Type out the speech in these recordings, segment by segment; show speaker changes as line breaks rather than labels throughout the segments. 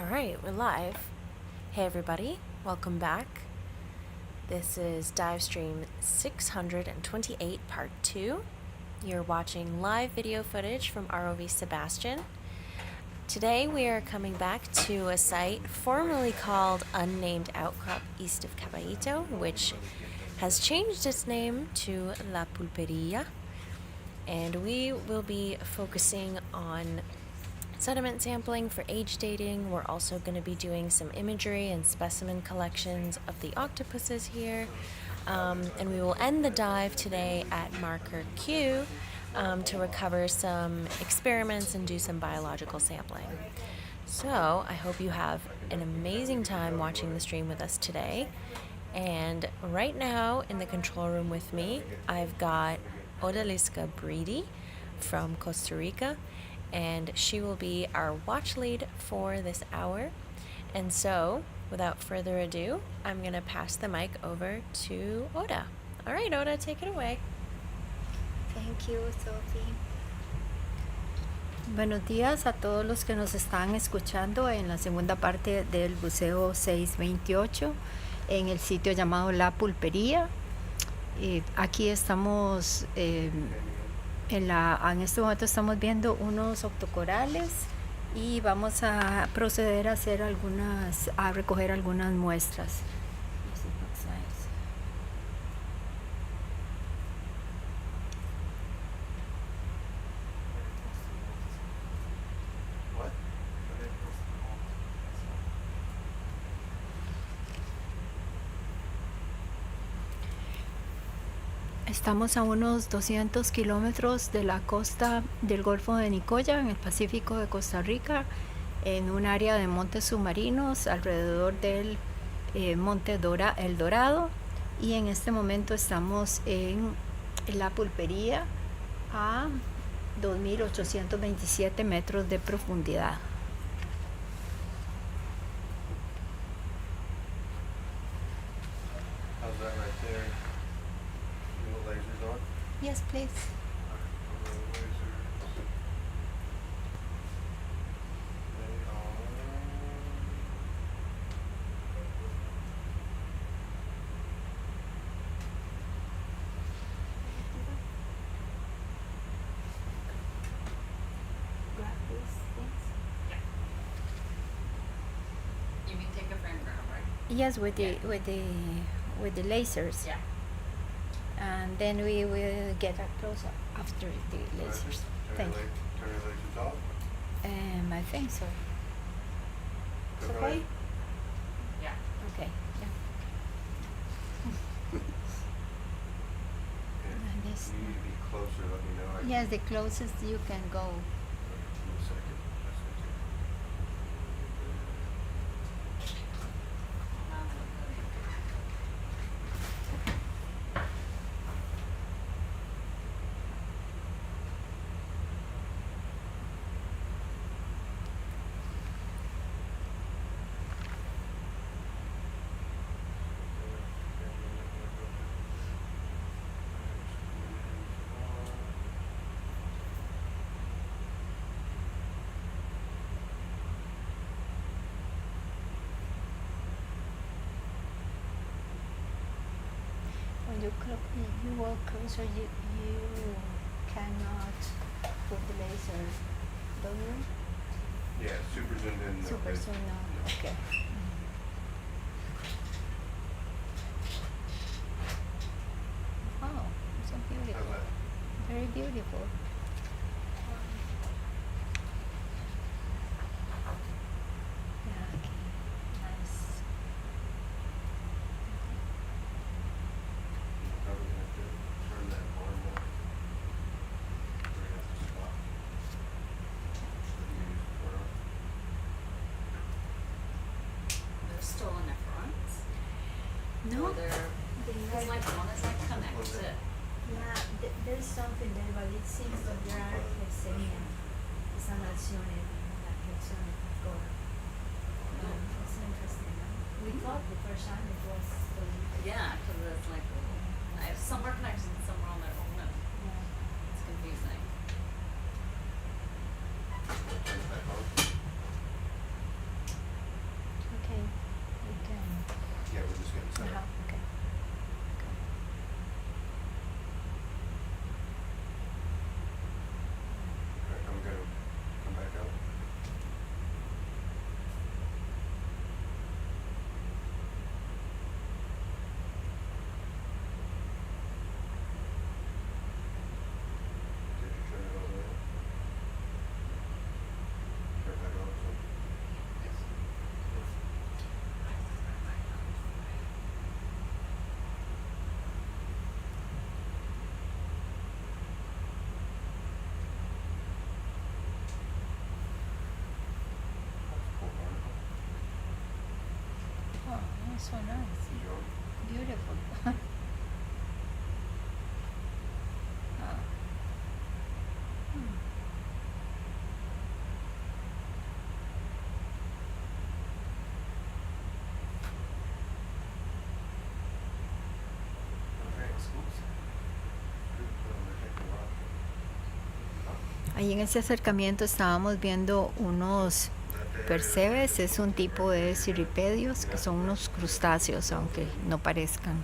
Alright, we're live. Hey everybody, welcome back. This is Divestream 628 Part 2. You're watching live video footage from ROV Sebastian. Today we are coming back to a site formerly called Unnamed Outcrop east of Caballito, which has changed its name to La Pulpería. And we will be focusing on sediment sampling for age dating. We're also going to be doing some imagery and specimen collections of the octopuses here. And we will end the dive today at marker Q to recover some experiments and do some biological sampling. So I hope you have an amazing time watching the stream with us today. And right now in the control room with me, I've got Odalisca Breedy from Costa Rica, and she will be our watch lead for this hour. And so, without further ado, I'm going to pass the mic over to Oda. All right, Oda, take it away.
Thank you, Sophie. Buenos días a todos los que nos están escuchando en la segunda parte del buceo 628 en el sitio llamado La Pulpería. Aquí estamos en este momento estamos viendo unos octocorales y vamos a proceder a hacer a recoger algunas muestras. Estamos a unos 200 kilómetros de la costa del Golfo de Nicoya, en el Pacífico de Costa Rica, en un área de montes submarinos alrededor del Monte El Dorado, y en este momento estamos en La Pulpería a 2.827 metros de profundidad. Yes, please.
Grab these things. Yeah. You mean take a frame grab, right?
Yes, with the lasers.
Yeah.
And then we will get a close-up after the lasers.
Turn your lasers off.
I think so. It's
Go
okay?
ahead.
Yeah.
Okay, yeah. And
If
this,
you need to be closer, let me know.
yes, the closest you can go.
Give me a second.
When you walk closer, you cannot put the laser, don't you?
Yeah, super zoomed in.
Super soon now. Okay. Oh, so beautiful.
How's that?
Very beautiful. Yeah, okay. Nice.
Probably gonna have to turn that arm more. Right at the spot. So you use the arm.
They're still in the front.
No,
Or it's like one is like connected.
yeah, there's something there, but it seems that there are instalaciones, la creación of it's interesting. We thought the first time it was
Yeah, because it's like some are connected and some are on their own. It's confusing.
Turn it back on.
so nice. Beautiful. Ahí en ese acercamiento estábamos viendo unos percebes, es un tipo de cirripedios que son unos crustáceos, aunque no parezcan.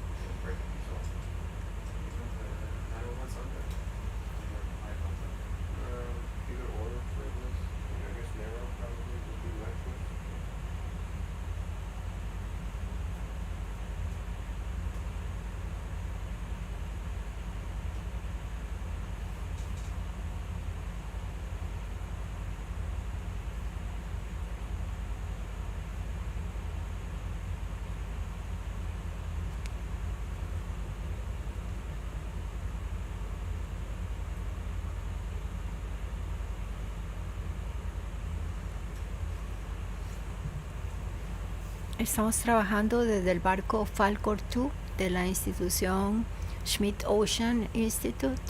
Estamos trabajando desde el barco Falkor 2 de la institución Schmidt Ocean Institute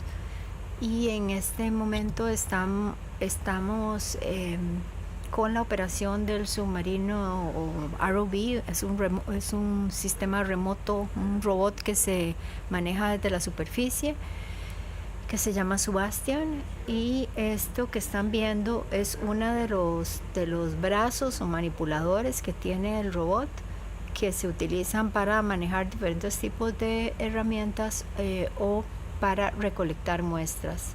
y en este momento estamos con la operación del submarino o ROV. Es un sistema remoto, un robot que se maneja desde la superficie, que se llama Sebastian, y esto que están viendo es uno de los brazos o manipuladores que tiene el robot, que se utilizan para manejar diferentes tipos de herramientas o para recolectar muestras.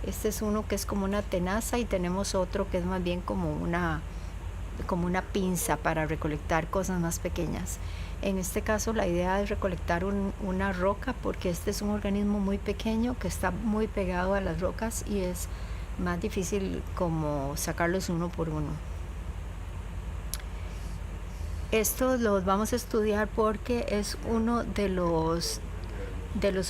Este es uno que es como una tenaza y tenemos otro que es más bien como una pinza para recolectar cosas más pequeñas. En este caso la idea es recolectar una roca, porque este es un organismo muy pequeño que está muy pegado a las rocas y es más difícil como sacarlos uno por uno. Estos los vamos a estudiar porque es uno de los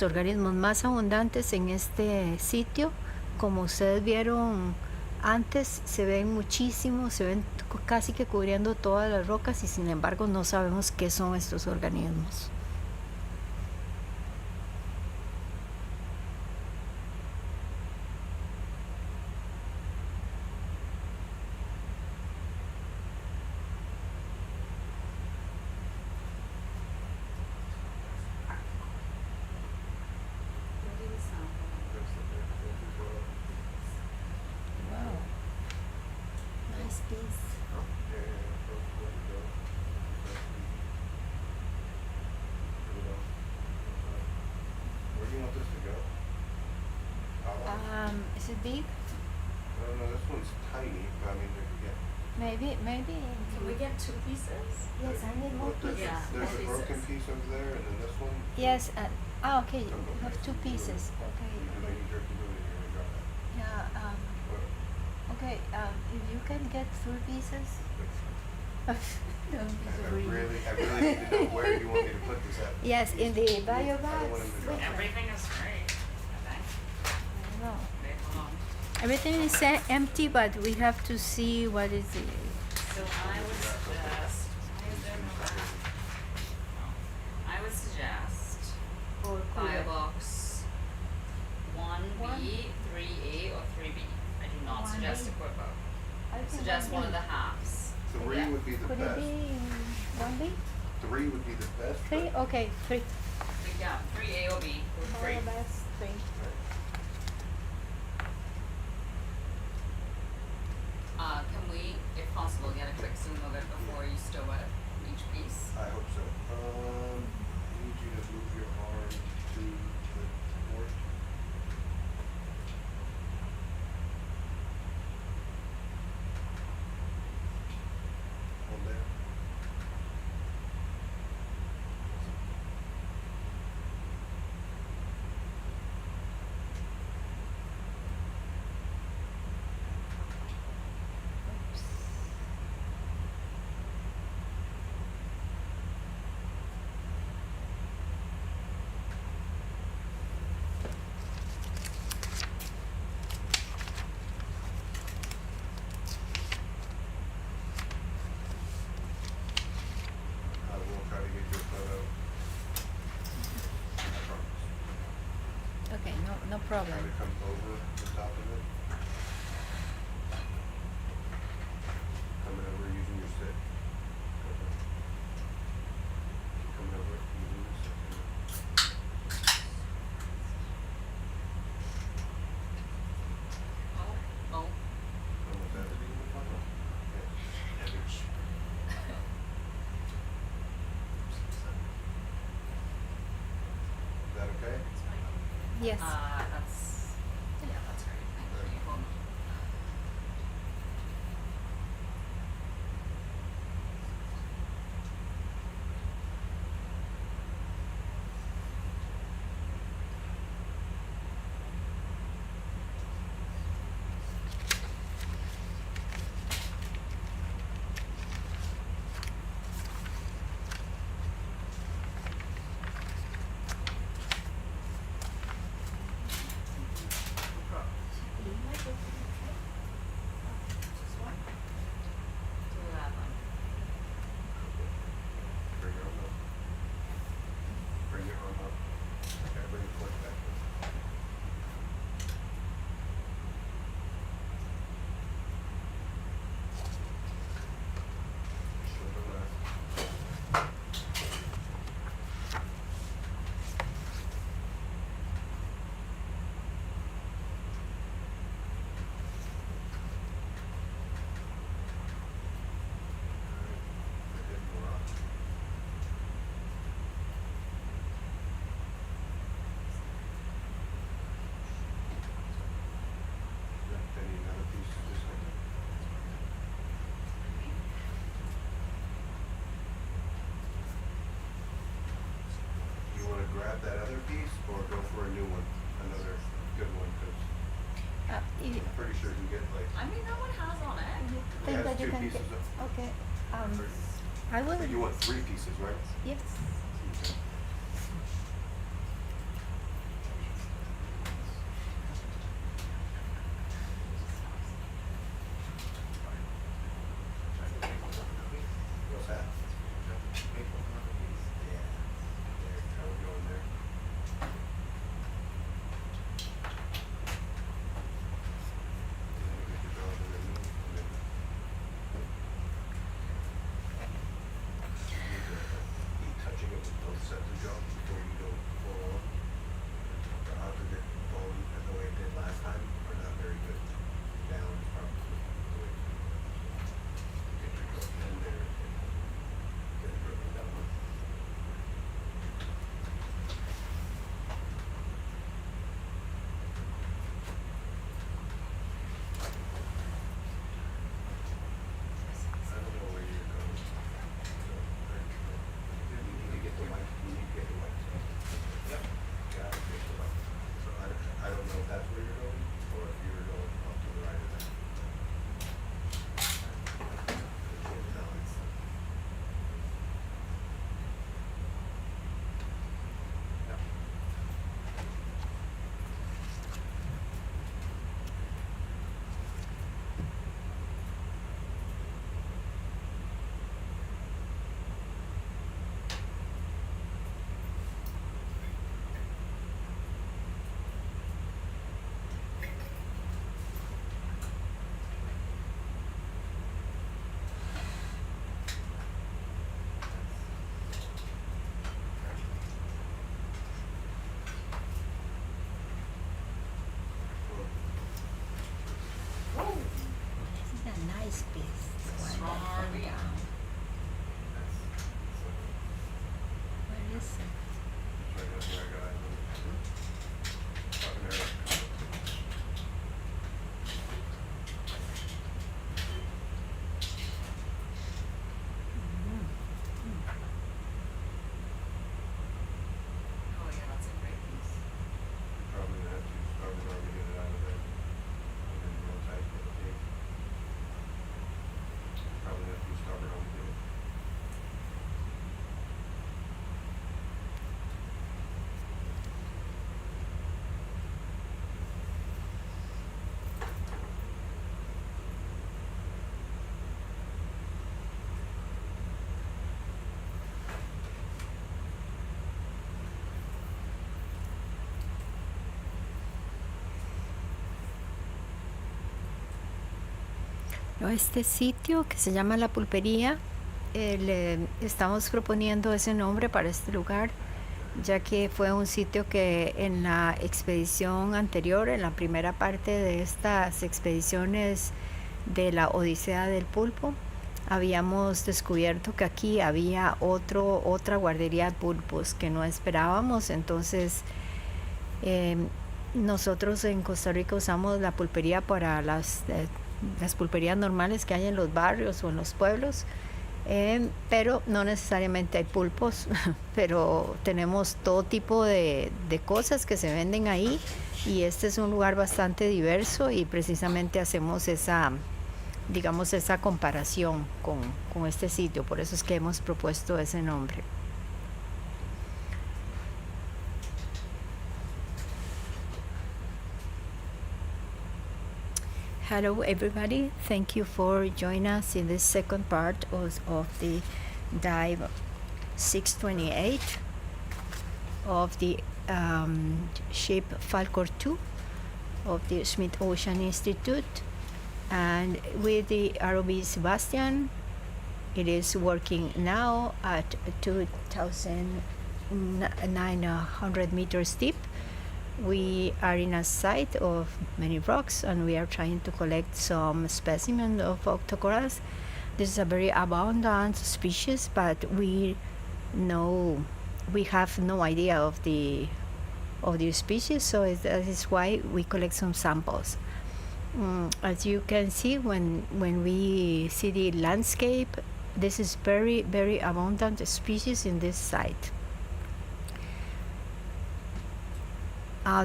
organismos más abundantes en este sitio. Como ustedes vieron antes, se ven muchísimo, se ven casi que cubriendo todas las rocas y sin embargo no sabemos qué son estos organismos. Is it big?
I don't know, this one's tiny, but I mean,
Maybe.
Can we get 2 pieces?
Yes, I need more
There's,
pieces.
Yeah,
there's a
more
broken
pieces.
piece over there, and then this one.
Yes, okay, you have 2 pieces. Okay.
You can make jerky over here and drop that.
Yeah, okay, if you can get 3 pieces. Don't be so
I
greedy.
really need to know where you want me to put this at.
Yes, in the bio
I don't
bags.
want him to drop it.
Everything is great, I think.
I don't know.
Wait, hold on.
Everything is empty, but we have to see what is it.
So I would suggest, why is there no back? I would suggest bio box 1B, 3A, or 3B. I do not
1B.
suggest a quip boat. Suggest one of the halves.
3
Yeah.
would be the
Could
best.
it be in 1B?
3 would be the best.
3?
but-
Okay, 3.
Yeah, 3A or B, or 3.
Bio bags, 3.
Can we, if possible, get a quick zoom of it before you stow it, each piece?
I hope so. I need you to move your arm to the port. Hold there.
problem.
Kind of come over the top of it. Coming over using your stick. Coming over using your stick.
Oh, oh.
Almost at the beginning of the funnel. Yeah. Is that okay?
Yes.
That's, yeah, that's great. Thank you. Hold on.
Bring your arm up. Bring your arm up. Okay, bring your foot back. Shoulder left. Alright, the hip more up. Then you another piece just like that. You want to grab that other piece or go for a new one? Another good one, because
You
I'm pretty sure you can get like,
I mean, no one has on it.
think
has
that you
two
can
pieces
get,
of-
okay,
or-
I will,
but you want 3 pieces, right?
yes.
Okay. What's that? Yeah. There, how we going there? And then we get the dog underneath, and then you need to be touching it with both sets of
Este sitio que se llama La Pulpería, le estamos proponiendo ese nombre para este lugar, ya que fue un sitio que en la expedición anterior, en la primera parte de estas expediciones de la Odisea del Pulpo, habíamos descubierto que aquí había otra guardería de pulpos que no esperábamos. Entonces nosotros en Costa Rica usamos la pulpería para las pulperías normales que hay en los barrios o en los pueblos, pero no necesariamente hay pulpos, pero tenemos todo tipo de cosas que se venden ahí, y este es un lugar bastante diverso y precisamente hacemos esa comparación con este sitio. Por eso es que hemos propuesto ese nombre. Hello everybody, thank you for joining us in this second part of the dive 628 of the ship Falkor 2 of the Schmidt Ocean Institute, and with the ROV Sebastian. It is working now at 2,900 meters deep. We are in a site of many rocks, and we are trying to collect some specimen of Octopus. This is a very abundant species, but we have no idea of the species, so that is why we collect some samples. As you can see, when we see the landscape, this is very, very abundant species in this site.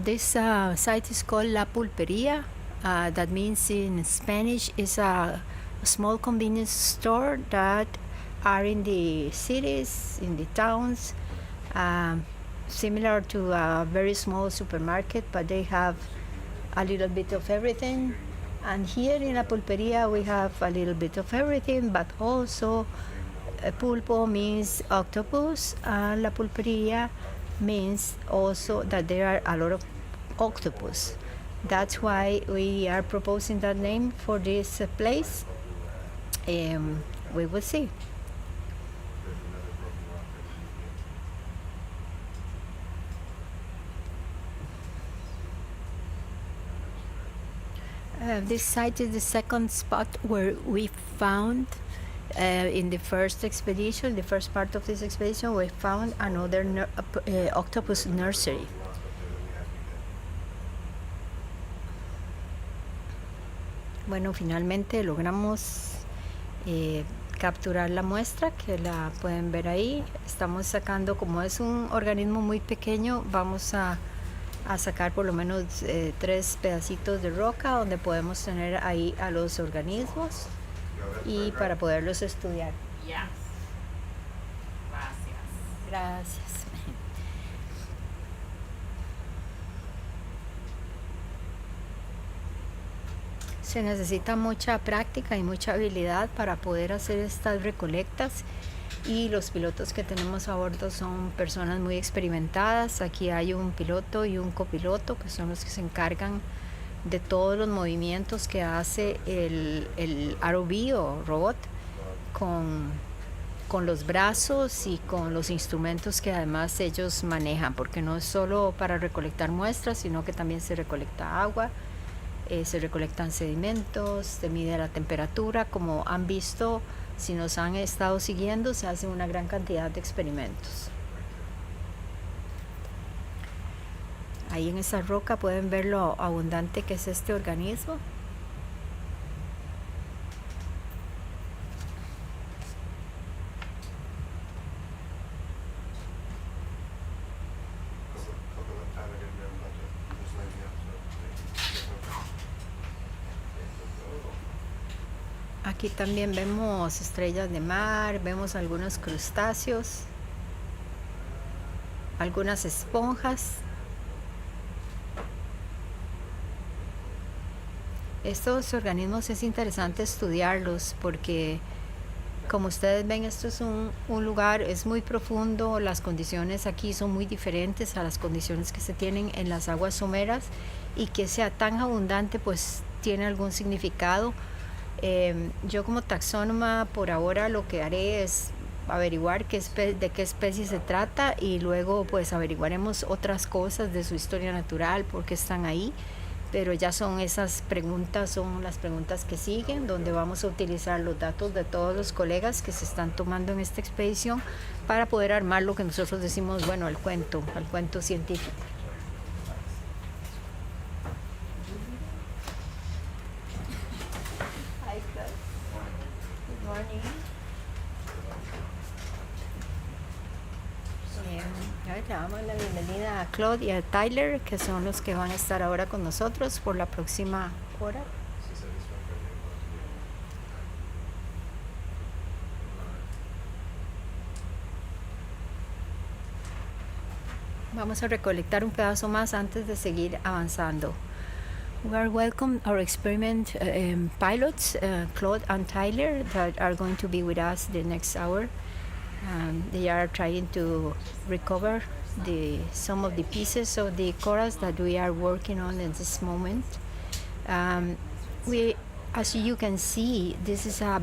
This site is called La Pulpería. That means in Spanish is a small convenience store that are in the cities, in the towns, similar to a very small supermarket, but they have a little bit of everything. And here in La Pulpería we have a little bit of everything, but also pulpo means octopus, and La Pulpería means also that there are a lot of octopus. That's why we are proposing that name for this place. We will see. This site is the second spot where we found in the first expedition, the first part of this expedition, we found another octopus nursery. Bueno, finalmente logramos capturar la muestra, que la pueden ver ahí. Estamos sacando, como es un organismo muy pequeño, vamos a sacar por lo menos 3 pedacitos de roca donde podemos tener ahí a los organismos y para poderlos estudiar.
Yes. Gracias.
Gracias. Se necesita mucha práctica y mucha habilidad para poder hacer estas recolectas, y los pilotos que tenemos a bordo son personas muy experimentadas. Aquí hay un piloto y un copiloto que son los que se encargan de todos los movimientos que hace el ROV o robot con los brazos y con los instrumentos que además ellos manejan, porque no es solo para recolectar muestras, sino que también se recolecta agua, se recolectan sedimentos, se mide la temperatura. Como han visto, si nos han estado siguiendo, se hace una gran cantidad de experimentos. Ahí en esa roca pueden ver lo abundante que es este organismo. Aquí también vemos estrellas de mar, vemos algunos crustáceos, algunas esponjas. Estos organismos es interesante estudiarlos porque, como ustedes ven, esto es un lugar, es muy profundo. Las condiciones aquí son muy diferentes a las condiciones que se tienen en las aguas someras, y que sea tan abundante pues tiene algún significado. Yo como taxónoma por ahora lo que haré es averiguar de qué especie se trata y luego pues averiguaremos otras cosas de su historia natural, por qué están ahí, pero ya son esas preguntas, son las preguntas que siguen, donde vamos a utilizar los datos de todos los colegas que se están tomando en esta expedición para poder armar lo que nosotros decimos, bueno, el cuento científico. Hi, Claude. Good morning. Le damos la bienvenida a Claude y a Tyler, que son los que van a estar ahora con nosotros por la próxima hora. Vamos a recolectar un pedazo más antes de seguir avanzando. We are welcome our experiment pilots, Claude and Tyler, that are going to be with us the next hour. They are trying to recover some of the pieces of the corals that we are working on at this moment. As you can see, this is a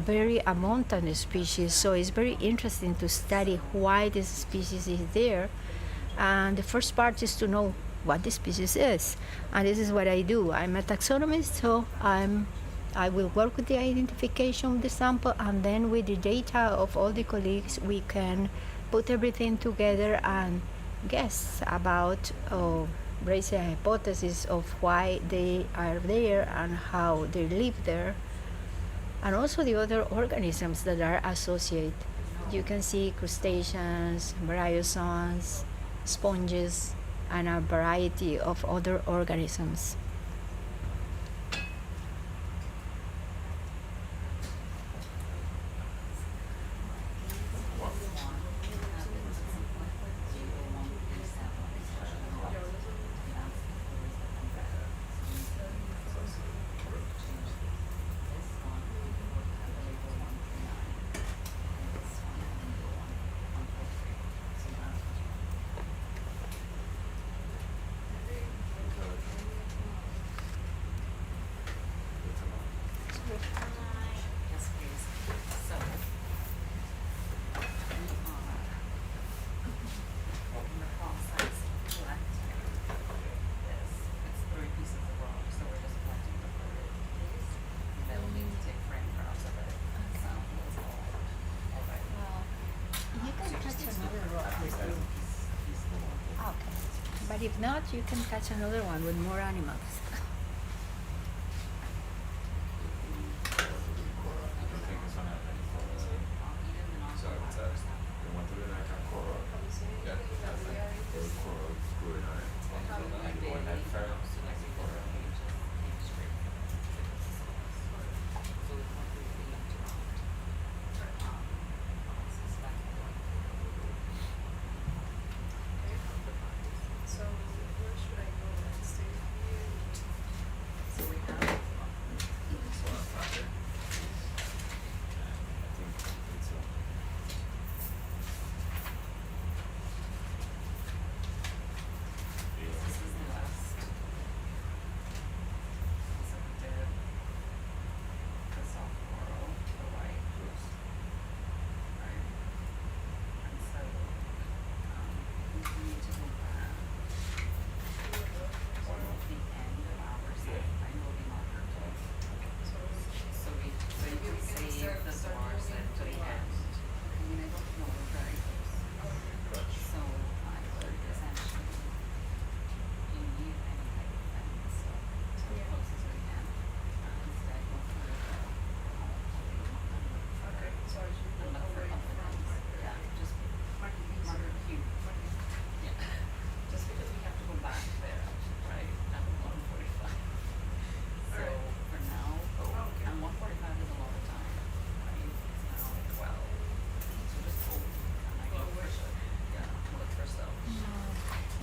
mountain species, so it's very interesting to study why this species is there. And the first part is to know what the species is, and this is what I do. I'm a taxonomist, so I will work with the identification of the sample, and then with the data of all the colleagues, we can put everything together and guess about, raise a hypothesis of why they are there and how they live there, and also the other organisms that are associated. You can see crustaceans, bryozoans, sponges, and a variety of other organisms.
Yes, please. So, we are in the process of collecting this. It's 3 pieces of rock, so we're just collecting the 3rd piece. Then we'll need to take photographs of it. So, it's all right.
You can catch another rock with you. Okay. But if not, you can catch another one with more animals.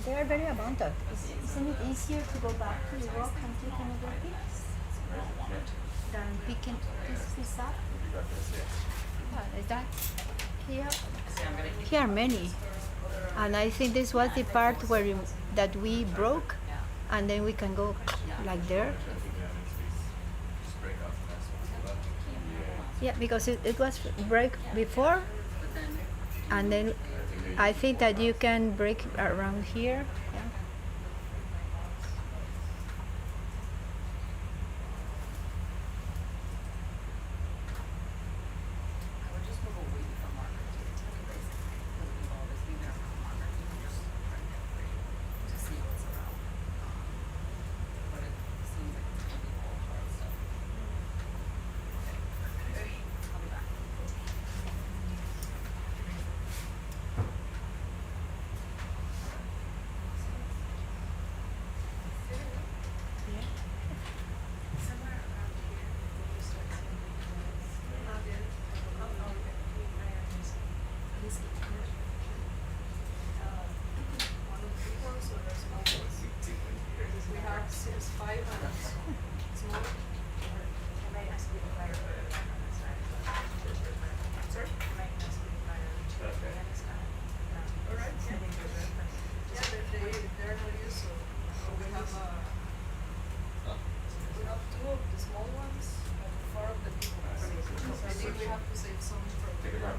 They are very abundant. Isn't it easier to go back to the rock and take another piece than picking this piece up? Yeah, is that here? Here are many, and I think this was the part where that we broke, and then we can go like there. Yeah, because it was break before,
but then
and then I think that you can break around here. Yeah.
I would just move away from marker too. It's like a basic because we've always been there from marker. You can just try to get free to see what's around. But it seems like it's gonna be all hard stuff. Okay. I'll be back.
Somewhere around here, when you start seeing the noise. One of the big ones or the small ones? We have since 5 and small. Sorry? Alright, yeah. Yeah, they're not used, so we have two of the small ones and 4 of the big ones. I think we have to save some for the bigger one.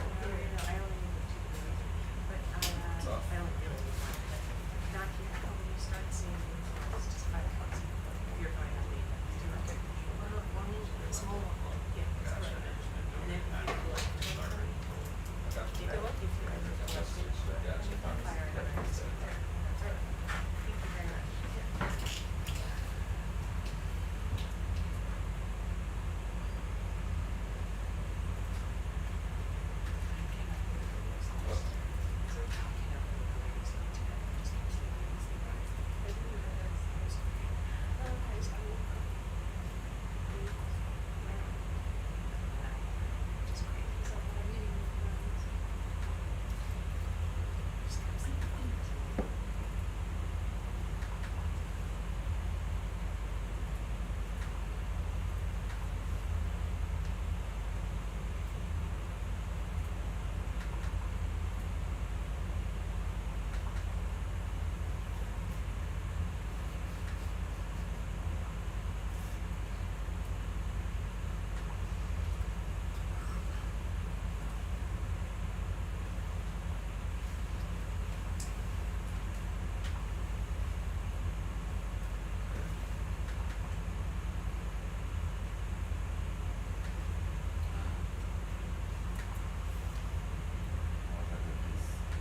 One small one.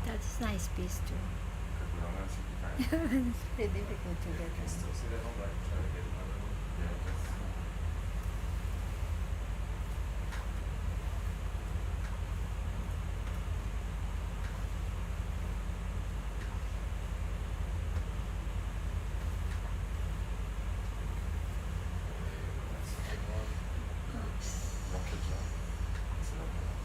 That's a nice piece too. It's pretty difficult to get them.
Still see that one, but I can try to get another one. Yeah, that's. That's a good one. Rocket jump. That's another one.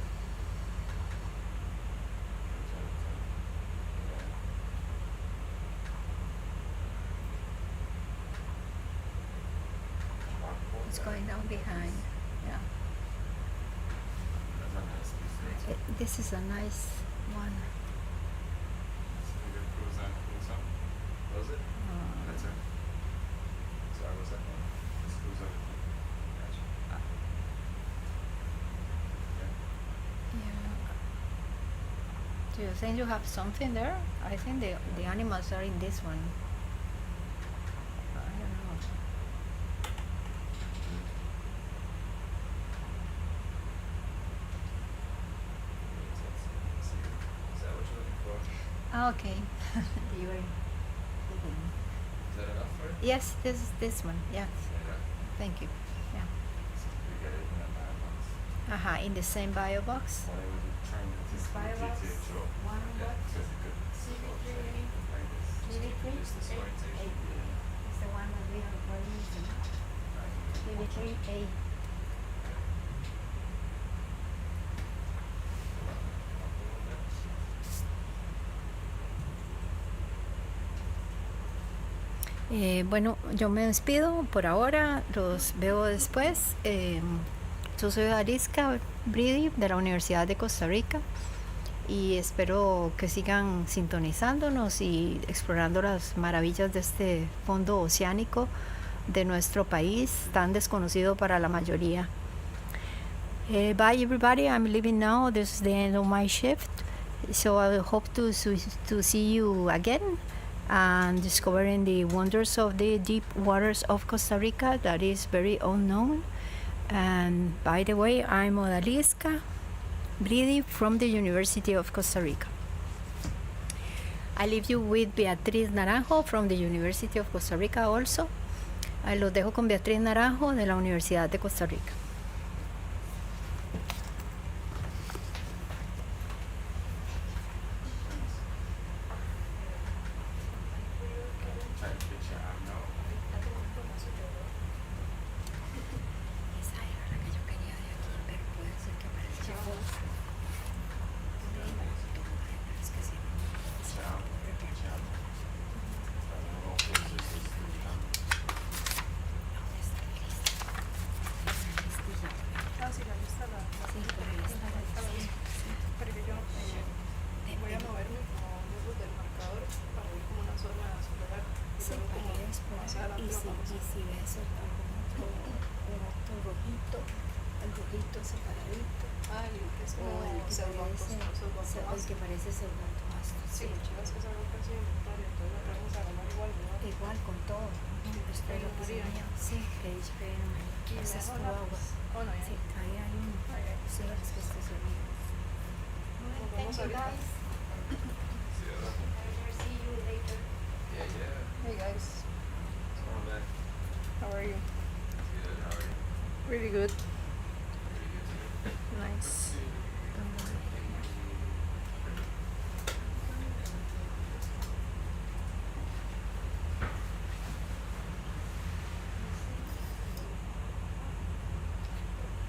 It's going down behind. Yeah.
That's a nice piece.
This is a nice one.
Was it? That's it. Sorry, what's that one? This goes over. Gotcha.
Yeah. Do you think you have something there? I think the animals are in this one. I don't know.
Is that what you're looking for?
Ah, okay. You were thinking.
Is that enough for you?
Yes, this one. Yes.
Yeah.
Thank you. Yeah.
So we get it in that box.
In the same bio box.
Why would you try and
This firebox, one
Yeah,
what?
because it could like this.
Divestream?
Just this orientation.
Eight.
Yeah.
It's the one that we are using. Divestream 8. Bueno, yo me despido por ahora, los veo después. Yo soy Ariska Bridi de la Universidad de Costa Rica y espero que sigan sintonizándonos y explorando las maravillas de este fondo oceánico de nuestro país, tan desconocido para la mayoría. Bye everybody, I'm leaving now. This is the end of my shift. So I hope to see you again and discovering the wonders of the deep waters of Costa Rica that is very unknown. And by the way, I'm Odalisca Bridi from the University of Costa Rica. I leave you with Beatriz Naranjo from the University of Costa Rica also. Los dejo con Beatriz Naranjo de la Universidad de Costa Rica.
Ah, sí, la lista la pero que yo voy a moverme como lejos del marcador para ver como una zona a explorar y luego como más adelante lo vamos a
si ves un otro rojito, el rojito separadito,
el que es como
el que parece pseudoantomasto.
Sí, chicas, que es algo casi inventario, entonces lo podemos agarrar igual, ¿verdad?
Igual con todo. Espero que
María.
sí, que espero.
Y
Esa es tu
mejor
agua.
oh, no, ya.
Sí, ahí hay un. Sí, es que este es el mío.
Nos vemos ahorita. Hey guys, how are you? Really good. Nice.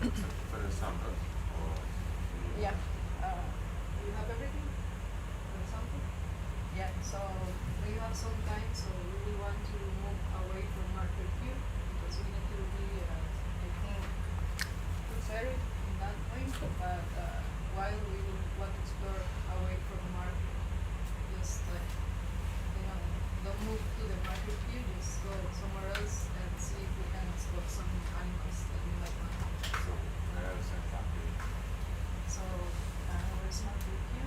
For the sample, or
Yeah. You have everything? For the sample? Yeah, so we have some time, so we want to move away from marker Q because we need to be, I think, prepared in that point, but while we will want to explore away from marker, just like, don't move to the marker Q, just go somewhere else and see if we can spot some animals that we might want.
so where is exactly?
So, where's marker Q?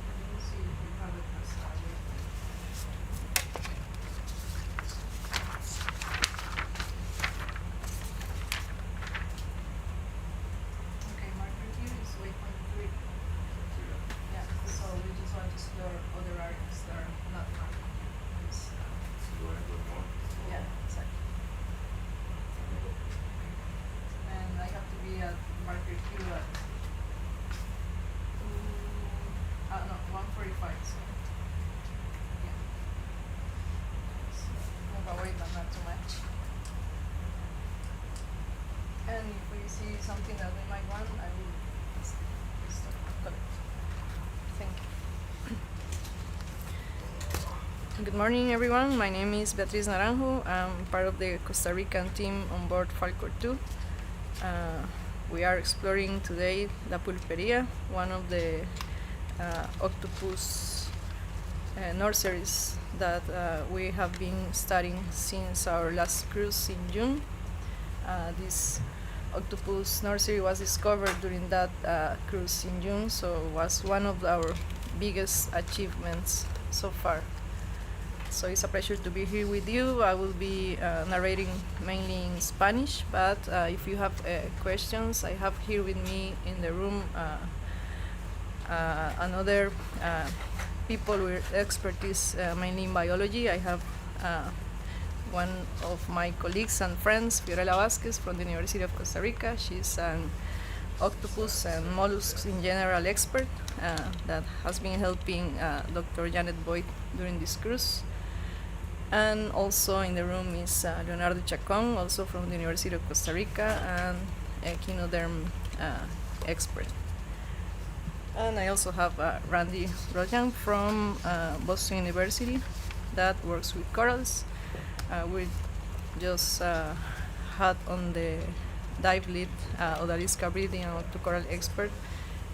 Let me see if we have it as okay, marker Q is waypoint 3. Yeah, so we just want to explore other areas that are not marked. Yes.
So you want to go more?
Yeah, exactly. And I have to be at marker Q at no, 1:45. So yeah. So move away, but not too much. And if we see something that we might want, I will just collect. Thank you. Good morning, everyone. My name is Beatriz Naranjo. I'm part of the Costa Rican team on board Falkor 2. We are exploring today La Pulpería, one of the octopus nurseries that we have been studying since our last cruise in June. This octopus nursery was discovered during that cruise in June, so it was one of our biggest achievements so far. So it's a pleasure to be here with you. I will be narrating mainly in Spanish, but if you have questions, I have here with me in the room another people with expertise mainly in biology. I have one of my colleagues and friends, Fiorella Vasquez from the University of Costa Rica. She's an octopus and mollusks in general expert that has been helping Dr. Janet Boyd during this cruise. And also in the room is Leonardo Chacon, also from the University of Costa Rica, and a echinoderm expert. And I also have Randy Rojan from Boston University that works with corals. We just had on the dive lead Odalisca Bridi, an octocoral expert,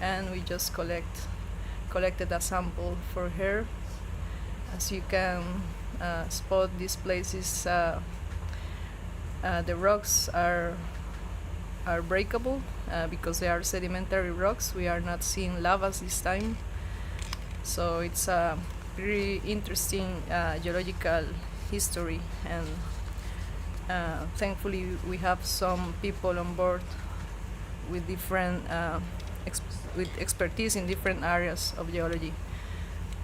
and we just collected a sample for her. As you can spot, these places, the rocks are are breakable because they are sedimentary rocks. We are not seeing lavas this time, so it's a pretty interesting geological history, and thankfully we have some people on board with different with expertise in different areas of geology.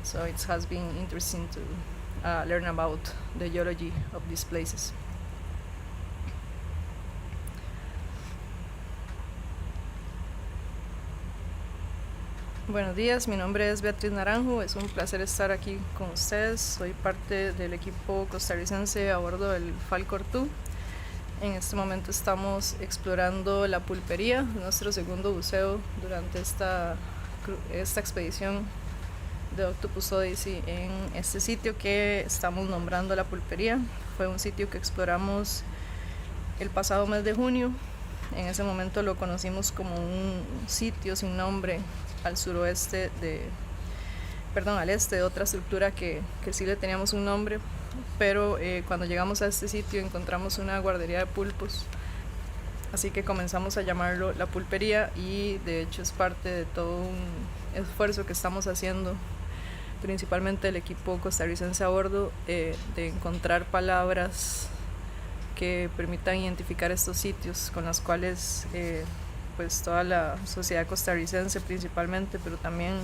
So it has been interesting to learn about the geology of these places. Buenos días, mi nombre es Beatriz Naranjo, es un placer estar aquí con ustedes. Soy parte del equipo costarricense a bordo del Falkor 2. En este momento estamos explorando la Pulpería, nuestro segundo buceo durante esta expedición de Octopus Odyssey en este sitio que estamos nombrando la Pulpería. Fue un sitio que exploramos el pasado mes de junio. En ese momento lo conocimos como un sitio sin nombre al suroeste al este de otra estructura que sí le teníamos un nombre, pero cuando llegamos a este sitio encontramos una guardería de pulpos, así que comenzamos a llamarlo la Pulpería, y de hecho es parte de todo un esfuerzo que estamos haciendo, principalmente el equipo costarricense a bordo, de encontrar palabras que permitan identificar estos sitios con los cuales pues toda la sociedad costarricense principalmente, pero también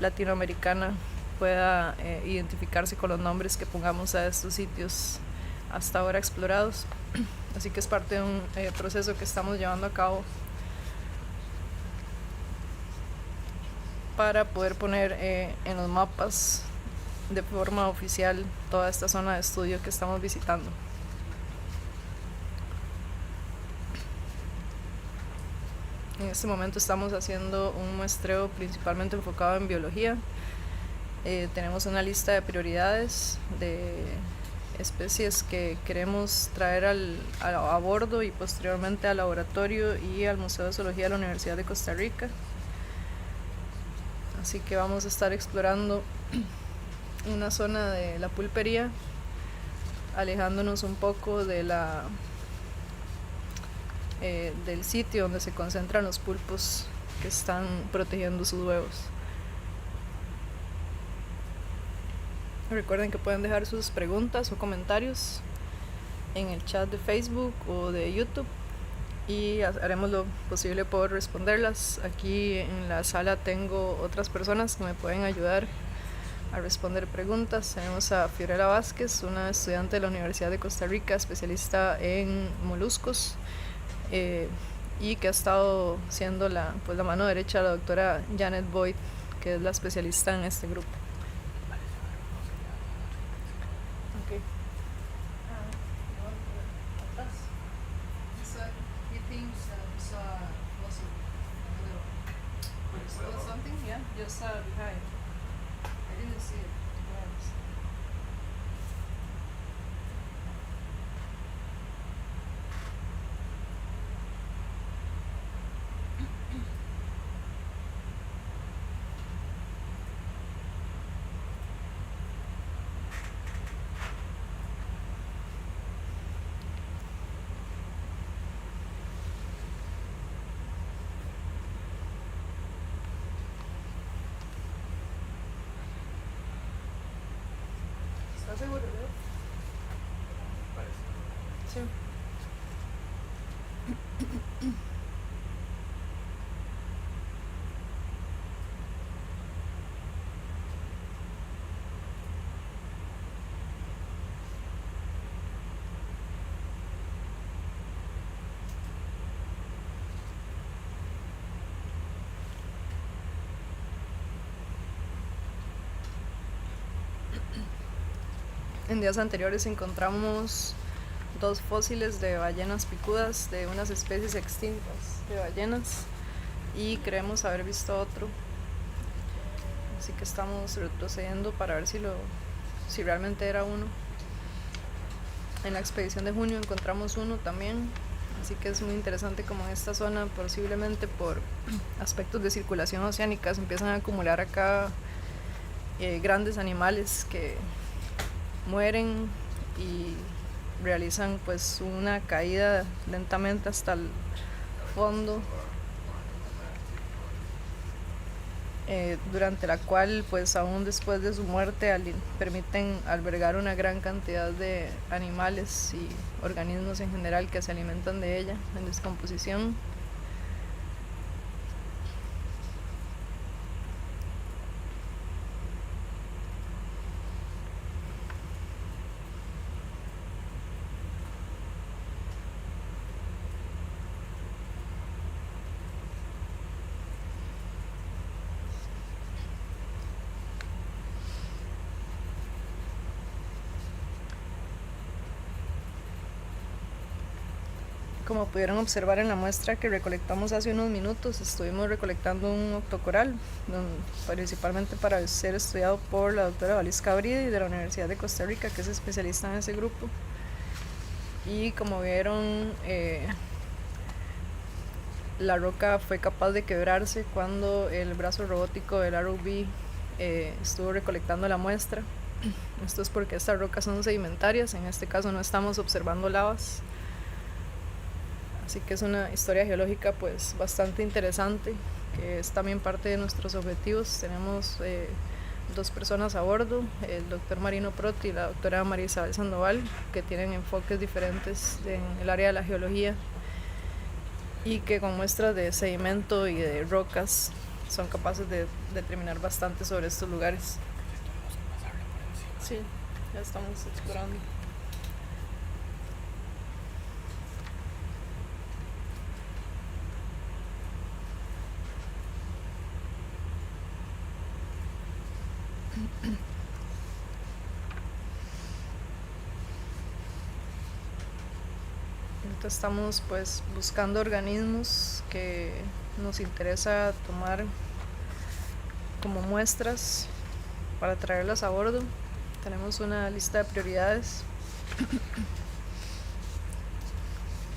latinoamericana, pueda identificarse con los nombres que pongamos a estos sitios hasta ahora explorados. Así que es parte de un proceso que estamos llevando a cabo para poder poner en los mapas de forma oficial toda esta zona de estudio que estamos visitando. En este momento estamos haciendo un muestreo principalmente enfocado en biología. Tenemos una lista de prioridades de especies que queremos traer a bordo y posteriormente al laboratorio y al Museo de Zoología de la Universidad de Costa Rica. Así que vamos a estar explorando una zona de la Pulpería, alejándonos un poco de del sitio donde se concentran los pulpos que están protegiendo sus huevos. Recuerden que pueden dejar sus preguntas o comentarios en el chat de Facebook o de YouTube y haremos lo posible por responderlas. Aquí en la sala tengo otras personas que me pueden ayudar a responder preguntas. Tenemos a Fiorella Vázquez, una estudiante de la Universidad de Costa Rica, especialista en moluscos, y que ha estado siendo la mano derecha de la doctora Janet Boyd, que es la especialista en este grupo. Okay. Something, yeah, just behind. I didn't see it. ¿Estás seguro, Leo? Sí. En días anteriores encontramos 2 fósiles de ballenas picudas de unas especies extintas de ballenas y creemos haber visto otro, así que estamos retrocediendo para ver si realmente era uno. En la expedición de junio encontramos uno también, así que es muy interesante como en esta zona, posiblemente por aspectos de circulación oceánica, se empiezan a acumular acá grandes animales que mueren y realizan pues una caída lentamente hasta fondo, durante la cual pues aún después de su muerte permiten albergar una gran cantidad de animales y organismos en general que se alimentan de ella en descomposición. Como pudieron observar en la muestra que recolectamos hace unos minutos, estuvimos recolectando un octocoral, principalmente para ser estudiado por la doctora Valisca Bridi de la Universidad de Costa Rica, que es especialista en ese grupo. Y como vieron, la roca fue capaz de quebrarse cuando el brazo robótico del ROV estuvo recolectando la muestra. Esto es porque estas rocas son sedimentarias, en este caso no estamos observando lavas. Así que es una historia geológica pues bastante interesante, que es también parte de nuestros objetivos. Tenemos 2 personas a bordo, el doctor Marino Proti y la doctora María Isabel Sandoval, que tienen enfoques diferentes en el área de la geología y que con muestras de sedimento y de rocas son capaces de determinar bastante sobre estos lugares. Sí, ya estamos explorando. Ahorita estamos pues buscando organismos que nos interesa tomar como muestras para traerlas a bordo. Tenemos una lista de prioridades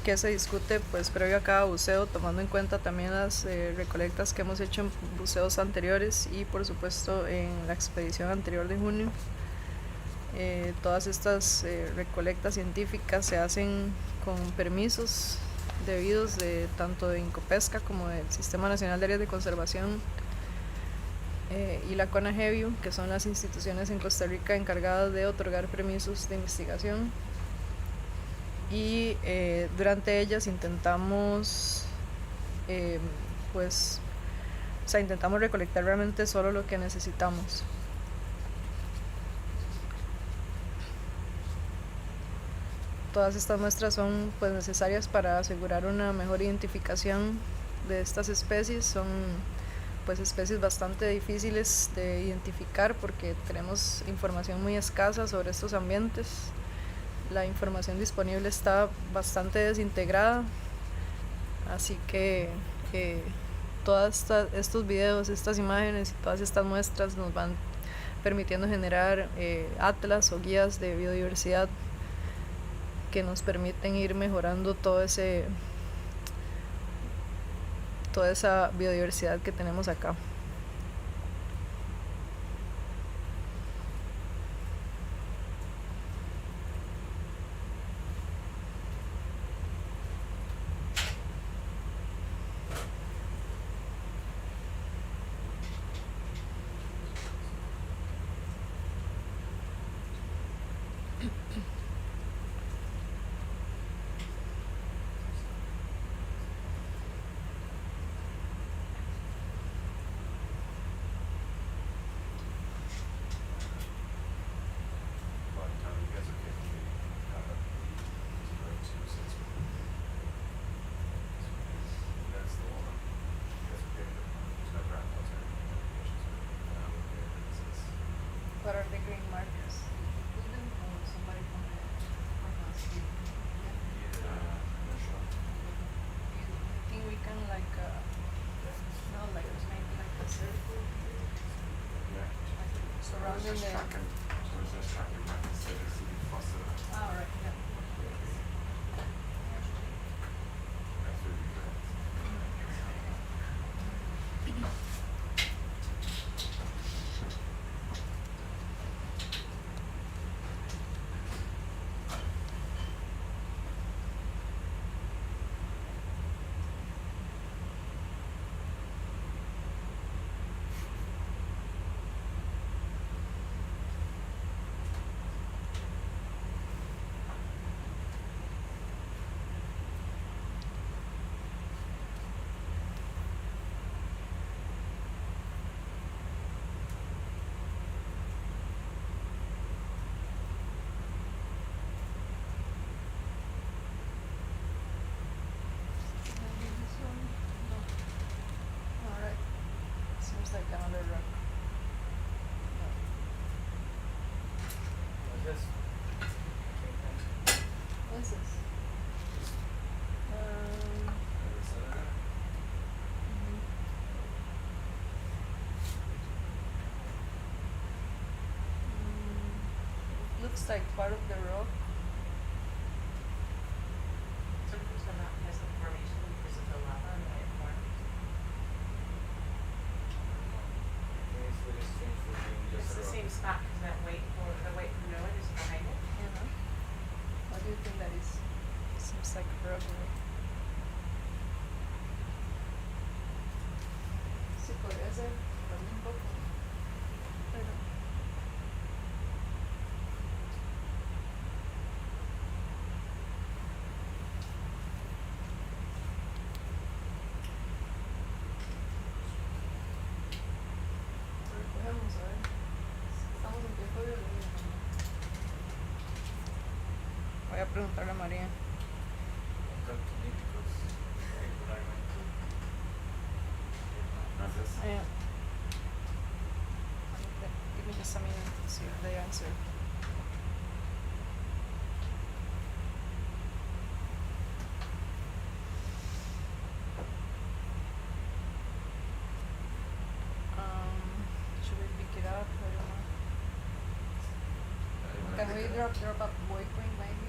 que se discute pues previo a cada buceo, tomando en cuenta también las recolectas que hemos hecho en buceos anteriores y por supuesto en la expedición anterior de junio. Todas estas recolectas científicas se hacen con permisos debidos de tanto de Incopesca como del Sistema Nacional de Áreas de Conservación y la CONAGEBIO, que son las instituciones en Costa Rica encargadas de otorgar permisos de investigación. Y durante ellas intentamos intentamos recolectar realmente solo lo que necesitamos. Todas estas muestras son pues necesarias para asegurar una mejor identificación de estas especies. Son pues especies bastante difíciles de identificar porque tenemos información muy escasa sobre estos ambientes. La información disponible está bastante desintegrada, así que todos estos videos, estas imágenes y todas estas muestras nos van permitiendo generar atlas o guías de biodiversidad que nos permiten ir mejorando toda esa biodiversidad que tenemos acá. What are the green markers? Somebody from us. Do you think we can maybe like a circle surrounding the... Oh, right, yeah. looks like part of the rock.
Sometimes the mountain has a formation because of the lava and the way it formed. It's the same spot because that the white ruin is behind it.
What do you think that is? Seems like a rock. Sí, podría ser también un poco. Pero recogemos, a ver. Estamos en tiempo de biología. Voy a preguntarle a María. Yeah. Give me just a minute to see if they answer. Should we pick it up? I don't know. Can we drop a waypoint maybe?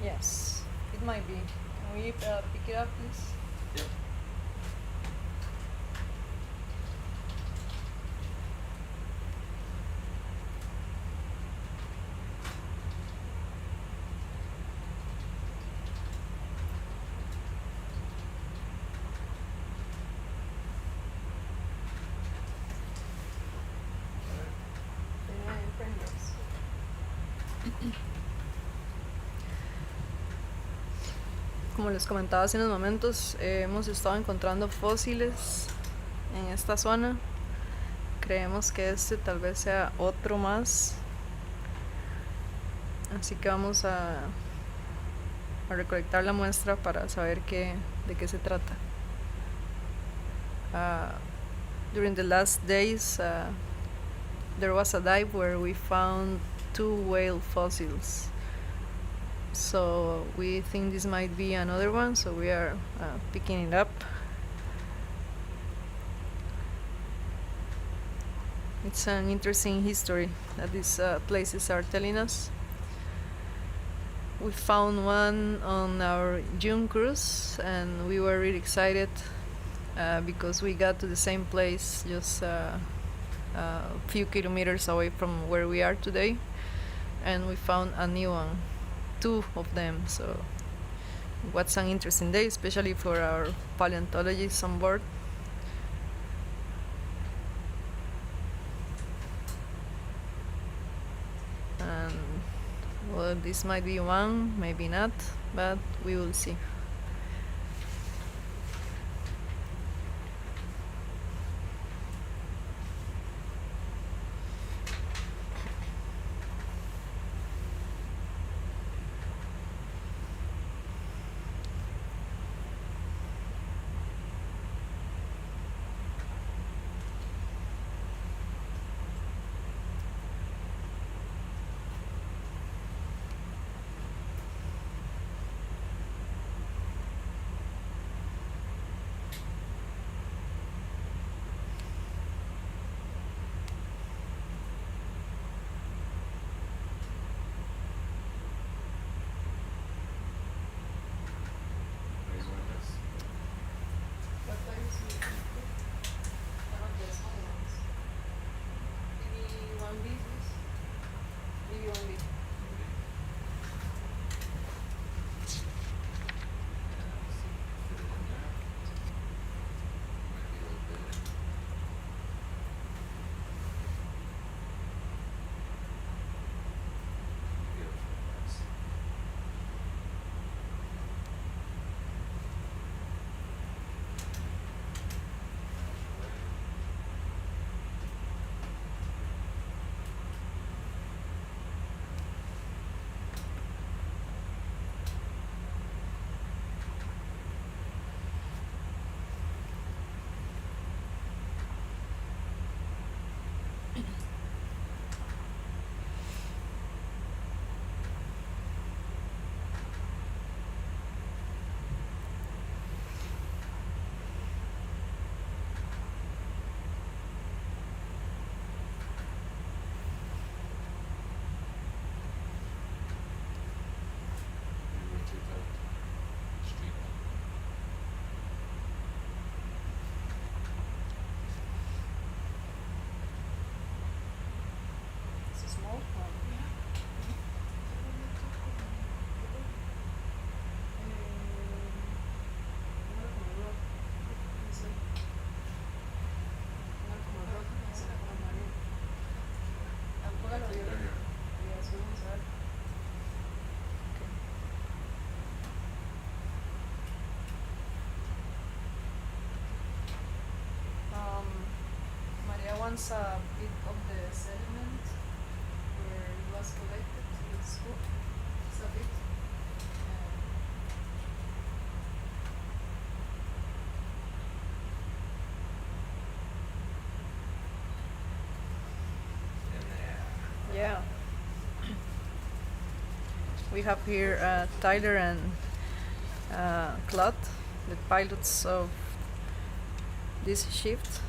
Yes, it might be. Can we pick it up, please?
Yep.
Como les comentaba hace unos momentos, hemos estado encontrando fósiles en esta zona. Creemos que este tal vez sea otro más. Así que vamos a recolectar la muestra para saber de qué se trata. During the last days, there was a dive where we found 2 whale fossils. So we think this might be another one, so we are picking it up. It's an interesting history that these places are telling us. We found one on our June cruise and we were really excited because we got to the same place just a few kilometers away from where we are today, and we found a new one. 2 of them, so what's an interesting day, especially for our paleontologists on board. And well, this might be one, maybe not, but we will see. shows a bit of the sediment where it was collected. It's good. It's a bit. Yeah. We have here Tyler and Claude, the pilots of this shift.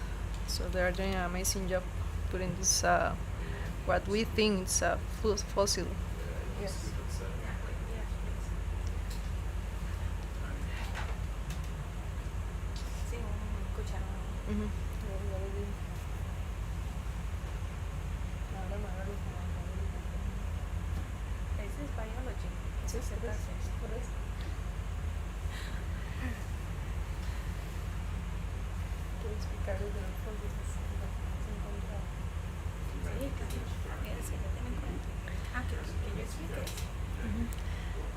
So they are doing an amazing job putting this, what we think is a fossil. Yes. Mhm.
Ese es biology.
Sí, por eso. Quiero explicarles de los fósiles que se encontraron.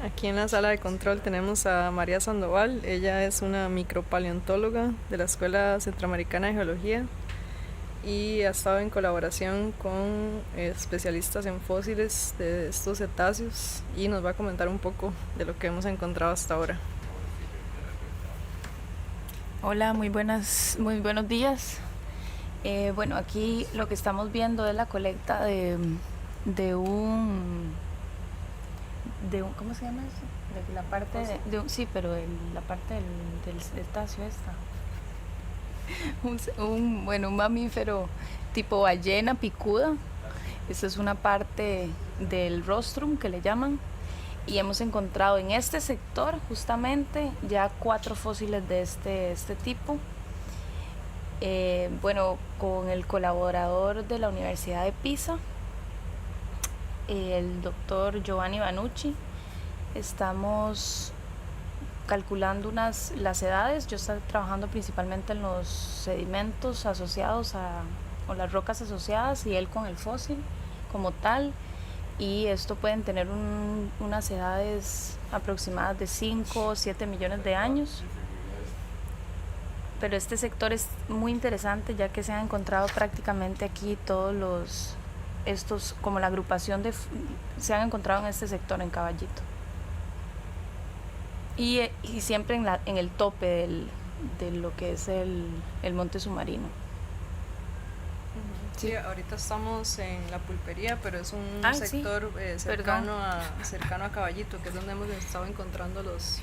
Aquí en la sala de control tenemos a María Sandoval. Ella es una micropaleontóloga de la Escuela Centroamericana de Geología y ha estado en colaboración con especialistas en fósiles de estos cetáceos y nos va a comentar un poco de lo que hemos encontrado hasta ahora.
Hola, muy buenos días. Bueno, aquí lo que estamos viendo es la colecta de un ¿cómo se llama eso? De la parte sí, pero la parte del cetáceo esta. Un mamífero tipo ballena picuda. Esta es una parte del rostrum que le llaman. Y hemos encontrado en este sector justamente ya 4 fósiles de este tipo. Con el colaborador de la Universidad de Pisa, el doctor Giovanni Vanucci, estamos calculando las edades. Yo estoy trabajando principalmente en los sedimentos asociados o las rocas asociadas y él con el fósil como tal. Y esto pueden tener unas edades aproximadas de 5 o 7 millones de años. Pero este sector es muy interesante ya que se han encontrado prácticamente aquí todos como la agrupación se han encontrado en este sector en Caballito. Y siempre en el tope de lo que es el monte submarino.
Sí, ahorita estamos en la Pulpería, pero es un sector cercano a Caballito, que es donde hemos estado encontrando los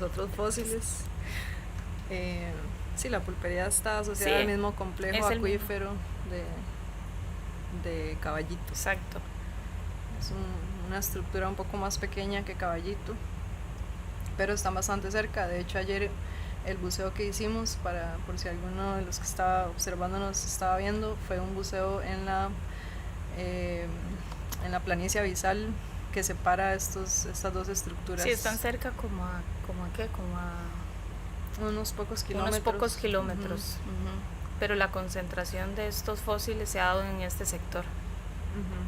otros fósiles. Sí, la Pulpería está asociada al mismo complejo acuífero de Caballito.
Exacto.
Es una estructura un poco más pequeña que Caballito, pero están bastante cerca. De hecho, ayer el buceo que hicimos, por si alguno de los que estaba observando nos estaba viendo, fue un buceo en la planicie abisal que separa estas dos estructuras.
Sí, están cerca como a
unos pocos kilómetros.
Uh-huh. Pero la concentración de estos fósiles se ha dado en este sector.
Uh-huh.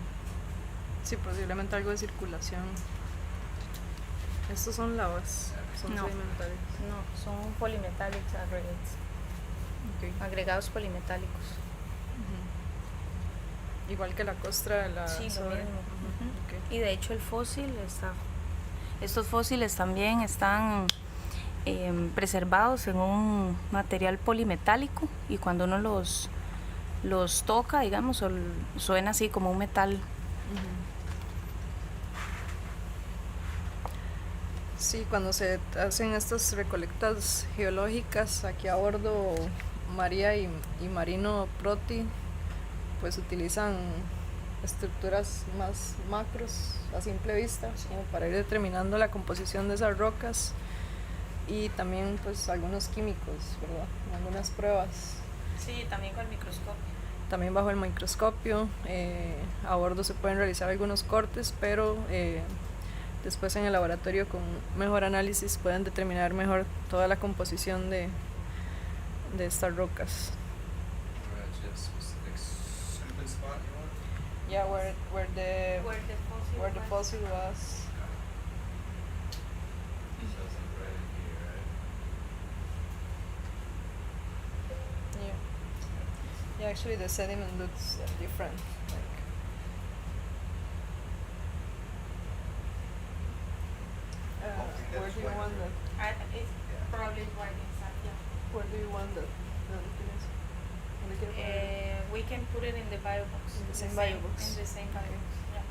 Sí, posiblemente algo de circulación. Estos son lavas, son sedimentarios.
No, son polymetallic aggregates.
Okay.
Agregados polimetálicos.
Uh-huh. Igual que la costra de la
SOI.
SOI.
Uh-huh.
Okay.
Y de hecho estos fósiles también están preservados en un material polimetálico y cuando uno los toca, digamos, suena así como un metal.
Uh-huh. Sí, cuando se hacen estas recolectas geológicas aquí a bordo, María y Marino Proti pues utilizan estructuras más macros a simple vista, como para ir determinando la composición de esas rocas y también pues algunos químicos, ¿verdad? Algunas pruebas.
Sí, también con el microscopio.
También bajo el microscopio, a bordo se pueden realizar algunos cortes, pero después en el laboratorio con mejor análisis pueden determinar mejor toda la composición de estas rocas. Yeah, where the fossil was. Yeah, actually the sediment looks different. Like, where do you want that?
It's probably right inside, yeah.
Where do you want that?
We can put it in the bio box.
In the same bio box.
In the same bio
Okay.
box, yeah.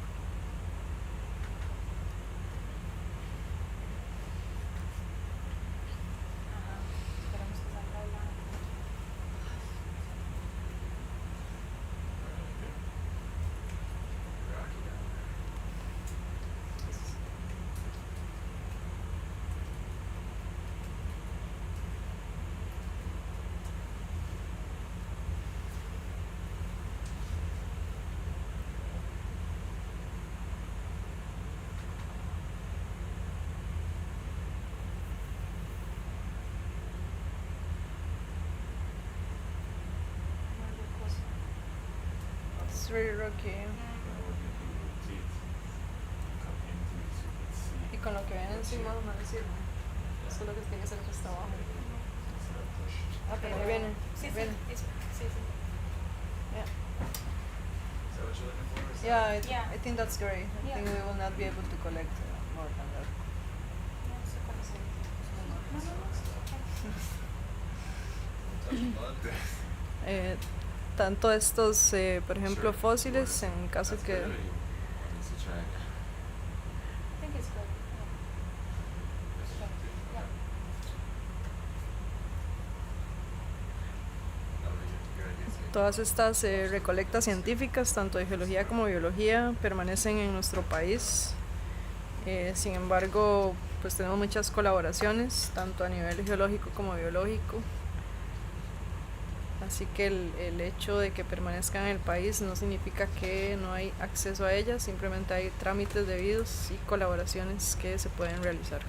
Ajá. Esperamos que salga la...
It's very rocky. Y con lo que ven encima no le sirve. Eso es lo que tiene que ser que está abajo. Ah, pero ahí viene.
Sí,
ahí
sí,
viene.
sí, sí.
Yeah.
Is that what you're looking for? Is that-
Yeah,
Yeah.
I think that's great. I
Yeah.
think we will not be able to collect more than that.
No sé cómo se dice. No, no, no.
Touch blood?
Tanto estos, por ejemplo,
Sure.
fósiles, en caso
That's
que...
good, or you want us to try it?
I think it's good.
This one too?
Yeah.
Okay. No, your idea is good.
Todas estas recolectas científicas, tanto de geología como biología, permanecen en nuestro país. Sin embargo, pues tenemos muchas colaboraciones, tanto a nivel geológico como biológico. Así que el hecho de que permanezcan en el país no significa que no hay acceso a ellas, simplemente hay trámites debidos y colaboraciones que se pueden realizar.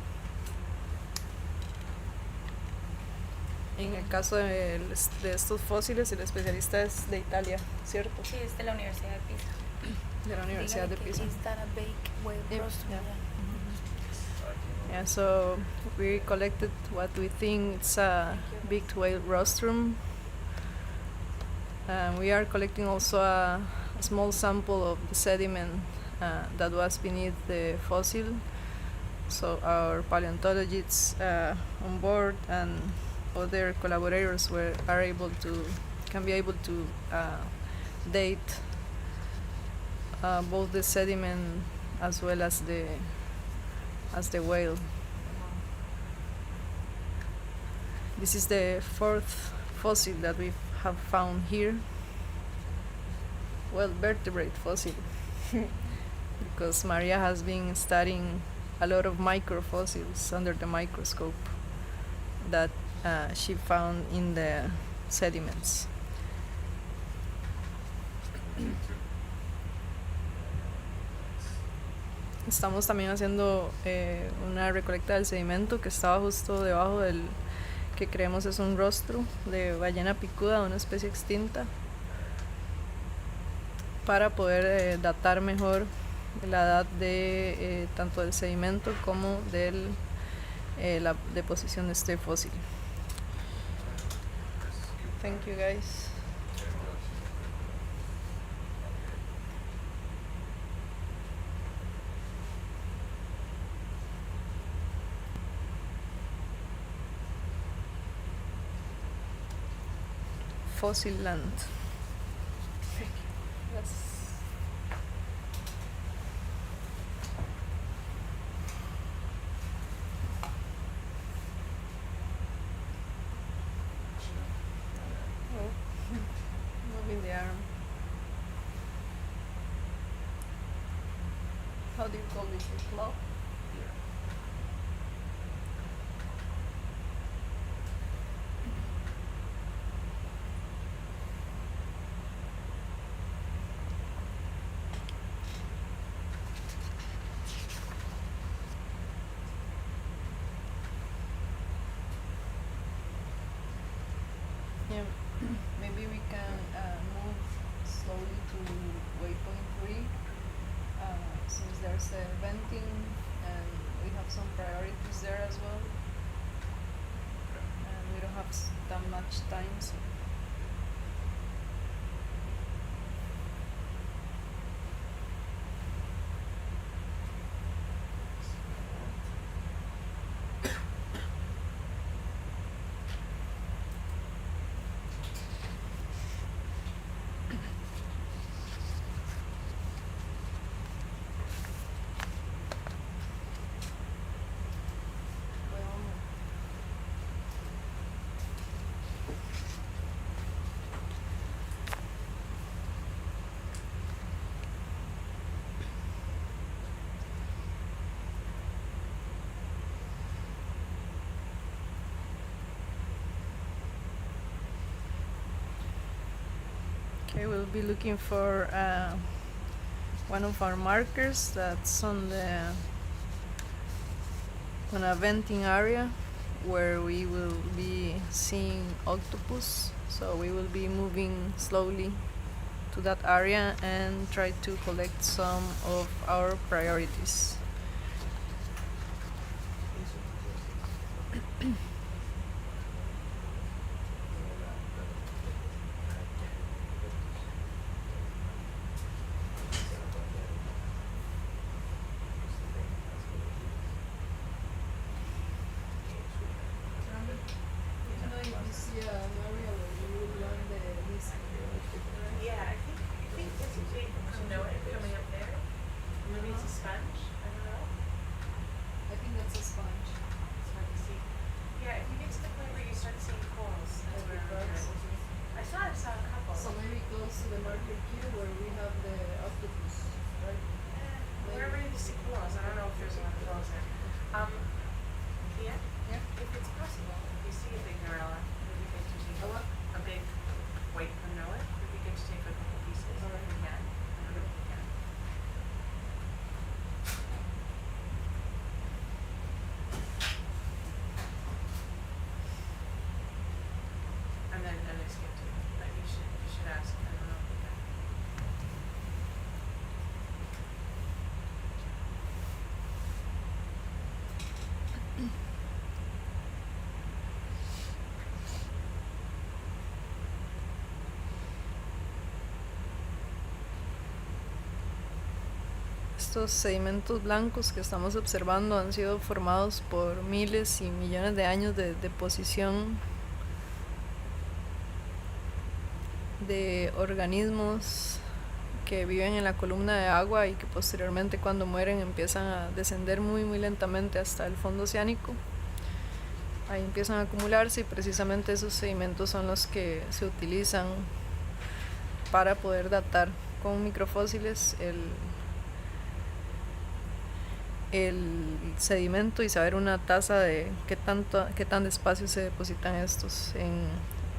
En el caso de estos fósiles, el especialista es de Italia, ¿cierto?
Sí, es de la Universidad de Pisa.
De la Universidad de Pisa.
Is that a baked whale
Yep,
roast?
yeah.
Yeah.
Yeah, so we collected what we think it's a big whale rostrum. We are collecting also a small sample of the sediment that was beneath the fossil. So our paleontologists on board and other collaborators can be able to date both the sediment as well as the whale. This is the fourth fossil that we have found here. Well, vertebrate fossil. Because Maria has been studying a lot of microfossils under the microscope that she found in the sediments. Estamos también haciendo una recolecta del sedimento que estaba justo debajo del que creemos es un rostro de ballena picuda, una especie extinta, para poder datar mejor la edad de tanto del sedimento como de la deposición de este fósil. Thank you guys. Fossil land. Yes. Oh. Moving the arm. How do you call this? A claw? Yeah, maybe we can move slowly to waypoint 3 since there's a venting and we have some priorities there as well. And we don't have that much time, so Okay, we'll be looking for one of our markers that's on a venting area where we will be seeing octopus. So we will be moving slowly to that area and try to collect some of our priorities.
Yeah, I think it's a big coming up there. Maybe it's a sponge. I don't know.
I think that's a sponge.
It's hard to see. Yeah, if you get to the point where you start seeing corals, that's where I'm good. I thought I saw a couple.
So maybe close to the marker here where we have the octopus, right?
We're ready to see corals. I don't know if there's a lot of corals there. Yeah?
Yeah.
If it's possible, if you see a big Narella, it would be good to take a big white Narella. It would be good to take a couple pieces if we can. I don't know if we can. And then skip to it. But you should ask. I don't know if we can.
Estos sedimentos blancos que estamos observando han sido formados por miles y millones de años de deposición de organismos que viven en la columna de agua y que posteriormente cuando mueren empiezan a descender muy lentamente hasta el fondo oceánico. Ahí empiezan a acumularse y precisamente esos sedimentos son los que se utilizan para poder datar con microfósiles el sedimento y saber una tasa de qué tan despacio se depositan estos. En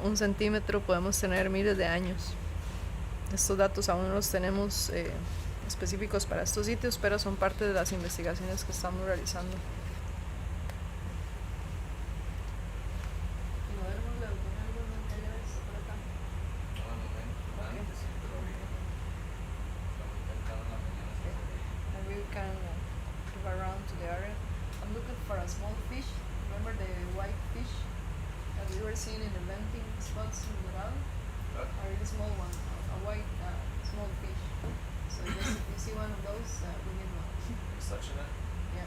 1 centímetro podemos tener miles de años. Estos datos aún no los tenemos específicos para estos sitios, pero son parte de las investigaciones que estamos realizando. For a small fish, remember the white fish that we were seeing in the venting spots in the valley? A really small one, a white small fish. So just if you see one of those, we need one.
Suction it?
Yeah.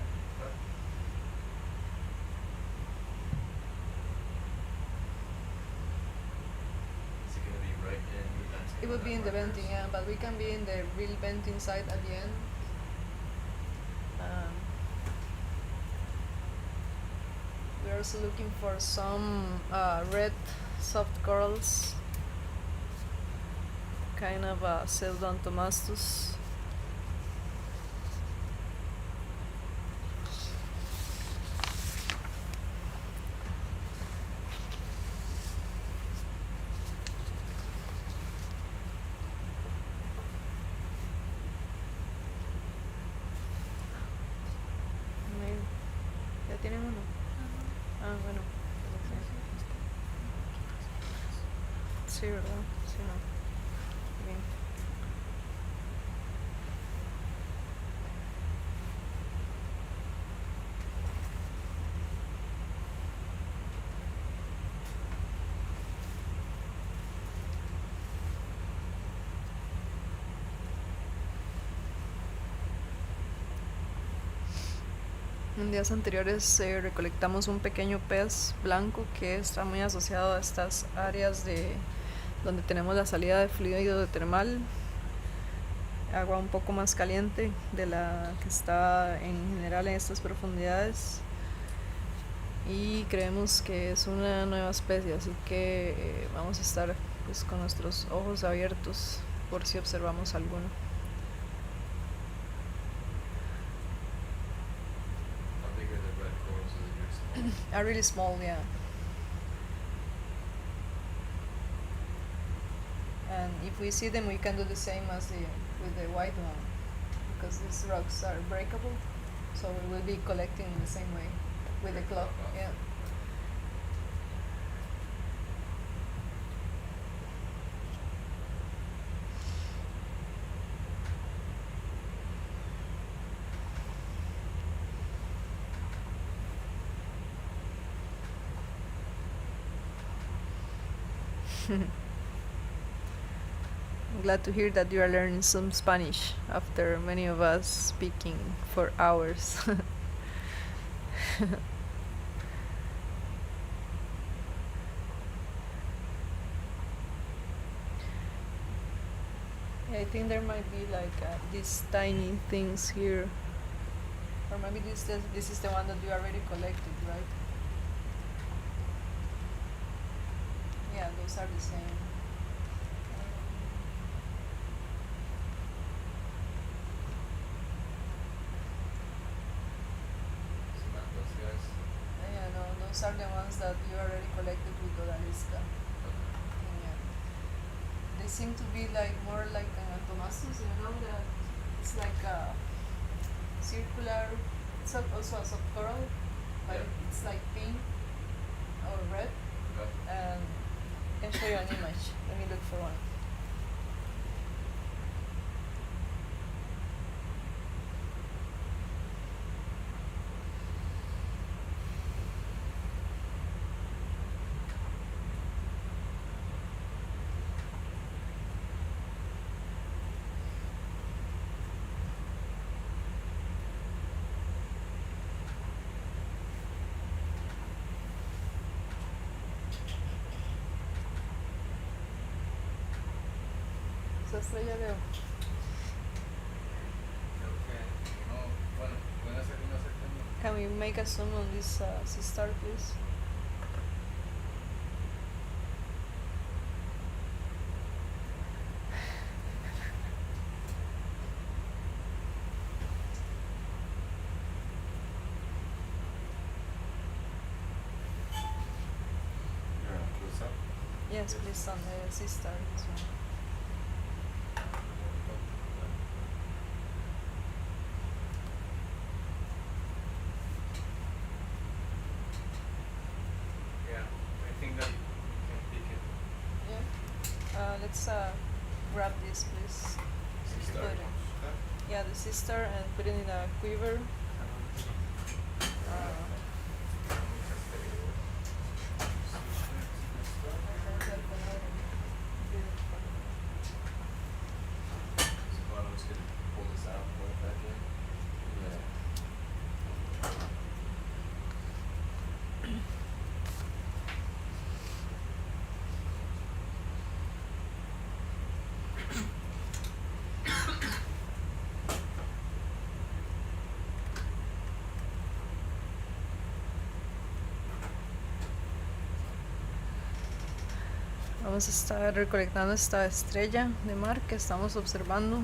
Is it gonna be right in the venting?
It would be in the venting, yeah, but we can be in the real venting site at the end. We're also looking for some red soft corals, kind of pseudontomastus. ¿Ya tienen uno? Ah, bueno. Sí, ¿verdad? Sí, no. Bien. En días anteriores recolectamos un pequeño pez blanco que está muy asociado a estas áreas de donde tenemos la salida de fluido hidrotermal, agua un poco más caliente de la que está en general en estas profundidades, y creemos que es una nueva especie, así que vamos a estar pues con nuestros ojos abiertos por si observamos alguno. Are really small, yeah. And And if we see them, we can do the same as with the white one, because these rocks are breakable, so we will be collecting in the same way with the clock. Yeah. I'm glad to hear that you are learning some Spanish after many of us speaking for hours. Yeah, I think there might be like these tiny things here, or maybe this is the one that you already collected, right? Yeah, those are the same. Yeah, no, those are the ones that you already collected with Odalisca. Yeah. They seem to be like more like anatomastos, you know, that it's like a circular, it's also a subcoral, but it's like pink or red. And I can show you an image. Let me look for one. Esa estrella veo. Can we make a zoom on this sea star, please? Yes, please, on the sea star, this one. Let's grab this, please. Put it. Yeah, the sister, and put it in a quiver. Vamos a estar recolectando esta estrella de mar que estamos observando.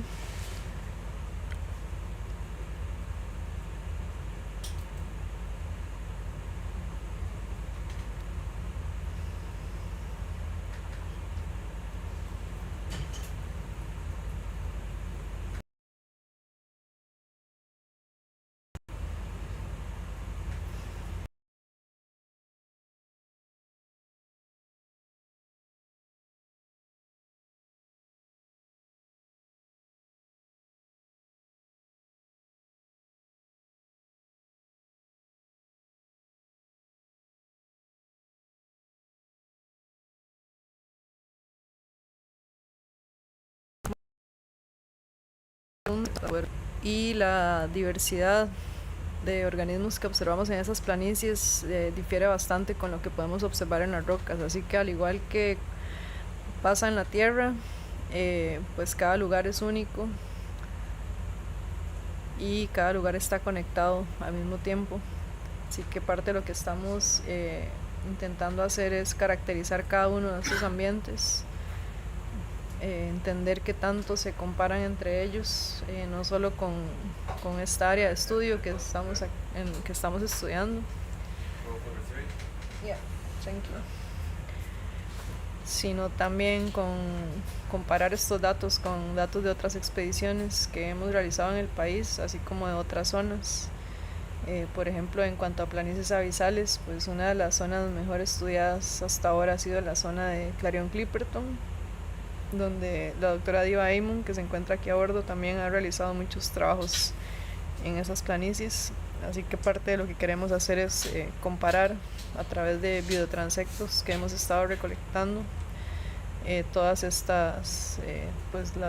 Y la diversidad de organismos que observamos en esas planicies difiere bastante con lo que podemos observar en las rocas, así que al igual que pasa en la tierra, pues cada lugar es único y cada lugar está conectado al mismo tiempo, así que parte de lo que estamos intentando hacer es caracterizar cada uno de estos ambientes, entender qué tanto se comparan entre ellos, no solo con esta área de estudio que estamos estudiando. Yeah, thank you. sino también con comparar estos datos con datos de otras expediciones que hemos realizado en el país, así como de otras zonas. Por ejemplo, en cuanto a planicies abisales, pues una de las zonas mejor estudiadas hasta ahora ha sido la zona de Clarion-Clipperton, donde la doctora Divestream, que se encuentra aquí a bordo, también ha realizado muchos trabajos en esas planicies. Así que parte de lo que queremos hacer es comparar a través de videotransectos que hemos estado recolectando todas estas,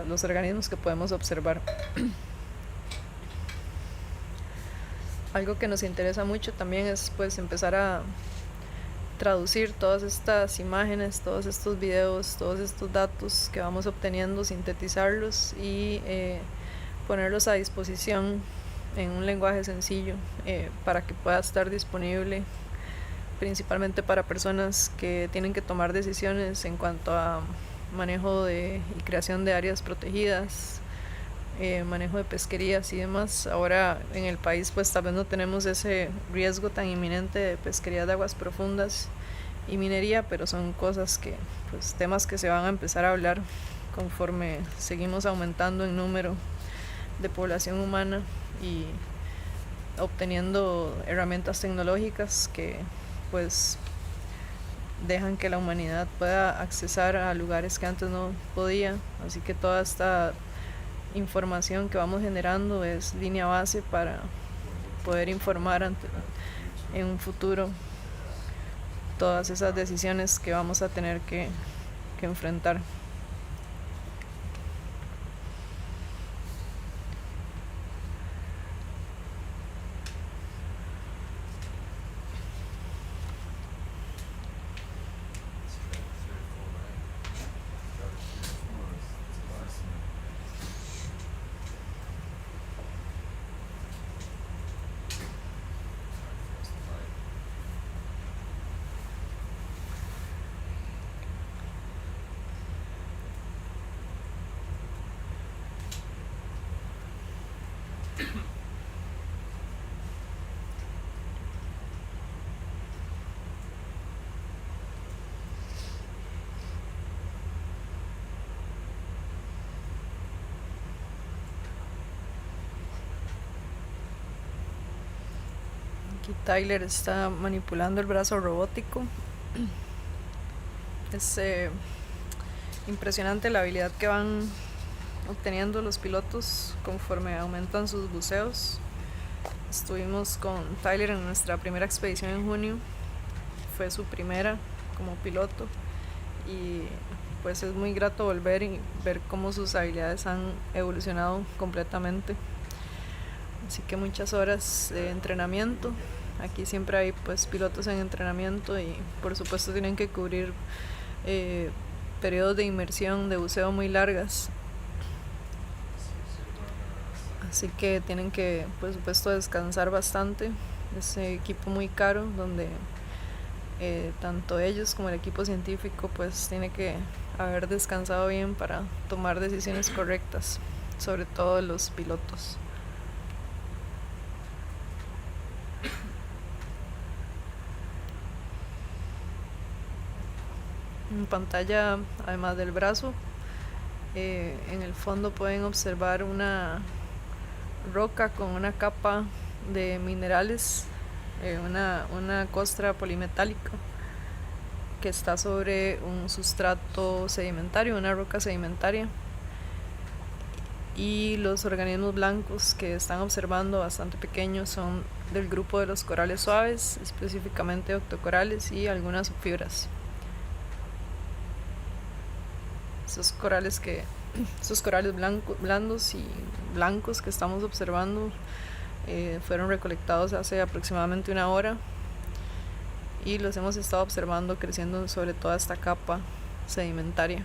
los organismos que podemos observar. Algo que nos interesa mucho también es pues empezar a traducir todas estas imágenes, todos estos videos, todos estos datos que vamos obteniendo, sintetizarlos y ponerlos a disposición en un lenguaje sencillo para que pueda estar disponible principalmente para personas que tienen que tomar decisiones en cuanto a manejo y creación de áreas protegidas, manejo de pesquerías y demás. Ahora en el país pues tal vez no tenemos ese riesgo tan inminente de pesquería de aguas profundas y minería, pero son cosas que, pues temas que se van a empezar a hablar conforme seguimos aumentando en número de población humana y obteniendo herramientas tecnológicas que pues dejan que la humanidad pueda accesar a lugares que antes no podía. Así que toda esta información que vamos generando es línea base para poder informar en un futuro todas esas decisiones que vamos a tener que enfrentar. Aquí Tyler está manipulando el brazo robótico. Es impresionante la habilidad que van obteniendo los pilotos conforme aumentan sus buceos. Estuvimos con Tyler en nuestra primera expedición en junio. Fue su primera como piloto y pues es muy grato volver y ver cómo sus habilidades han evolucionado completamente. Así que muchas horas de entrenamiento. Aquí siempre hay pues pilotos en entrenamiento y por supuesto tienen que cubrir periodos de inmersión de buceo muy largas. Así que tienen que por supuesto descansar bastante. Es equipo muy caro donde tanto ellos como el equipo científico pues tiene que haber descansado bien para tomar decisiones correctas, sobre todo los pilotos. En pantalla, además del brazo, en el fondo pueden observar una roca con una capa de minerales, una costra polimetálica que está sobre un sustrato sedimentario, una roca sedimentaria. Y los organismos blancos que están observando, bastante pequeños, son del grupo de los corales suaves, específicamente octocorales y algunas fibras. Esos corales blandos y blancos que estamos observando fueron recolectados hace aproximadamente 1 hora y los hemos estado observando creciendo sobre toda esta capa sedimentaria.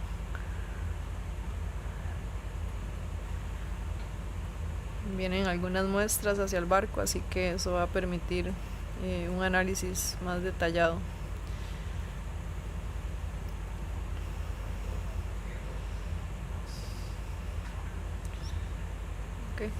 Vienen algunas muestras hacia el barco, así que eso va a permitir un análisis más detallado. Okay.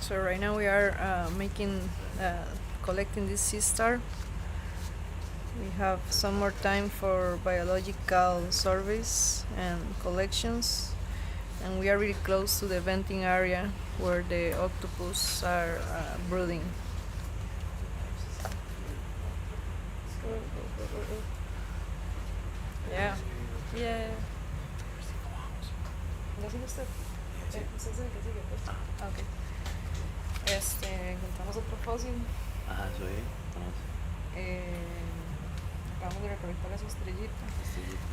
So right now we are collecting this sea star. We have some more time for biological surveys and collections, and we are really close to the venting area where the octopus are brooding. Yeah. Yeah. ¿Ya sigue usted? ¿Usted es el que sigue, pues? Ah, ok. Encontramos otro fósil.
Ajá, SOI.
Acabamos de recolectar esa estrellita.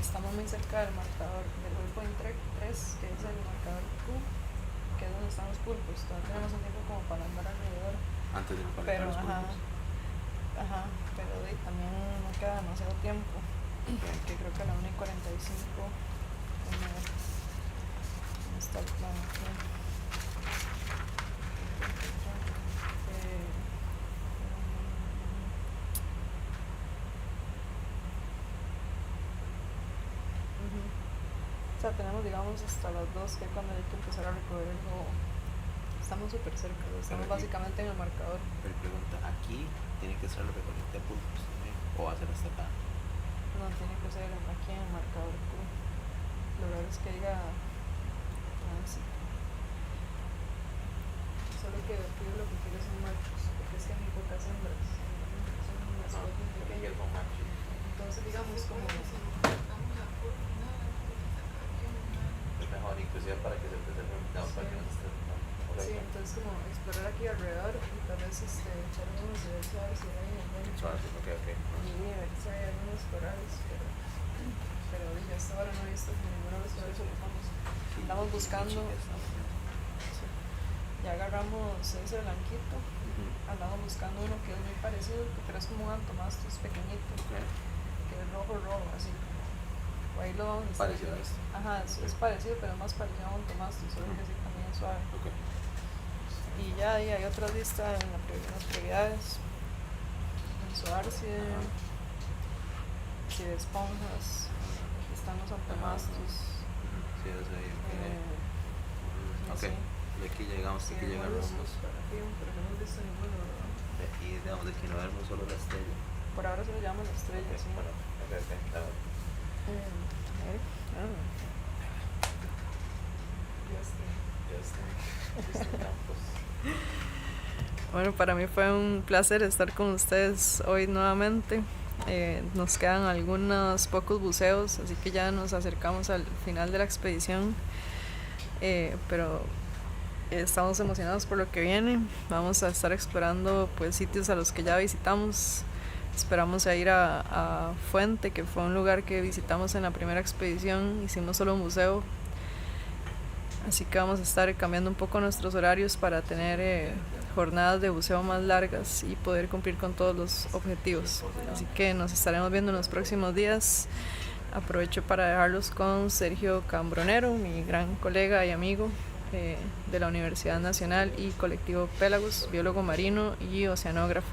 Estamos muy cerca del marcador del grupo Interdisciplinary, que es el marcador Q, que es donde están los pulpos. Todavía tenemos un tiempo como para andar alrededor.
Antes de
Pero,
los
ajá,
pulpos.
pero también no queda demasiado tiempo. Que creo que a la 1:45. ¿Dónde está el plan aquí? O sea, tenemos, digamos, hasta las 2, que es cuando hay que empezar a recoger el globo. Estamos súper cerca, estamos básicamente en el marcador.
Pero pregunta, ¿aquí tiene que ser lo que conecte a pulpos también? ¿O va a ser hasta acá?
No, tiene que ser aquí en el marcador Q. Lo raro es que diga tránsito. Solo que aquí lo que quiero son machos, porque es que hay muy pocas hembras. Son unas cosas muy pequeñas. Entonces, digamos, como...
Es mejor inclusive para que se preserve el para que no se esté...
Sí, entonces como explorar aquí alrededor y tal vez echar unos de ver si hay algún
Ok.
y ver si hay algunos corales, pero ya hasta ahora no he visto que ninguno de los corales lo ocupamos. Andamos buscando, sí, ya agarramos ese blanquito, andamos buscando uno que es muy parecido, pero es como un antomastus pequeñito, que es rojo, así como, ahí lo vamos a estar.
Parecido a esto.
Ajá, es parecido, pero es más parecido a un antomastus, solo que sí también es suave.
Okay.
Y ya ahí hay otra lista en las prioridades. Arce, de esponjas, aquí están los antomastus.
Sí, eso ahí. Ok,
Sí.
de aquí llegamos, de aquí llegamos.
Pero no hemos visto ninguno, ¿verdad?
De aquí, digamos, de aquí no vemos solo la estrella.
Por ahora se lo llaman la estrella,
Ok,
sí.
bueno, claro.
A ver,
Ya está campos.
Bueno, para mí fue un placer estar con ustedes hoy nuevamente. Nos quedan algunos pocos buceos, así que ya nos acercamos al final de la expedición. Pero estamos emocionados por lo que viene. Vamos a estar explorando pues sitios a los que ya visitamos. Esperamos a ir a Fuente, que fue un lugar que visitamos en la primera expedición. Hicimos solo un buceo. Así que vamos a estar cambiando un poco nuestros horarios para tener jornadas de buceo más largas y poder cumplir con todos los objetivos. Así que nos estaremos viendo en los próximos días. Aprovecho para dejarlos con Sergio Cambronero, mi gran colega y amigo de la Universidad Nacional y Colectivo Pelagos, biólogo marino y oceanógrafo.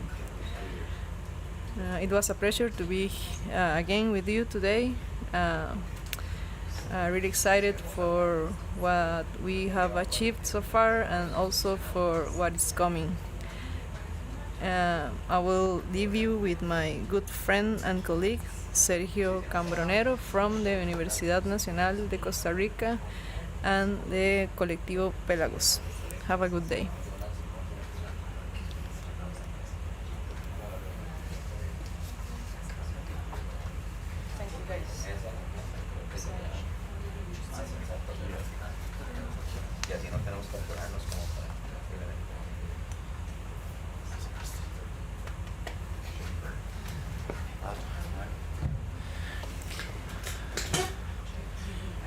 It was a pleasure to be again with you today. Really excited for what we have achieved so far and also for what is coming. I will leave you with my good friend and colleague Sergio Cambronero from the Universidad Nacional de Costa Rica and the Colectivo Pelagos. Have a good day. Thank you guys.
Y así no tenemos que apurarnos como para...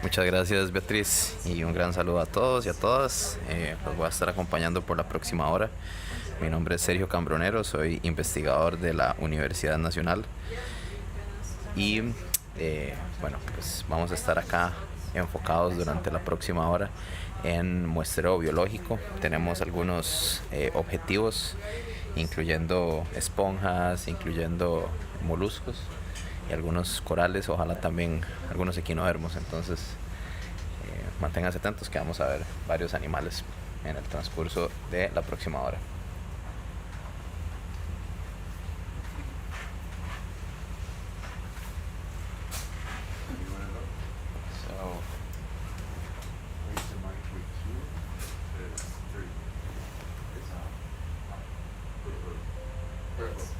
Muchas gracias, Beatriz, y un gran saludo a todos y a todas. Los voy a estar acompañando por la próxima hora. Mi nombre es Sergio Cambronero, soy investigador de la Universidad Nacional y bueno, pues vamos a estar acá enfocados durante la próxima hora en muestreo biológico. Tenemos algunos objetivos, incluyendo esponjas, incluyendo moluscos y algunos corales, ojalá también algunos equinodermos. Entonces Manténganse atentos que vamos a ver varios animales en el transcurso de la próxima hora.
You wanna go?
So,
Where's the mark for two? It's three. It's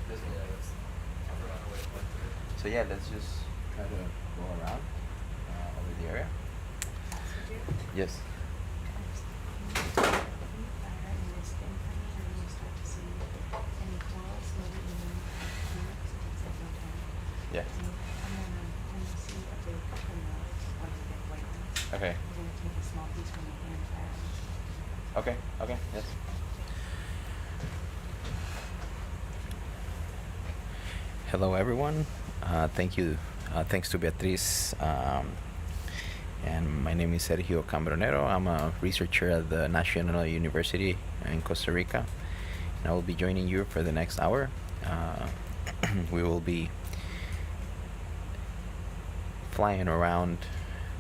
this one. Yeah, that's. I forgot how it went there.
so yeah, let's just try to go around over the area. Yes. Yeah. Okay. Okay. Okay. Yes. Hello, everyone. Thank you. Thanks to Beatriz. And my name is Sergio Cambronero. I'm a researcher at the National University in Costa Rica. And I will be joining you for the next hour. We will be flying around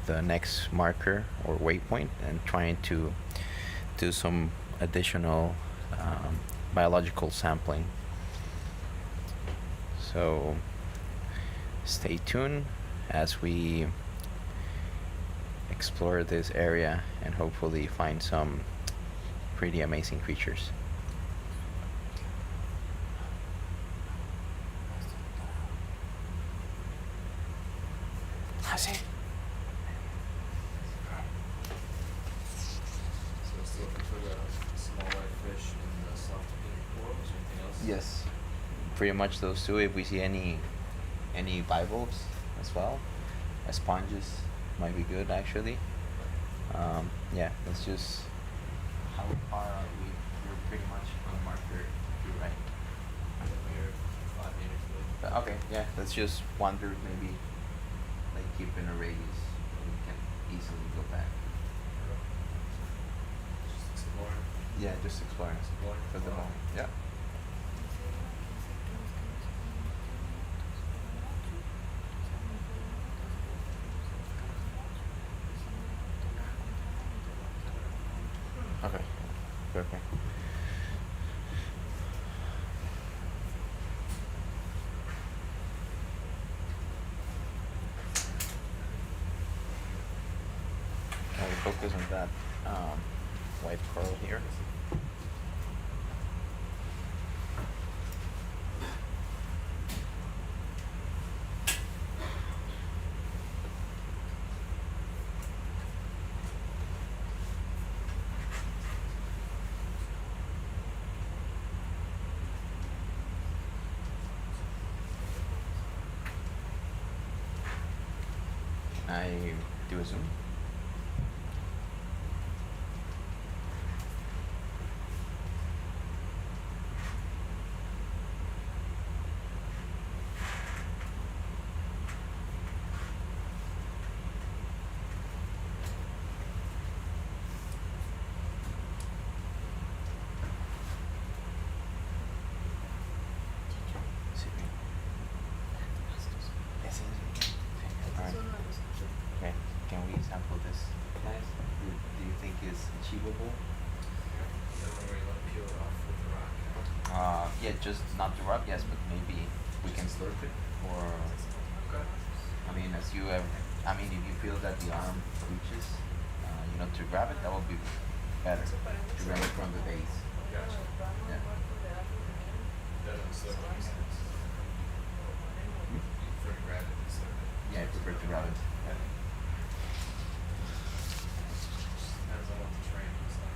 the next marker or waypoint and trying to do some additional biological sampling. So stay tuned as we explore this area and hopefully find some pretty amazing creatures.
So it's looking for the small white fish and the soft pink coral. Is there anything else?
Yes, pretty much those two. If we see any bivalves as well, sponges might be good actually. Yeah, let's just. How far are we? We're pretty much on the marker to your right.
We're 5 meters away.
Okay, yeah, let's just wander maybe, like keep in a radius so we can easily go back.
Just exploring.
Yeah, just exploring.
Exploring.
For the moment. Yeah. Okay. Perfect. I will focus on that white coral here. I do a zoom. Sí. Yes, yes, yes. All right. Okay, can we sample this? Nice. Do you think it's achievable?
The one where you let it peel it off with the rock.
Yeah, just not the rock, yes, but maybe we can slurp it, or
Okay.
I mean, as you have, I mean, if you feel that the arm reaches, to grab it, that would be better to grab it from the base.
Gotcha.
Yeah.
That doesn't slip on these things. You prefer to grab it than slip it.
Yeah, I prefer to grab it. Yeah.
Just depends on what the terrain looks like.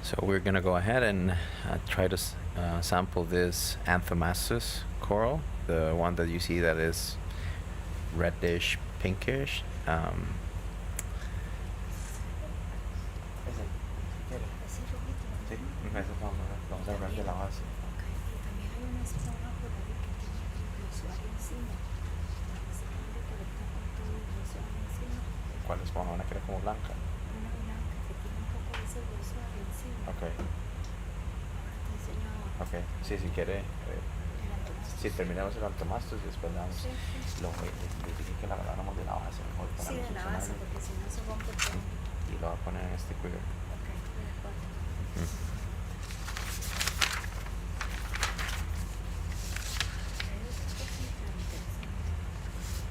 So we're gonna go ahead and try to sample this Anthomastus coral, the one that you see that is reddish, pinkish. Vamos a hablar de la base. ¿Cuál esponja? Una que era como blanca. Okay. Okay. Sí, si quiere. Si terminamos el Anthomastus y después le damos. Les dije que la agarráramos de la base mejor para
Sí, de la base, porque si no se rompe todo.
Y lo voy a poner en este quiver.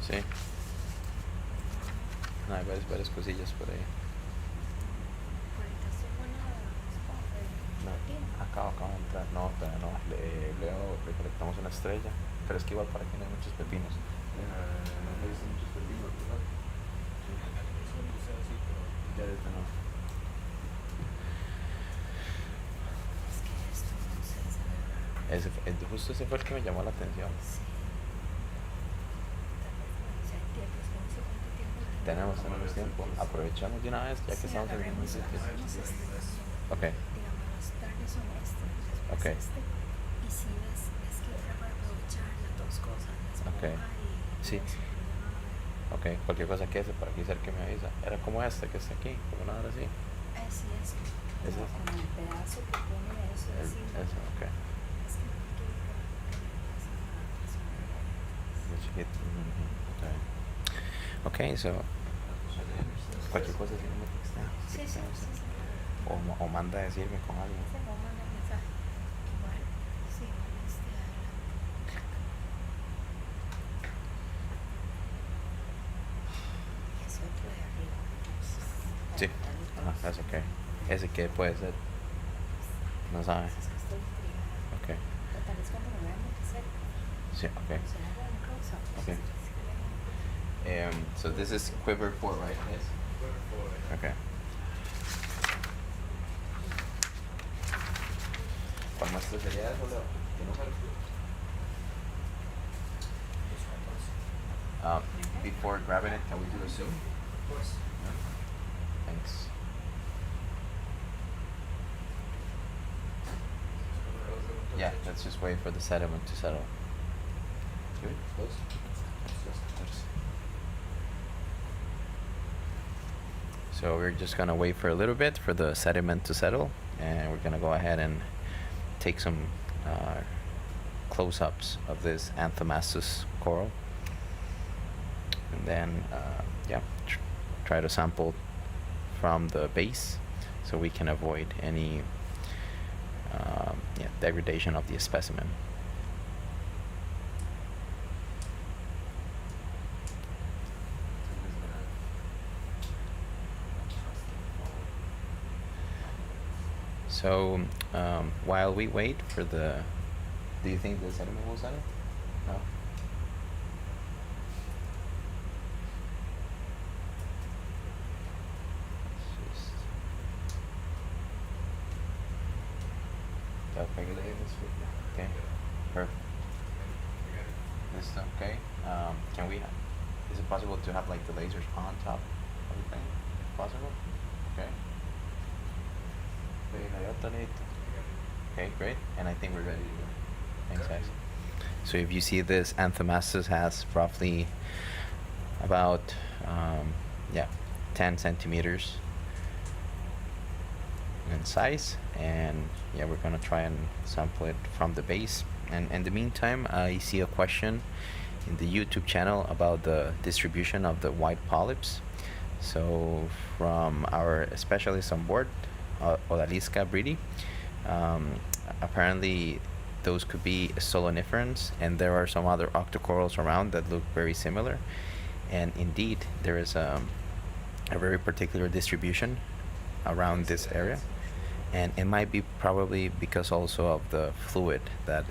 Sí. No, hay varias cosillas por ahí. No, acabo de entrar. No, todavía no. Le colectamos una estrella. Pero es que igual para aquí no hay muchos pepinos.
No me dicen muchos pepinos, ¿verdad?
Ya ahorita no. Justo ese fue el que me llamó la atención. Tenemos tiempo. Aprovechamos de una vez ya que estamos en el mismo sitio. Ok. Ok.
Y si ves que era para aprovechar las dos cosas, la
Ok.
esponja y
Sí. Ok, cualquier cosa que ese por aquí cerca me avisa. Era como este que está aquí, como una hora así.
sí, eso.
¿Es ese?
Con el pedazo que tiene eso encima.
Eso, ok.
Es que no quiero que
Muy chiquito. Ok, so. Cualquier cosa si no me textea.
Sí.
O manda a decirme con algo.
Se va a mandar mensaje. Igual, sí, y ese otro de arriba.
Sí. That's okay. Ese que puede ser. No sabe.
Es que estoy intrigada.
Ok.
Pero tal vez cuando me vean de cerca.
Sí, ok.
Se haga un close-up.
Okay. So this is quiver 4, right? Yes. Okay. ¿Cuál muestra sería eso, Leo? ¿Qué número? Before grabbing it, can we do a zoom?
Of course.
Thanks. Yeah, let's just wait for the sediment to settle. Good? Close? So we're just gonna wait for a little bit for the sediment to settle, and we're gonna go ahead and take some close-ups of this Anthomastus coral, and then try to sample from the base so we can avoid any degradation of the specimen. So while we wait for the, do you think the sediment will settle? No. Okay. Perfect. This is okay. Can we? Is it possible to have like the lasers on top of the thing? Possible? Okay. Okay, great. And I think we're ready to go. Thanks, guys. So if you see this Anthomastus has roughly about 10 centimeters in size, and we're gonna try and sample it from the base. And in the meantime, I see a question in the YouTube channel about the distribution of the white polyps. So from our specialist on board, Odalisca Bridi, apparently those could be stoloniferans, and there are some other octocorals around that look very similar. And indeed, there is a very particular distribution around this area, and it might be probably because also of the fluid that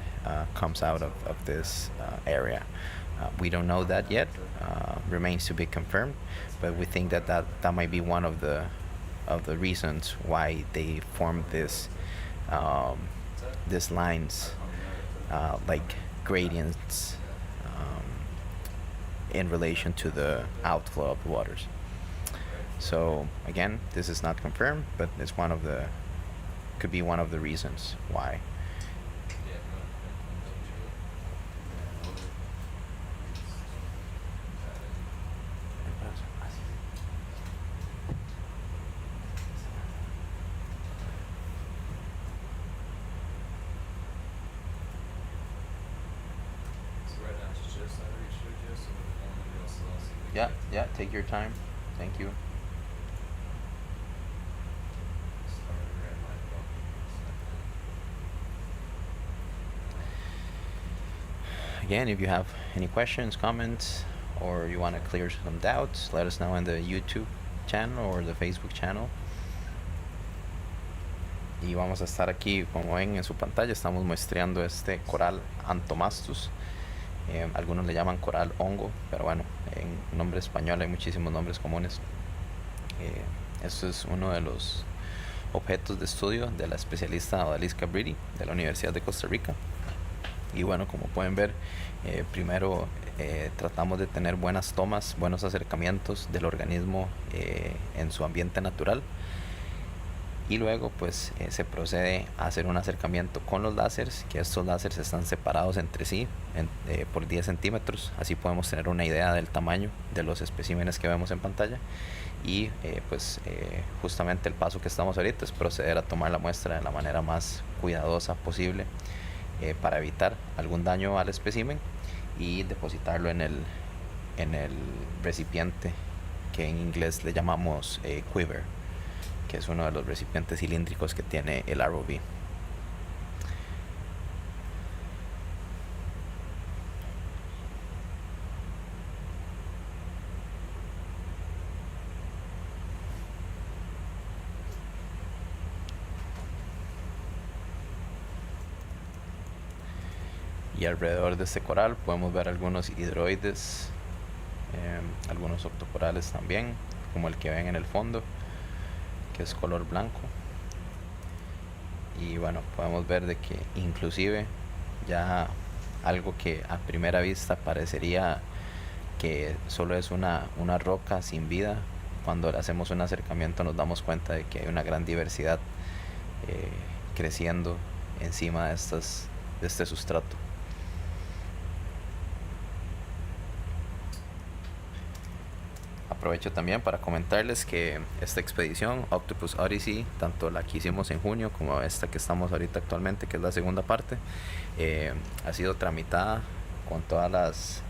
comes out of this area. We don't know that yet, remains to be confirmed, but we think that might be one of the of the reasons why they formed these lines, like gradients, in relation to the outflow of the waters. So again, this is not confirmed, but it's could be one of the reasons why. Yeah, take your time. Thank you. Again, if you have any questions, comments, or you want to clear some doubts, let us know in the YouTube channel or the Facebook channel. Y vamos a estar aquí, como ven en su pantalla, estamos muestreando este coral Antomastus. Algunos le llaman coral hongo, pero bueno, en nombre español hay muchísimos nombres comunes. Esto es uno de los objetos de estudio de la especialista Odalisca Brady de la Universidad de Costa Rica. Y bueno, como pueden ver, primero tratamos de tener buenas tomas, buenos acercamientos del organismo en su ambiente natural. Y luego pues se procede a hacer un acercamiento con los láseres, que estos láseres están separados entre sí por 10 centímetros. Así podemos tener una idea del tamaño de los especímenes que vemos en pantalla. Y justamente el paso que estamos ahorita es proceder a tomar la muestra de la manera más cuidadosa posible para evitar algún daño al espécimen y depositarlo en el recipiente que en inglés le llamamos quiver, que es uno de los recipientes cilíndricos que tiene el ROV. Y alrededor de este coral podemos ver algunos hidroides, algunos octocorales también, como el que ven en el fondo, que es color blanco. Y bueno, podemos ver de que inclusive ya algo que a primera vista parecería que solo es una roca sin vida, cuando le hacemos un acercamiento nos damos cuenta de que hay una gran diversidad creciendo encima de este sustrato. Aprovecho también para comentarles que esta expedición, Octopus Odyssey, tanto la que hicimos en junio como esta que estamos ahorita actualmente, que es la segunda parte, ha sido tramitada con todas las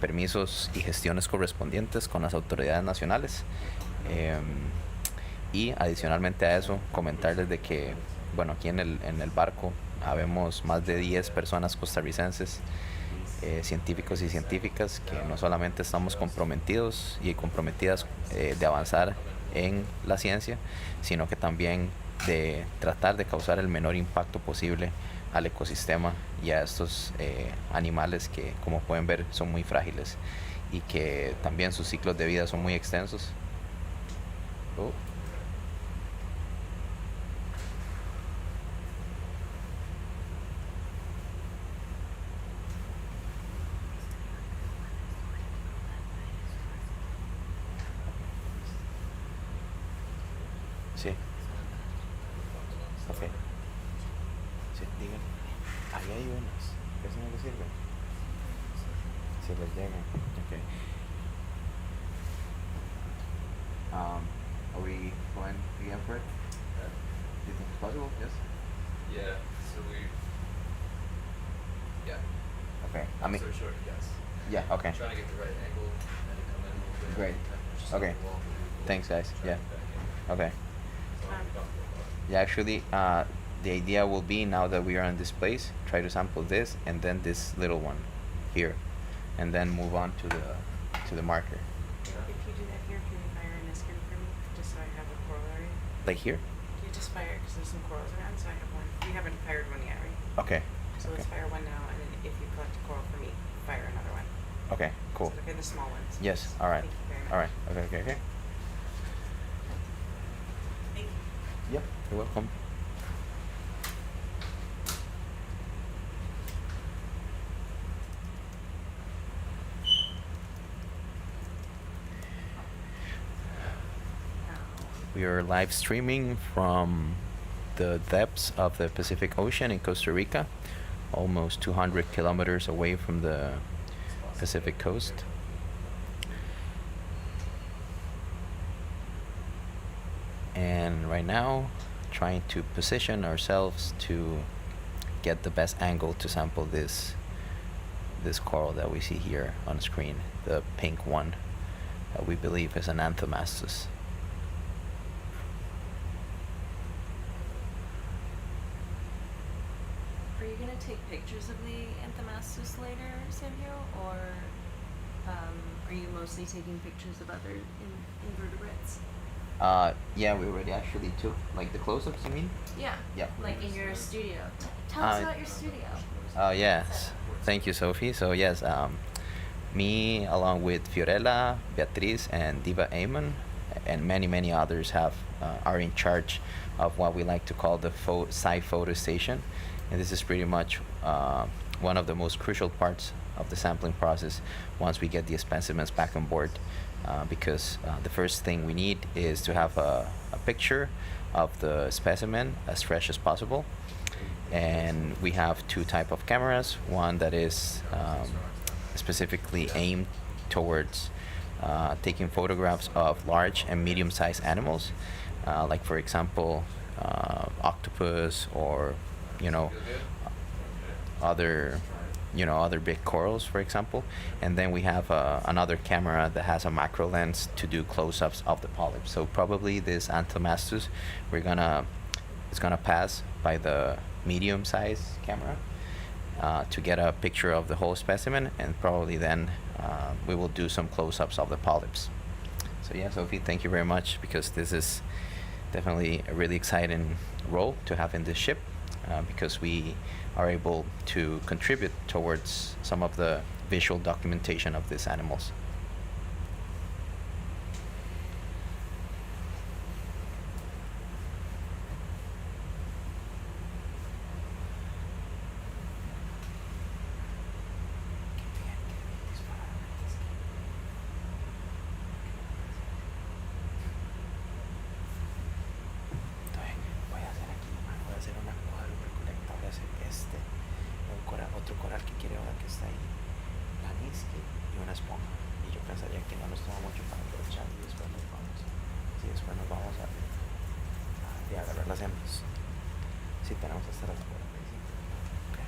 permisos y gestiones correspondientes con las autoridades nacionales. Y adicionalmente a eso, comentarles de que, bueno, aquí en el barco habemos más de 10 personas costarricenses, científicos y científicas, que no solamente estamos comprometidos y comprometidas de avanzar en la ciencia, sino que también de tratar de causar el menor impacto posible al ecosistema y a estos animales que, como pueden ver, son muy frágiles y que también sus ciclos de vida son muy extensos. Sí. Ok. Sí, digan. Ahí hay unas. ¿Eso no les sirve? Si les llegan. Ok. Are we going again for it? Do you think it's possible? Yes?
Yeah, so
Okay. I
long
mean,
story short, yes.
yeah, okay.
Trying to get the right angle and to come in a little bit.
Great.
Just
Okay.
on the wall, but we will
Thanks, guys.
try
Yeah.
it back in.
Okay.
So I'll be comfortable about it.
Yeah, actually, the idea will be, now that we are in this place, try to sample this and then this little one here, and then move on to the marker.
If you do that here, can you fire an escarpment for me, just so I have a corollary?
Like here?
Can you just fire, because there's some corals around, so I have one. We haven't fired one yet, right?
Okay.
So let's fire one now, and then if you collect a coral for me, fire another one.
Okay, cool.
So look at the small ones.
Yes, all right.
Thank you very much.
All right. Okay. You're welcome. We are live streaming from the depths of the Pacific Ocean in Costa Rica, almost 200 kilometers away from the Pacific coast. And right now, trying to position ourselves to get the best angle to sample this coral that we see here on screen, the pink one that we believe is an Anthomastus.
Are you gonna take pictures of the Anthomastus later, Samuel, or are you mostly taking pictures of other invertebrates?
Yeah, we already actually took, like, the close-ups, you mean?
Yeah.
Yeah.
Like in your studio. Tell us about your studio.
Yes. Thank you, Sophie. So yes, me along with Fiorella, Beatriz, and Diva Amon, and many others are in charge of what we like to call the SOI photo station, and this is pretty much one of the most crucial parts of the sampling process once we get the specimens back on board, because the first thing we need is to have a picture of the specimen as fresh as possible. And we have two type of cameras, one that is specifically aimed towards taking photographs of large and medium-sized animals, like for example octopus, or other big corals, for example. And then we have another camera that has a macro lens to do close-ups of the polyps. So probably this Anthomastus, it's gonna pass by the medium-sized camera to get a picture of the whole specimen, and probably then we will do some close-ups of the polyps. So yeah, Sophie, thank you very much, because this is definitely a really exciting role to have in this ship, because we are able to contribute towards some of the visual documentation of these animals. Otro coral que quiere ahora, que está ahí, la nisqui y una esponja, y yo pensaría que no nos toma mucho para aprovechar, y después nos vamos a agarrar las hembras. Sí, tenemos hasta las 45. Okay.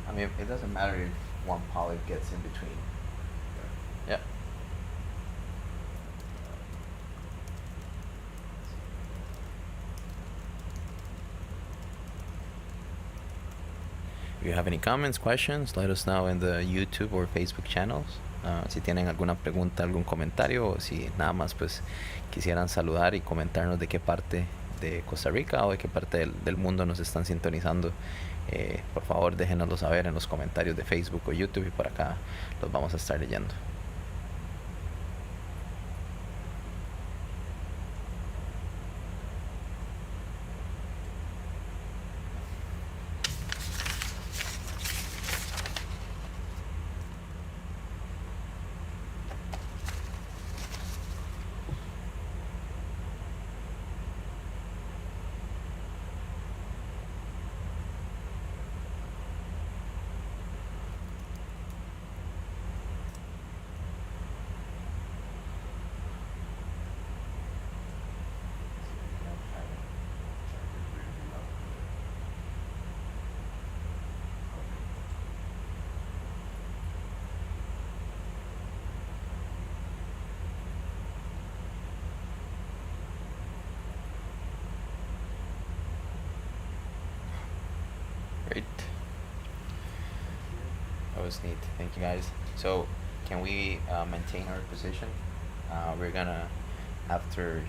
I mean, it doesn't matter if one polyp gets in between. Yeah. If you have any comments, questions, let us know in the YouTube or Facebook channels. Si tienen alguna pregunta, algún comentario, o si nada más pues quisieran saludar y comentarnos de qué parte de Costa Rica o de qué parte del mundo nos están sintonizando, por favor déjenoslo saber en los comentarios de Facebook o YouTube, y por acá los vamos a estar leyendo. Great. That was neat. Thank you guys. So, can we maintain our position? We're gonna, after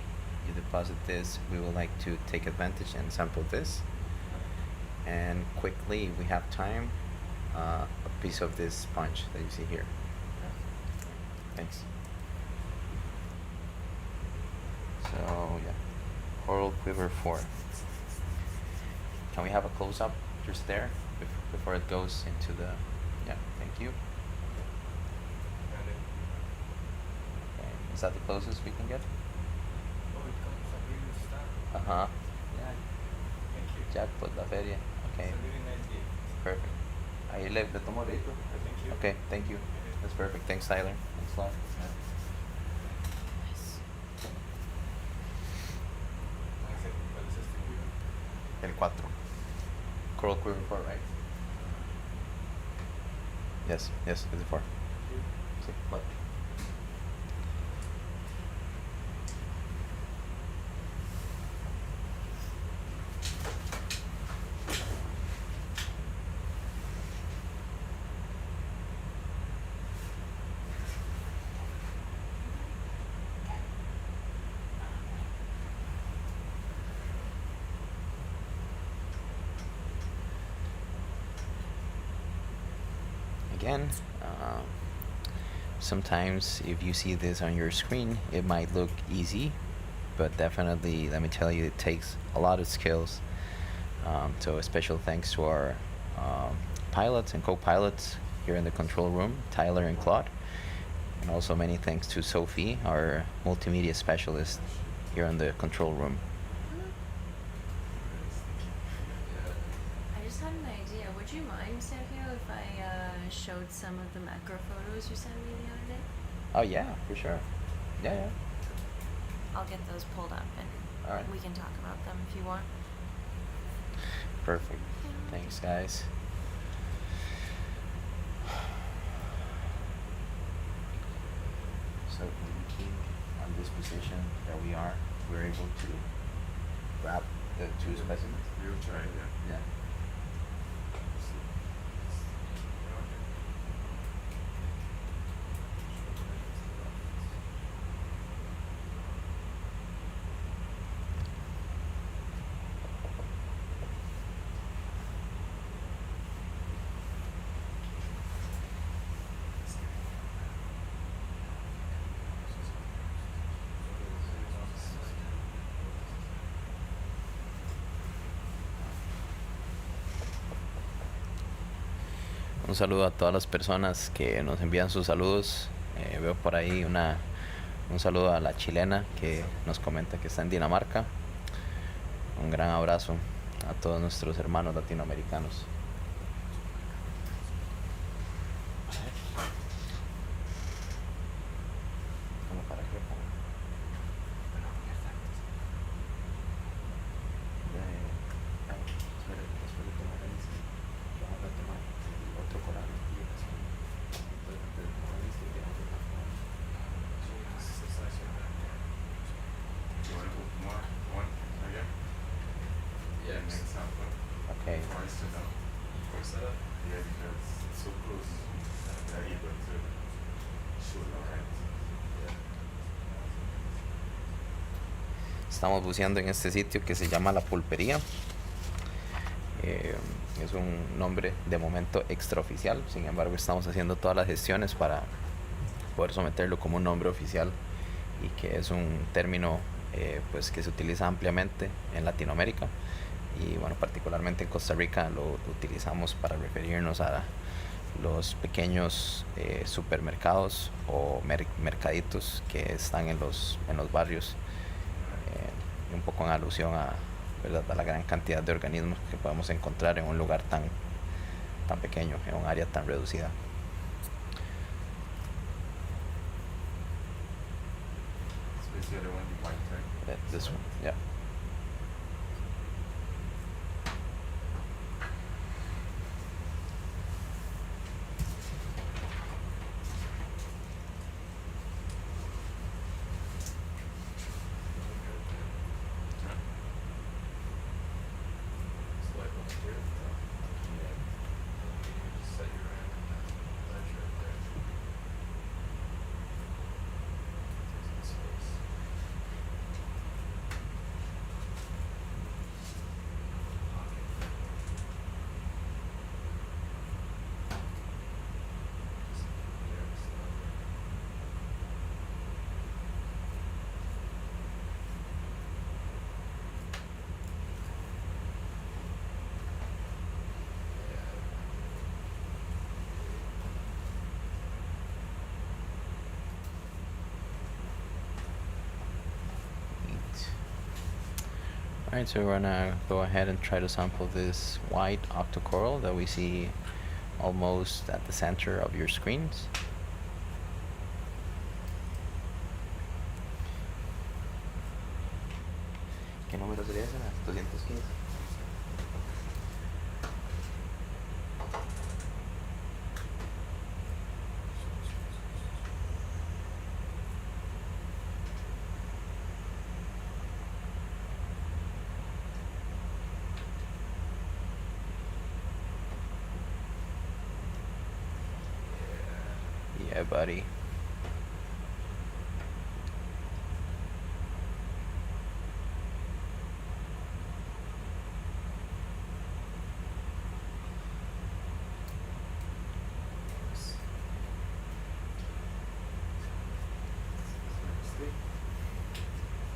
you deposit this, we would like to take advantage and sample this. And quickly, if we have time, a piece of this sponge that you see here. Thanks. So, yeah. Coral quiver 4. Can we have a close-up just there before it goes into the... Yeah, thank you. Okay. Is that the closest we can get? Uh-huh. Yeah. Jackpot, la feria. Okay. Perfect. Ahí le tomo ahorita. Okay, thank you. That's perfect. Thanks, Tyler. Thanks a lot. El 4. Coral quiver 4, right? Yes, it's the 4. Sí, 4. Again, sometimes if you see this on your screen, it might look easy, but definitely, let me tell you, it takes a lot of skills. So a special thanks to our pilots and co-pilots here in the control room, Tyler and Claude, and also many thanks to Sophie, our multimedia specialist here in the control room.
I just had an idea. Would you mind, Sergio, if I showed some of the macro photos you sent me the other day?
Oh yeah, for sure. Yeah.
I'll get those pulled up and
All right.
we can talk about them if you want.
Perfect. Thanks, guys. So when we keep on this position that we're able to grab the 2 specimens.
We'll try, yeah.
Yeah. Un saludo a todas las personas que nos envían sus saludos. Veo por ahí un saludo a la chilena que nos comenta que está en Dinamarca. Un gran abrazo a todos nuestros hermanos latinoamericanos. ¿Cómo para qué? Después de tomar el vamos a tomar otro coral y
You want to put more? One again? Yeah, next sample.
Okay.
For us to know. Yeah, because it's so close. They're able to show the right.
Estamos buceando en este sitio que se llama la Pulpería. Es un nombre de momento extraoficial, sin embargo estamos haciendo todas las gestiones para poder someterlo como un nombre oficial y que es un término pues que se utiliza ampliamente en Latinoamérica y bueno, particularmente en Costa Rica lo utilizamos para referirnos a los pequeños supermercados o mercaditos que están en los barrios, un poco en alusión a, ¿verdad?, a la gran cantidad de organismos que podemos encontrar en un lugar tan pequeño, en un área tan reducida.
So is the other one the white type?
This one, yeah. Alright, so we're gonna go ahead and try to sample this white octocoral that we see almost at the center of your screens. ¿Qué número sería ese? 215. Yeah, buddy.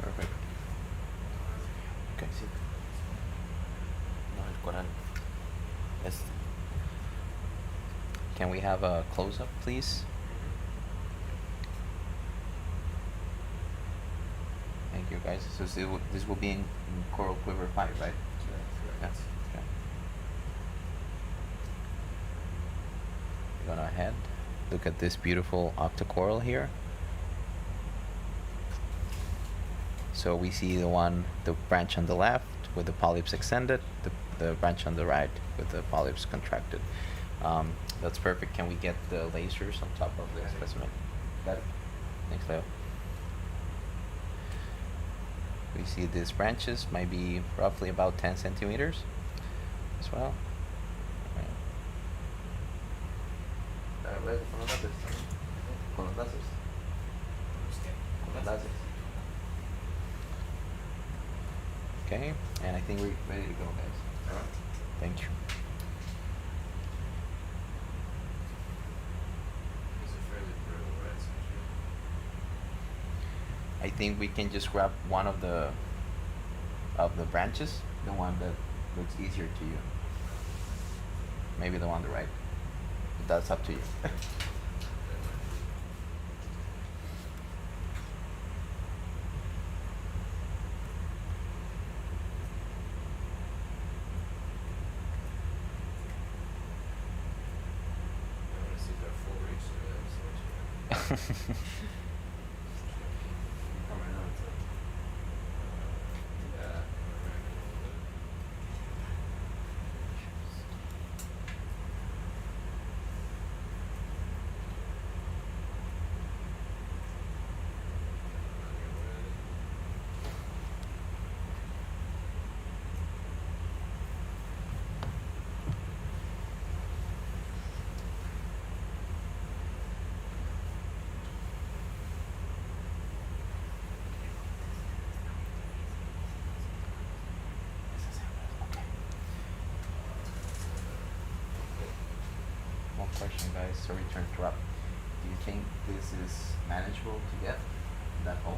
Perfect. Okay, sí. No, el coral. Can we have a close-up, please? Thank you, guys. So this will be in Coral Quiver 5, right?
Yeah,
Yes. Okay. We're gonna ahead. Look at this beautiful octocoral here. So we see the branch on the left with the polyps extended, the branch on the right with the polyps contracted. That's perfect. Can we get the lasers on top of the specimen? Got it. Thanks, Leo. We see these branches might be roughly about 10 centimeters as well. Right. Con los láseres también. Con los láseres. Con los láseres. Okay, and I think we're ready to go, guys.
Alright.
Thank you.
These are fairly brittle, right? So
I think we can just grab one of the branches, the one that looks easier to you. Maybe the one on the right. That's up to you.
I want to see that full reach to that. So coming on to yeah, right a little bit.
One question, guys. Sorry to interrupt. Do you think this is manageable to get that hole?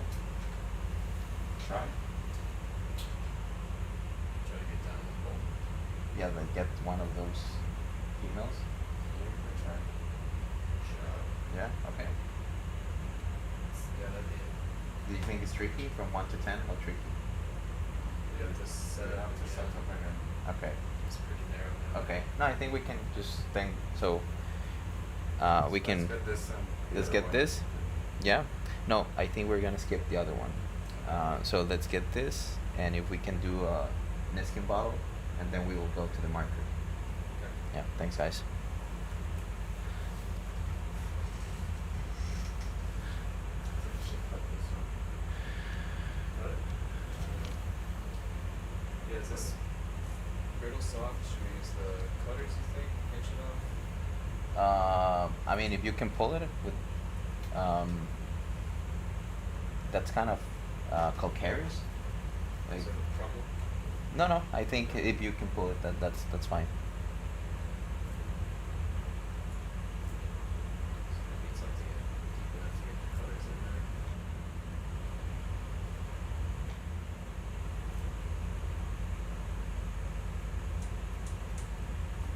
Try. Try to get down the hole.
Yeah, like get one of those females.
Try. Shot.
Yeah. Okay.
Yeah, that'd be it.
Do you think it's tricky from 1 to 10? How tricky?
You have to set it up to something like that.
Okay.
It's pretty narrow now.
Okay. No, I think we can just think so. We can.
Let's get this.
Let's get this. Yeah. No, I think we're gonna skip the other one. So let's get this, and if we can do a Niskin bottle, and then we will go to the marker.
Okay.
Yeah. Thanks, guys.
Yeah, is this brittle soft? Should we use the cutters, you think? Pinch it off?
I mean, if you can pull it with, that's kind of calcareous. Like,
Is it a problem?
no, no. I think if you can pull it, that's fine.
So we need something deep enough to get the cutters in there.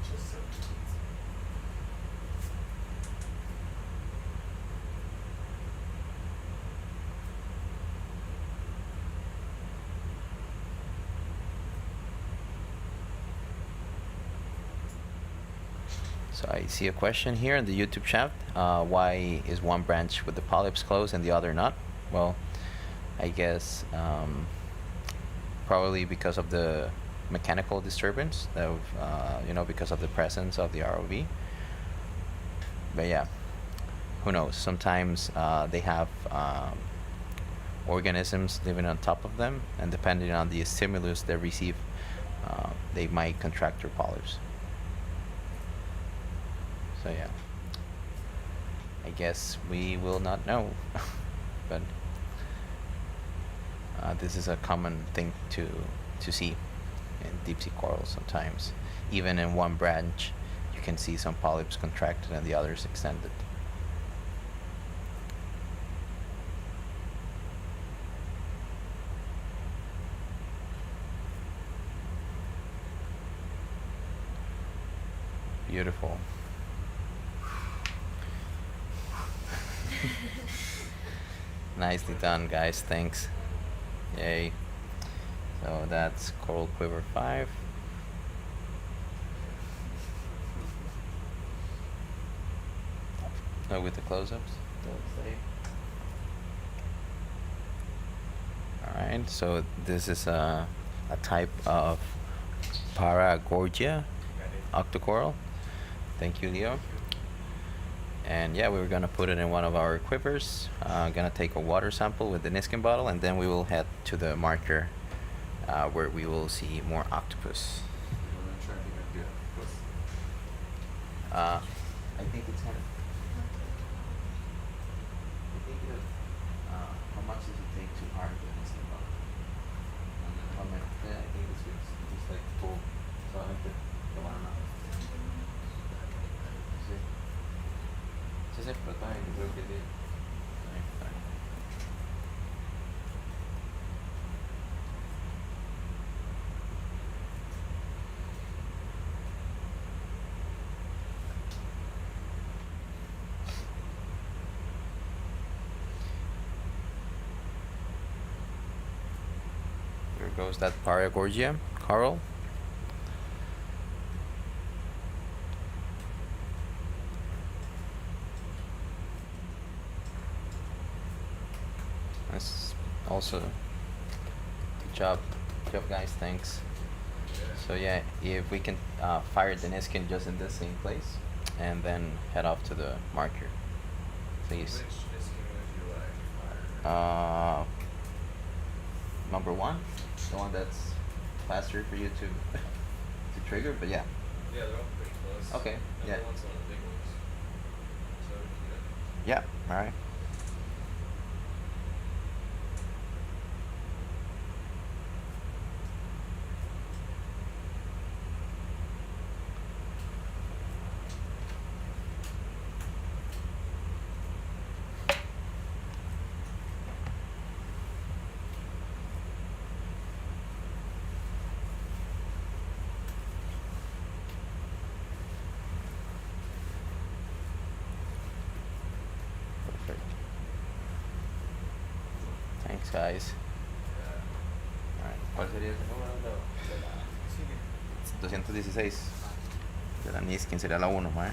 Just so
So I see a question here in the YouTube chat. Why is one branch with the polyps closed and the other not? Well, I guess probably because of the mechanical disturbance of because of the presence of the ROV. But yeah, who knows? Sometimes they have organisms living on top of them, and depending on the stimulus they receive, they might contract their polyps. So yeah, I guess we will not know, but this is a common thing to see in deep sea corals. Sometimes, even in one branch, you can see some polyps contracted and the others extended. Beautiful. Nicely done, guys. Thanks. Yay. So that's Coral Quiver 5. Oh, with the close-ups. Alright, so this is a type of Paragorgia octocoral. Thank you, Leo. And yeah, we're gonna put it in one of our quivers. Gonna take a water sample with the Niskin bottle, and then we will head to the marker where we will see more octopus. I think it's kind of. How much does it take to harden the Niskin bottle? Yeah, I think it's just like full. So I think the one now. Sí, pero también creo que sí. Here goes that Paragorgia coral. That's also good job guys, thanks. So yeah, if we can fire the Niskin just in the same place and then head off to the marker, please.
Which Niskin would you like fire?
Number 1, the one that's faster for you to trigger, but yeah.
Yeah, they're all pretty close.
Okay,
Number
yeah.
1's one of the big ones. So we can do it.
Yeah, alright. Perfect. Thanks, guys. Alright, ¿cuál sería ese número de la 216? De la Niskin sería la 1, mae.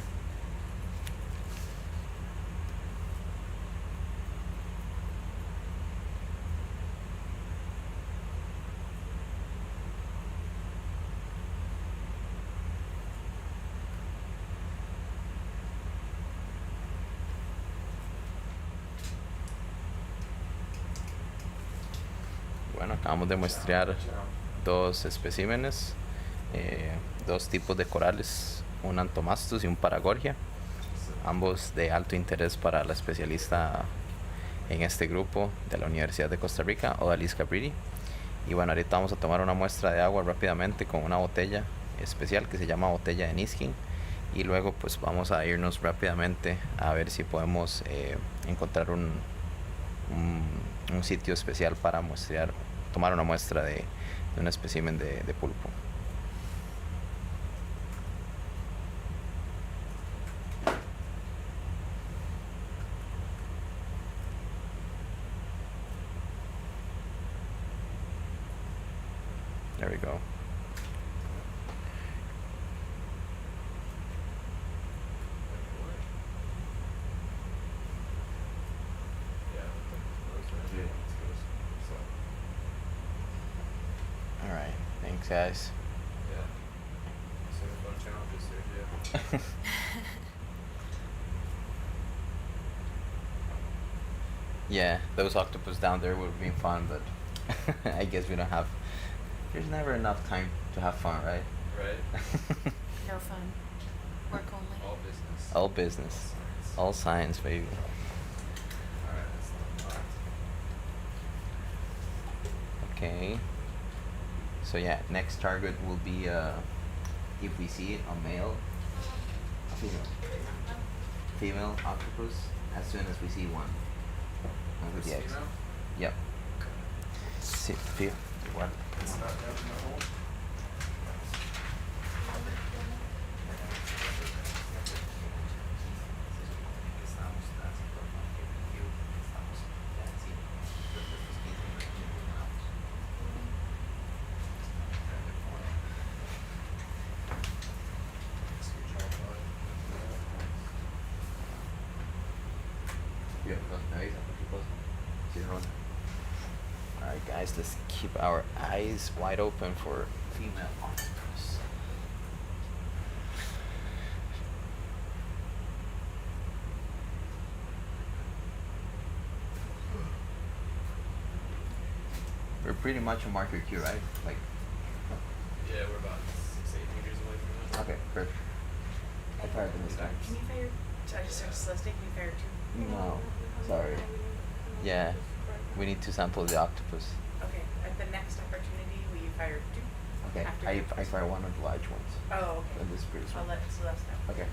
Bueno, acabamos de muestrear 2 especímenes, 2 tipos de corales, un Antomastus y un Paragorgia, ambos de alto interés para la especialista en este grupo de la Universidad de Costa Rica, Odalis Capriti. Y bueno, ahorita vamos a tomar una muestra de agua rápidamente con una botella especial que se llama botella de Niskin, y luego pues vamos a irnos rápidamente a ver si podemos encontrar un sitio especial para tomar una muestra de un espécimen de pulpo. There we go. guys.
Yeah. So fun challenges there, yeah.
Yeah, those octopus down there would have been fun, but I guess we don't have. There's never enough time to have fun, right?
Right.
No fun. Work only.
All business.
All business,
Science.
all science, baby.
Alright, that's not bad.
Okay. So yeah, next target will be if we see a male, a female octopus as soon as we see one. And with the eggs.
Female?
Yep. See, feel what?
It's not down in the hole?
Alright guys, let's keep our eyes wide open for female octopus. We're pretty much a marker Q, right? Like,
Yeah, we're about 6-8 meters away from it.
okay, perfect. I fired them this time.
Can you fire, I just started soliciting, can you fire two?
No, sorry. Yeah, we need to sample the octopus.
Okay, at the next opportunity, will you fire two?
Okay,
After
I
the first
fire
one?
one of the large ones.
Oh, okay.
And this is pretty small.
I'll let Celeste know.
Okay.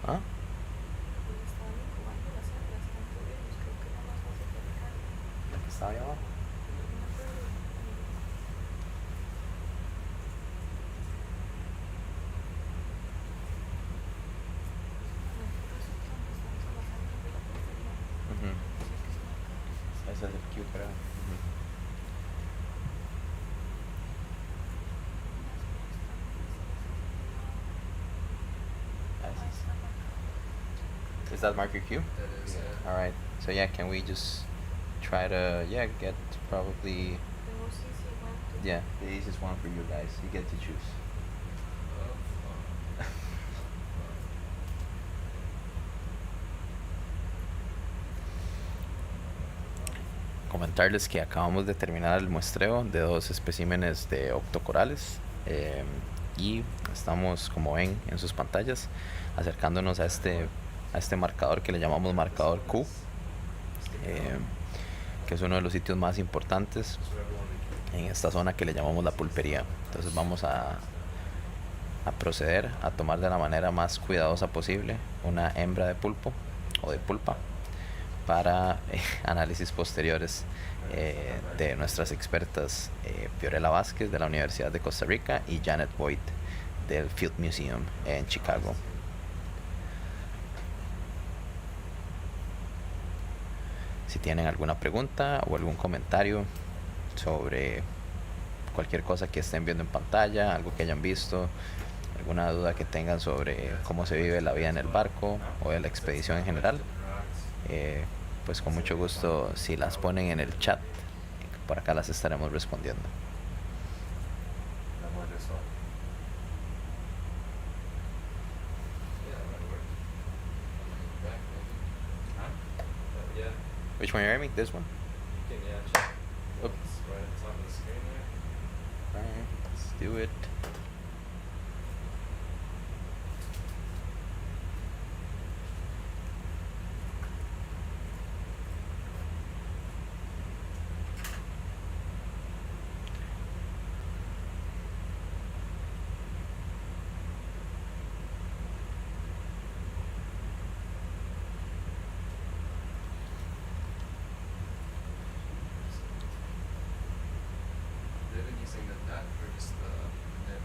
Huh? ¿La que está ahí abajo? Ujú. Ese es el Q, creo. Ujú. Is that marker Q?
That is, yeah.
All right. So yeah, can we just try to get probably the easiest one for you guys. You get to choose. Comentarles que acabamos de terminar el muestreo de dos especímenes de octocorales y estamos, como ven en sus pantallas, acercándonos a este marcador que le llamamos marcador Q, que es uno de los sitios más importantes en esta zona que le llamamos la pulpería. Entonces vamos a proceder a tomar de la manera más cuidadosa posible una hembra de pulpo o de pulpa para análisis posteriores de nuestras expertas Fiorella Vázquez de la Universidad de Costa Rica y Janet Boyd del Field Museum en Chicago. Si tienen alguna pregunta o algún comentario sobre cualquier cosa que estén viendo en pantalla, algo que hayan visto, alguna duda que tengan sobre cómo se vive la vida en el barco o de la expedición en general, pues con mucho gusto, si las ponen en el chat, por acá las estaremos respondiendo. Which one are you aiming? This one?
You can, yeah, check.
Oop.
It's right at the top of the screen there.
Alright, let's do it.
They've been using the net or just the net?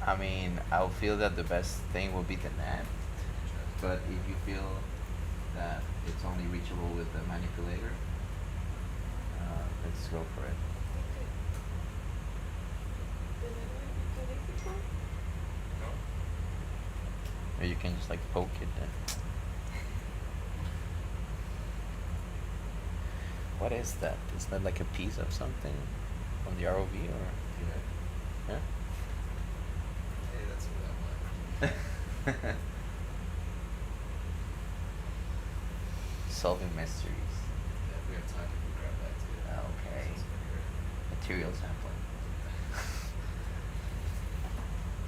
I mean, I'll feel that the best thing will be the net, but if you feel that it's only reachable with the manipulator, let's go for it. Or you can just like poke it. What is that? Is that like a piece of something from the ROV or?
Yeah.
Yeah?
Hey, that's what I want.
Solving mysteries.
Yeah, if we have time, we can grab that too.
Okay.
This is pretty great.
Material sampling.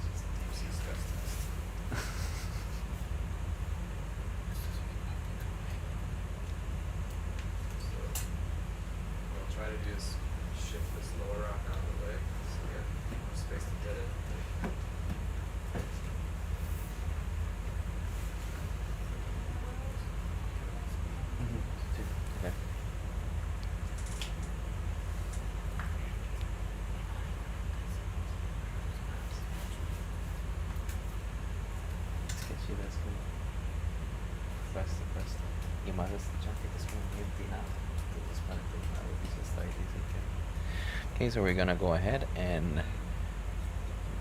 Just deep sea stress test. So, what I'll try to do is shift this lower rock out of the way so we have more space to get it.
Okay. Sketchy, that's cool. Presto. Images ya que es como muy empinado. Entonces para empinado dice está ahí, dice que. Okay, so we're gonna go ahead and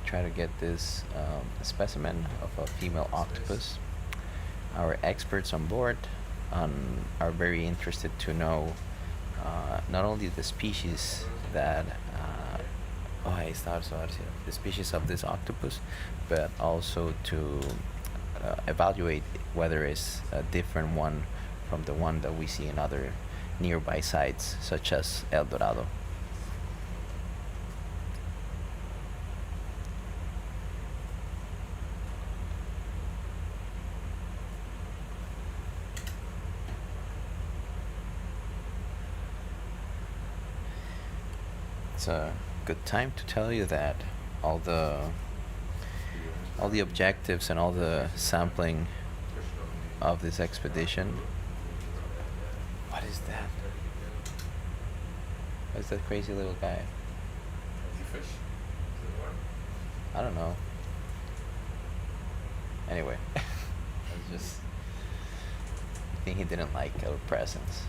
try to get this specimen of a female octopus. Our experts on board are very interested to know not only the species that the species of this octopus, but also to evaluate whether it's a different one from the one that we see in other nearby sites, such as El Dorado. It's a good time to tell you that all the objectives and all the sampling of this expedition. What is that? What's that crazy little guy?
Is he fish? Is it warm?
I don't know. Anyway, I think he didn't like our presence.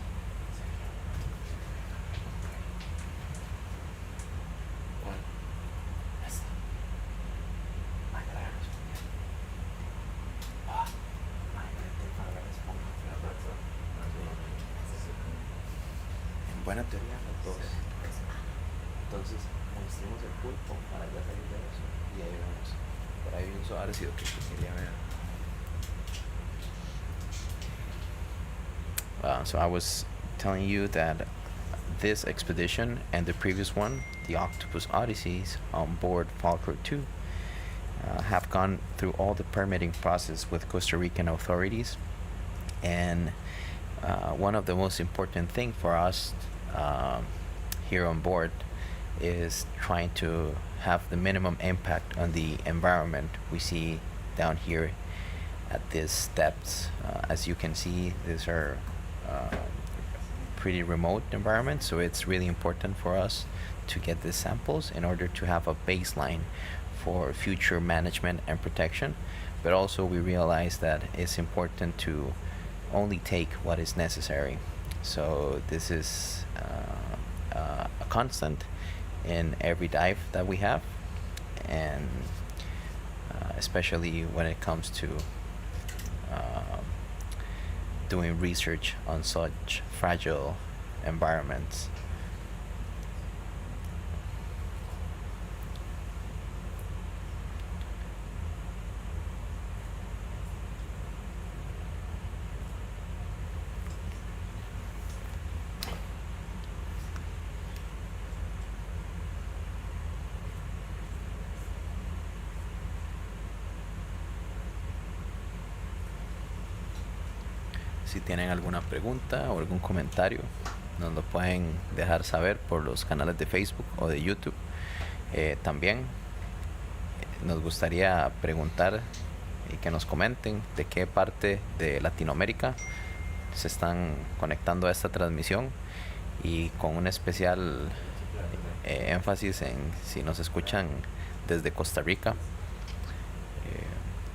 Buena teoría los dos. Entonces, mostremos el pulpo para ya salir de eso. Y ahí vemos. Por ahí un ácido que quería ver. So I was telling you that this expedition and the previous one, the Octopus Odysseys on board Falkor 2, have gone through all the permitting process with Costa Rican authorities. And one of the most important thing for us here on board is trying to have the minimum impact on the environment we see down here at these depths. As you can see, these are pretty remote environments, so it's really important for us to get these samples in order to have a baseline for future management and protection. But also we realize that it's important to only take what is necessary. So this is a constant in every dive that we have, and especially when it comes to doing research on such fragile environments. Si tienen alguna pregunta o algún comentario, nos lo pueden dejar saber por los canales de Facebook o de YouTube. También nos gustaría preguntar y que nos comenten de qué parte de Latinoamérica se están conectando a esta transmisión, y con un especial énfasis en si nos escuchan desde Costa Rica.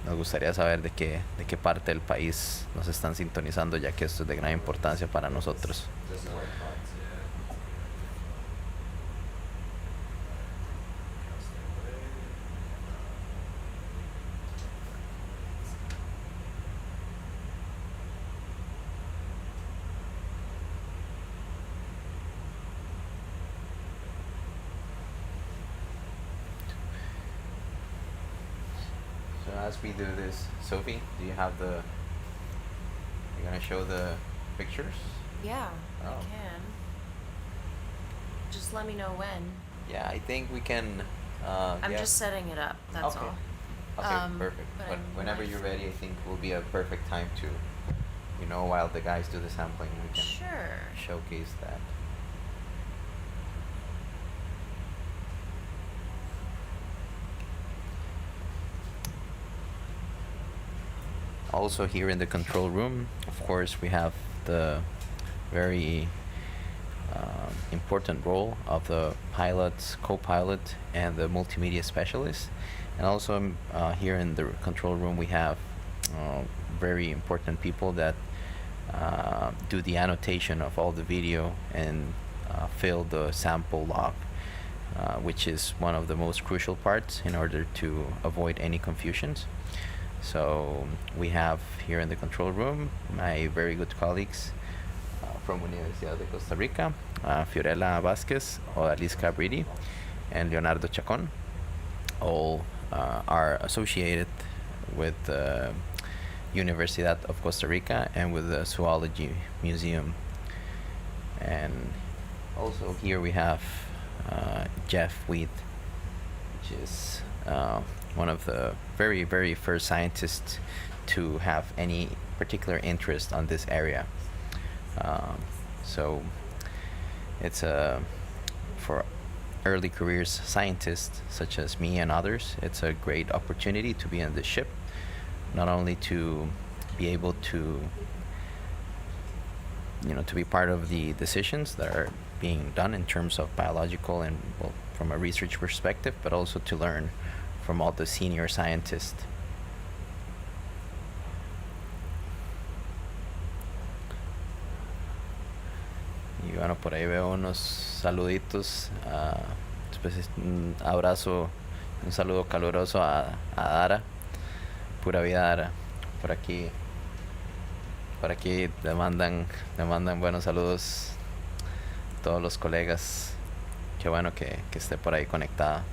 nos gustaría saber de qué parte del país nos están sintonizando, ya que esto es de gran importancia para nosotros. So as we do this, Sophie, do you have you're gonna show the pictures?
Yeah, I
Oh.
can. Just let me know when.
Yeah, I think we can.
I'm
yeah.
just setting it up, that's
Okay.
all.
Okay, perfect.
but
But
I'm
whenever
live.
you're ready, I think will be a perfect time to, while the guys do the sampling, we can
Sure.
showcase that. Also here in the control room, of course, we have the very important role of the pilot, co-pilot, and the multimedia specialist. And also here in the control room, we have very important people that do the annotation of all the video and fill the sample log, which is one of the most crucial parts in order to avoid any confusions. So we have here in the control room my very good colleagues from Universidad de Costa Rica, Fiorella Vázquez, Odalis Cabriti, and Leonardo Chacon. All are associated with the Universidad of Costa Rica and with the Zoology Museum. And also here we have Jeff Wheat, which is one of the very, very first scientists to have any particular interest on this area. So it's for early careers scientists such as me and others, it's a great opportunity to be on this ship, not only to be able to to be part of the decisions that are being done in terms of biological and from a research perspective, but also to learn from all the senior scientists. Y bueno, por ahí veo unos saluditos, un abrazo, un saludo caluroso a Dara, pura vida Dara, por aquí le mandan buenos saludos todos los colegas, qué bueno que esté por ahí conectada.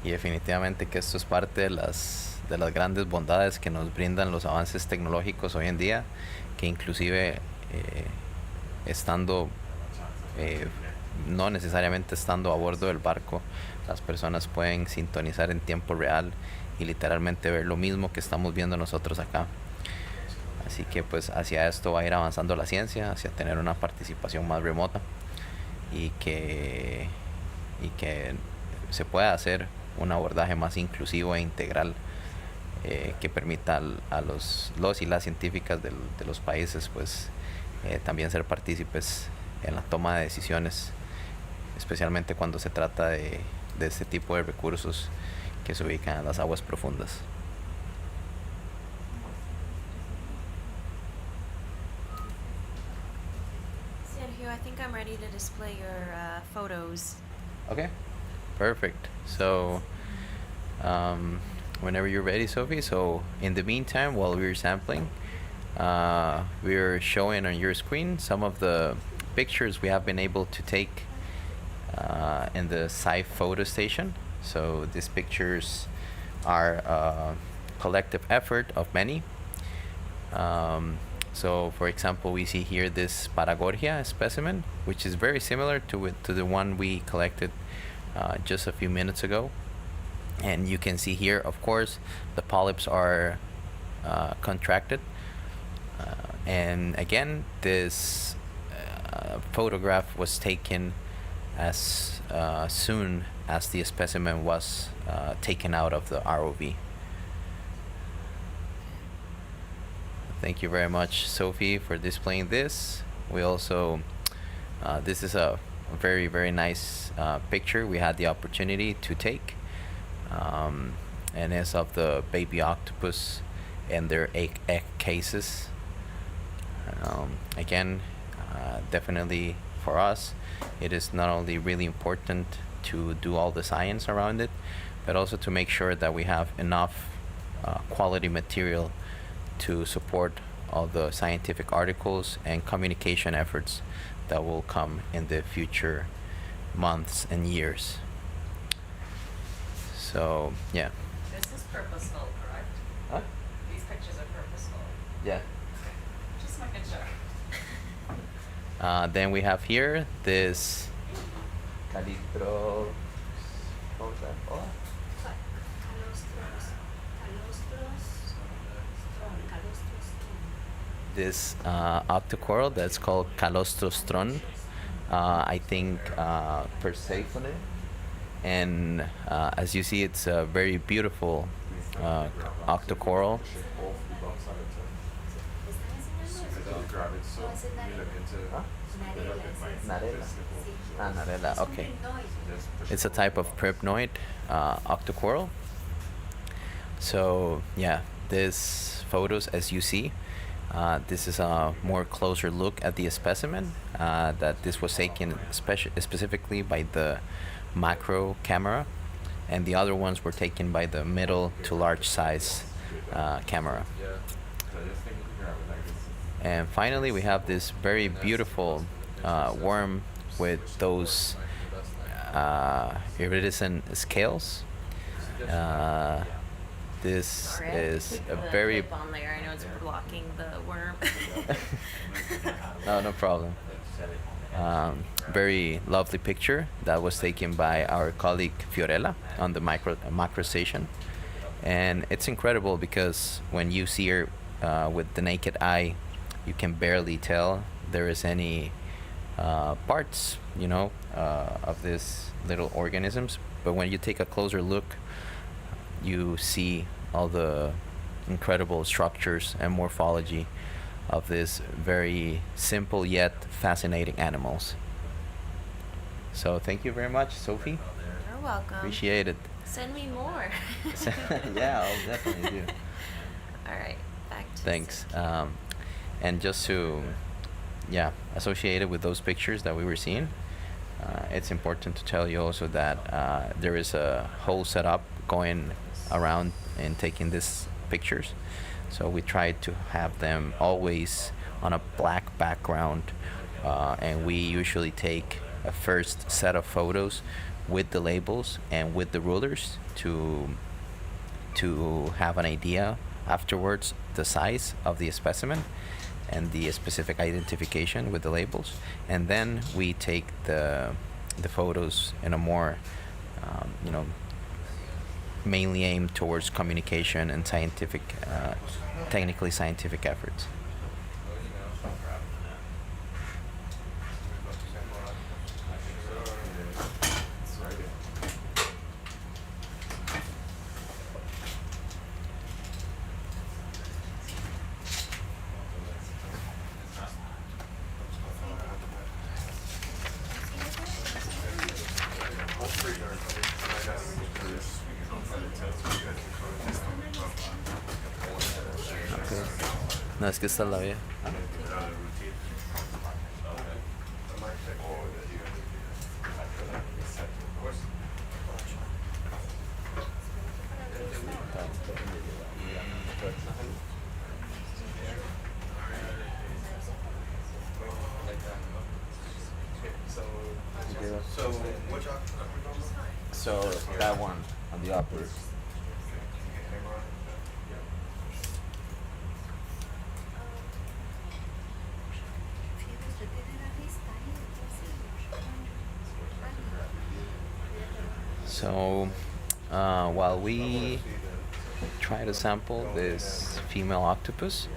Y definitivamente que esto es parte de las grandes bondades que nos brindan los avances tecnológicos hoy en día, que inclusive estando no necesariamente estando a bordo del barco, las personas pueden sintonizar en tiempo real y literalmente ver lo mismo que estamos viendo nosotros acá. Así que pues hacia esto va a ir avanzando la ciencia, hacia tener una participación más remota y que se pueda hacer un abordaje más inclusivo e integral que permita a los y las científicas de los países pues también ser partícipes en la toma de decisiones, especialmente cuando se trata de este tipo de recursos que se ubican en las aguas profundas.
Sergio, I think I'm ready to display your photos.
Okay, perfect. So whenever you're ready, Sophie. So in the meantime, while we're sampling, we're showing on your screen some of the pictures we have been able to take in the SOI photo station. So these pictures are a collective effort of many. So for example, we see here this Paragorgia specimen, which is very similar to the one we collected just a few minutes ago. And you can see here, of course, the polyps are contracted. And again, this photograph was taken as soon as the specimen was taken out of the ROV. Thank you very much, Sophie, for displaying this. We also, this is a very, very nice picture we had the opportunity to take. And it's of the baby octopus and their egg cases. Again, definitely for us, it is not only really important to do all the science around it, but also to make sure that we have enough quality material to support all the scientific articles and communication efforts that will come in the future months and years. So, yeah.
This is purposeful, correct?
Huh?
These pictures are purposeful.
Yeah.
Just making sure.
Then we have here this Calitro. What was that? Oh. This octocoral that's called Calostrostron. I think Persephone. And as you see, it's a very beautiful octocoral. Narella, okay. It's a type of prepnoid octocoral. So yeah, these photos, as you see, this is a more closer look at the specimen. That this was taken specifically by the macro camera, and the other ones were taken by the middle to large size camera. And finally, we have this very beautiful worm with those iridescent scales. This is a very
clip on there. I know it's blocking the worm.
no problem. Very lovely picture that was taken by our colleague Fiorella on the macro station, and it's incredible because when you see her with the naked eye, you can barely tell there is any parts, of these little organisms. But when you take a closer look, you see all the incredible structures and morphology of these very simple yet fascinating animals. So thank you very much, Sophie.
You're welcome.
Appreciate it.
Send me more.
Yeah, I'll definitely do.
All right, back to
Thanks. And just to, associate it with those pictures that we were seeing, it's important to tell you also that there is a whole setup going around and taking these pictures. So we try to have them always on a black background, and we usually take a first set of photos with the labels and with the rulers to have an idea afterwards the size of the specimen and the specific identification with the labels, and then we take the photos in a more mainly aimed towards communication and scientific technically scientific efforts. No, es que esta es la vieja. So that one on the upper. So while we try to sample this female octopus,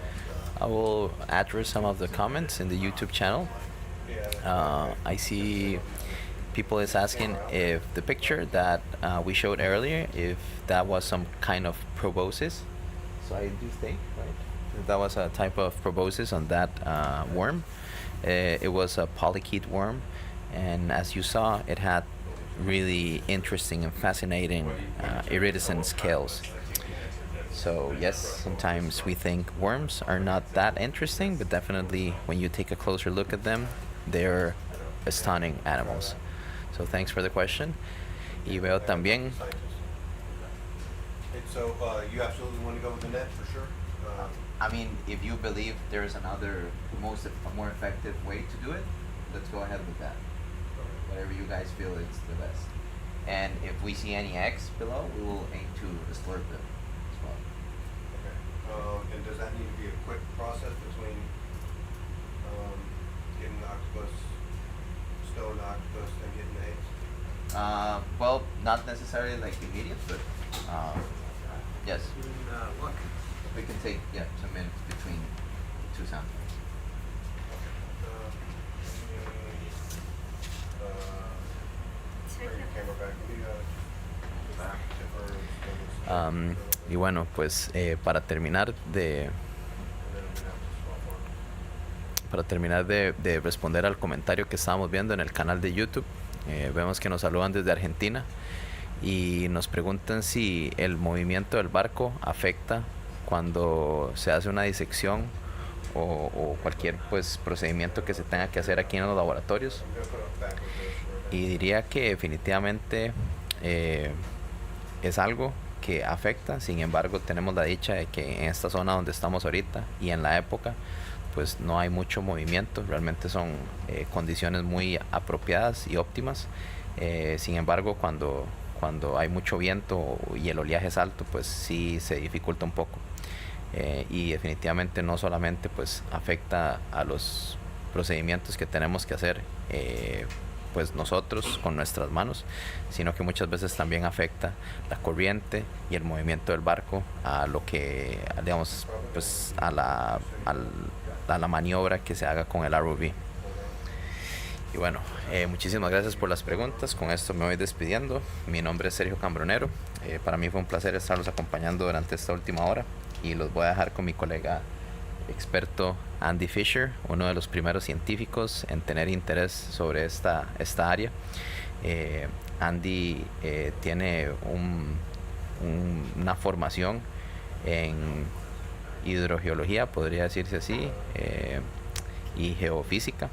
I will address some of the comments in the YouTube channel. I see people is asking if the picture that we showed earlier, if that was some kind of proboscis. So I do think, right? that was a type of proboscis on that worm. It was a polychaete worm, and as you saw, it had really interesting and fascinating iridescent scales. So yes, sometimes we think worms are not that interesting, but definitely when you take a closer look at them, they're stunning animals. So thanks for the question. Y veo también.
So you absolutely want to go with the net for sure?
I mean, if you believe there's another more effective way to do it, let's go ahead with that. Whatever you guys feel is the best. And if we see any eggs below, we will aim to slurp them as well.
Okay. And does that need to be a quick process between getting the octopus, stone octopus, and getting the eggs?
Well, not necessarily like immediate, but yes.
Look.
We can take 2 minutes between the two samples. Y bueno, pues para terminar de responder al comentario que estábamos viendo en el canal de YouTube, vemos que nos saludan desde Argentina y nos preguntan si el movimiento del barco afecta cuando se hace una disección o cualquier pues procedimiento que se tenga que hacer aquí en los laboratorios. Y diría que definitivamente es algo que afecta. Sin embargo, tenemos la dicha de que en esta zona donde estamos ahorita y en la época pues no hay mucho movimiento. Realmente son condiciones muy apropiadas y óptimas. Sin embargo, cuando hay mucho viento y el oleaje es alto, pues sí se dificulta un poco. Y definitivamente no solamente pues afecta a los procedimientos que tenemos que hacer pues nosotros con nuestras manos, sino que muchas veces también afecta la corriente y el movimiento del barco a lo que, digamos, pues a la maniobra que se haga con el ROV. Y bueno, muchísimas gracias por las preguntas. Con esto me voy despidiendo. Mi nombre es Sergio Cambronero. Para mí fue un placer estarlos acompañando durante esta última hora y los voy a dejar con mi colega experto Andy Fisher, uno de los primeros científicos en tener interés sobre esta área. Andy tiene una formación en hidrogeología, podría decirse así, y geofísica.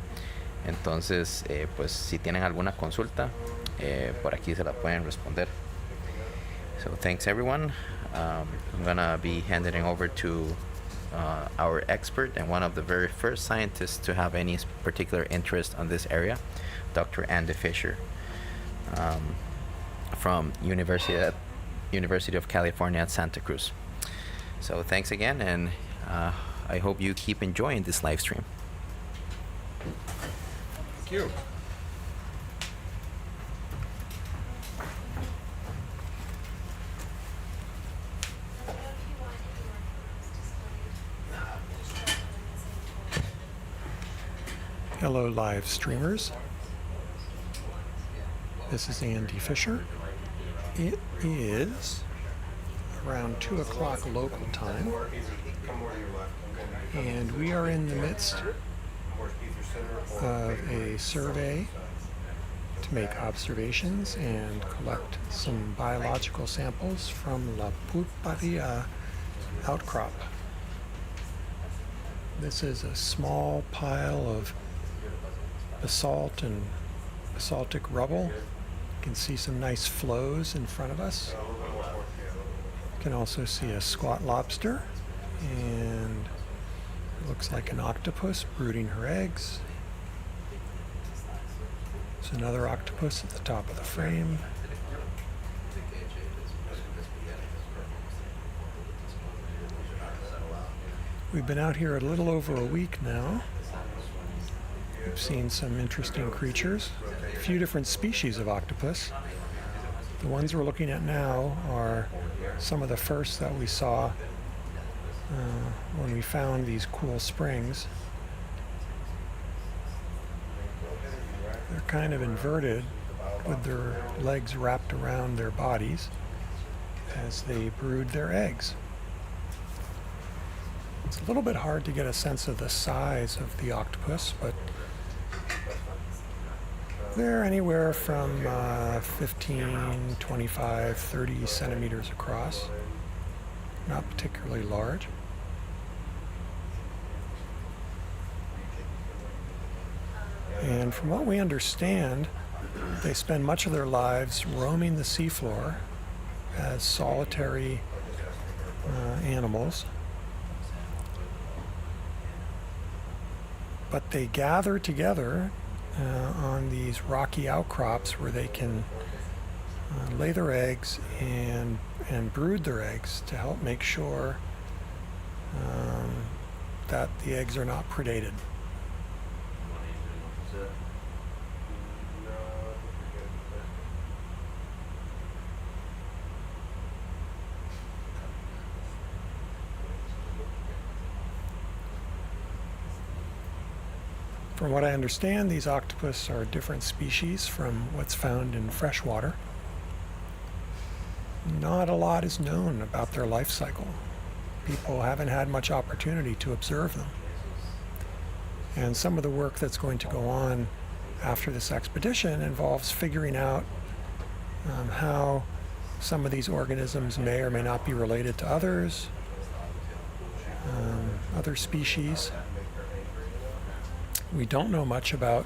Entonces, pues si tienen alguna consulta, por aquí se la pueden responder. So thanks everyone. I'm gonna be handing it over to our expert and one of the very first scientists to have any particular interest on this area, Dr. Andy Fisher, from University of California at Santa Cruz. So thanks again, and I hope you keep enjoying this live stream.
Thank you.
Hello, live streamers. This is Andy Fisher. It is around 2 o'clock local time, and we are in the midst of a survey to make observations and collect some biological samples from La Pulpería outcrop. This is a small pile of basalt and basaltic rubble. You can see some nice flows in front of us. You can also see a squat lobster, and it looks like an octopus brooding her eggs. There's another octopus at the top of the frame. We've been out here a little over a week now. We've seen some interesting creatures, a few different species of octopus. The ones we're looking at now are some of the first that we saw when we found these cool springs. They're kind of inverted with their legs wrapped around their bodies as they brood their eggs. It's a little bit hard to get a sense of the size of the octopus, but they're anywhere from 15, 25, 30 centimeters across. Not particularly large. And from what we understand, they spend much of their lives roaming the seafloor as solitary animals. But they gather together on these rocky outcrops where they can lay their eggs and brood their eggs to help make sure that the eggs are not predated. From what I understand, these octopus are different species from what's found in freshwater. Not a lot is known about their life cycle. People haven't had much opportunity to observe them. And some of the work that's going to go on after this expedition involves figuring out how some of these organisms may or may not be related to others, other species. We don't know much about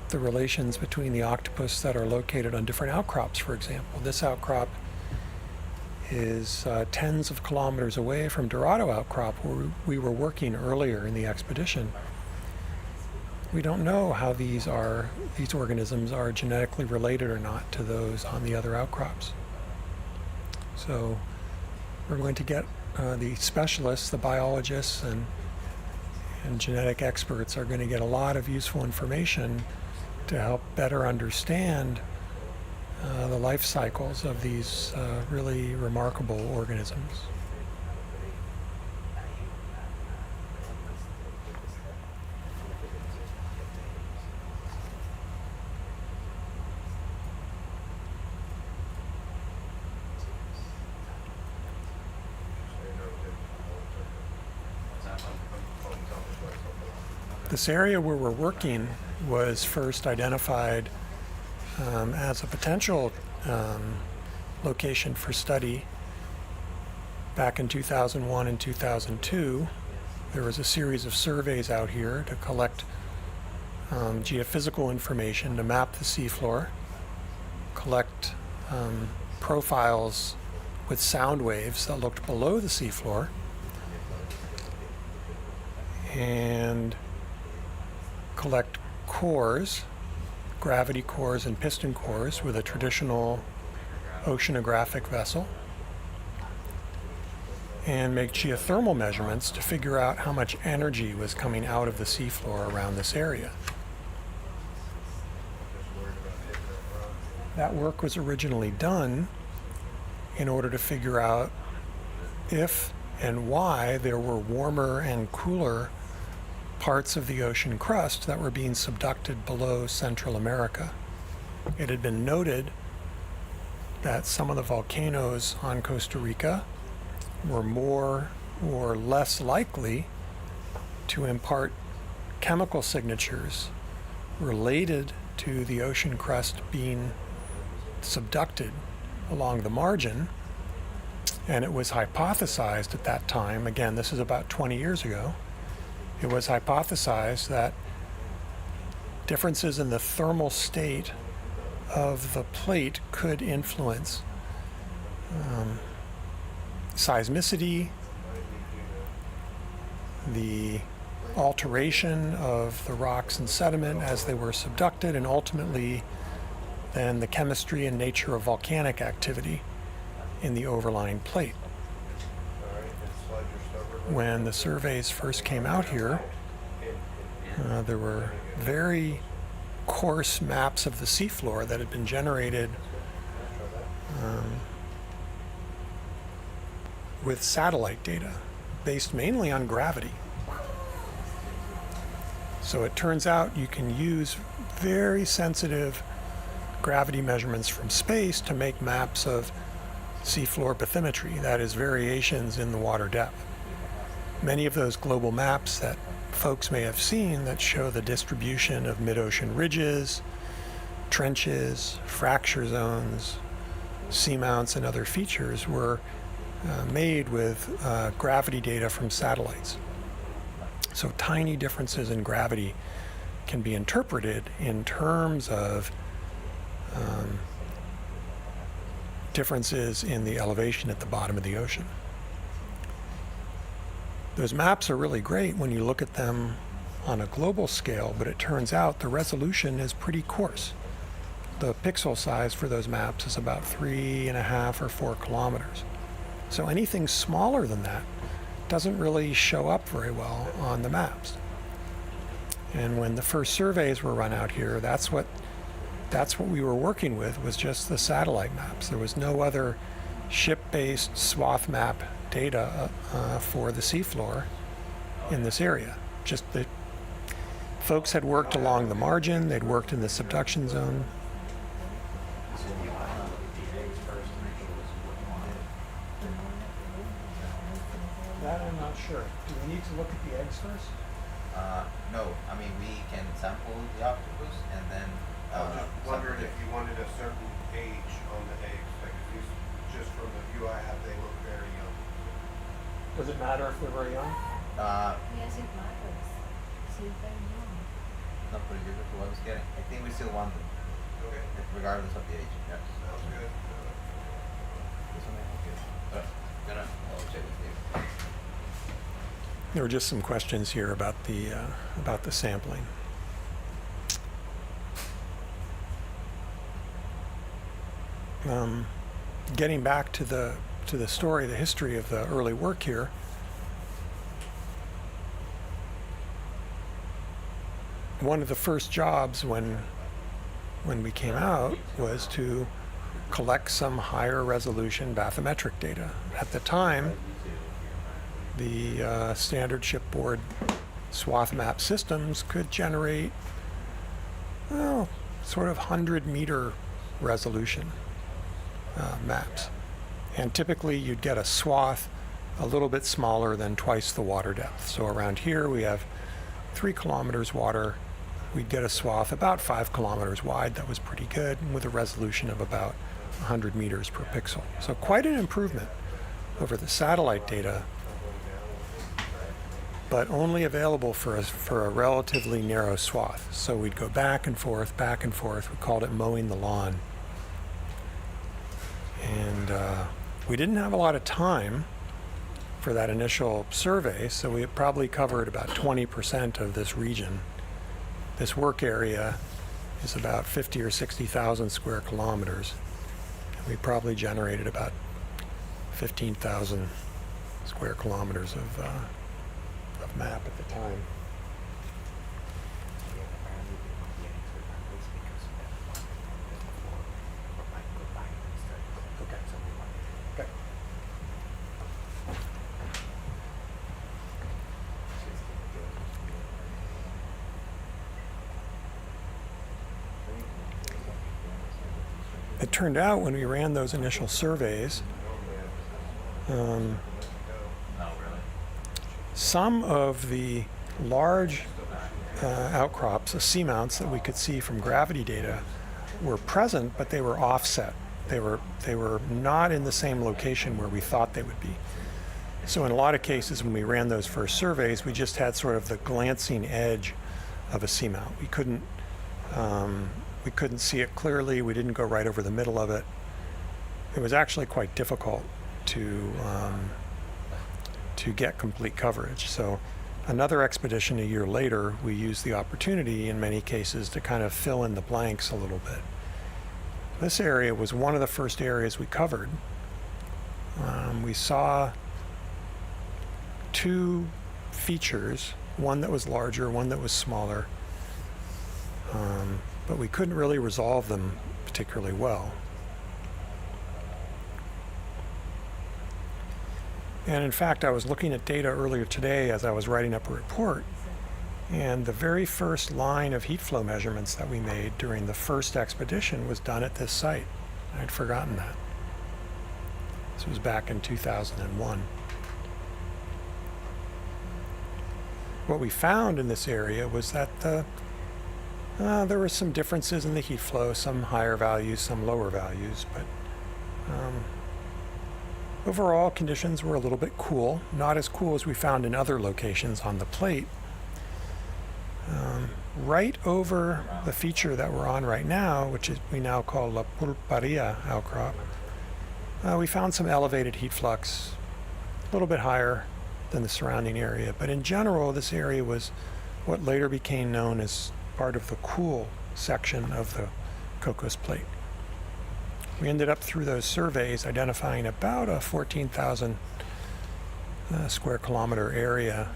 the relations between the octopus that are located on different outcrops, for example. This outcrop is tens of kilometers away from Dorado outcrop, where we were working earlier in the expedition. We don't know how these organisms are genetically related or not to those on the other outcrops. So we're going to get the specialists, the biologists, and genetic experts are going to get a lot of useful information to help better understand the life cycles of these really remarkable organisms. This area where we're working was first identified as a potential location for study back in 2001 and 2002. There was a series of surveys out here to collect geophysical information to map the seafloor, collect profiles with sound waves that looked below the seafloor, and collect cores, gravity cores and piston cores with a traditional oceanographic vessel, and make geothermal measurements to figure out how much energy was coming out of the seafloor around this area. That work was originally done in order to figure out if and why there were warmer and cooler parts of the ocean crust that were being subducted below Central America. It had been noted that some of the volcanoes on Costa Rica were more or less likely to impart chemical signatures related to the ocean crust being subducted along the margin. And it was hypothesized at that time, again, this is about 20 years ago, it was hypothesized that differences in the thermal state of the plate could influence seismicity, the alteration of the rocks and sediment as they were subducted, and ultimately then the chemistry and nature of volcanic activity in the overlying plate. When the surveys first came out here, there were very coarse maps of the seafloor that had been generated with satellite data based mainly on gravity. So it turns out you can use very sensitive gravity measurements from space to make maps of seafloor bathymetry, that is, variations in the water depth. many of those global maps that folks may have seen that show the distribution of mid-ocean ridges, trenches, fracture zones, seamounts, and other features were made with gravity data from satellites. So tiny differences in gravity can be interpreted in terms of differences in the elevation at the bottom of the ocean. Those maps are really great when you look at them on a global scale, but it turns out the resolution is pretty coarse. The pixel size for those maps is about 3.5 or 4 kilometers. So anything smaller than that doesn't really show up very well on the maps. And when the first surveys were run out here, that's what we were working with, was just the satellite maps. There was no other ship-based swath map data for the seafloor in this area. Just the folks had worked along the margin, they'd worked in the subduction zone. That I'm not sure. Do we need to look at the eggs first?
No, I mean, we can sample the octopus and then.
I was just wondering if you wanted a certain age on the eggs. Like if you, just from the view I have, they look very young.
Does it matter if they're very young?
Yes, it matters. See, very young.
Not pretty good for what I was getting. I think we still want them,
Okay.
regardless of the age. Yeah.
Sounds good.
This one, okay. I'll check with you.
There were just some questions here about the sampling. Getting back to the story, the history of the early work here. One of the first jobs when we came out was to collect some higher resolution bathymetric data. At the time, the standard shipboard swath map systems could generate, well, sort of 100-meter resolution maps. And typically you'd get a swath a little bit smaller than twice the water depth. So around here we have 3 kilometers water. We'd get a swath about 5 kilometers wide. That was pretty good, with a resolution of about 100 meters per pixel. So quite an improvement over the satellite data, but only available for a relatively narrow swath. So we'd go back and forth, back and forth. We called it mowing the lawn. And we didn't have a lot of time for that initial survey, so we probably covered about 20% of this region. This work area is about 50 or 60,000 square kilometers. We probably generated about 15,000 square kilometers of map at the time. Okay. It turned out when we ran those initial surveys, some of the large outcrops of seamounts that we could see from gravity data were present, but they were offset. They were not in the same location where we thought they would be. So in a lot of cases, when we ran those first surveys, we just had sort of the glancing edge of a seamount. We couldn't see it clearly. We didn't go right over the middle of it. It was actually quite difficult to get complete coverage. So another expedition a year later, we used the opportunity in many cases to kind of fill in the blanks a little bit. This area was one of the first areas we covered. We saw 2 features, one that was larger, one that was smaller, but we couldn't really resolve them particularly well. And in fact, I was looking at data earlier today as I was writing up a report, and the very first line of heat flow measurements that we made during the first expedition was done at this site. I'd forgotten that. This was back in 2001. what we found in this area was that there were some differences in the heat flow, some higher values, some lower values, but overall conditions were a little bit cool, not as cool as we found in other locations on the plate. Right over the feature that we're on right now, which is we now call La Pulpería outcrop, we found some elevated heat flux, a little bit higher than the surrounding area. But in general, this area was what later became known as part of the cool section of the Cocos Plate. We ended up through those surveys identifying about a 14,000 square kilometer area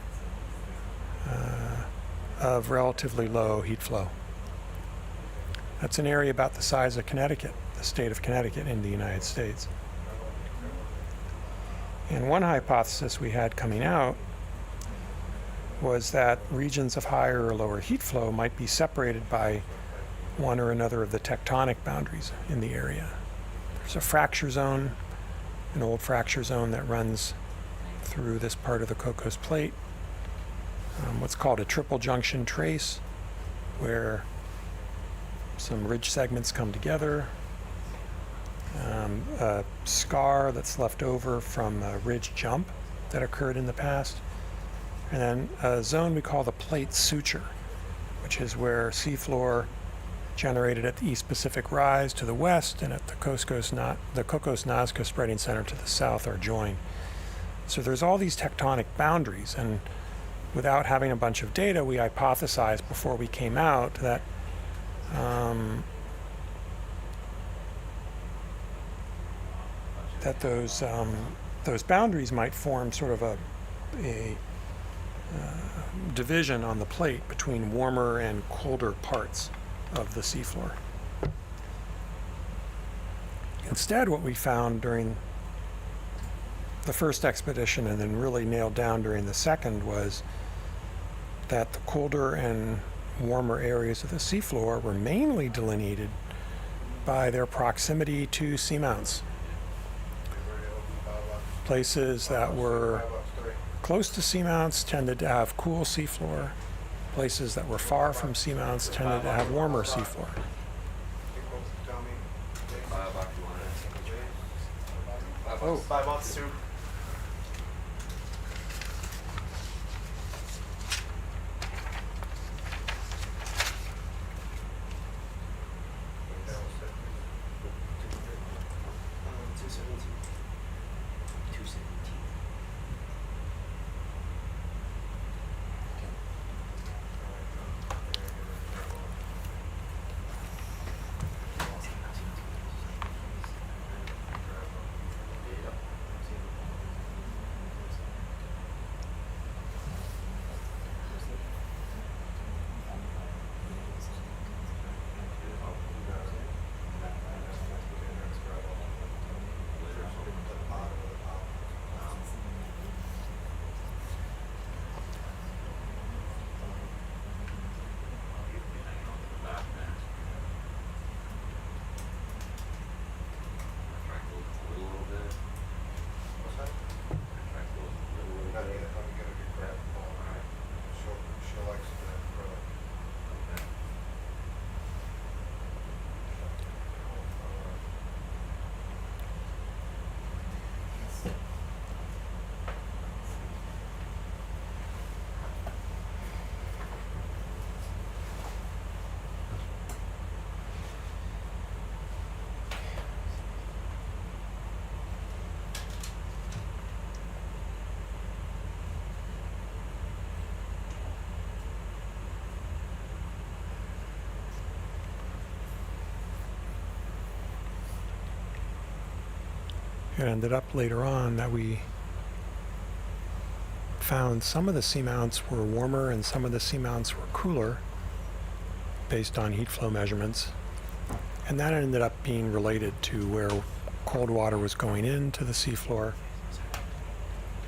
of relatively low heat flow. That's an area about the size of Connecticut, the state of Connecticut in the United States. And one hypothesis we had coming out was that regions of higher or lower heat flow might be separated by one or another of the tectonic boundaries in the area. There's a fracture zone, an old fracture zone that runs through this part of the Cocos Plate, what's called a triple junction trace, where some ridge segments come together, a scar that's left over from a ridge jump that occurred in the past, and then a zone we call the plate suture, which is where seafloor generated at the East Pacific Rise to the west and at the Cocos-Nazca Spreading Center to the south are joined. So there's all these tectonic boundaries, and without having a bunch of data, we hypothesized before we came out that those boundaries might form sort of a division on the plate between warmer and colder parts of the seafloor. Instead, what we found during the first expedition and then really nailed down during the second was that the colder and warmer areas of the seafloor were mainly delineated by their proximity to seamounts. Places that were close to seamounts tended to have cool seafloor. Places that were far from seamounts tended to have warmer seafloor.
Oh, 5 months too.
It ended up later on that we found some of the seamounts were warmer and some of the seamounts were cooler based on heat flow measurements. And that ended up being related to where cold water was going into the seafloor,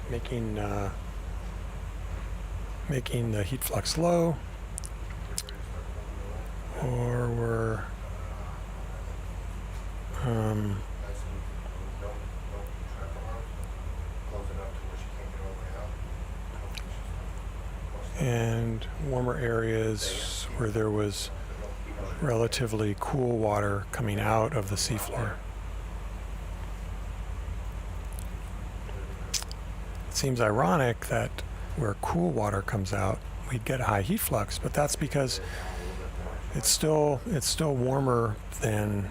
making the heat flux low, or were and warmer areas where there was relatively cool water coming out of the seafloor. It seems ironic that where cool water comes out, we'd get a high heat flux, but that's because it's still warmer than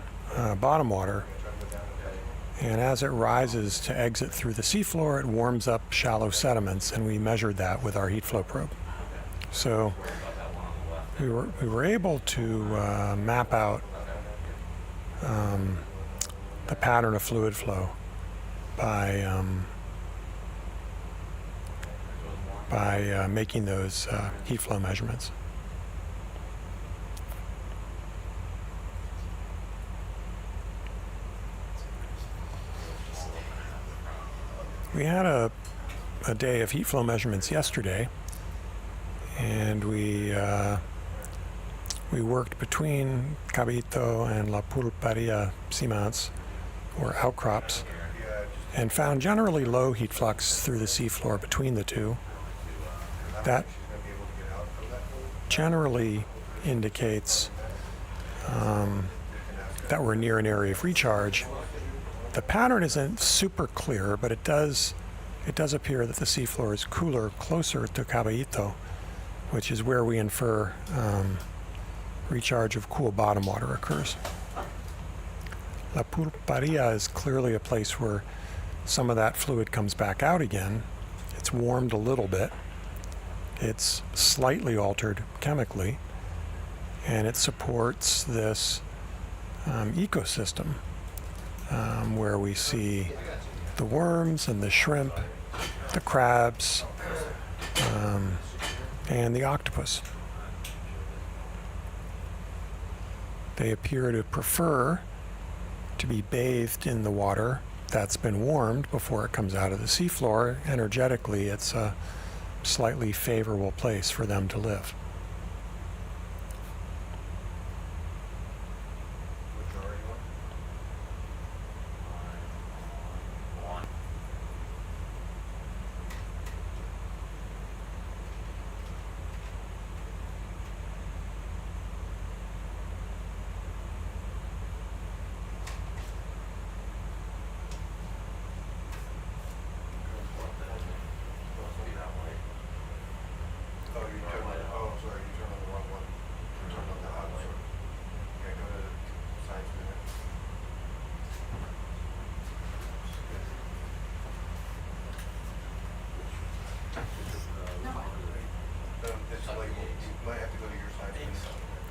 bottom water. And as it rises to exit through the seafloor, it warms up shallow sediments, and we measured that with our heat flow probe. So we were able to map out the pattern of fluid flow by making those heat flow measurements. We had a day of heat flow measurements yesterday, and we worked between Caballito and La Pulpería seamounts, or outcrops, and found generally low heat flux through the seafloor between the two. That generally indicates that we're near an area of recharge. The pattern isn't super clear, but it does appear that the seafloor is cooler closer to Caballito, which is where we infer recharge of cool bottom water occurs. La Pulpería is clearly a place where some of that fluid comes back out again. It's warmed a little bit. It's slightly altered chemically, and it supports this ecosystem where we see the worms and the shrimp, the crabs, and the octopus. They appear to prefer to be bathed in the water that's been warmed before it comes out of the seafloor. Energetically, it's a slightly favorable place for them to live.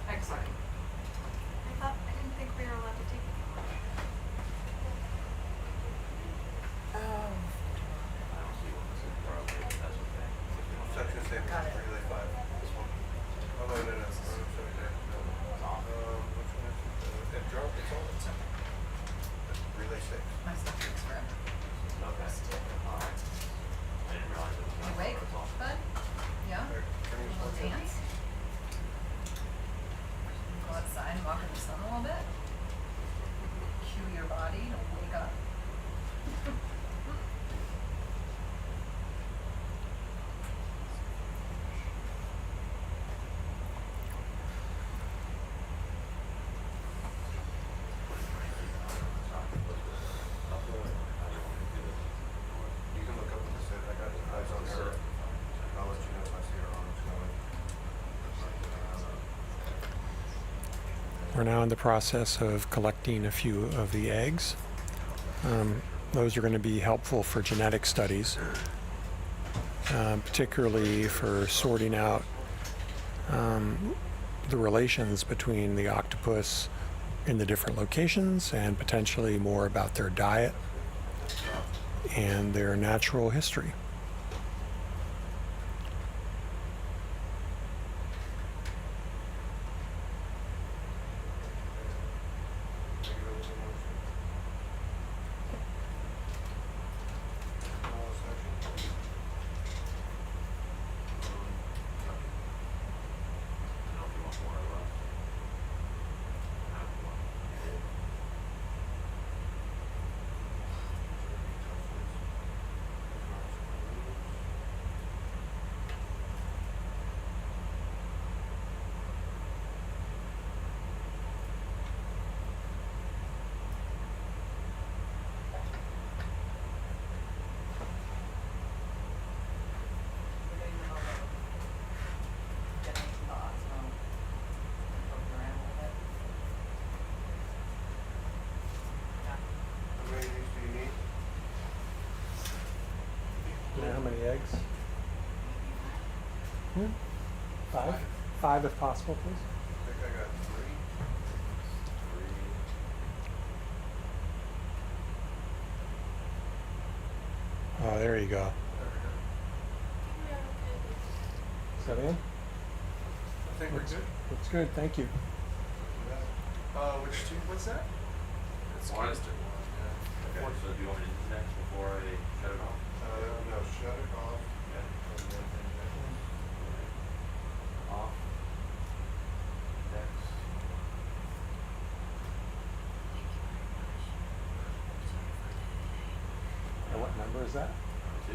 Excellent. I didn't think we were allowed to take it.
Got it. Relay 5. This one. Oh, no. Which one is it? It's all Relay 6.
My stuff takes forever. You awake, bud? Yeah? We'll dance? Go outside and walk in the sun a little bit? Cue your body to wake up.
You can look up what this is. I got eyes on her. I'll let you know if I see her arms going.
We're now in the process of collecting a few of the eggs. Those are going to be helpful for genetic studies, particularly for sorting out the relations between the octopus in the different locations, and potentially more about their diet and their natural history. eggs? Hmm? 5? 5 if possible, please.
I think I got 3.
Oh, there you go. Is that in?
I think we're good.
Looks good, thank you.
Which tube was that? It's canister one, yeah.
Okay, so do you want me to do next before I shut it off?
No, shut it off.
Yeah.
And then
Off. Next.
And what number is that?
2.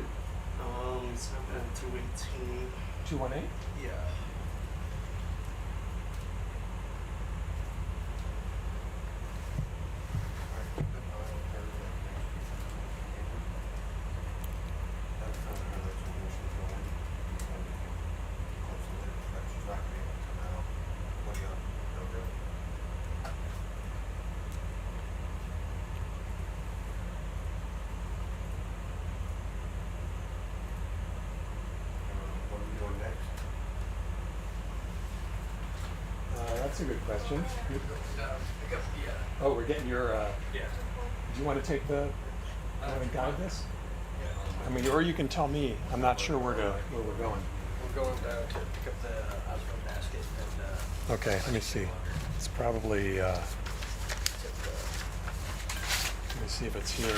it's number 218.
218?
Yeah. What are we doing next?
That's a good question. Oh, we're getting your, do you want to take the, want to guide this? I mean, or you can tell me, I'm not sure where we're going.
We're going down to pick up the osmo basket and
Okay, let me see. It's probably, let me see if it's here.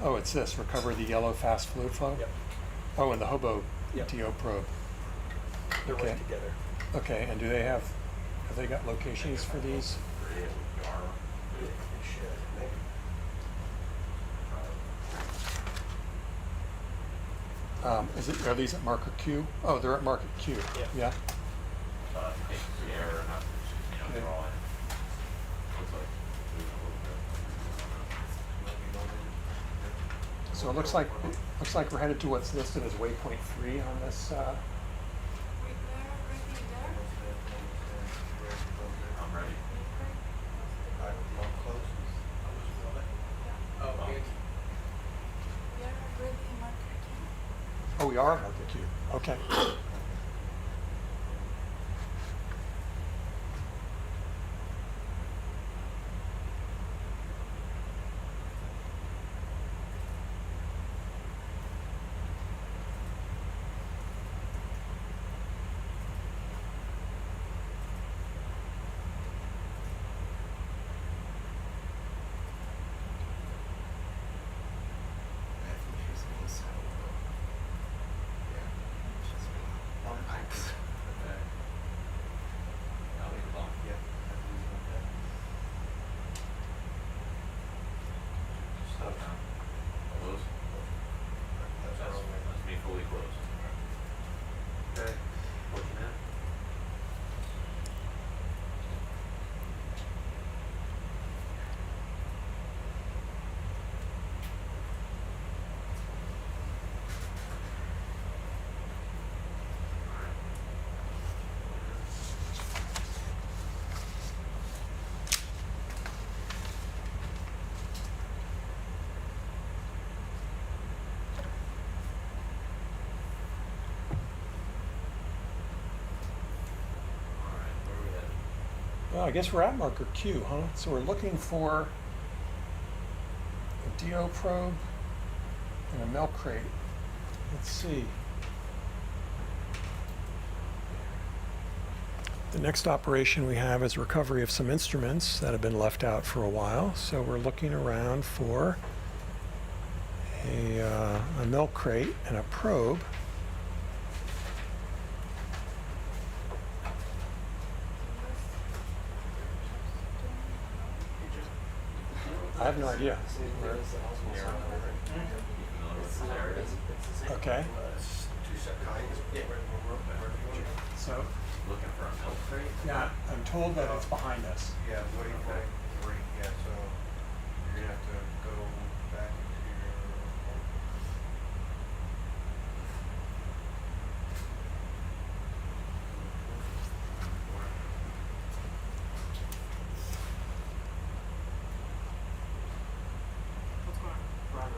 Oh, it's this, recover the yellow fast fluid flow?
Yep.
Oh, and the hobo
Yep.
DO probe.
they're
Okay.
right together.
Okay, and do they have they got locations for these?
They should.
Are these at marker Q? Oh, they're at marker Q.
Yeah.
Yeah?
Error, not,
Okay.
drawing. Looks like
So it looks like we're headed to what's listed as waypoint 3 on this.
I'm ready.
Oh, Andy.
Oh, we are at marker Q. Okay.
That's me fully closed. Okay, looking at.
Well, I guess we're at marker Q, huh? So we're looking for a DO probe and a milk crate. Let's see. The next operation we have is recovery of some instruments that have been left out for a while. So we're looking around for a milk crate and a probe. I have no idea. Okay. So,
Looking for a milk crate?
yeah, I'm told that it's behind us.
Yeah, waypoint 3, yeah, so you're gonna have to go back into your.
What's going on?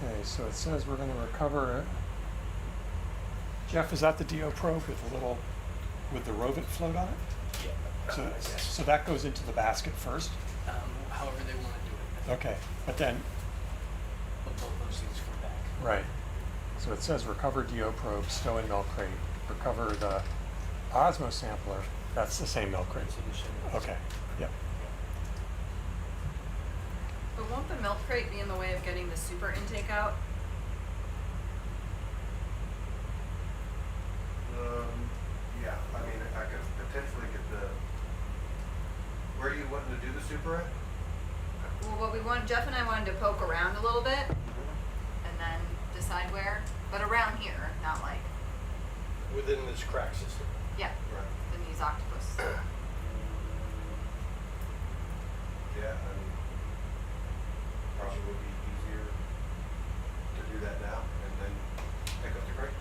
Okay, so it says we're going to recover it. Jeff, is that the DO probe with the little, with the rovent float on it?
Yeah.
So,
I guess.
so that goes into the basket first?
However they want to do it.
Okay, but then,
But both those things come back.
right. So it says recover DO probe, stow in milk crate. Recover the Osmo sampler, that's the same milk crate.
It's in the same-
Okay, yep.
But won't the milk crate be in the way of getting the super intake out?
Yeah, I mean, I could potentially get the, where are you wanting to do the super at?
Well, what we want, Jeff and I wanted to poke around a little bit and then decide where, but around here, not like,
Within this crack system.
yeah,
Right.
in these octopus.
Yeah, I mean, probably would be easier to do that now and then pick up the crate.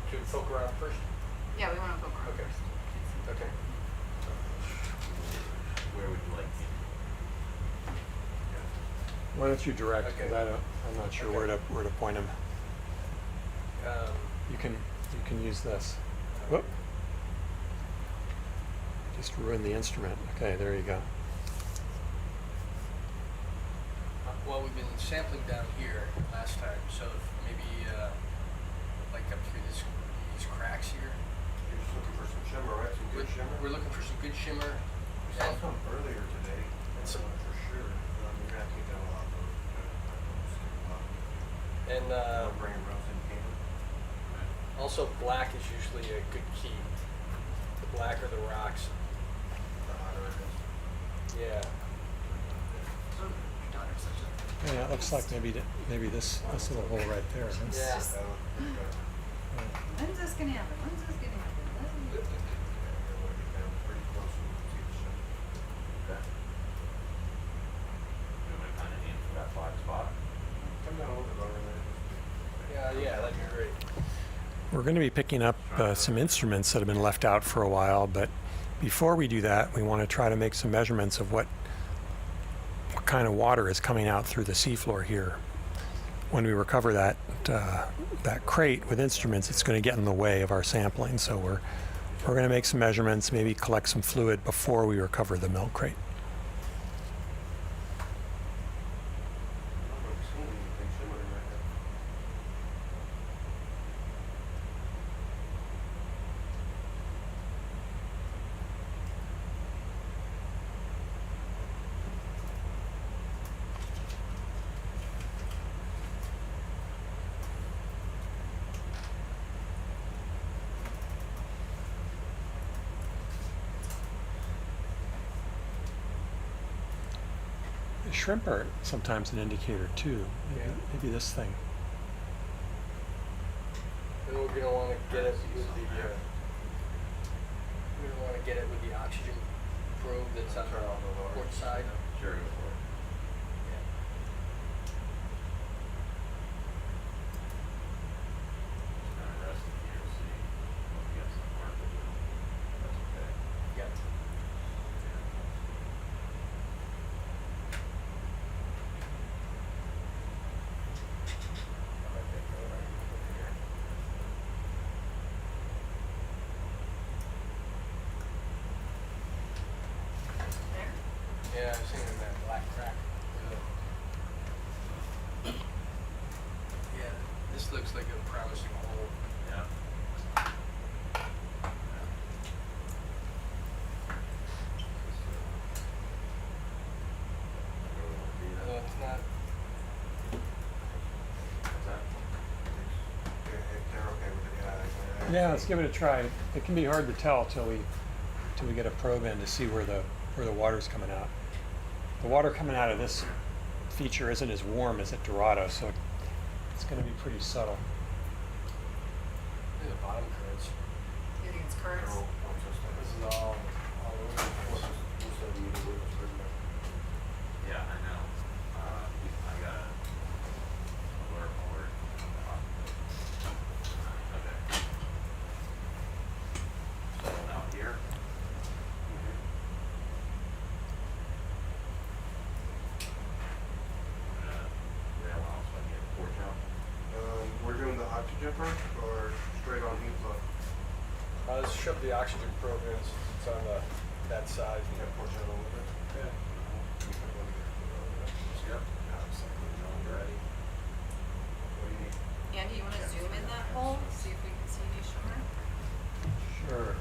Should we poke around first?
Yeah, we wanna poke around
Okay.
first.
Okay.
Where would you like me?
Why don't you direct,
Okay.
because I'm not sure
Okay.
where to point him. You can use this. Whoop. Just ruin the instrument. Okay, there you go.
Well, we've been sampling down here last time, so if maybe like up through these cracks here.
You're just looking for some shimmer, right? Some good shimmer?
We're looking for some good shimmer.
We saw
and-
some earlier today, and some for sure. You're gonna have to get that a lot of those.
And
Bring a rosin can.
also black is usually a good key. The blacker the rocks.
The hotter it is.
Yeah.
Oh, your daughter's such a.
Yeah, it looks like maybe this little hole right there. Huh?
Yeah.
When's this gonna happen? When's this gonna happen?
Okay. You want to kind of aim for that black spot?
Come down a little bit lower than
Yeah, that'd be great.
We're going to be picking up some instruments that have been left out for a while, but before we do that, we want to try to make some measurements of what kind of water is coming out through the seafloor here. When we recover that crate with instruments, it's going to get in the way of our sampling. So we're going to make some measurements, maybe collect some fluid before we recover the milk crate. Shrimp are sometimes an indicator too. Maybe this thing.
And we're gonna want to get it with the oxygen probe that's on the port side.
Sure, go for it. Kind of rest here, see what we got some work to do. That's okay.
Yeah.
There?
Yeah, I've seen it in that black crack. Yeah, this looks like a promising hole.
Yeah.
No, it's not.
What's that?
If they're okay with it,
Yeah, let's give it a try. It can be hard to tell till we get a probe in to see where the water's coming out. The water coming out of this feature isn't as warm as at Dorado, so it's going to be pretty subtle.
Look at the bottom currents.
You think it's currents?
This is all over.
Yeah, I know. I got alert. Okay. So out here. I'm gonna
Let's shove the oxygen probe in. It's on that side.
You gotta push it a little bit.
Yeah.
Yep. Ready. What do you need?
Andy, you wanna zoom in that hole, see if we can see any shimmer?
Sure.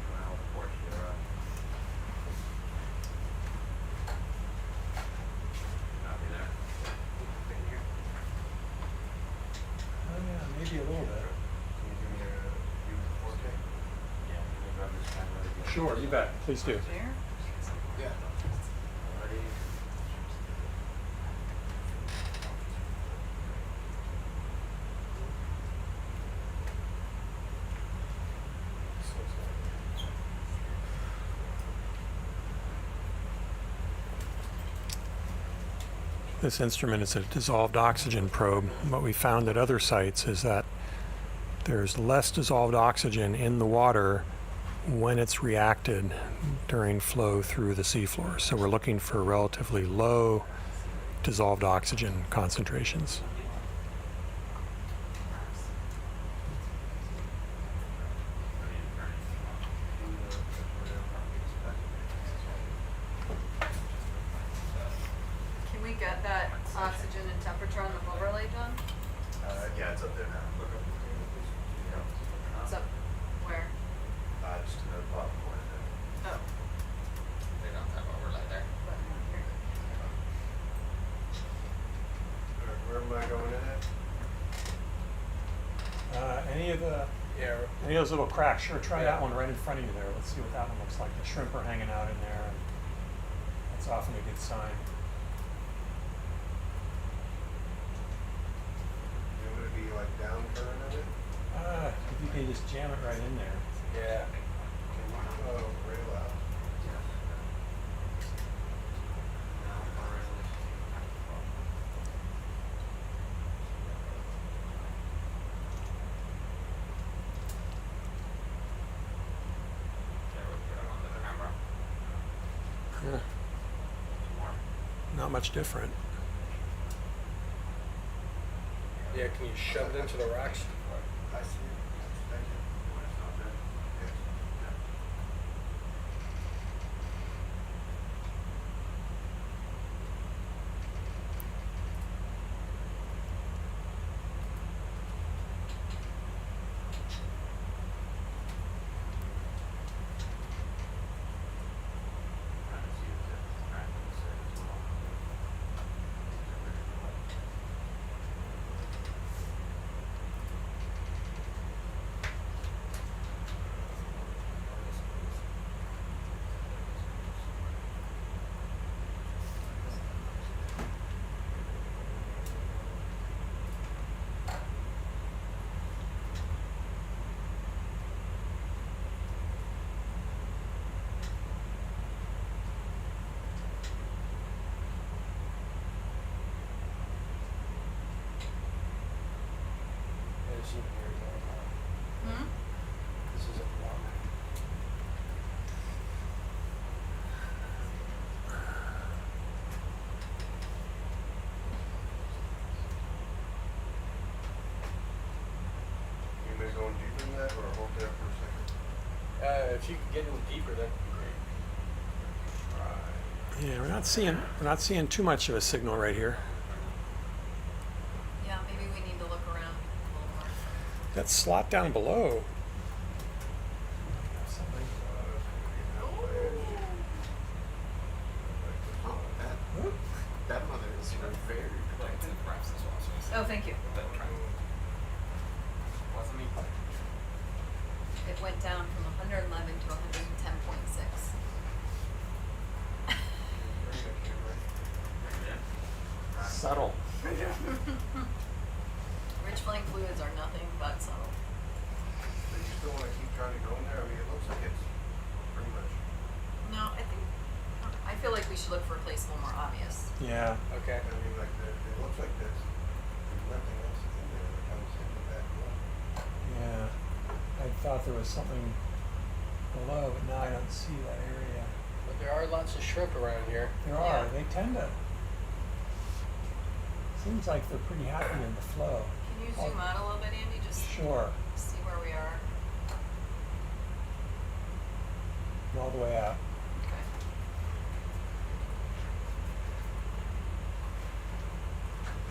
Well, of course, you're copy there. In here.
Oh yeah, maybe a little bit.
Can you give me a view of the 4K?
Yeah, can you grab this camera again?
Sure, you bet. Please do.
There?
Yeah.
Ready?
This instrument is a dissolved oxygen probe. What we found at other sites is that there's less dissolved oxygen in the water when it's reacted during flow through the seafloor. So we're looking for relatively low dissolved oxygen concentrations.
Can we get that oxygen and temperature on the overlay done?
Yeah, it's up there now. Look up.
It's up, where?
Just in the bottom corner there.
Oh.
They don't have overlay there.
Where am I going in at?
Any of those little cracks, sure, try that one right in front of you there. Let's see what that one looks like. The shrimp are hanging out in there, and that's often a good sign.
You want it to be like down current of it?
If you can just jam it right in there.
Yeah.
Can you rail out?
Yeah. Not much different.
Yeah, can you shove it into the rocks?
I see it. Thank you. Yes.
This isn't very warm.
Hmm?
This isn't warm.
Anybody going deeper than that, or hold there for a second?
If you could get in deeper, that'd be great.
Yeah, we're not seeing too much of a signal right here.
Yeah, maybe we need to look around a little more.
That slot down below.
That mother is very protective. Perhaps this was.
Oh, thank you.
Wasn't me.
It went down from 111 to 110.6.
Subtle.
Rich flame fluids are nothing but subtle.
But you still want to keep trying to go in there? I mean, it looks like it's pretty much.
No, I feel like we should look for a place a little more obvious.
Yeah.
Okay.
I mean, like, it looks like this. There's nothing else in there that comes in the back wall.
Yeah. I thought there was something below, but now I don't see that area.
But there are lots of shrimp around here.
There are.
Yeah.
They tend to Seems like they're pretty happy in the flow.
Can you zoom out a little bit, Andy? Just
Sure.
see where we are.
All the way out.
Okay.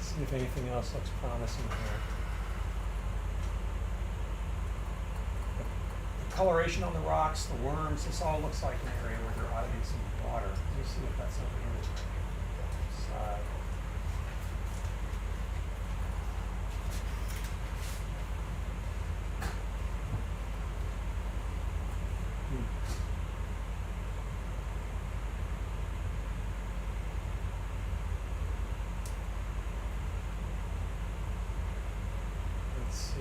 See if anything else looks promising here. The coloration on the rocks, the worms, this all looks like an area where there ought to be some water. Let me see if that's over here. Side. Let's see.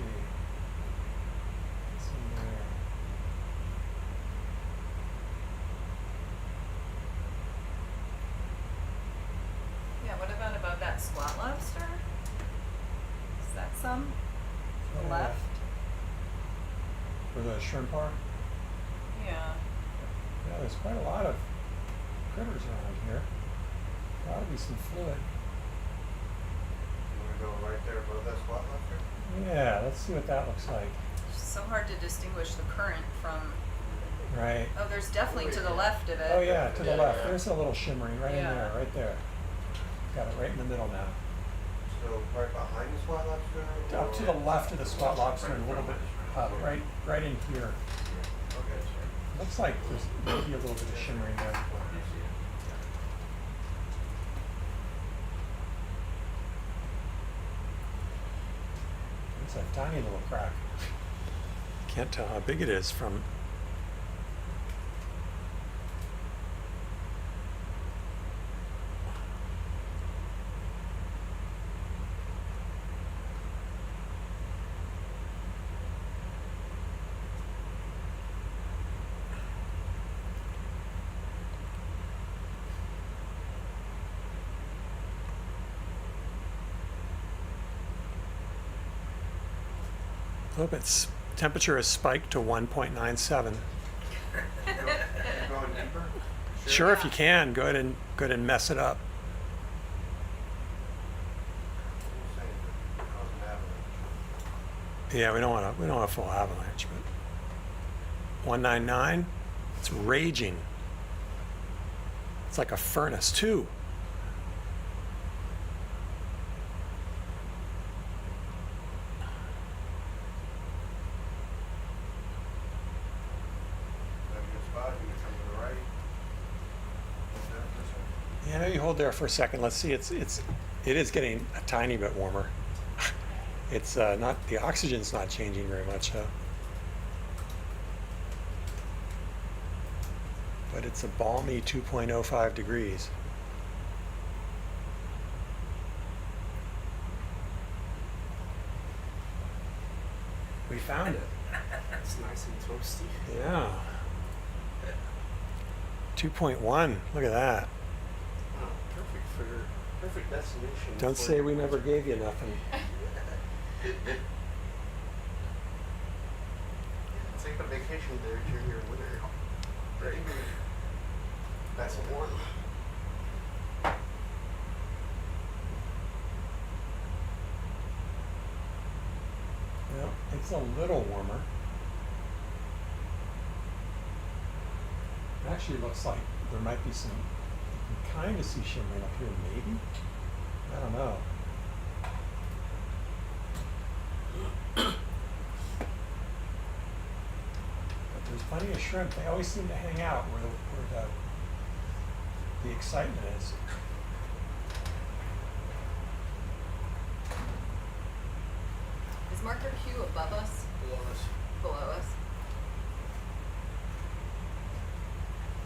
What's in there?
Yeah, what about above that squat lobster? Is that some? To the
Yeah.
left?
Where the shrimp are?
Yeah.
Yeah, there's quite a lot of critters around here. There ought to be some fluid.
You wanna go right there above that squat lobster?
Yeah, let's see what that looks like.
It's so hard to distinguish the current from.
Right.
Oh, there's definitely to the left of it.
Oh yeah, to the left. There's a little shimmering right in
Yeah.
there, right there. Got it right in the middle now.
So right behind the squat lobster?
Up to the left of the squat lobster and a little bit up, right in here.
Okay.
Looks like there's maybe a little bit of shimmering there. It's a tiny little crack. Can't tell how big it is from. Oh, its temperature has spiked to 1.97.
Going deeper?
Sure, if you can, go ahead and mess it up.
You're saying that it caused an avalanche.
Yeah, we don't want a full avalanche, but 199, it's raging. It's like a furnace too.
Might be a spot, you can come to the right. There, this way.
Yeah, maybe hold there for a second. Let's see. It is getting a tiny bit warmer. It's not, the oxygen's not changing very much, but it's a balmy 2.05 degrees. We found it.
It's nice and toasty.
Yeah. 2.1. Look at that.
Oh, perfect destination.
Don't
for-
say we never gave you nothing.
Take a vacation there during your winter. Right? That's warm.
Yeah, it's a little warmer. It actually looks like there might be some, you can kind of see shimmering up here, maybe? I don't know. But there's plenty of shrimp. They always seem to hang out where the excitement is.
Is marker Q above us?
Below us.
Below us?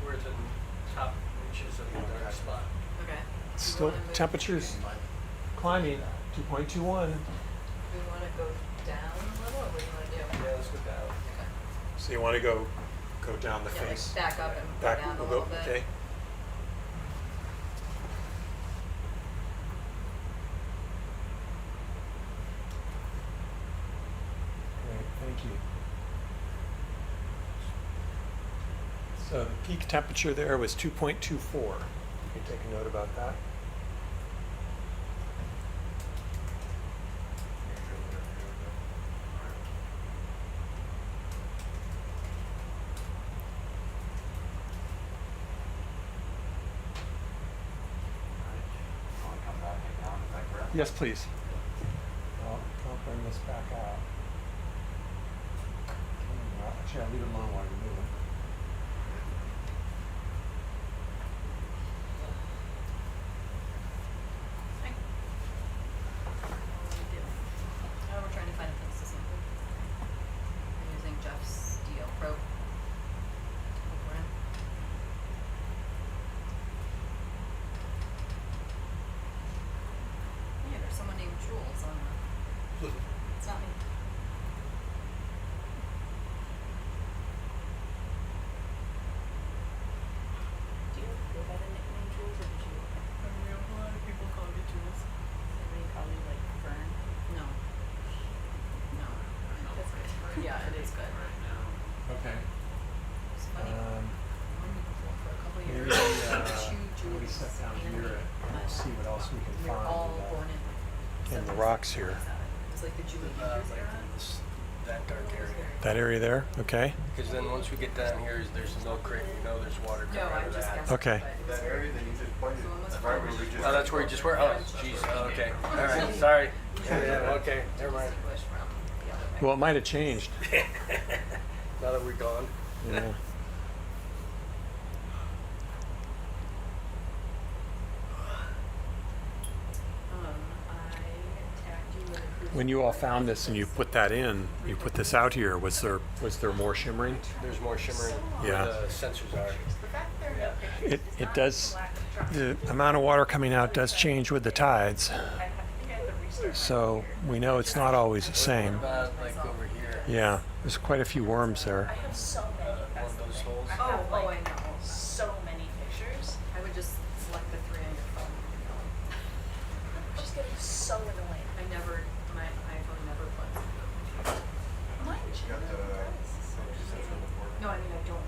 We're at the top reaches of the dark spot.
Okay.
Still, temperatures climbing, 2.21.
Do we want to go down a little, or what do you want to do?
Yeah, let's go down.
Okay.
So you want to go down the
Yeah,
face?
like back up and
Back,
go down a
we'll
little
go,
bit.
okay. Great, thank you. So the peak temperature there was 2.24. You can take a note about that. Yes, please. I'll bring this back out. Actually, I'll leave it alone while you're moving.
Oh, we're trying to find a place to sample. I'm using Jeff's DO probe. Yeah, there's someone named Jules on the. It's not me.
Do you go by the nickname Jules, or did you?
A lot of people call me Jules.
Somebody call you like Fern?
No. No.
That's good.
Yeah, it is good.
Okay.
It's funny. For a couple of
Maybe
years, two
we
Jules.
sit down
and
here and we'll see what else we can
we were
find
all born
in the rocks here.
It was like the Julie Andrews
Like
era.
that dark area.
That area there? Okay.
Because then once we get down here, there's a milk crate. We know there's water
No,
coming out
I'm
of
just
that.
guessing.
Okay.
but it was
That area that you just pointed,
So almost
right where we just.
Oh, that's where you just were? Oh, jeez. Oh, okay. All right. Sorry. Yeah, okay. Never mind.
distinguished from the other way.
Well, it might have changed.
Now that we're gone.
Yeah.
I tagged you with a cruise.
When you all found this and you put that in, you put this out here, was there more shimmering?
There's more shimmering
Yeah.
where the sensors are.
It does, the amount of water coming out does change with the tides. So we know it's not always the same.
About like over here.
Yeah, there's quite a few worms there.
I have so many.
One of those holes.
I
Oh,
have
oh,
like
I know.
so many pictures.
I would just select the three on your phone.
I'm just getting so annoying.
I never, my iPhone never plugs into.
Mine
You got the central port
No, I mean, I don't.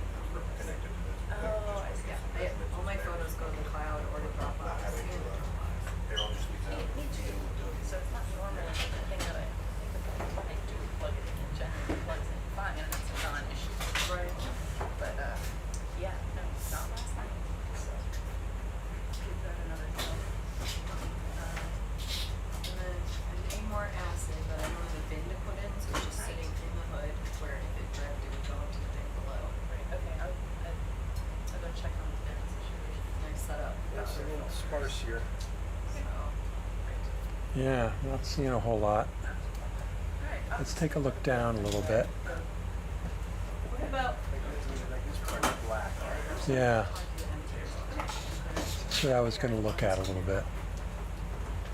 connected to this.
Oh, I see.
Yeah, all my photos go to the cloud or to
Not
Dropbox.
having to, it all just leaves out.
Me too. So it's not normally the thing that I think about when I do plug it in generally it plugs in fine and it's a non-issue.
Right.
But yeah, no, not last night. So give that another go.
And then I need more acid, but I don't have a bin to put in, so it's just sitting in the hood where if it dripped, it would go into the bin below.
Right, okay, I'll go check on the bin situation.
Nice setup.
Yeah, it's a little sparse here.
So,
Yeah, not seeing a whole lot.
Alright,
Let's take a look down a little bit.
what about
Like this part is black.
Yeah, that's what I was going to look at a little bit.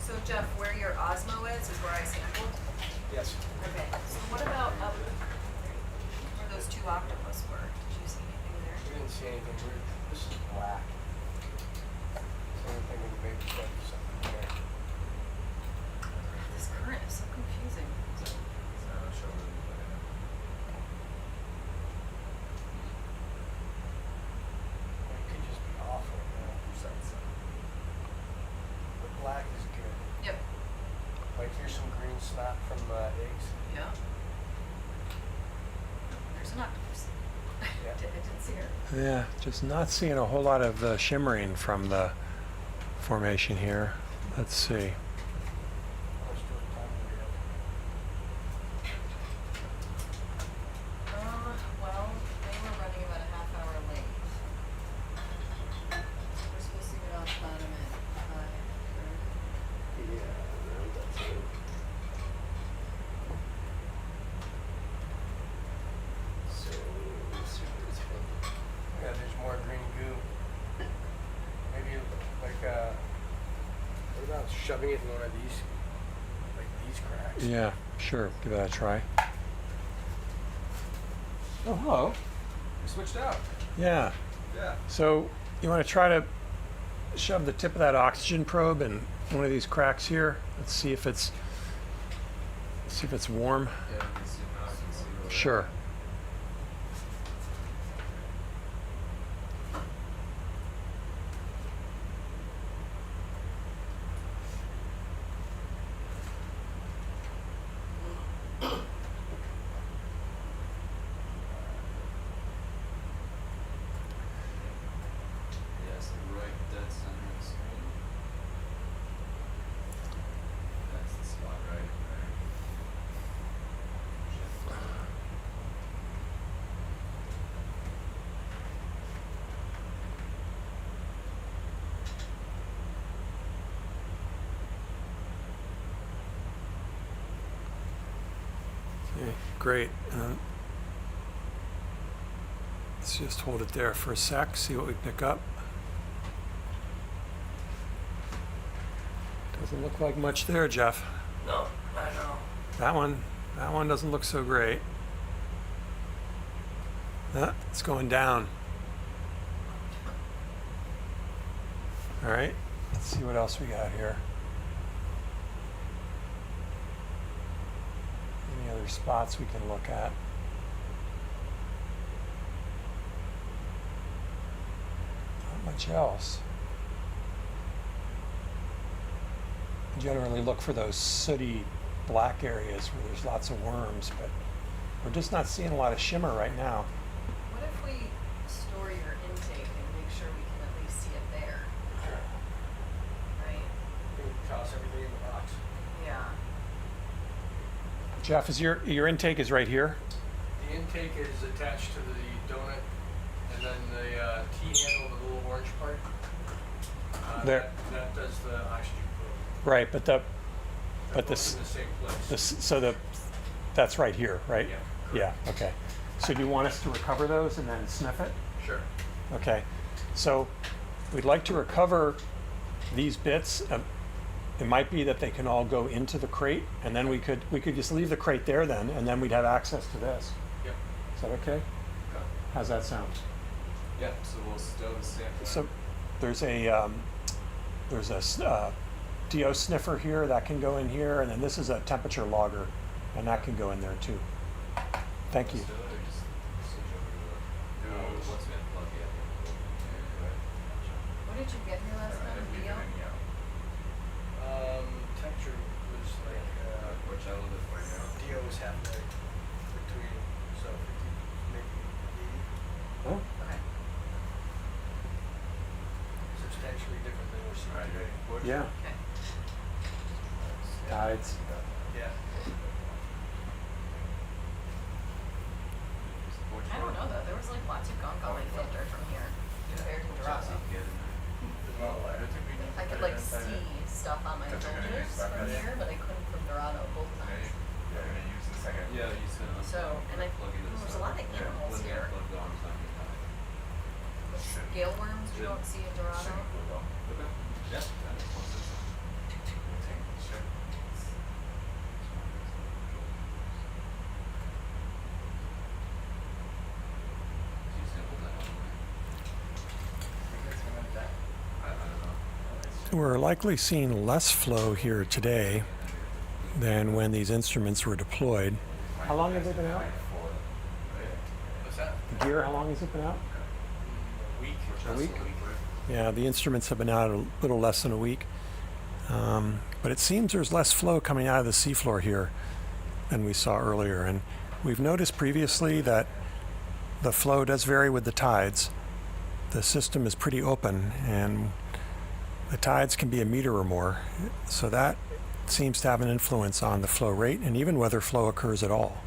so Jeff, where your Osmo is where I sampled?
Yes.
Okay, so what about up where those two octopus were? Did you see anything there?
We didn't see anything weird. This is black. So I'm thinking maybe there's something there.
This current is so confusing.
It could just be off right now. The black is good.
Yep.
Like here's some green snot from eggs.
Yeah. There's an octopus.
Yeah.
I didn't see her.
Yeah, just not seeing a whole lot of the shimmering from the formation here. Let's see.
How much do we time do we have?
Well, they were running about a half hour late. We're supposed to get off bottom at 5:30.
Yeah, there's more green goo. Maybe like what about shoving it in one of these, like these cracks?
Yeah, sure. Give that a try. Oh, hello.
We switched out.
Yeah.
Yeah.
So you want to try to shove the tip of that oxygen probe in one of these cracks here? Let's see if it's warm.
Yeah, we can see now. I can see over there.
Sure.
Yes, right dead center of the screen.
great. Let's just hold it there for a sec, see what we pick up. Doesn't look like much there, Jeff.
No, I know.
That one doesn't look so great. It's going down. All right, let's see what else we got here. Any other spots we can look at? Not much else. Generally look for those sooty black areas where there's lots of worms, but we're just not seeing a lot of shimmer right now.
What if we store your intake and make sure we can at least see it there? Right?
You can toss everything in the box.
Yeah.
Jeff, is your intake is right here?
The intake is attached to the donut, and then the T handle, the little orange part.
There.
That does the oxygen flow.
Right, but
They're
but
both in the same place.
that's right here, right?
Yeah,
Yeah, okay. So do you want us to recover those and then sniff it?
Sure.
Okay. So we'd like to recover these bits. It might be that they can all go into the crate, and then we could just leave the crate there then, and then we'd have access to this.
Yep.
Is that okay?
Yeah.
How's that sound?
Yeah, so we'll stow the sample.
So there's a DO sniffer here that can go in here, and then this is a temperature logger, and that can go in there too. Thank you.
Stow it or just switch over to the what's been plugged in.
What did you get here last time? Leo?
Temperature was like,
Which I will define now.
DO was halfway between, so 50, maybe 80.
Oh,
Okay.
Substantially different than we're seeing
Alright,
today.
ready? Push.
yeah.
Okay.
Tides.
Yeah.
I don't know though. There was like lots of gunk on my filter from here compared to Dorado. I could like see stuff on my filters from here, but I couldn't from Dorado both times.
Yeah, you said it.
So, and I,
Plug into
there's
this
a lot of
one.
animals
When the
here.
unplugged arm's not getting high.
Scale worms you don't see in Dorado.
Okay. Yeah, that makes more sense. You sampled that one, right? I don't know.
We're likely seeing less flow here today than when these instruments were deployed. How long have they been out?
What's that?
The gear, how long has it been out?
A week.
A week? Yeah, the instruments have been out a little less than a week. But it seems there's less flow coming out of the seafloor here than we saw earlier. And we've noticed previously that the flow does vary with the tides. The system is pretty open, and the tides can be a meter or more. So that seems to have an influence on the flow rate and even whether flow occurs at all.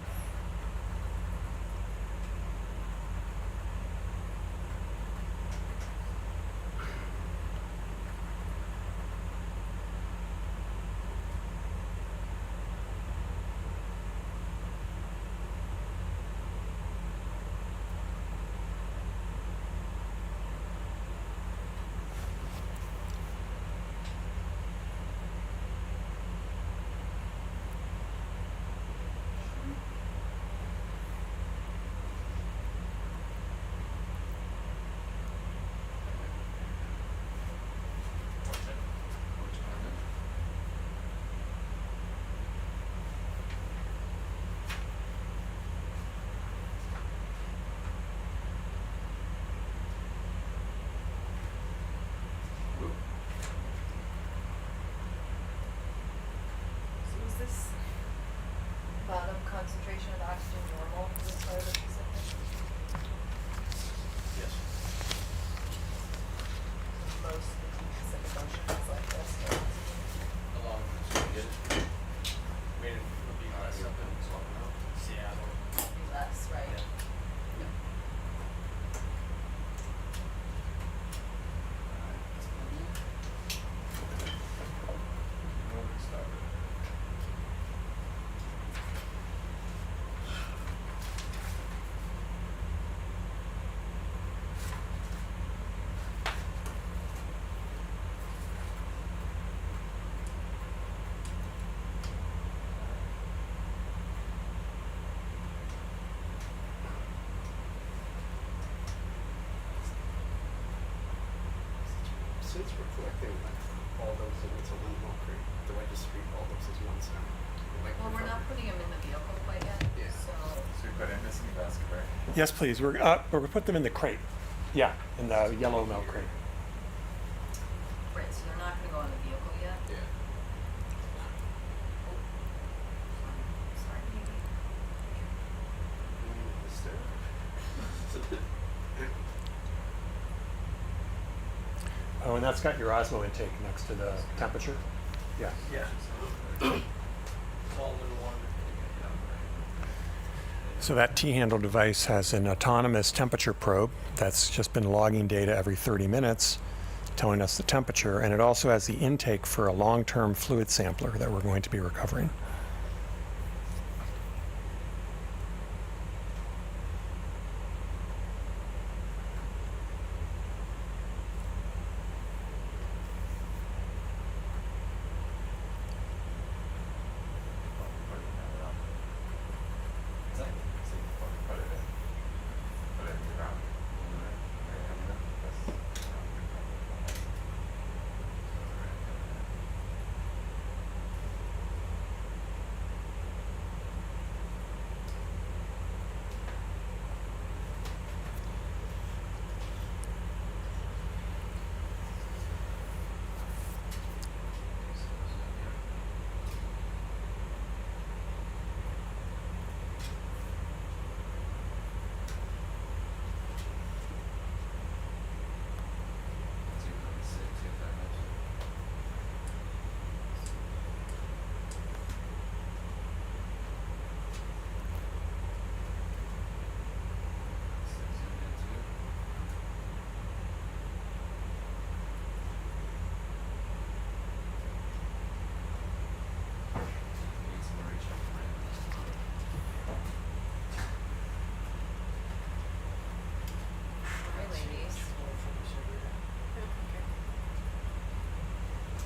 So it's reflecting all those into one milk crate. Do I just treat all those as one cell? Like
Well, we're not putting them in the vehicle quite yet,
Yeah.
so.
So we put in this in the basket, right?
Yes, please. We're going to put them in the crate. Yeah, in the yellow milk crate.
Right, so they're not gonna go in the vehicle yet?
Yeah.
Sorry, baby.
Oh, and that's got your osmo intake next to the temperature? Yeah.
Yeah. All in one.
So that T-handle device has an autonomous temperature probe that's just been logging data every 30 minutes, telling us the temperature, and it also has the intake for a long-term fluid sampler that we're going to be recovering.
Hi, ladies.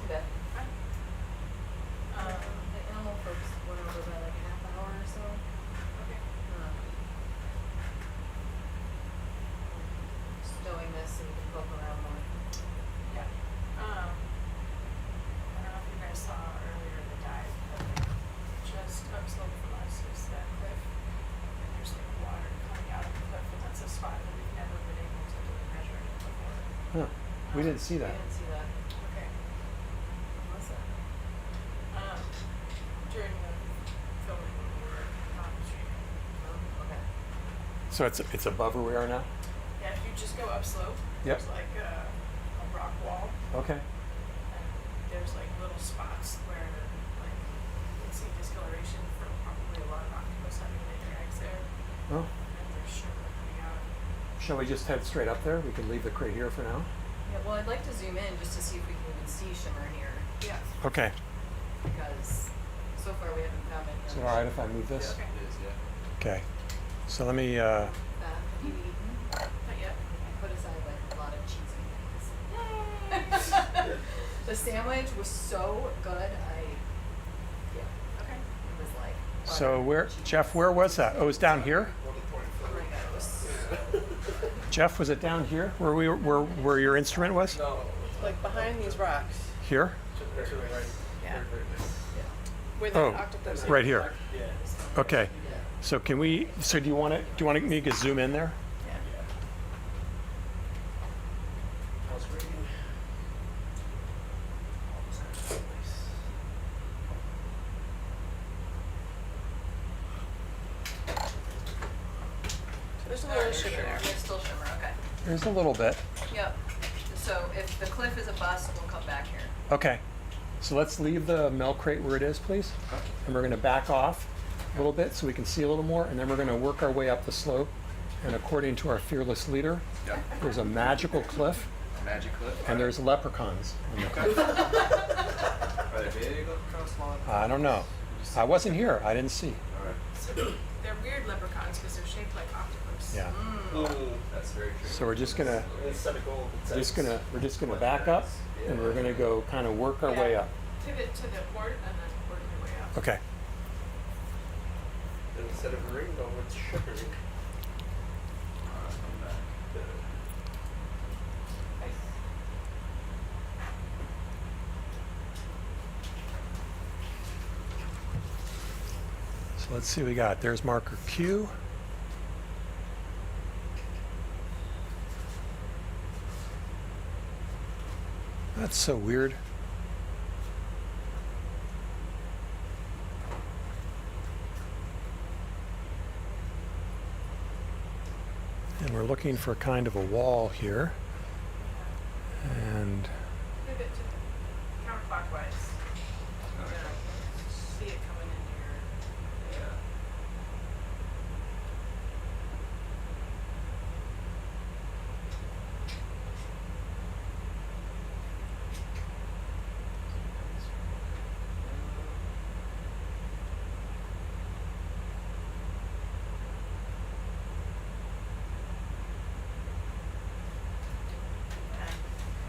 Beth. The animal folks went over by like a half hour or so. Okay. Stowing this so you can poke around more.
Yeah. I don't know if you guys saw earlier in the dive, but just upslope from us is that cliff. And there's like water coming out of the cliff, and that's a spot that we've never been able to really measure it before.
Huh. We didn't see that.
I didn't see that.
Okay.
When was it?
During the filming when we were on streaming.
Oh, okay.
So it's above where we are now?
Yeah, if you just go upslope,
Yep.
there's like a rock wall,
Okay.
and there's like little spots where like you can see discoloration from probably a lot of octopus having laid their eggs there,
Oh.
and there's sugar coming out.
Shall we just head straight up there? We can leave the crate here for now.
Yeah, well, I'd like to zoom in just to see if we can even see shimmer here,
Yeah.
Okay.
because so far we haven't found any.
Is it
other
all right if I move this?
Okay.
It is, yeah.
Okay. So let me,
Have you eaten?
Not yet.
I put aside like a lot of cheesy things. The sandwich was so good. Yeah,
Okay.
it was like.
so
butter,
where,
cheese.
Jeff, where was that? Oh, it was down here?
Oh my God, it was
Jeff, was it down here where your instrument was?
No,
Like behind these rocks.
Here?
to the right.
Yeah.
Where
Oh,
the octopus
right here.
Yeah.
Okay. So do you want me to zoom in there?
Yeah.
I was reading.
There's a little sugar there.
There's still shimmer. Okay.
There's a little bit.
Yep. So if the cliff is a bust, we'll come back here.
Okay. So let's leave the milk crate where it is, please. And we're going to back off a little bit so we can see a little more, and then we're going to work our way up the slope. And according to our fearless leader,
Yeah.
there's a magical cliff,
Magic clip.
and there's leprechauns on the cliff.
Are they big, kind of small?
I don't know. I wasn't here. I didn't see.
Alright.
So they're weird leprechauns because they're shaped like octopus.
Yeah.
That's very true.
So we're just gonna
Instead of gold, it's
we're just gonna back up, and we're gonna go kind of work our way up.
Pivot to the port and then work your way up.
Okay.
instead of a rainbow, it's sugary.
So let's see what we got. There's marker Q. That's so weird. And we're looking for kind of a wall here. And
Pivot to counterclockwise. You're gonna see it coming into your.
Yeah.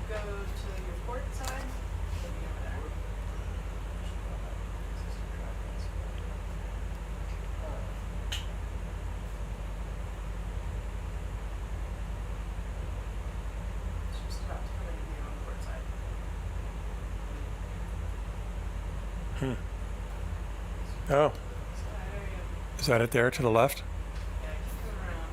Go to your port side. Maybe over there. It's just about to come into view on the port side.
oh,
So that area.
is that it there to the left?
Yeah, keep going around.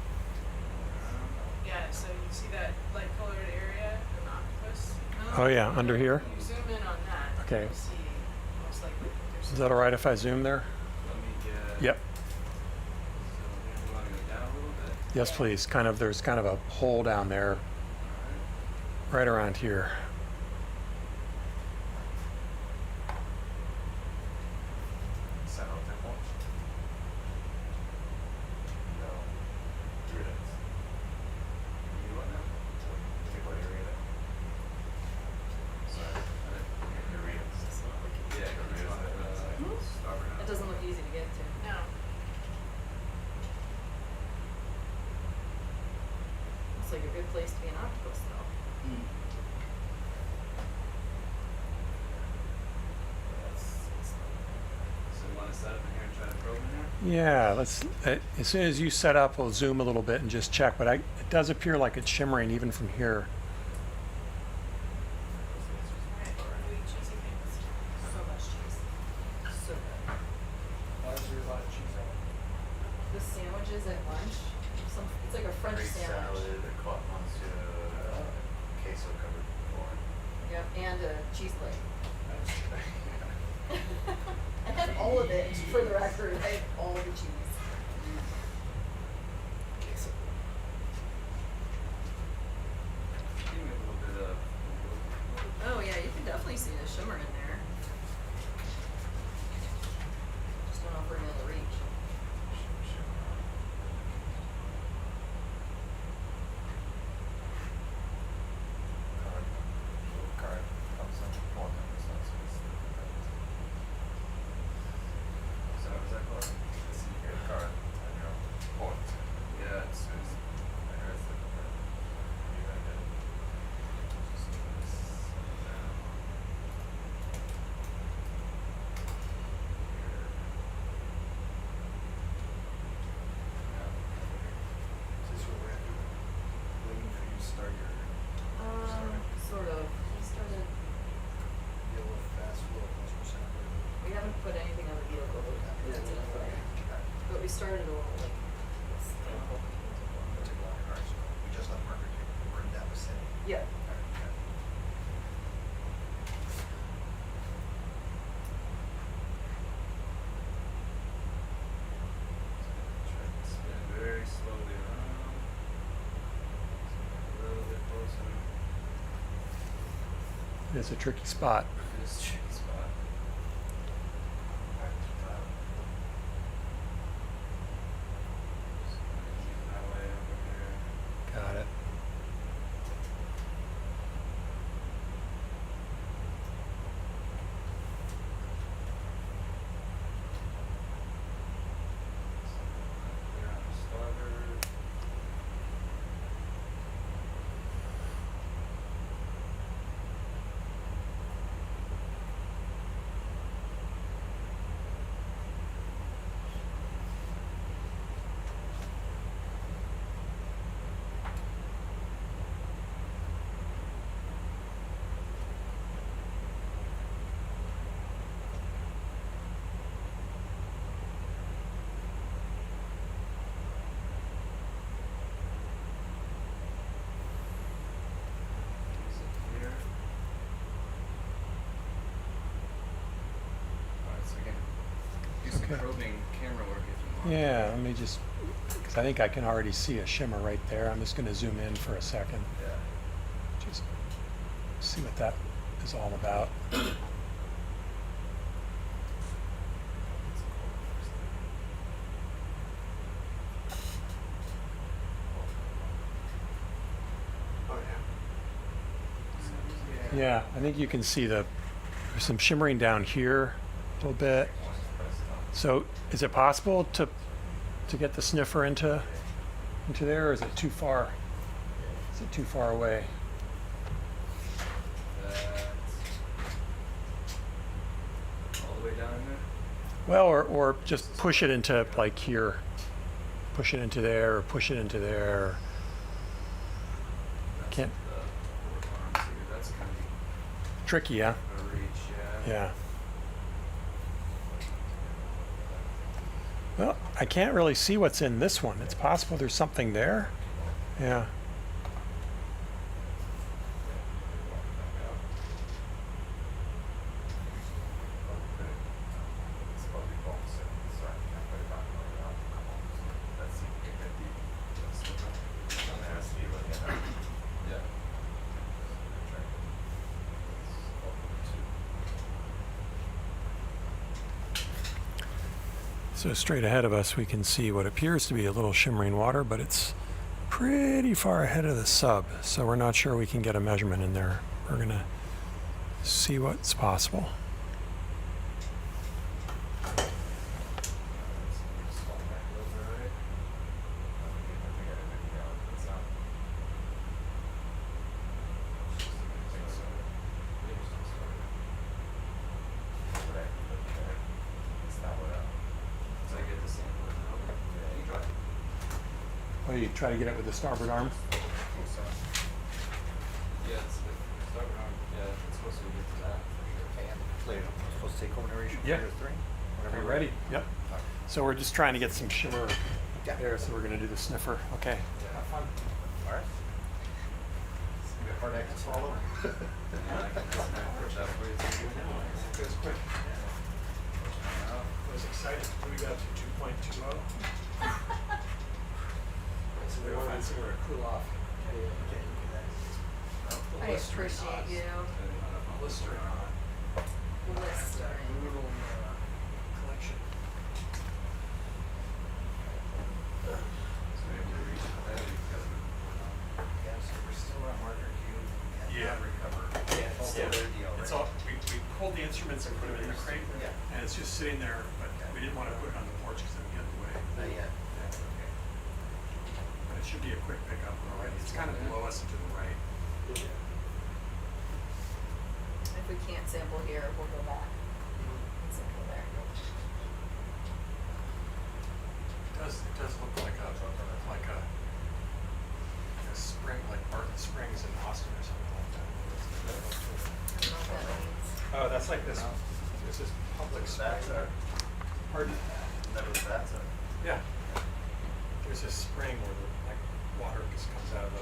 Yeah, so you see that light colored area, an octopus?
Oh yeah, under here.
You zoom in on that.
Okay.
You see most likely there's
Is that all right if I zoom there?
Let me get.
Yep.
So you want to go down a little bit?
Yes, please. Kind of. There's kind of a hole down there, right around here.
San Temple? No. Druids.
You want that?
Particular area. Sorry. Ureas.
Yeah, starboard now.
It doesn't look easy to get to.
No.
Looks like a good place to be an octopus, though.
So you want to set up in here and try to probe in here?
Yeah. Let's. As soon as you set up, we'll zoom a little bit and just check. But it does appear like it's shimmering even from here.
Alright, are we cheesy things?
So much cheese. So good.
Why is there a lot of cheese on it?
The sandwiches at lunch, it's like a French
Greek
sandwich.
salad, a caught monsieur, queso covered corn.
Yep, and a cheese leg.
That's-
I had all of it, for the record. I had all the cheese.
Queso.
Give me a little bit of.
Oh yeah, you can definitely see the shimmer in there. Just don't know if we're gonna be able to reach.
Card comes on the corner.
So how's that called?
This is your card on your point.
Yeah, it's.
I heard that. You got it.
Just down.
Is this where we're at? Waiting for you to start your
Sort of. We started,
yellow fast flow +%.
we haven't put anything on the vehicle, that's in a fire. But we started a little like.
We just left marker two. We're in that vicinity.
Yeah.
Try to spin very slowly around. A little bit closer.
It's a tricky spot.
This tricky spot. Just keep that way over here.
Got it.
Clear on the starboard.
Okay.
probing camera work if you want.
Yeah, let me just, because I think I can already see a shimmer right there. I'm just going to zoom in for a second.
Yeah.
Just see what that is all about.
Oh, yeah.
Yeah, I think you can see there's some shimmering down here a little bit. So is it possible to get the sniffer into there, or is it too far? Is it too far away?
That's all the way down in there.
Well, or just push it into like here. Push it into there, or push it into there.
That's
Can't.
the four arms here. That's kind of
Tricky, yeah?
a reach, yeah.
Yeah. Well, I can't really see what's in this one. It's possible there's something there. Yeah. So straight ahead of us, we can see what appears to be a little shimmering water, but it's pretty far ahead of the sub, so we're not sure we can get a measurement in there. We're gonna see what's possible. Oh, you try to get it with the starboard arm?
Yeah, it's the starboard arm. Yeah, it's supposed to get to that.
Supposed to take over narration
Yeah.
for three?
Are you ready? Yep. So we're just trying to get some shimmer there, so we're gonna do the sniffer. Okay. Have fun.
All right. It's gonna be a hard act to swallow.
Yeah, I can just push that for you.
It was quick. I was excited. We got to 2.20. So we're gonna find somewhere to cool off.
I appreciate you.
Blistering hot.
Blistering.
Brutal collection.
So we have to reach that because
Yeah, so we're still on marker cube.
Yeah.
Recover. Yeah, it's still their deal, right?
It's all, we pulled the instruments and put them in the crate,
Yeah.
and it's just sitting there, but we didn't want to put it on the porch because it would get in the way.
Not yet. Okay.
But it should be a quick pickup already. It's kind of below us and to the right.
If we can't sample here, we'll go back and sample there.
It does look like a spring, like Barton Springs in Austin or something like that.
I don't know what that means.
Oh, that's like this. This is public spring. Pardon?
That was that, so.
Yeah. There's this spring where the water just comes out of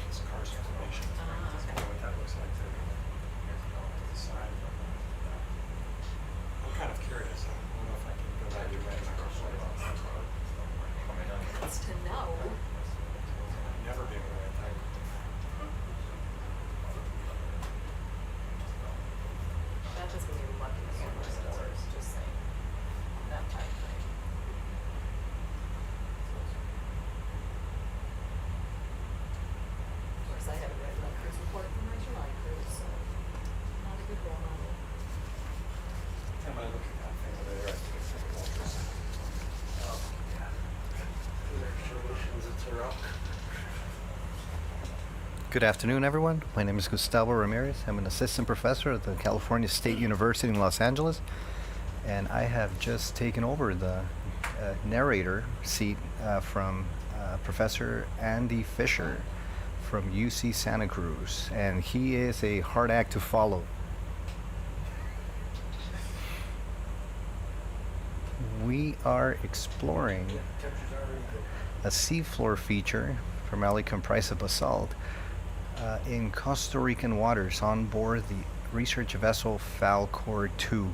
this karst formation. That's kind of what that looks like there. The side. I'm kind of curious. I don't know if I can go back to red microphone.
It's to know.
Never been red.
That is gonna be lucky camera stores, just saying. That type thing. Of course, I haven't read my cruise report from my July cruise, so not a good role model.
Am I looking at that thing over there? I think it's like an ultrasound. Oh, yeah.
Good afternoon, everyone. My name is Gustavo Ramirez. I'm an assistant professor at the California State University in Los Angeles, and I have just taken over the narrator seat from Professor Andy Fisher from UC Santa Cruz, and he is a hard act to follow. We are exploring a seafloor feature primarily comprised of basalt in Costa Rican waters on board the research vessel Falkor 2.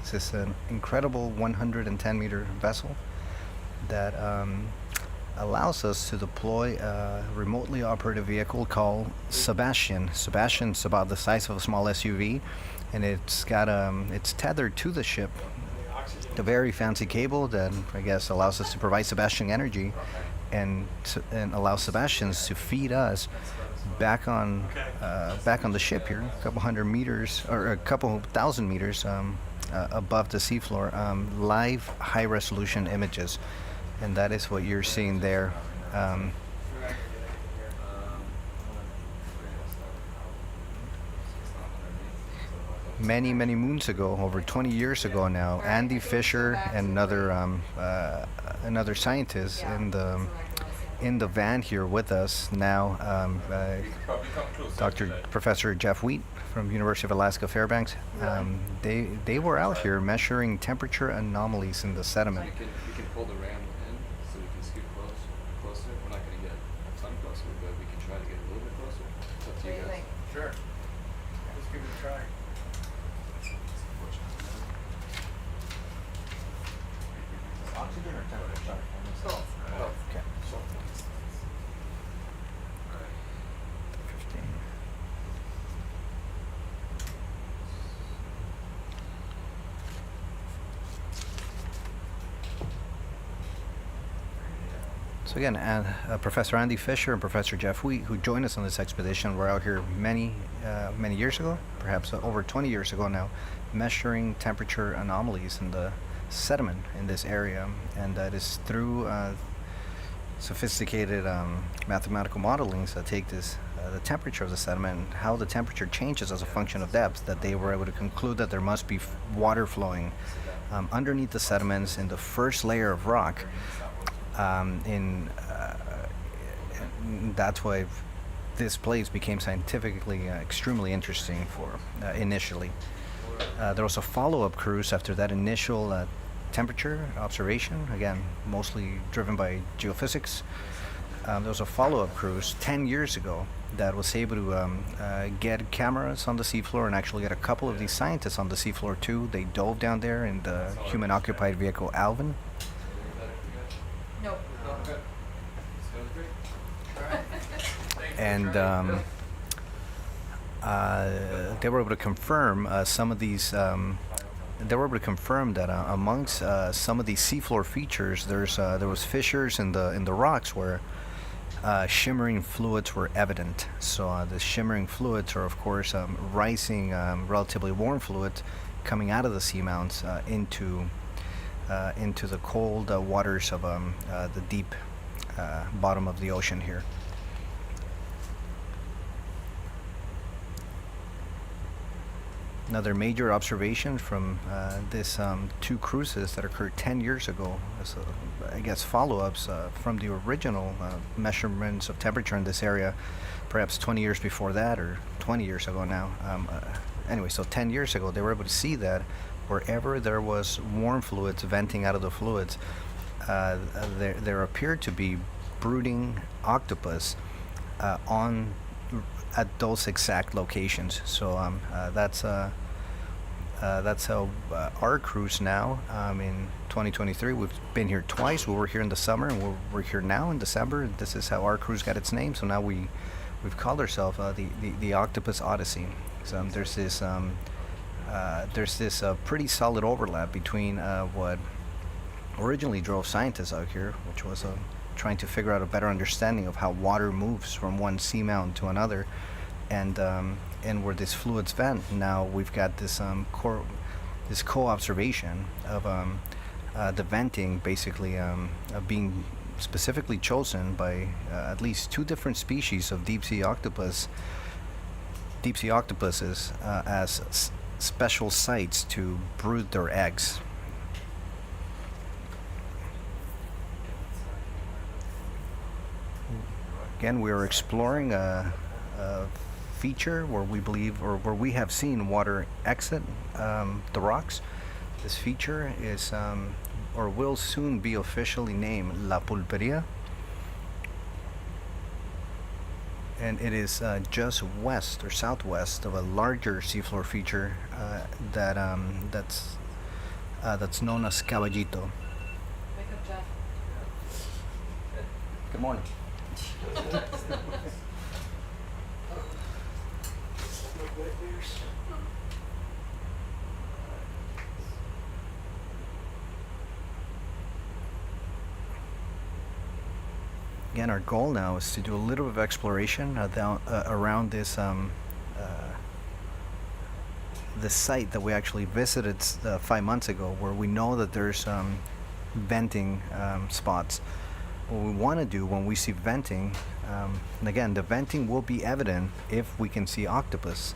This is an incredible 110-meter vessel that allows us to deploy a remotely operated vehicle called Sebastian. Sebastian's about the size of a small SUV, and it's tethered to the ship. A very fancy cable that I guess allows us to provide Sebastian energy, and allows Sebastians to feed us back on the ship here, a couple hundred meters or a couple thousand meters above the seafloor, live high-resolution images. And that is what you're seeing there. Many moons ago, over 20 years ago now, Andy Fisher and another scientist in the van here with us now, Professor Jeff Wheat from University of Alaska Fairbanks. They were out here measuring temperature anomalies in the sediment.
We can pull the ram in so we can scoot closer. We're not going to get a ton closer, but we can try to get a little bit closer. It's up to you guys.
Sure. Let's give it a try.
Oxygen or temperature?
Both.
Okay. 15. So again, Professor Andy Fisher and Professor Jeff Wheat, who joined us on this expedition, were out here many years ago, perhaps over 20 years ago now, measuring temperature anomalies in the sediment in this area, and that is through sophisticated mathematical modelings that take the temperature of the sediment and how the temperature changes as a function of depth, that they were able to conclude that there must be water flowing underneath the sediments in the first layer of rock. That's why this place became scientifically extremely interesting for initially. There was a follow-up cruise after that initial temperature observation, again mostly driven by geophysics. There was a follow-up cruise 10 years ago that was able to get cameras on the seafloor and actually get a couple of these scientists on the seafloor too. They dove down there in the human-occupied vehicle Alvin.
Nope.
And they were able to confirm some of these. They were able to confirm that amongst some of these seafloor features, there was fissures in the rocks where shimmering fluids were evident. So the shimmering fluids are, of course, rising, relatively warm fluids coming out of the seamounts into the cold waters of the deep bottom of the ocean here. Another major observation from this two cruises that occurred 10 years ago, I guess follow-ups from the original measurements of temperature in this area, perhaps 20 years before that or 20 years ago now. Anyway, so 10 years ago they were able to see that wherever there was warm fluids venting out of the fluids, there appeared to be brooding octopus at those exact locations. So that's how our cruise now in 2023. We've been here twice. We were here in the summer, and we're here now in December. This is how our cruise got its name. So now we've called ourselves the Octopus Odyssey. So there's this pretty solid overlap between what originally drove scientists out here, which was trying to figure out a better understanding of how water moves from one seamount to another, and where these fluids vent. Now we've got this co-observation of the venting basically being specifically chosen by at least two different species of deep-sea octopuses as special sites to brood their eggs. Again, we are exploring a feature where we believe, or where we have seen water exit the rocks. This feature is, or will soon be officially named La Pulpería, and it is just west or southwest of a larger seafloor feature that's that's known as caballito.
Wake up, Jeff.
Good morning. Again, our goal now is to do a little bit of exploration around this this site that we actually visited 5 months ago, where we know that there's venting spots. What we want to do when we see venting, and again, the venting will be evident if we can see octopus.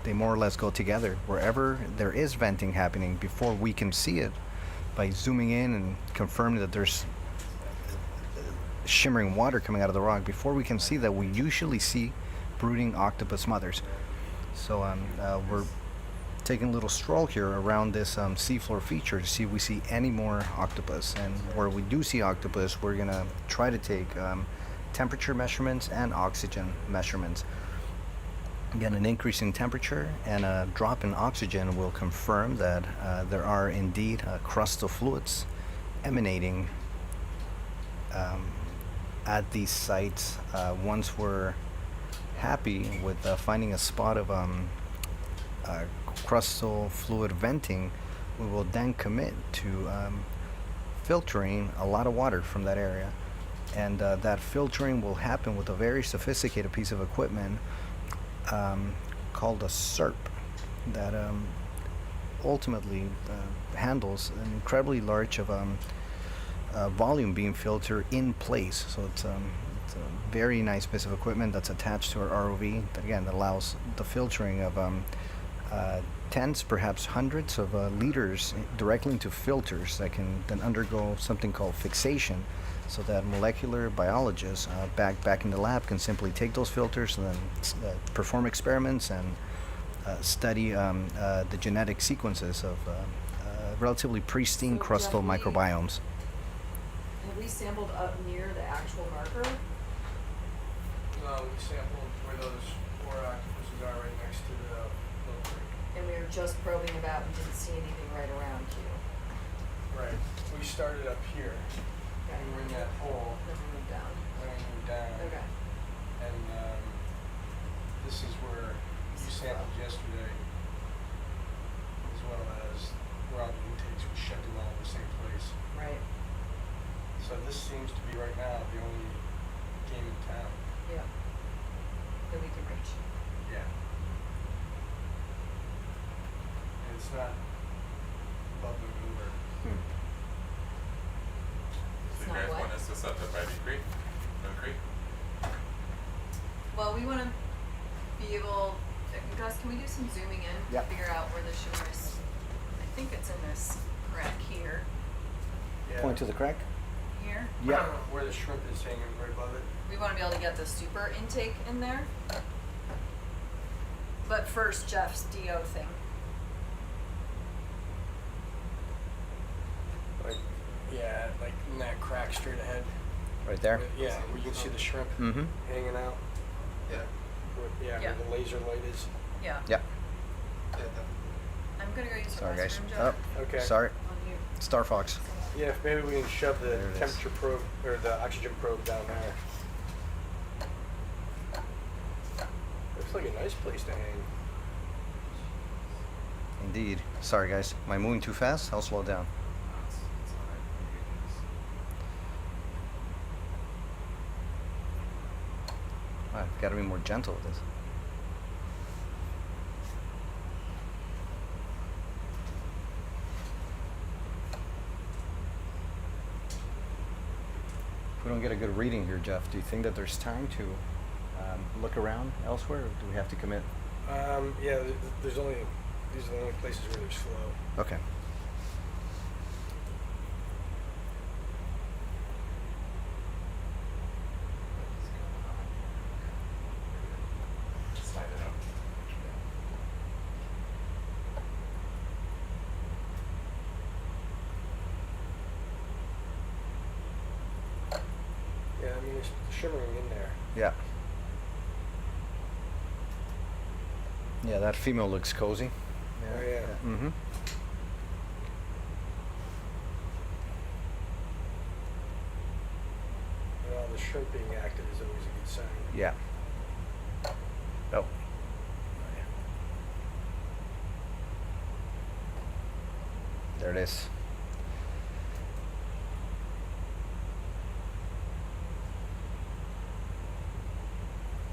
They more or less go together. Wherever there is venting happening, before we can see it, by zooming in and confirming that there's shimmering water coming out of the rock, before we can see that, we usually see brooding octopus mothers. So we're taking a little stroll here around this seafloor feature to see if we see any more octopus. And where we do see octopus, we're gonna try to take temperature measurements and oxygen measurements. Again, an increase in temperature and a drop in oxygen will confirm that there are indeed crustal fluids emanating at these sites. Once we're happy with finding a spot of crustal fluid venting, we will then commit to filtering a lot of water from that area. And that filtering will happen with a very sophisticated piece of equipment called a SERP that ultimately handles an incredibly large of volume being filtered in place. So it's a very nice piece of equipment that's attached to our ROV that again allows the filtering of tens, perhaps hundreds of liters directly into filters that can then undergo something called fixation, so that molecular biologists back in the lab can simply take those filters and then perform experiments and study the genetic sequences of relatively pristine
So,
crustal
Jeff,
microbiomes.
Have we sampled up near the actual marker?
We sampled where those 4 octopuses are right next to the filtering.
And we were just probing about and didn't see anything right around you.
Right. We started up here.
Okay.
We were in that hole.
Then we moved down.
Then we moved down.
Okay.
And this is where you sampled yesterday, as well as where all the intakes, we shoved them all in the same place.
Right.
So this seems to be right now the only game in town.
Yeah. That we can reach.
Yeah. And it's not bubbling over.
It's
So you
not
guys
what?
want us to set up by the creek? No creek?
Well, we want to be able. Gus, can we do some zooming in
Yeah.
to figure out where the shimmer is? I think it's in this crack here.
Yeah.
Point to the crack?
Here.
Yeah.
Where the shrimp is hanging right above it.
We want to be able to get the super intake in there. But first, Jeff's DO thing.
Like, yeah, like in that crack straight ahead.
Right there?
Yeah, where you can see the shrimp
Mm-hmm.
hanging out.
Yeah.
Yeah.
Where the laser light is.
Yeah.
Yeah.
I'm gonna go use the
Sorry, guys.
restroom, Jeff.
Oh,
Okay.
sorry.
On you.
Star Fox.
Yeah, if maybe we can shove the
There it is.
temperature probe or the oxygen probe down there. Looks like a nice place to hang.
Indeed. Sorry, guys. Am I moving too fast? I'll slow down.
It's alright.
I've got to be more gentle with this. If we don't get a good reading here, Jeff, do you think that there's time to look around elsewhere, or do we have to commit?
Yeah, there's only, these are the only places where there's flow.
Okay.
Just light it up.
Yeah, I mean, it's shimmering in there.
Yeah. Yeah, that female looks cozy.
Oh, yeah.
Mm-hmm.
shrimp being active is always a good sign.
Yeah. Oh. There it is.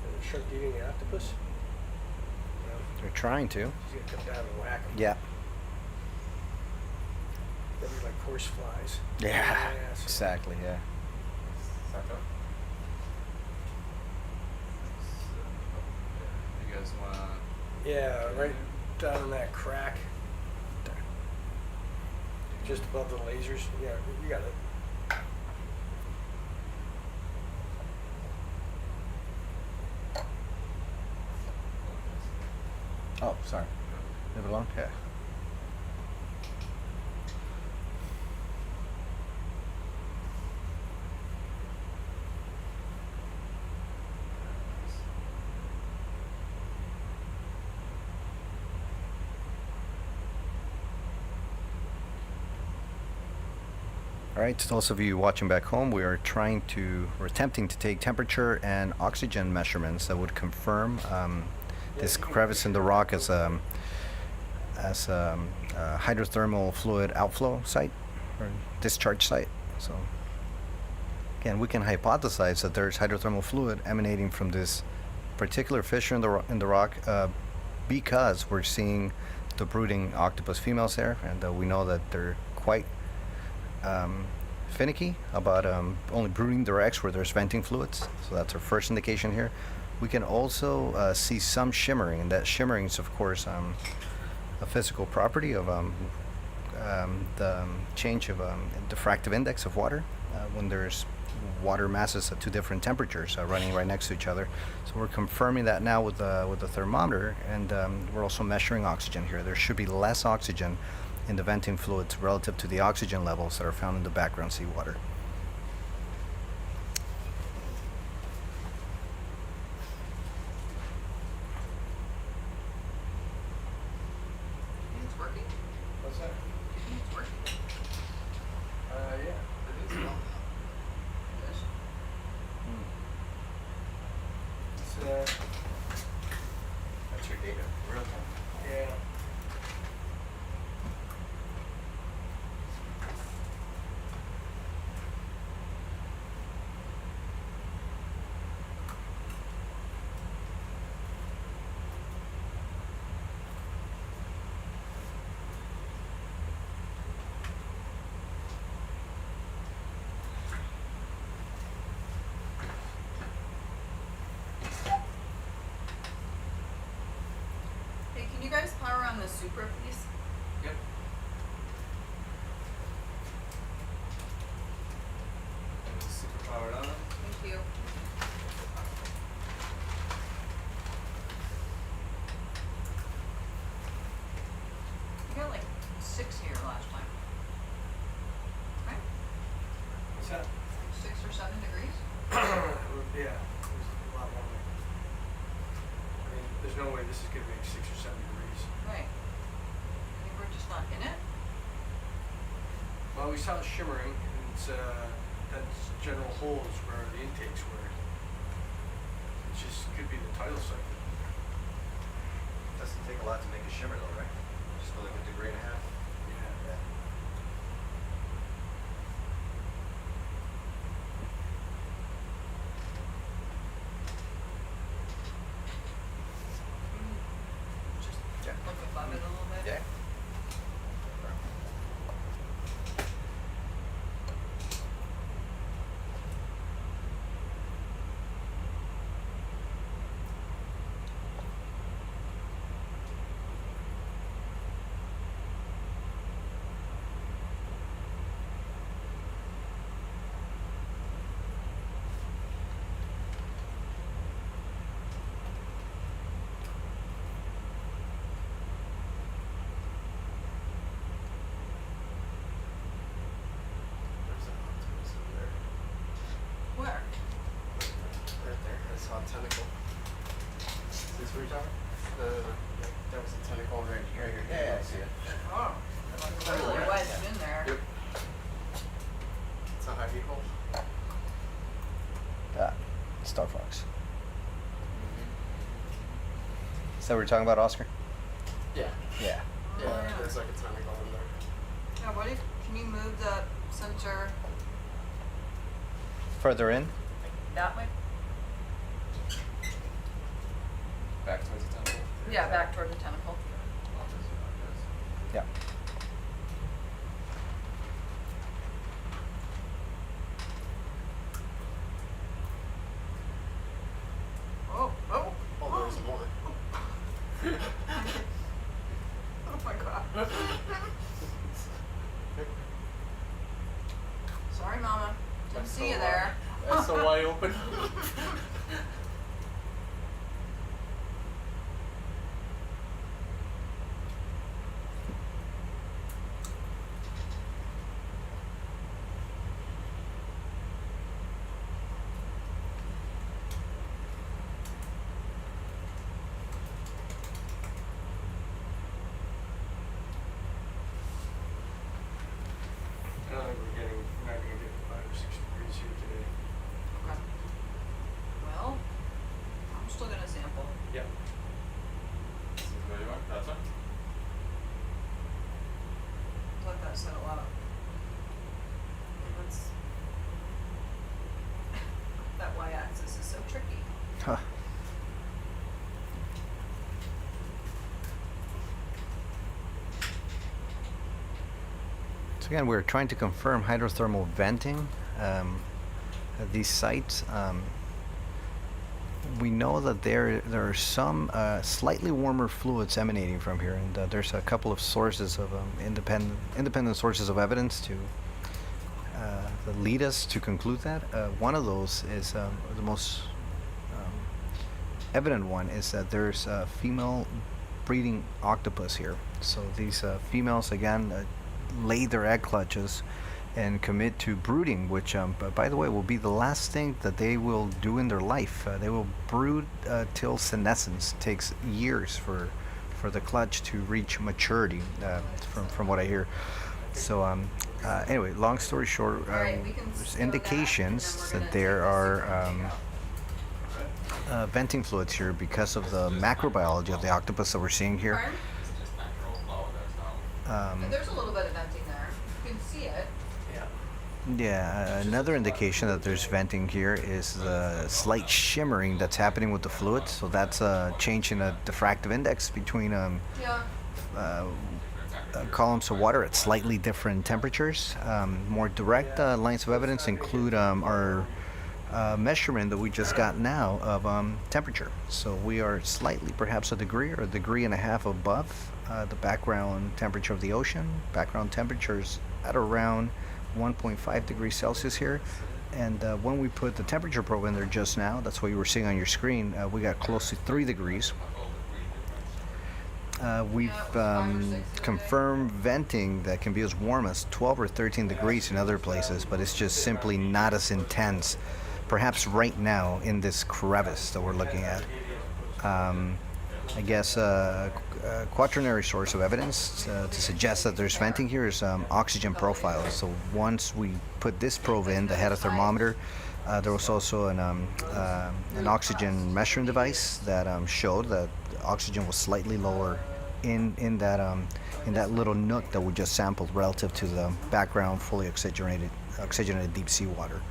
And the shrimp eating the octopus? Well,
They're trying to.
she's gonna come down and whack them.
Yeah.
They'll be like horse flies.
Yeah.
so-
Exactly. Yeah.
Suck up. You guys wanna?
Yeah, right down in that crack. Just above the lasers. Yeah, you got it.
Oh, sorry. Leave it alone. Yeah. All right, to those of you watching back home, we're attempting to take temperature and oxygen measurements that would confirm this crevice in the rock as a hydrothermal fluid outflow site or discharge site. So again, we can hypothesize that there's hydrothermal fluid emanating from this particular fissure in the rock because we're seeing the brooding octopus females there, and we know that they're quite finicky about only brooding their eggs where there's venting fluids. So that's our first indication here. We can also see some shimmering, and that shimmering is of course a physical property of the change of diffractive index of water when there's water masses at two different temperatures running right next to each other. So we're confirming that now with the thermometer, and we're also measuring oxygen here. There should be less oxygen in the venting fluids relative to the oxygen levels that are found in the background seawater.
It's working?
What's that?
It's working.
Yeah.
It is.
It's,
That's your data. Real time.
yeah.
Hey, can you guys power on the Supra, please?
Yep. And it's super powered on.
Thank you. You got like 6 here last time. Right?
What's that?
6 or 7 degrees?
Yeah, there's a lot more. I mean, there's no way this is gonna make 6 or 7 degrees.
Right. I think we're just not in it.
Well, we saw it shimmering, and it's, that's general holes where the intakes were. It just could be the tidal cycle.
Doesn't take a lot to make a shimmer though, right? Just for like a degree and a half.
Yeah.
Just
Yeah.
look above it a little bit.
Yeah.
There's an octopus over there.
Where?
Right there. That's hot tentacle. Is this where you're talking? That was a tentacle right here. Yeah, I see it.
Oh, really wedged in there.
Yep. It's a hydrothermal.
that what we're talking about, Oscar?
Yeah.
Yeah.
yeah.
There's like a tentacle in there.
Yeah, what if, can you move the sensor
Further in?
that way?
Back towards the temple.
Yeah, back toward the tentacle.
Yeah.
Oh, oh.
Oh, there's more.
Oh my god. Sorry, Mama. Didn't see you there.
SOI open. I don't think we're not gonna get 5 or 6 degrees here today.
Okay. Well, I'm still gonna sample.
Yep.
This is where you are, that's one.
Let that settle out. Let's. That y-axis is so tricky.
Huh. So again, we're trying to confirm hydrothermal venting at these sites. We know that there are some slightly warmer fluids emanating from here, and there's a couple of sources of independent sources of evidence to that lead us to conclude that. One of those is the most evident one is that there's a female breeding octopus here. So these females again lay their egg clutches and commit to brooding, which by the way will be the last thing that they will do in their life. They will brood till senescence. It takes years for the clutch to reach maturity, from what I hear. So anyway, long story short, there's indications that there are venting fluids here because of the macrobiology of the octopus that we're seeing here.
There's a little bit of venting there. You can see it.
Yeah, another indication that there's venting here is the slight shimmering that's happening with the fluid. So that's a change in a diffractive index between columns of water at slightly different temperatures. More direct lines of evidence include our measurement that we just got now of temperature. So we are slightly, perhaps a degree or a degree and a half above the background temperature of the ocean. Background temperatures at around 1.5 degrees Celsius here, and when we put the temperature probe in there just now, that's what you were seeing on your screen, we got close to 3 degrees. We've confirmed venting that can be as warm as 12 or 13 degrees in other places, but it's just simply not as intense, perhaps right now in this crevice that we're looking at. I guess a quaternary source of evidence to suggest that there's venting here is oxygen profiles. So once we put this probe in, the head of thermometer, there was also an oxygen measuring device that showed that oxygen was slightly lower in that little nook that we just sampled relative to the background fully oxygenated deep sea water.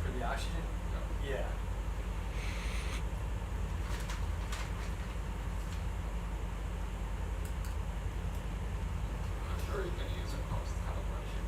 For the oxygen? Yeah.
I'm sure you can use a post calibration,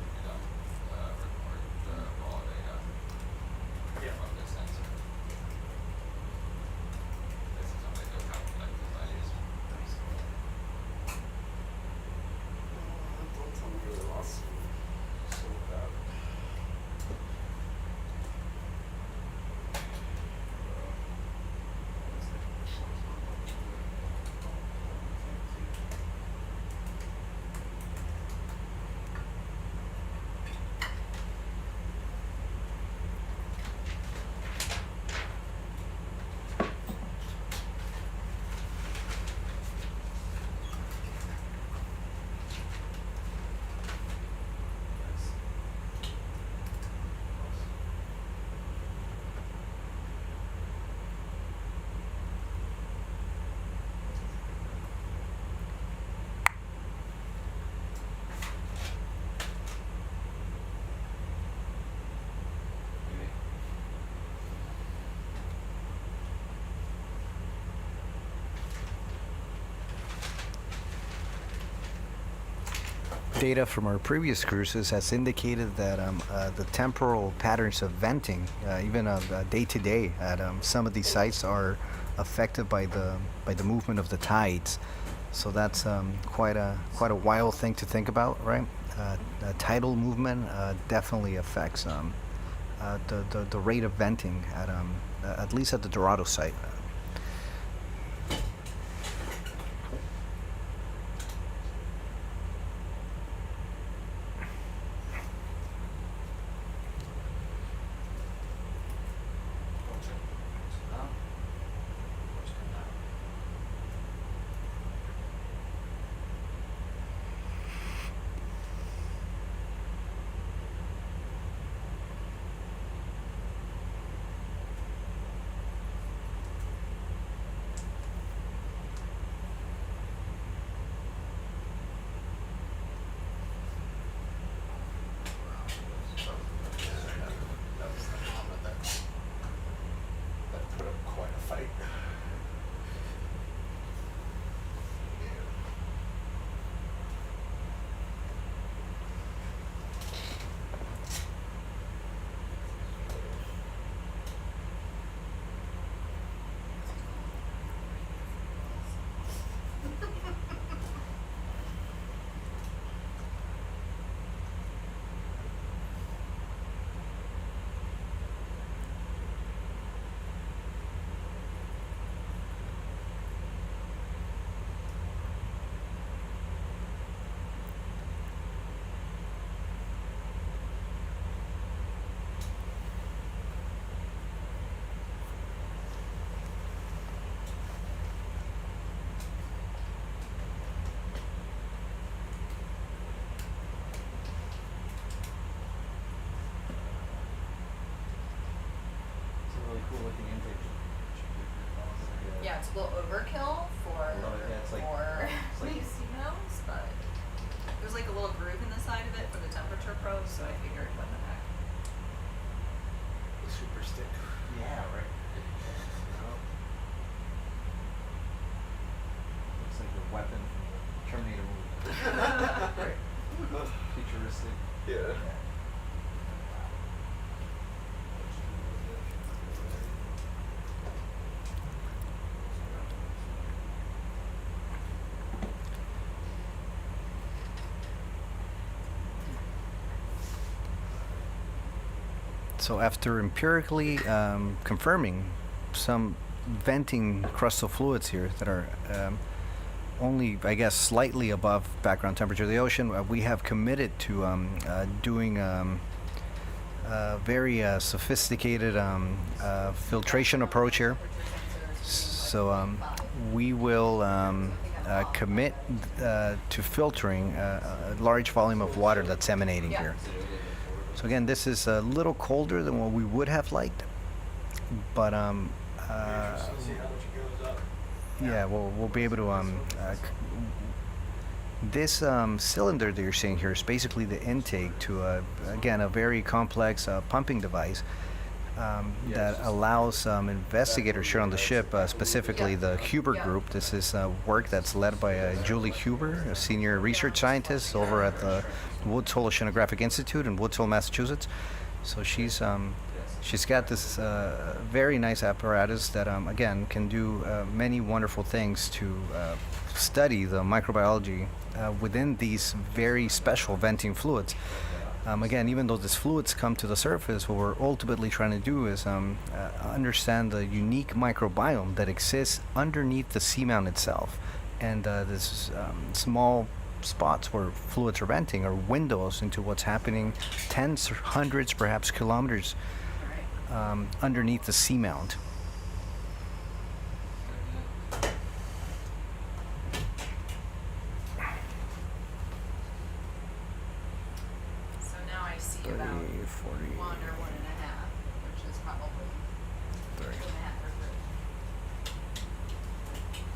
data from our previous cruises has indicated that the temporal patterns of venting, even day to day, at some of these sites are affected by the movement of the tides. So that's quite a wild thing to think about, right? Tidal movement definitely affects the rate of venting at least at the Dorado site.
That put up quite a fight.
Yeah, it's a little overkill for casinos, but there's like a little groove in the side of it for the temperature probes, so I figured what the heck.
The super stick.
Yeah, right. Looks like a weapon from the Terminator movie. Right. Futuristic.
Yeah.
So after empirically confirming some venting crustal fluids here that are only, I guess, slightly above background temperature of the ocean, we have committed to doing a very sophisticated filtration approach here. So we will commit to filtering a large volume of water that's emanating here. So again, this is a little colder than what we would have liked, but yeah, we'll be able to this cylinder that you're seeing here is basically the intake to again a very complex pumping device that allows investigators here on the ship, specifically the Huber group. This is work that's led by Julie Huber, a senior research scientist over at the Woods Hole Oceanographic Institute in Woods Hole, Massachusetts. So she's got this very nice apparatus that again can do many wonderful things to study the microbiology within these very special venting fluids. Again, even though these fluids come to the surface, what we're ultimately trying to do is understand the unique microbiome that exists underneath the seamount itself. And this small spots where fluids are venting are windows into what's happening tens or hundreds, perhaps kilometers underneath the seamount.
So now I see about 1 or 1.5, which is probably 2.5 or 3.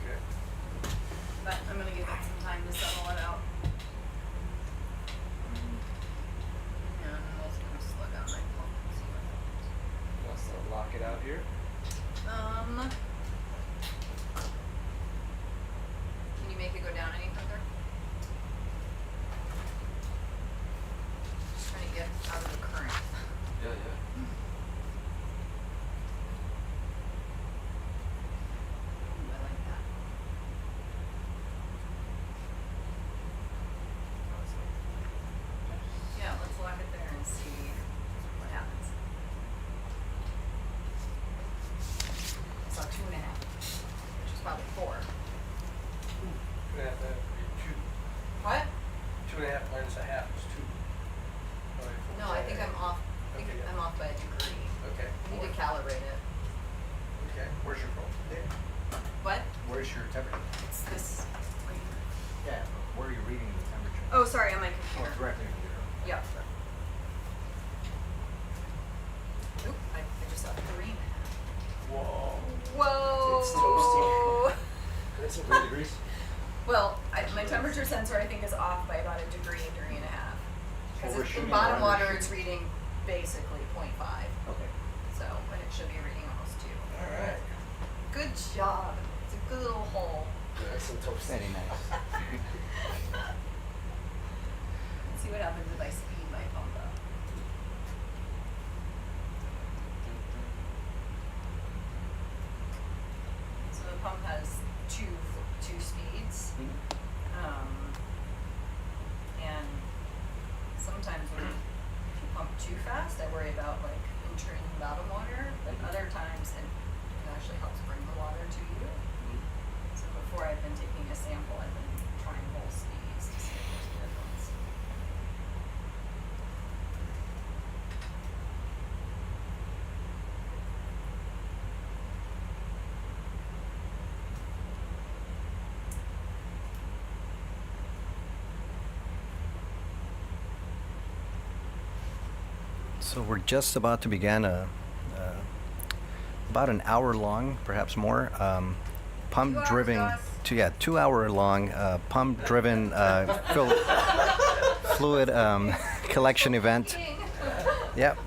Okay.
But I'm gonna give it some time to settle it out. And we'll just kind of slow down right now and see what happens.
Let's lock it out here.
Can you make it go down any further? out at 4.
2.5 minutes would be 2.
What?
2.5 minus a half is 2.
No, I think I'm off. I think
Okay, yeah.
I'm off by a degree.
Okay.
I need to calibrate it.
Okay. Where's your phone?
What?
Where's your temperature?
It's this right here.
Yeah, where are you reading the temperature?
Oh, sorry, on my computer.
Directly in the
Yep. Oop, I just saw 3.5.
Whoa.
Whoa.
It's toasty. That's 3 degrees?
Well, my temperature sensor I think is off by about a degree and a half.
Well, we're
Because in
shooting
bottom
around
water
the
it's reading basically 0.5.
Okay.
So, but it should be reading almost 2.
All right.
Good job. It's a good little hole.
Yeah, that's some toasty.
Very nice.
Let's see what happens if I speed my pump up. So the pump has two speeds. And sometimes when you pump too fast, I worry about like entering bottom water, but other times it actually helps bring the water to you. So before I've been taking a sample, I've been trying both speeds to see if there's a difference.
So we're just about to begin about an hour long, perhaps more, pump driven, 2 hour long pump driven fluid collection event. Yep,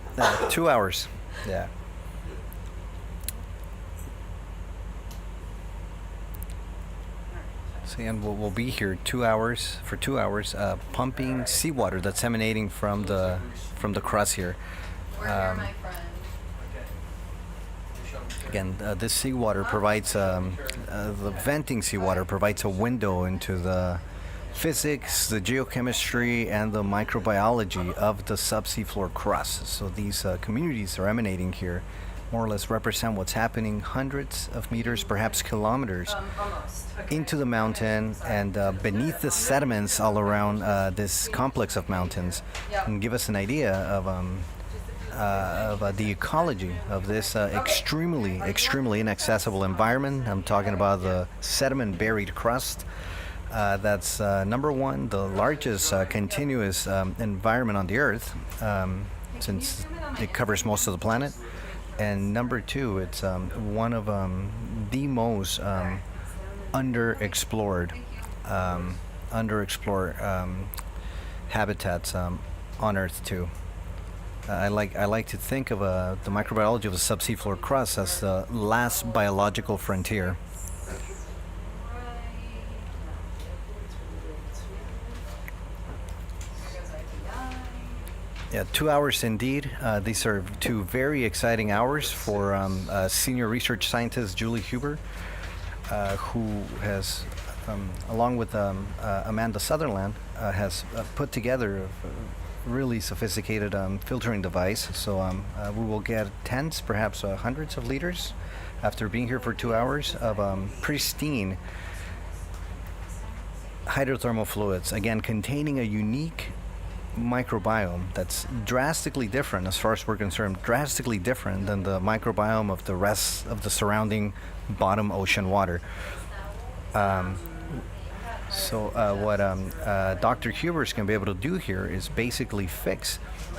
2 hours. Yeah. So and we'll be here 2 hours for 2 hours, pumping seawater that's emanating from the crust here.
We're here, my friend.
Again, this seawater provides the venting seawater provides a window into the physics, the geochemistry, and the microbiology of the sub-seafloor crust. So these communities are emanating here more or less represent what's happening hundreds of meters, perhaps kilometers, into the mountain and beneath the sediments all around this complex of mountains, and give us an idea of the ecology of this extremely inaccessible environment. I'm talking about the sediment-buried crust. That's number one, the largest continuous environment on the Earth, since it covers most of the planet. And number two, it's one of the most underexplored habitats on Earth too. I like to think of the microbiology of the sub-seafloor crust as the last biological frontier. Yeah, 2 hours indeed. These are two very exciting hours for senior research scientist Julie Huber, who has, along with Amanda Sutherland, has put together a really sophisticated filtering device. So we will get tens, perhaps hundreds of liters after being here for 2 hours of pristine hydrothermal fluids, again containing a unique microbiome that's drastically different, as far as we're concerned, drastically different than the microbiome of the rest of the surrounding bottom ocean water. So what Dr. Huber's going to be able to do here is basically fix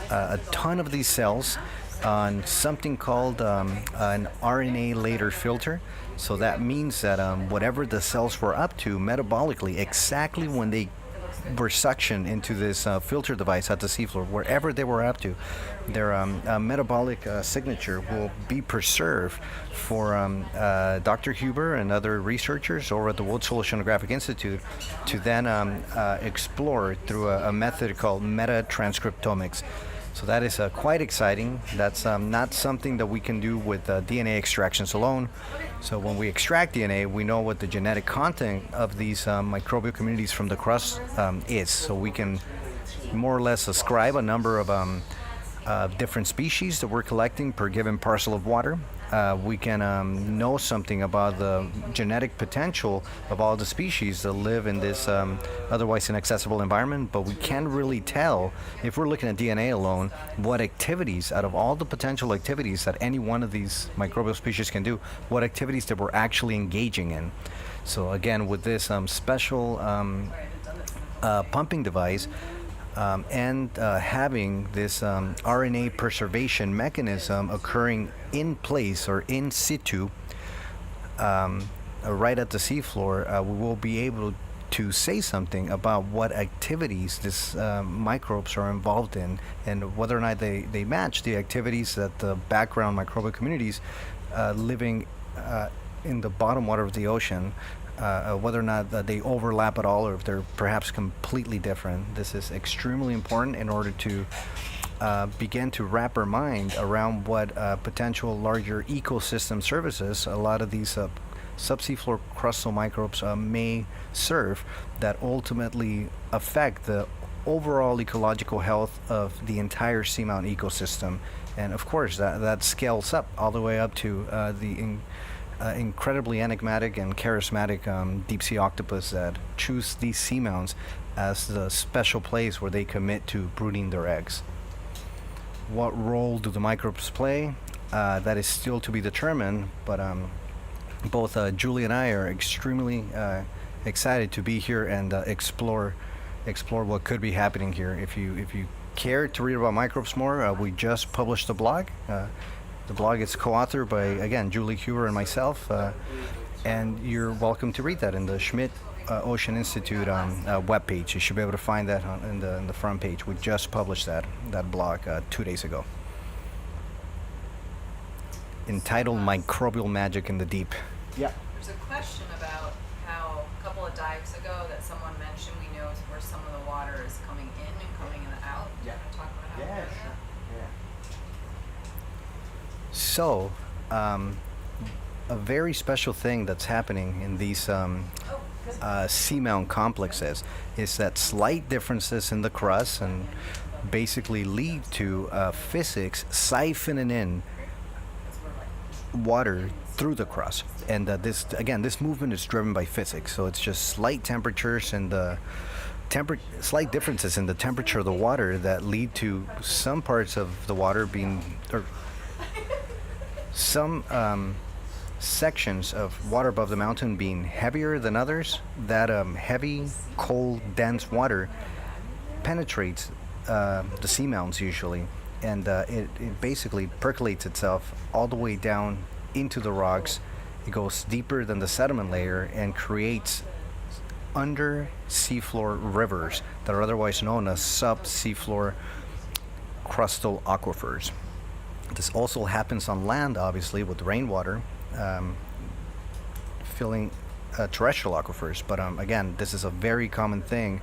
a ton of these cells on something called an RNA later filter. So that means that whatever the cells were up to metabolically, exactly when they were suctioned into this filter device at the seafloor, wherever they were up to, their metabolic signature will be preserved for Dr. Huber and other researchers over at the Woods Hole Oceanographic Institute to then explore through a method called meta-transcriptomics. So that is quite exciting. That's not something that we can do with DNA extractions alone. So when we extract DNA, we know what the genetic content of these microbial communities from the crust is. So we can more or less ascribe a number of different species that we're collecting per given parcel of water. we can know something about the genetic potential of all the species that live in this otherwise inaccessible environment, but we can't really tell, if we're looking at DNA alone, what activities, out of all the potential activities that any one of these microbial species can do, what activities that we're actually engaging in. So again, with this special pumping device, and having this RNA preservation mechanism occurring in place or in situ, right at the seafloor, we will be able to say something about what activities these microbes are involved in, and whether or not they match the activities that the background microbial communities living in the bottom water of the ocean, whether or not they overlap at all, or if they're perhaps completely different. This is extremely important in order to begin to wrap our mind around what potential larger ecosystem services a lot of these subseafloor crustal microbes may serve, that ultimately affect the overall ecological health of the entire seamount ecosystem. And of course, that scales up all the way up to the incredibly enigmatic and charismatic deep sea octopus that choose these seamounts as the special place where they commit to brooding their eggs. What role do the microbes play? That is still to be determined, but both Julie and I are extremely excited to be here and explore what could be happening here. If you care to read about microbes more, we just published a blog. The blog is co-authored by, again, Julie Huber and myself, and you're welcome to read that in the Schmidt Ocean Institute webpage. You should be able to find that in the front page. We just published that blog 2 days ago, entitled Microbial Magic in the Deep. Yeah.
There's a question about how a couple of dives ago that someone mentioned we know where some of the water is coming in and coming out.
Yeah.
Can you talk about how we know that?
So, a very special thing that's happening in these seamount complexes is that slight differences in the crust and basically lead to physics siphoning in water through the crust. And this movement is driven by physics. So it's just slight temperatures and the slight differences in the temperature of the water that lead to some parts of the water being, or some sections of water above the mountain being heavier than others. That heavy, cold, dense water penetrates the seamounts usually, and it basically percolates itself all the way down into the rocks. It goes deeper than the sediment layer and creates under seafloor rivers that are otherwise known as sub-seafloor crustal aquifers. This also happens on land, obviously, with rainwater filling terrestrial aquifers. But again, this is a very common thing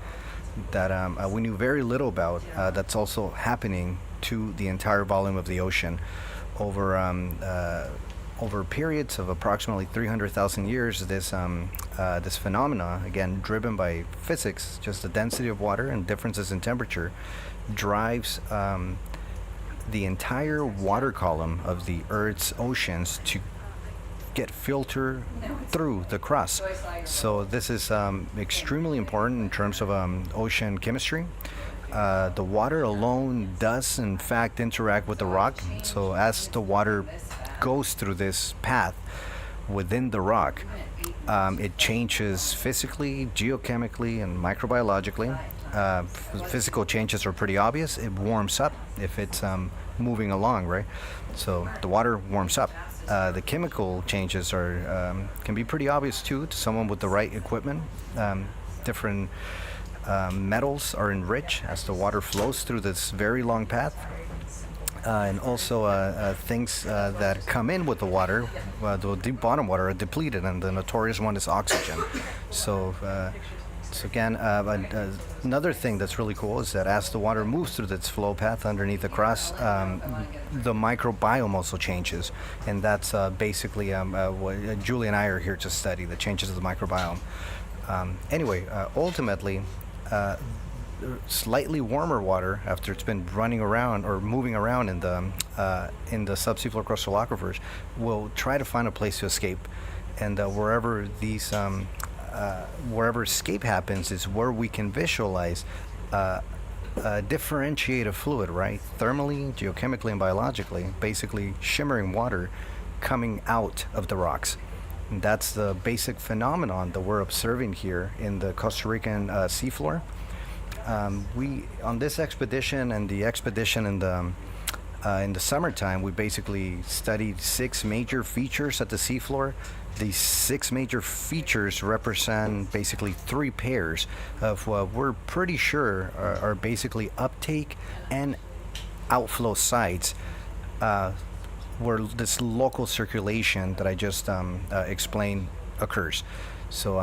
that we knew very little about. That's also happening to the entire volume of the ocean over periods of approximately 300,000 years. This phenomena, again driven by physics, just the density of water and differences in temperature, drives the entire water column of the Earth's oceans to get filtered through the crust. So this is extremely important in terms of ocean chemistry. The water alone does in fact interact with the rock. So as the water goes through this path within the rock, it changes physically, geochemically, and microbiologically. Physical changes are pretty obvious. It warms up if it's moving along, right? So the water warms up. The chemical changes can be pretty obvious too to someone with the right equipment. Different metals are enriched as the water flows through this very long path. And also things that come in with the water, the deep bottom water, are depleted, and the notorious one is oxygen. So again, another thing that's really cool is that as the water moves through its flow path underneath the crust, the microbiome also changes, and that's basically what Julie and I are here to study, the changes of the microbiome. Anyway, ultimately, slightly warmer water after it's been running around or moving around in the in the subseafloor crustal aquifers will try to find a place to escape, and wherever escape happens is where we can visualize a differentiated fluid, right? Thermally, geochemically, and biologically, basically shimmering water coming out of the rocks. And that's the basic phenomenon that we're observing here in the Costa Rican seafloor. We on this expedition and the expedition in the summertime, we basically studied 6 major features at the seafloor. These 6 major features represent basically 3 pairs of what we're pretty sure are basically uptake and outflow sites where this local circulation that I just explained occurs. So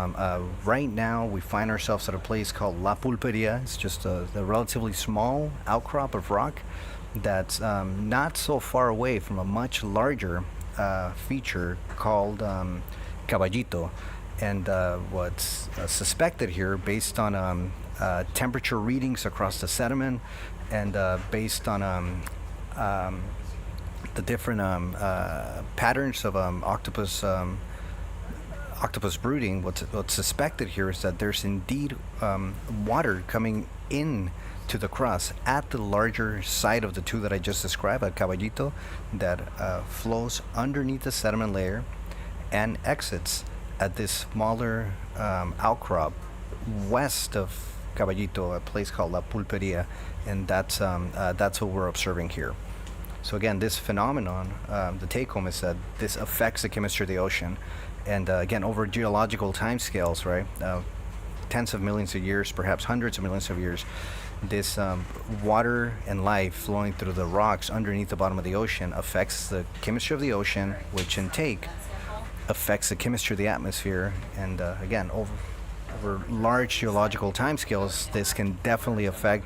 right now we find ourselves at a place called La Pulpería. It's just a relatively small outcrop of rock that's not so far away from a much larger feature called Caballito. And what's suspected here, based on temperature readings across the sediment and based on the different patterns of octopus brooding, what's suspected here is that there's indeed water coming in to the crust at the larger site of the 2 that I just described at Caballito, that flows underneath the sediment layer and exits at this smaller outcrop west of Caballito, a place called La Pulpería, and that's what we're observing here. So again, this phenomenon, the take-home is that this affects the chemistry of the ocean, and again, over geological timescales, right? Tens of millions of years, perhaps hundreds of millions of years, this water and life flowing through the rocks underneath the bottom of the ocean affects the chemistry of the ocean, which in take affects the chemistry of the atmosphere. And again, over large geological timescales, this can definitely affect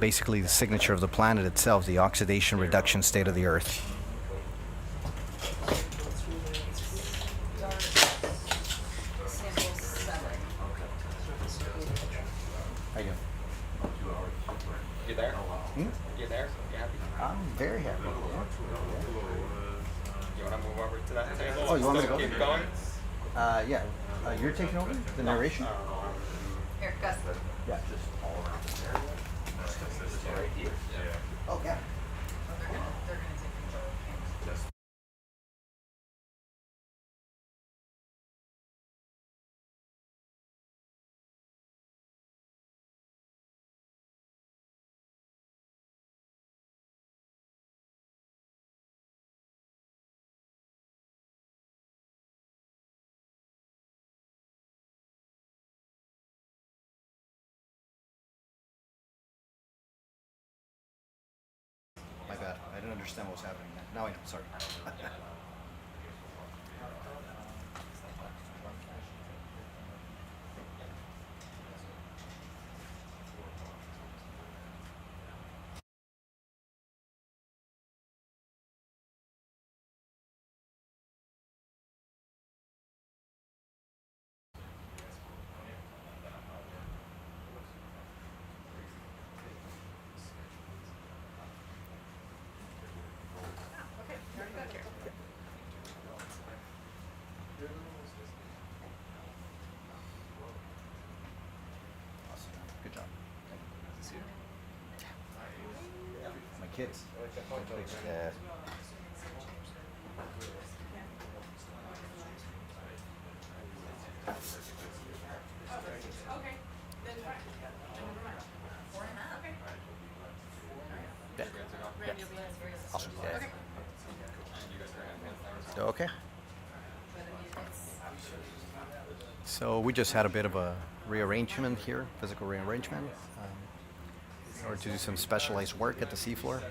basically the signature of the planet itself, the oxidation reduction state of the Earth.
You there? You there? You happy?
I'm very happy.
You want to move over to that table?
Oh, you want me to
Still
go?
keep going?
Yeah. You're taking over the narration?
Here, Gus.
Yeah. Just all around this area. Right here? Yeah. Okay.
They're gonna take control of the campus.
My bad. I didn't understand what was happening. Now I know. Sorry. Awesome. Good job. Thank you. My kids. Yeah. Awesome. Yeah. Okay. So we just had a bit of a rearrangement here, physical rearrangement, in order to do some specialized work at the seafloor.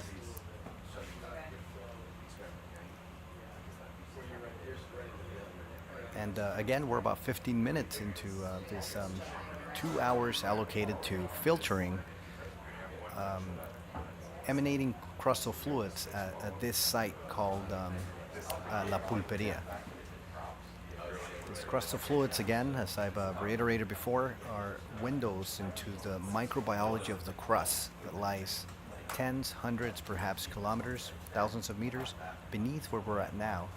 And again, we're about 15 minutes into this 2 hours allocated to filtering emanating crustal fluids at this site called La Pulpería. These crustal fluids, again, as I've reiterated before, are windows into the microbiology of the crust that lies tens, hundreds, perhaps kilometers, thousands of meters beneath where we're at now.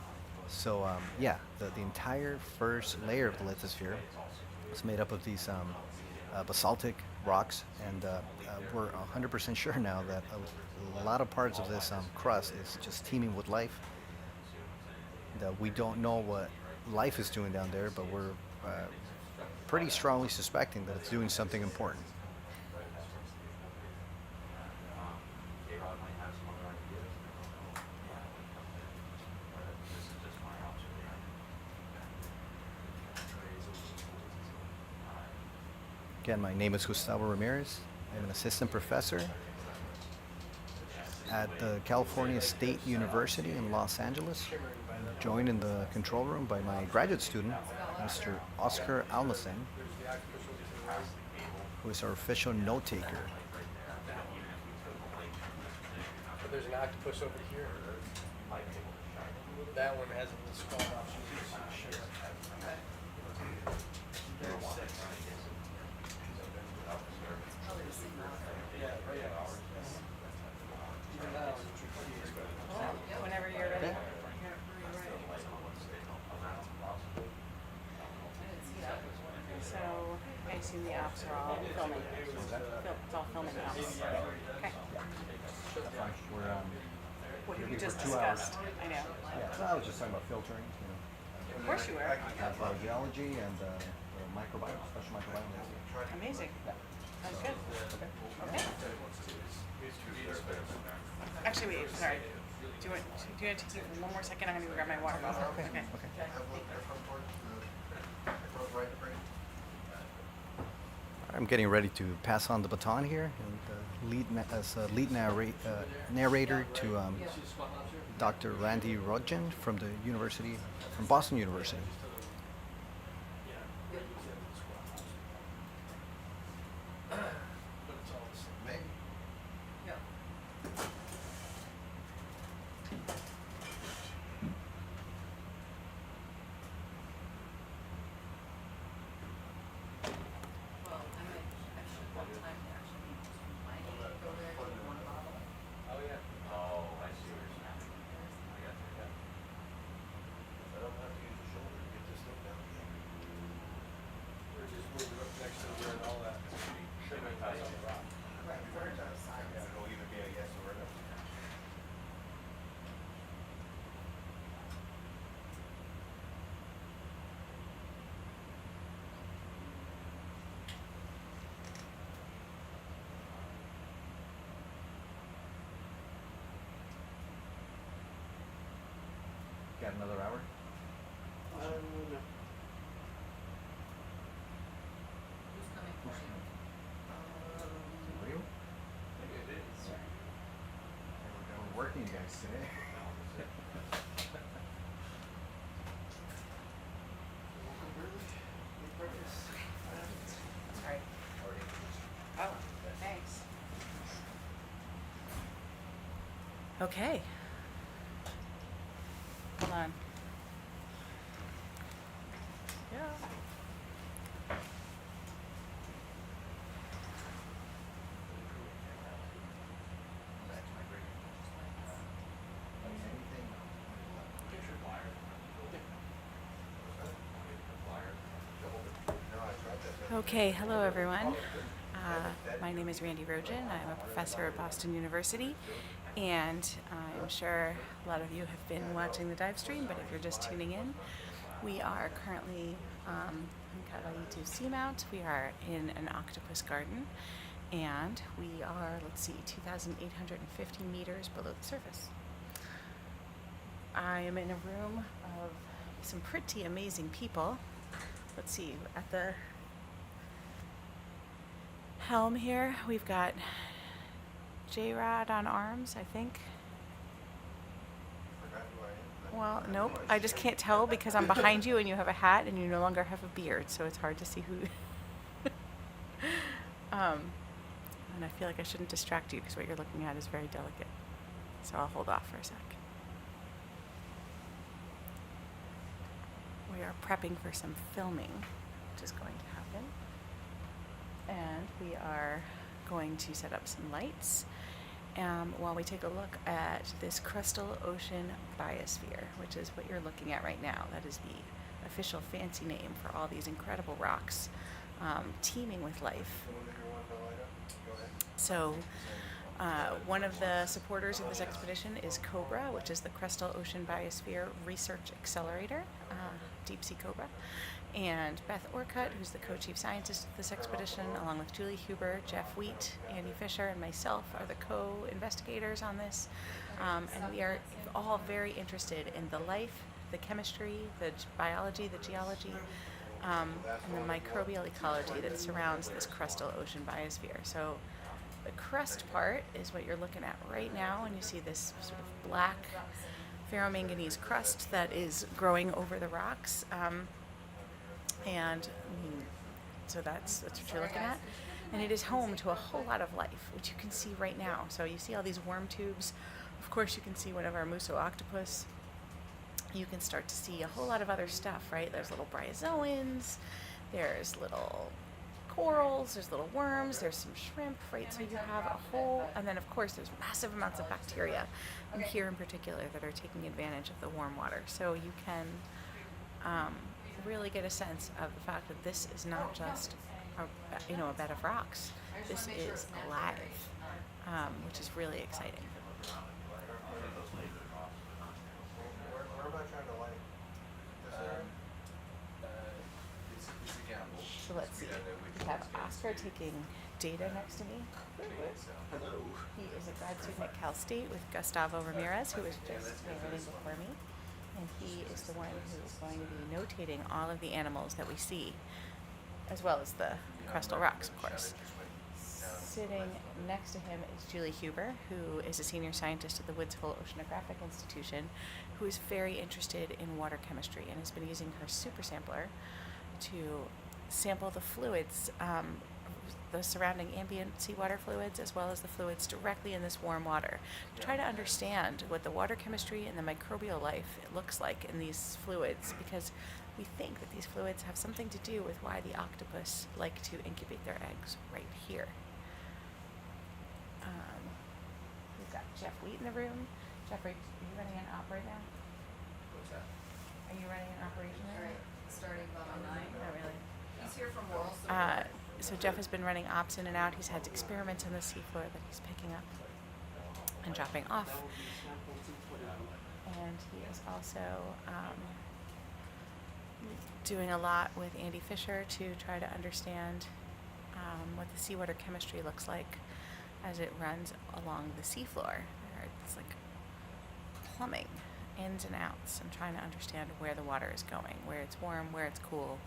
So yeah, the entire first layer of the lithosphere is made up of these basaltic rocks, and we're 100% sure now that a lot of parts of this crust is just teeming with life. We don't know what life is doing down there, but we're pretty strongly suspecting that it's doing something important. Again, my name is Gustavo Ramirez. I'm an assistant professor at the California State University in Los Angeles. I'm joined in the control room by my graduate student, Mr. Oscar Almacen, who is our official note taker.
There's an octopus over here. That one hasn't been spawned off.
Whenever you're ready. So I assume the apps are all filming. It's all filming now. Okay. What you just discussed. I know.
Yeah, so I was just talking about filtering. You know.
Of course you were.
Geology and the microbiome, special microbiome.
Amazing. Sounds good. Okay. Actually, wait. Sorry. Do you want to take one more second? I'm going to go grab my water bottle. Okay.
I'm getting ready to pass on the baton here and as a lead narrator to Dr. Randy Rodgen from Boston University. Got another hour?
Who's coming for you?
Real? Maybe it is. We're working guys today.
Sorry. Oh, thanks. Okay. Hold on. Yeah. Okay, hello everyone. My name is Randy Rodgen. I'm a professor at Boston University, and I'm sure a lot of you have been watching the dive stream, but if you're just tuning in, we are currently in Catalito Seamount. We are in an octopus garden, and we are, 2,850 meters below the surface. I am in a room of some pretty amazing people. Let's see, at the helm here, we've got J-Rod on arms, I think. Well, nope, I just can't tell because I'm behind you and you have a hat and you no longer have a beard, so it's hard to see who. And I feel like I shouldn't distract you because what you're looking at is very delicate. So I'll hold off for a sec. We are prepping for some filming, which is going to happen. And we are going to set up some lights
while we take a look at this crustal ocean biosphere, which is what you're looking at right now. That is the official fancy name for all these incredible rocks teeming with life. So one of the supporters of this expedition is COBRA, which is the Crustal Ocean Biosphere Research Accelerator, Deep Sea COBRA, and Beth Orcutt, who's the co-chief scientist of this expedition, along with Julie Huber, Jeff Wheat, Andy Fisher, and myself are the co-investigators on this, and we are all very interested in the life, the chemistry, the biology, the geology, and the microbial ecology that surrounds this crustal ocean biosphere. So the crust part is what you're looking at right now, and you see this sort of black ferromanganese crust that is growing over the rocks. So that's what you're looking at. And it is home to a whole lot of life, which you can see right now. So you see all these worm tubes. Of course, you can see one of our muso octopus. You can start to see a whole lot of other stuff, right? There's little bryozoans, there's little corals, there's little worms, there's some shrimp, right? So you have a whole, and then of course there's massive amounts of bacteria, and here in particular, that are taking advantage of the warm water. So you can really get a sense of the fact that this is not just a bed of rocks. This is alive, which is really exciting.
Where am I trying to light?
So let's see. We have Oscar taking data next to me.
Hello.
He is a grad student at Cal State with Gustavo Ramirez, who was just narrating before me. And he is the one who is going to be notating all of the animals that we see, as well as the crustal rocks, of course. Sitting next to him is Julie Huber, who is a senior scientist at the Woods Hole Oceanographic Institution, who is very interested in water chemistry and has been using her super sampler to sample the fluids, the surrounding ambient seawater fluids, as well as the fluids directly in this warm water, to try to understand what the water chemistry and the microbial life looks like in these fluids, because we think that these fluids have something to do with why the octopus like to incubate their eggs right here. We've got Jeff Wheat in the room. Jeff, are you running an op right now?
What's that?
Are you running an operation right now?
Starting about 9.
Not really.
He's here from World.
So Jeff has been running ops in and out. He's had experiments on the seafloor that he's picking up and dropping off. And he is also doing a lot with Andy Fisher to try to understand what the seawater chemistry looks like as it runs along the seafloor. It's like plumbing ins and outs and trying to understand where the water is going, where it's warm, where it's cool,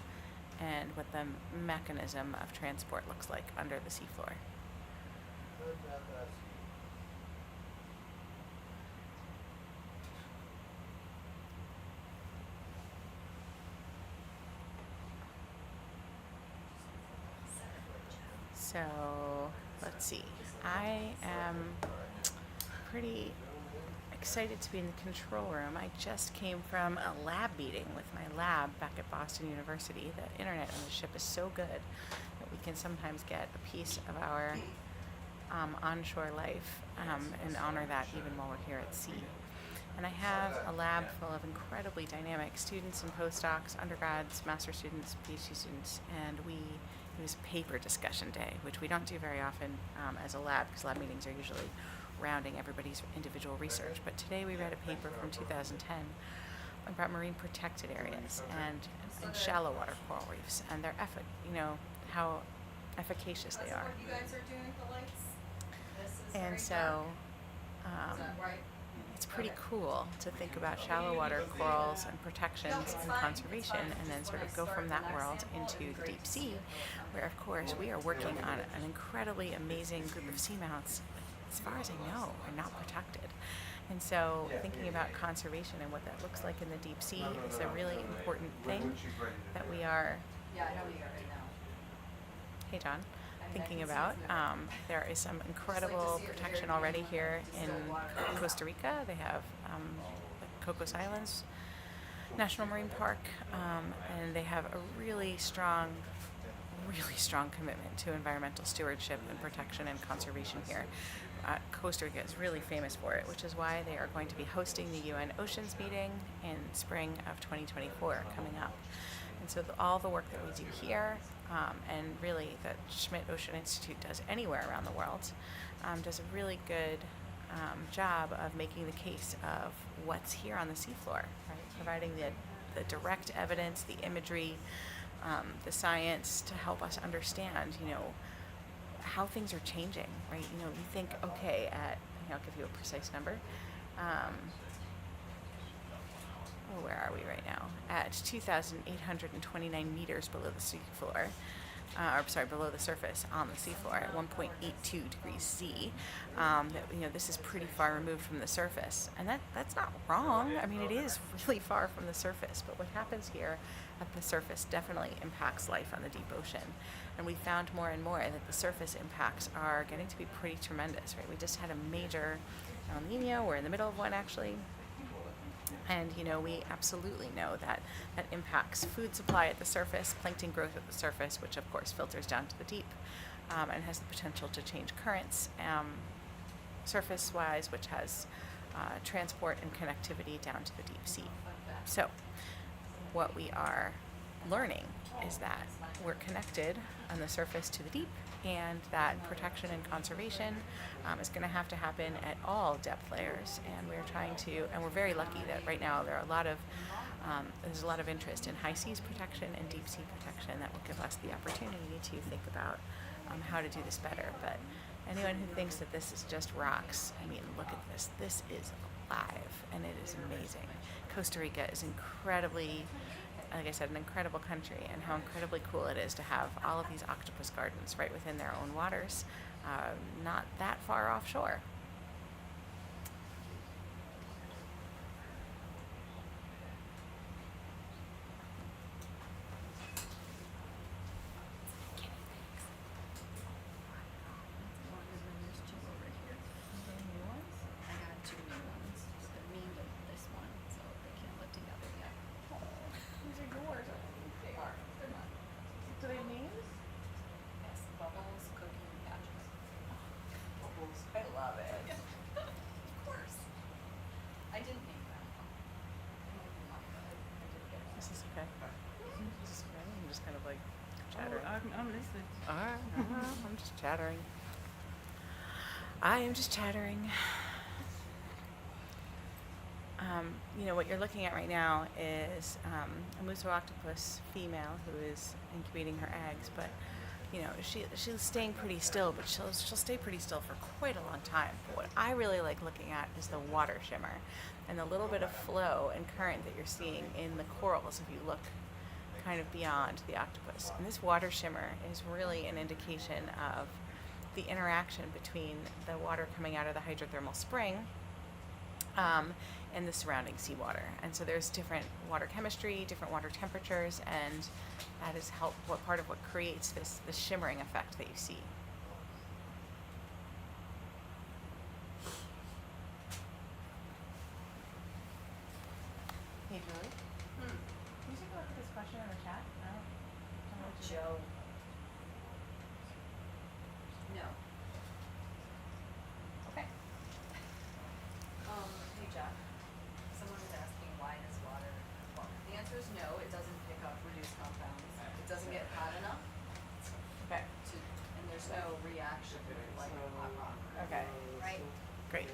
and what the mechanism of transport looks like under the seafloor. So, let's see. I am pretty excited to be in the control room. I just came from a lab meeting with my lab back at Boston University. The internet on the ship is so good that we can sometimes get a piece of our onshore life and honor that even while we're here at sea. And I have a lab full of incredibly dynamic students and postdocs, undergrads, master students, PhD students, and it was paper discussion day, which we don't do very often as a lab, because lab meetings are usually rounding everybody's individual research. But today we read a paper from 2010 about marine protected areas and shallow water coral reefs and their how efficacious they are.
You guys are doing the lights? This is
And
very
so
dark. Is that right?
it's pretty cool to think about shallow water corals and protections and conservation, and then sort of go from that world into the deep sea, where of course we are working on an incredibly amazing group of seamounts, as far as I know, are not protected. And so thinking about conservation and what that looks like in the deep sea is a really important thing that we are,
Yeah, I know you are right now.
hey John, thinking about. There is some incredible protection already here in Costa Rica. They have the Cocos Islands National Marine Park, and they have a really strong commitment to environmental stewardship and protection and conservation here. Costa Rica is really famous for it, which is why they are going to be hosting the UN Oceans meeting in spring of 2024 coming up. And so all the work that we do here, and really that Schmidt Ocean Institute does anywhere around the world, does a really good job of making the case of what's here on the seafloor, right? Providing the direct evidence, the imagery, the science to help us understand, how things are changing, right? You think, okay, I'll give you a precise number. Where are we right now? At 2,829 meters below the seafloor, below the surface on the seafloor at 1.82 degrees C. This is pretty far removed from the surface, and that's not wrong. I mean, it is really far from the surface, but what happens here at the surface definitely impacts life on the deep ocean. And we found more and more that the surface impacts are getting to be pretty tremendous, right? We just had a major El Nino. We're in the middle of one, actually. And, we absolutely know that impacts food supply at the surface, plankton growth at the surface, which, of course, filters down to the deep, and has the potential to change currents surface-wise, which has transport and connectivity down to the deep sea. So what we are learning is that we're connected on the surface to the deep, and that protection and conservation is going to have to happen at all depth layers. And we're very lucky that right now there's a lot of interest in high seas protection and deep sea protection that will give us the opportunity to think about how to do this better. But anyone who thinks that this is just rocks, I mean, look at this. This is alive, and it is amazing. Costa Rica is incredibly, like I said, an incredible country, and how incredibly cool it is to have all of these octopus gardens right within their own waters, not that far offshore.
I'm listening.
I'm just chattering. I am just chattering. What you're looking at right now is a musso octopus female who is incubating her eggs, but she's staying pretty still, but she'll stay pretty still for quite a long time. But what I really like looking at is the water shimmer and the little bit of flow and current that you're seeing in the corals if you look kind of beyond the octopus. And this water shimmer is really an indication of the interaction between the water coming out of the hydrothermal spring and the surrounding seawater. And so there's different water chemistry, different water temperatures, and that is part of what creates this shimmering effect that you see. Hey, Julie? Can you take a look at this question in the chat? I don't know what to do.
Joe. No.
Okay.
Hey Jeff, someone was asking why does water, well, the answer is no, it doesn't pick up reduced compounds. It doesn't get hot enough
Okay.
and there's no reaction like hot rock.
Okay.
Right?
Great.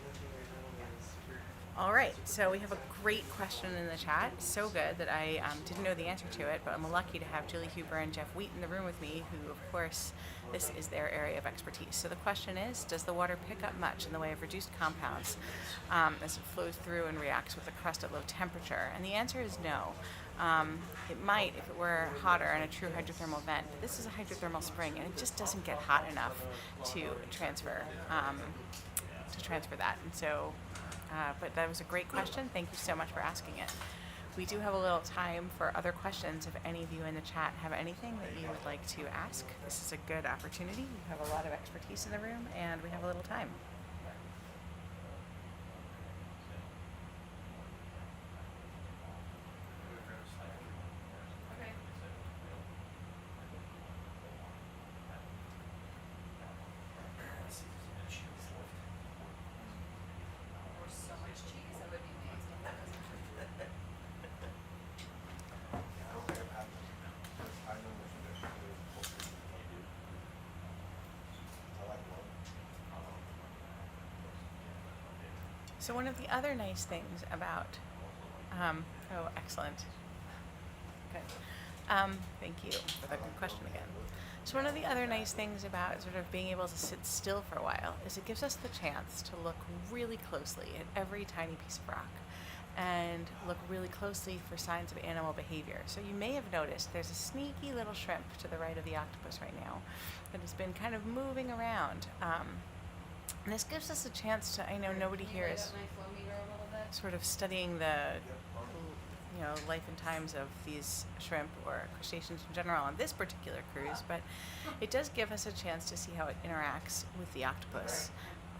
All right, so we have a great question in the chat. So good that I didn't know the answer to it, but I'm lucky to have Julie Huber and Jeff Wheat in the room with me, who, of course, this is their area of expertise. So the question is, does the water pick up much in the way of reduced compounds as it flows through and reacts with the crust at low temperature? And the answer is no. It might if it were hotter and a true hydrothermal vent, but this is a hydrothermal spring, and it just doesn't get hot enough to transfer that. And so, but that was a great question. Thank you so much for asking it. We do have a little time for other questions. If any of you in the chat have anything that you would like to ask, this is a good opportunity. We have a lot of expertise in the room, and we have a little time. So one of the other nice things about, oh, excellent. Good. Thank you for the good question again. So one of the other nice things about sort of being able to sit still for a while is it gives us the chance to look really closely at every tiny piece of rock and look really closely for signs of animal behavior. So you may have noticed there's a sneaky little shrimp to the right of the octopus right now that has been kind of moving around. And this gives us a chance to, I know nobody here is sort of studying the life and times of these shrimp or crustaceans in general on this particular cruise, but it does give us a chance to see how it interacts with the octopus,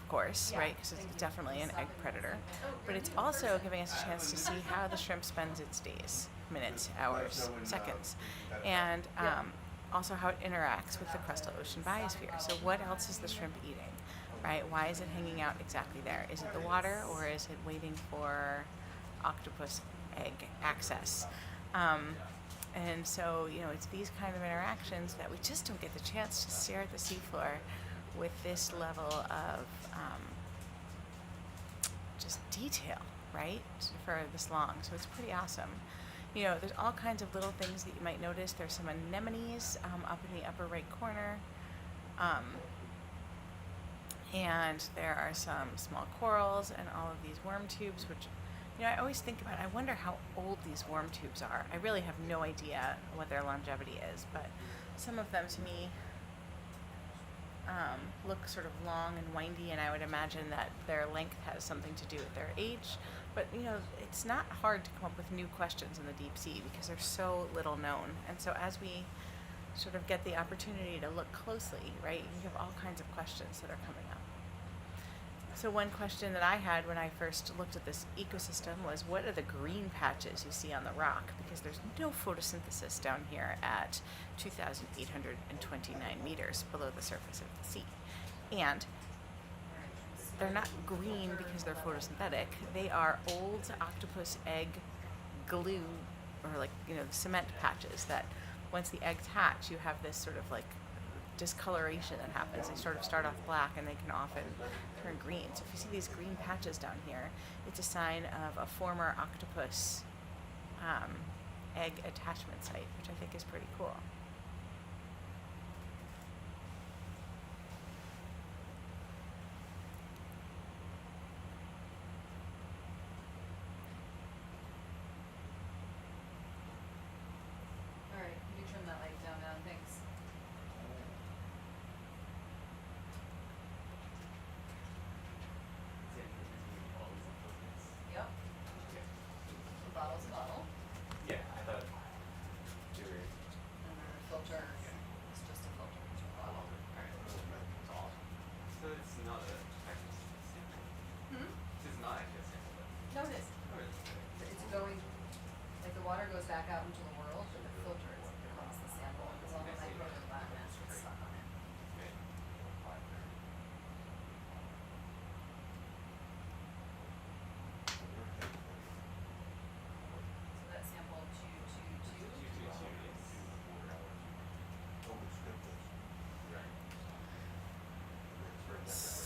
of course, right? Because it's definitely an egg predator. But it's also giving us a chance to see how the shrimp spends its days, minutes, hours, seconds, and also how it interacts with the crustal ocean biosphere. So what else is the shrimp eating, right? Why is it hanging out exactly there? Is it the water, or is it waiting for octopus egg access? And so, it's these kind of interactions that we just don't get the chance to stare at the seafloor with this level of just detail, right, for this long. So it's pretty awesome. There's all kinds of little things that you might notice. There's some anemones up in the upper right corner. And there are some small corals and all of these worm tubes, which I always think about, I wonder how old these worm tubes are. I really have no idea what their longevity is, but some of them to me look sort of long and windy, and I would imagine that their length has something to do with their age. But, it's not hard to come up with new questions in the deep sea because they're so little known. And so as we sort of get the opportunity to look closely, right, you have all kinds of questions that are coming up. So one question that I had when I first looked at this ecosystem was, what are the green patches you see on the rock? Because there's no photosynthesis down here at 2,829 meters below the surface of the sea. And they're not green because they're photosynthetic. They are old octopus egg glue, or cement patches that once the eggs hatch, you have this sort of discoloration that happens. They sort of start off black and they can often turn green. So if you see these green patches down here, it's a sign of a former octopus egg attachment site, which I think is pretty cool.
All right, you trim that light down now, thanks. Yep. A bottle's a bottle.
Yeah, I thought you were.
And then a filter is just a filter to a bottle.
Alright, that's awesome. So it's not a actual sample. This is not actually a sample, but.
No, it is.
Oh, it is.
It's going, the water goes back out into the world, but the filter becomes the sample, because all the microbiome mass gets stuck on it.
Okay.
So that's sample 222.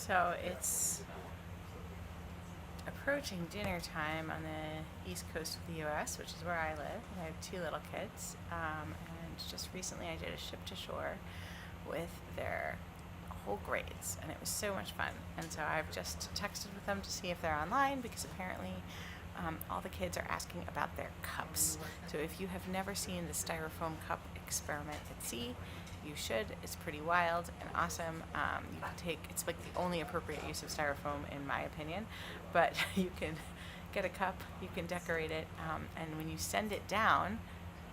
So it's approaching dinner time on the east coast of the US, which is where I live. I have two little kids, and just recently I did a ship to shore with their whole grades, and it was so much fun. And so I've just texted with them to see if they're online, because apparently all the kids are asking about their cups. So if you have never seen the styrofoam cup experiment at sea, you should. It's pretty wild and awesome. You can take, it's the only appropriate use of styrofoam in my opinion, but you can get a cup, you can decorate it, and when you send it down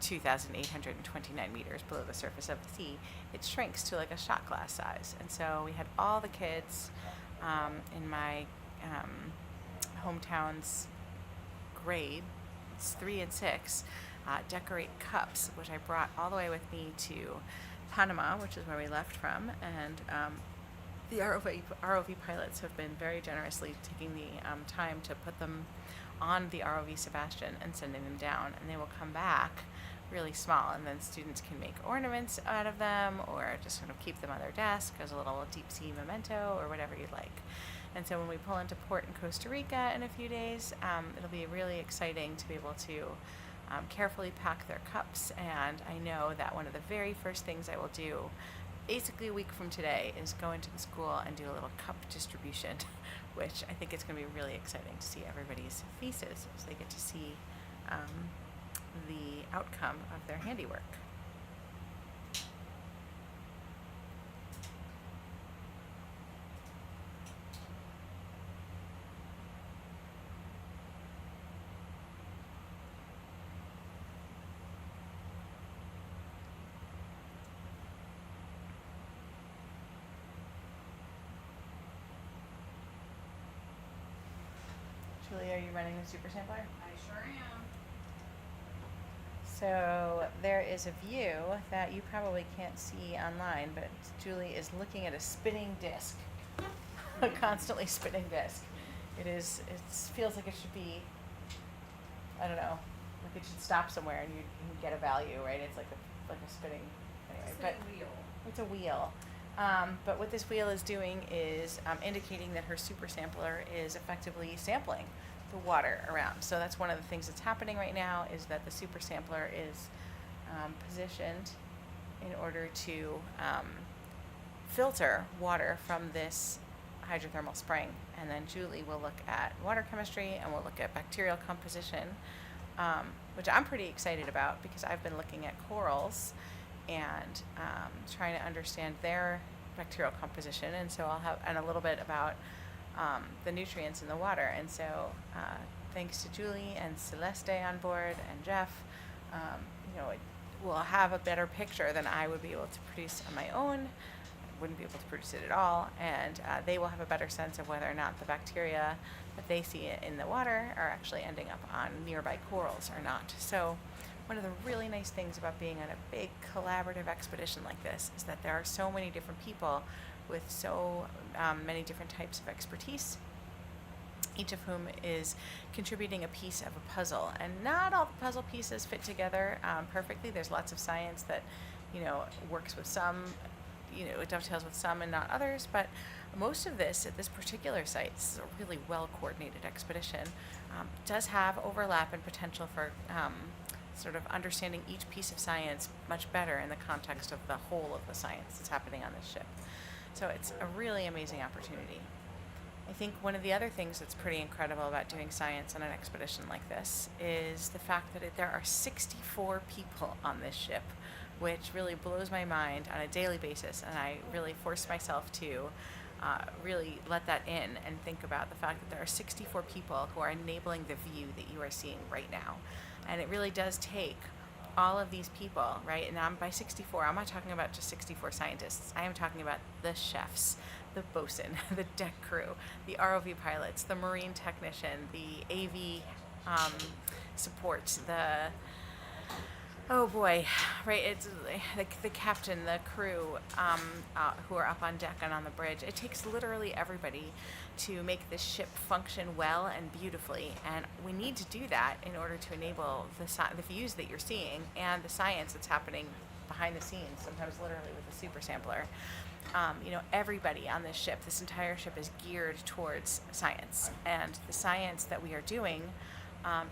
2,829 meters below the surface of the sea, it shrinks to a shot glass size. And so we had all the kids in my hometown's grade, it's 3 and 6, decorate cups, which I brought all the way with me to Panama, which is where we left from, and the ROV pilots have been very generously taking the time to put them on the ROV Sebastian and sending them down, and they will come back really small, and then students can make ornaments out of them or just kind of keep them on their desk as a little deep sea memento or whatever you'd like. And so when we pull into port in Costa Rica in a few days, it'll be really exciting to be able to carefully pack their cups. And I know that one of the very first things I will do, basically a week from today, is go into the school and do a little cup distribution, which I think it's going to be really exciting to see everybody's faces as they get to see the outcome of their handiwork. Julie, are you running the super sampler?
I sure am.
So there is a view that you probably can't see online, but Julie is looking at a spinning disc, a constantly spinning disc. It feels like it should be, I don't know, like it should stop somewhere and you can get a value, right? It's like a spinning, anyway.
It's
But
a wheel.
it's a wheel. But what this wheel is doing is indicating that her super sampler is effectively sampling the water around. So that's one of the things that's happening right now, is that the super sampler is positioned in order to filter water from this hydrothermal spring. And then Julie will look at water chemistry and we'll look at bacterial composition, which I'm pretty excited about because I've been looking at corals and trying to understand their bacterial composition, and so I'll have a little bit about the nutrients in the water. And so thanks to Julie and Celeste on board and Jeff, we'll have a better picture than I would be able to produce on my own. I wouldn't be able to produce it at all, and they will have a better sense of whether or not the bacteria that they see in the water are actually ending up on nearby corals or not. So one of the really nice things about being on a big collaborative expedition like this is that there are so many different people with so many different types of expertise, each of whom is contributing a piece of a puzzle. And not all the puzzle pieces fit together perfectly. There's lots of science that, works with some, it dovetails with some and not others, but most of this at this particular site, this is a really well-coordinated expedition, does have overlap and potential for sort of understanding each piece of science much better in the context of the whole of the science that's happening on this ship. So it's a really amazing opportunity. I think one of the other things that's pretty incredible about doing science on an expedition like this is the fact that there are 64 people on this ship, which really blows my mind on a daily basis, and I really force myself to really let that in and think about the fact that there are 64 people who are enabling the view that you are seeing right now. And it really does take all of these people, right? And by 64, I'm not talking about just 64 scientists. I am talking about the chefs, the bosun, the deck crew, the ROV pilots, the marine technician, the AV support, it's the captain, the crew who are up on deck and on the bridge. It takes literally everybody to make this ship function well and beautifully, and we need to do that in order to enable the views that you're seeing and the science that's happening behind the scenes, sometimes literally with the super sampler. Everybody on this ship, this entire ship is geared towards science, and the science that we are doing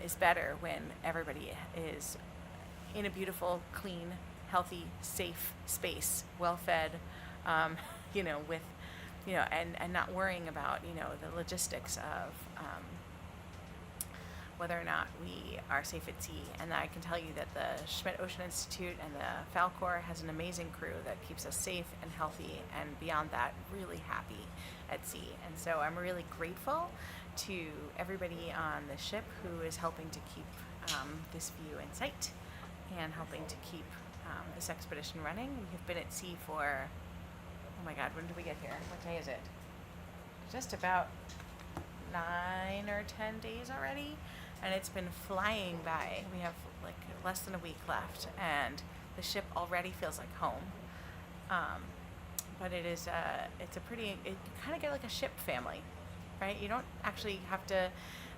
is better when everybody is in a beautiful, clean, healthy, safe space, well-fed, with, and not worrying about, the logistics of whether or not we are safe at sea. And I can tell you that the Schmidt Ocean Institute and the Falkor has an amazing crew that keeps us safe and healthy, and beyond that, really happy at sea. And so I'm really grateful to everybody on the ship who is helping to keep this view in sight and helping to keep this expedition running. We have been at sea for, oh my God, when did we get here? What day is it? Just about 9 or 10 days already, and it's been flying by. We have like less than a week left, and the ship already feels like home. But you kind of get like a ship family, right? You don't actually have to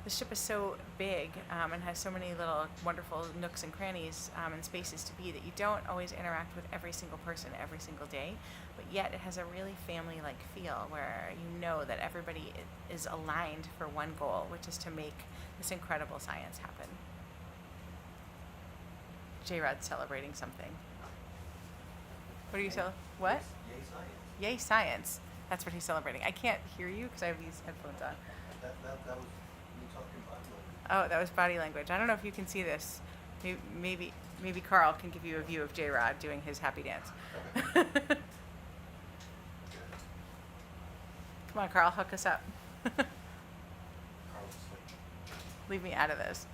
the ship is so big and has so many little wonderful nooks and crannies and spaces to be that you don't always interact with every single person every single day, but yet it has a really family-like feel where you know that everybody is aligned for one goal, which is to make this incredible science happen. J-Rod's celebrating something. What are you celebrating? What?
Yay science.
Yay science. That's what he's celebrating. I can't hear you because I have these headphones on.
That was me talking about it.
Oh, that was body language. I don't know if you can see this. Maybe Carl can give you a view of J-Rod doing his happy dance.
Okay.
Come on, Carl, hook us up.
Carl's asleep.
Leave me out of this.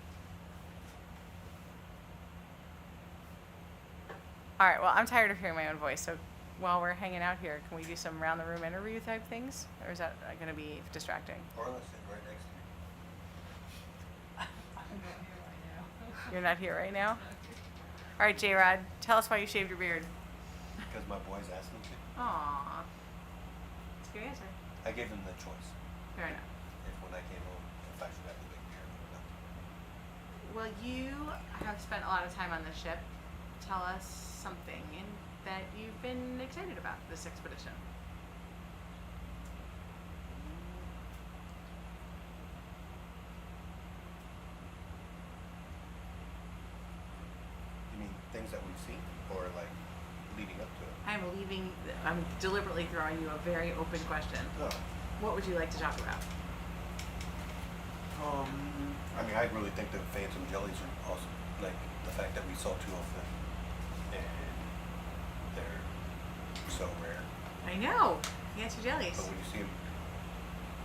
All right, well, I'm tired of hearing my own voice, so while we're hanging out here, can we do some round-the-room interview type things? Or is that going to be distracting?
Or let's sit right next to me.
You're not here right now? All right, J-Rod, tell us why you shaved your beard.
Because my boys asked me to.
Aww. That's a good answer.
I gave them the choice.
Fair enough.
If when I came home, if I should have the big beard or not.
Well, you have spent a lot of time on this ship. Tell us something that you've been excited about this expedition.
You mean things that we've seen, or like leading up to it?
I'm deliberately throwing you a very open question.
Oh.
What would you like to talk about?
I mean, I really think that phantom jellies are awesome. Like the fact that we saw two of them, and they're so rare.
I know. Fancy jellies.
But when you see them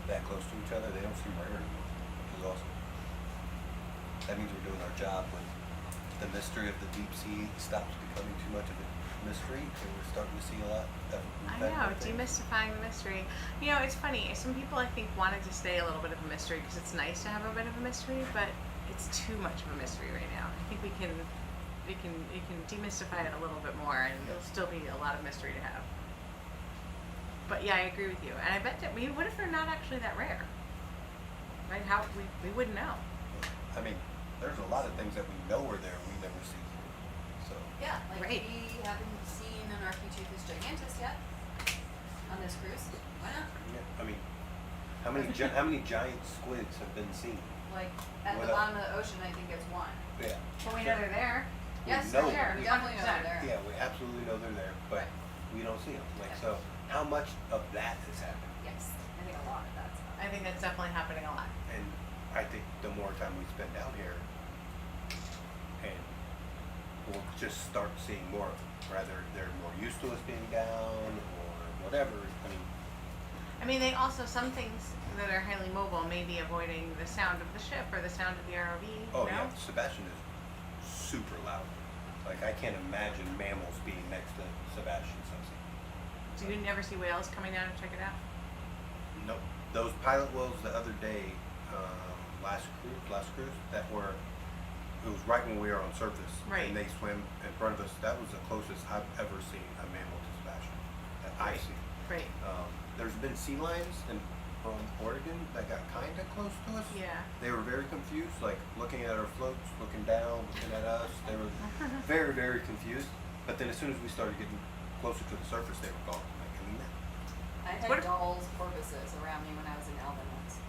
that close to each other, they don't seem rare anymore, which is awesome. That means we're doing our job when the mystery of the deep sea stops becoming too much of a mystery, and we're starting to see a lot of
I know, demystifying the mystery. You know, it's funny. Some people, I think, wanted to stay a little bit of a mystery because it's nice to have a bit of a mystery, but it's too much of a mystery right now. I think we can demystify it a little bit more, and there'll still be a lot of mystery to have. But yeah, I agree with you. And I bet that what if they're not actually that rare? Right? How we wouldn't know.
I mean, there's a lot of things that we know are there we never see. So
Yeah, like
Right.
we haven't seen an Archaeopteryx gigantus yet on this cruise. Why not?
yeah, I mean, how many giant squids have been seen?
Like at
What
the
up?
bottom of the ocean, I think it's one.
Yeah.
But we know they're there.
Yes,
know
for sure.
them.
We definitely know they're there.
Yeah, we absolutely know they're there, but
Right.
we don't see them. Like,
Yeah.
so how much of that has happened?
Yes, I think a lot of that's.
I think that's definitely happening a lot.
And I think the more time we spend down here, and we'll just start seeing more of them. Rather, they're more used to us being down or whatever.
I mean, they also, some things that are highly mobile may be avoiding the sound of the ship or the sound of the ROV.
Oh
you know?
yeah, Sebastian is super loud. Like I can't imagine mammals being next to Sebastian Subsea.
So you never see whales coming down to check it out?
Nope. Those pilot whales the other day, last cruise, that were, it was right when we were on surface.
Right.
And they swim in front of us. That was the closest I've ever seen a mammal to Sebastian that I see.
Right.
There's been sea lions from Oregon that got kind of close to us.
Yeah.
They were very confused, like looking at our floats, looking down, looking at us. They were very, very confused. But then as soon as we started getting closer to the surface, they were gone. Like, I mean,
I had gulls, porpoises around me when I was in Alvin once.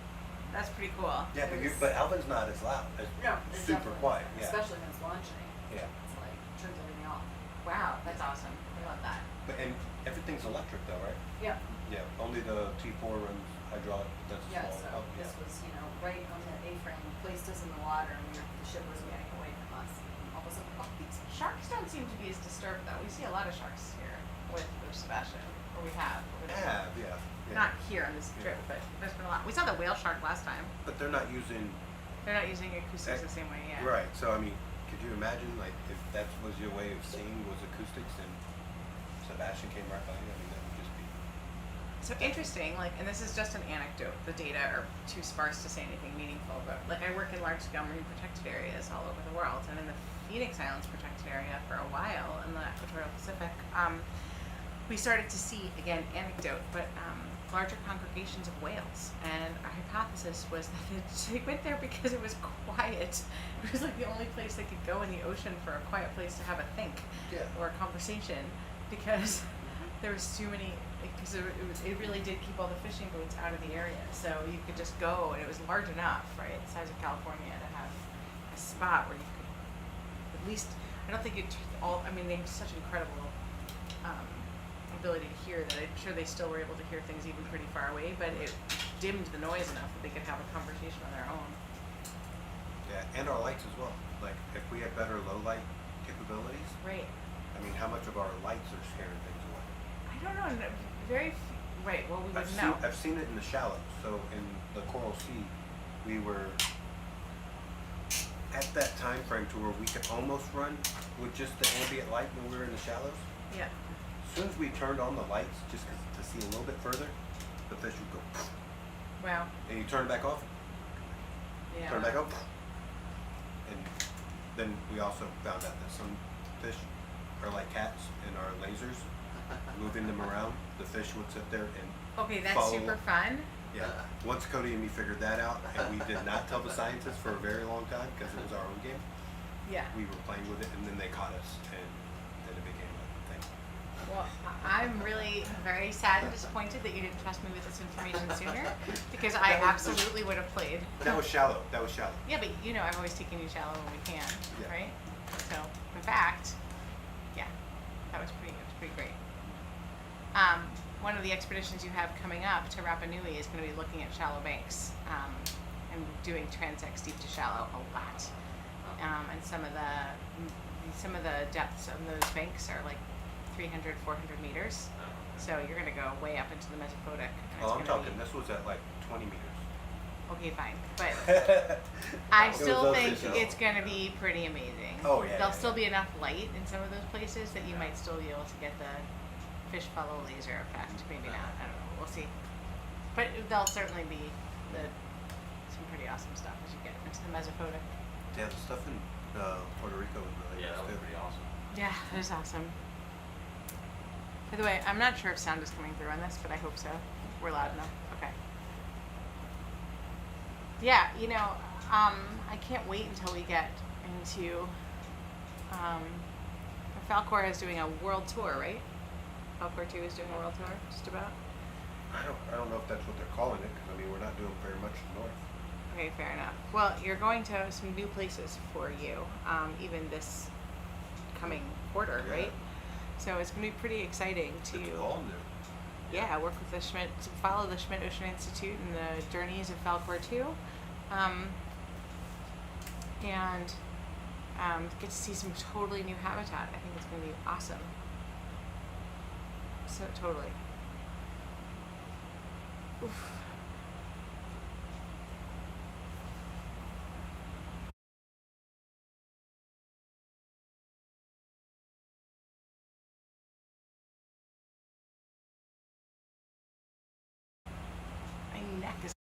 That's pretty cool.
yeah, but Alvin's not as loud. It's
it's
super
definitely-
quiet. Yeah.
Especially when it's launching.
Yeah.
It's like turns everything off.
Wow, that's awesome. I love that.
But and everything's electric though, right?
Yeah.
Yeah. Only the T4 runs hydraulic. That's
Yeah,
small.
so this was, right when the A-frame placed us in the water and the ship was getting away from us. And all of a sudden, these
Sharks don't seem to be as disturbed though. We see a lot of sharks here with Sebastian, or we have.
Yeah.
Not here on this trip, but there's been a lot. We saw the whale shark last time.
But they're not using.
They're not using acoustics the same way, yeah.
Right. So I mean, could you imagine like if that was your way of seeing was acoustics and Sebastian came right by you? I mean, that would just be.
So interesting, like, and this is just an anecdote. The data are too sparse to say anything meaningful, but like I work in large-scale marine protected areas all over the world, and in the Phoenix Islands protected area for a while in the equatorial Pacific, we started to see, again, anecdote, but larger congregations of whales. And our hypothesis was that they went there because it was quiet. It was like the only place they could go in the ocean for a quiet place to have a think or a conversation, because there was too many, because it really did keep all the fishing boats out of the area. So you could just go, and it was large enough, right, the size of California, to have a spot where you could at least, I don't think it all, I mean, they have such incredible ability to hear that I'm sure they still were able to hear things even pretty far away, but it dimmed the noise enough that they could have a conversation on their own.
Yeah, and our lights as well. Like, if we had better low light capabilities,
Right.
I mean, how much of our lights are scaring things away?
I don't know, very few, right, well, we would know.
I've seen it in the shallows. So in the Coral Sea, we were at that time frame to where we could almost run with just the ambient light when we were in the shallows.
Yeah.
As soon as we turned on the lights, just to see a little bit further, the fish would go.
Wow.
And you turn it back off.
Yeah.
Turn it back up. And then we also found out that some fish are like cats, and our lasers, moving them around, the fish would sit there and
Okay, that's
follow.
super fun.
Yeah. Once Cody and me figured that out, and we did not tell the scientists for a very long time because it was our own game.
Yeah.
We were playing with it, and then they caught us, and then it became a thing.
Well, I'm really very sad and disappointed that you didn't trust me with this information sooner, because I absolutely would have played.
But that was shallow. That was shallow.
Yeah, but you know, I've always taken you shallow when we can,
Yeah.
right? So, in fact, yeah, that was pretty great. One of the expeditions you have coming up to Rapa Nui is going to be looking at shallow banks and doing transects deep to shallow a lot. And some of the depths of those banks are like 300, 400 meters. So you're going to go way up into the mesophotic. And
Oh, I'm
it's gonna
talking. This was at like 20 meters.
Okay, fine, but I
It was
still
those
think
fish,
it's going to be pretty amazing.
Oh, yeah,
There'll
yeah,
still be enough light in some of those places that you might still be able to get the fish follow laser effect. Maybe not. I don't know. We'll see. But there'll certainly be some pretty awesome stuff as you get into the mesophotic.
Yeah, the stuff in Puerto Rico was really
Yeah, that was
good.
pretty awesome.
Yeah, that is awesome. By the way, I'm not sure if sound is coming through on this, but I hope so. We're loud enough. Okay. Yeah, you know, I can't wait until we get into. Falkor is doing a world tour, right? Falkor 2 is doing a world tour, just about.
I don't know if that's what they're calling it, because I mean, we're not doing very much north.
Okay, fair enough. Well, you're going to some new places for you, even this coming quarter,
Yeah.
right? So it's going to be pretty exciting to.
It's all new.
Yeah, work with the Schmidt, to follow the Schmidt Ocean Institute and the journeys of Falkor 2. And get to see some totally new habitat. I think it's going to be awesome. So, totally. Oof. My neck is.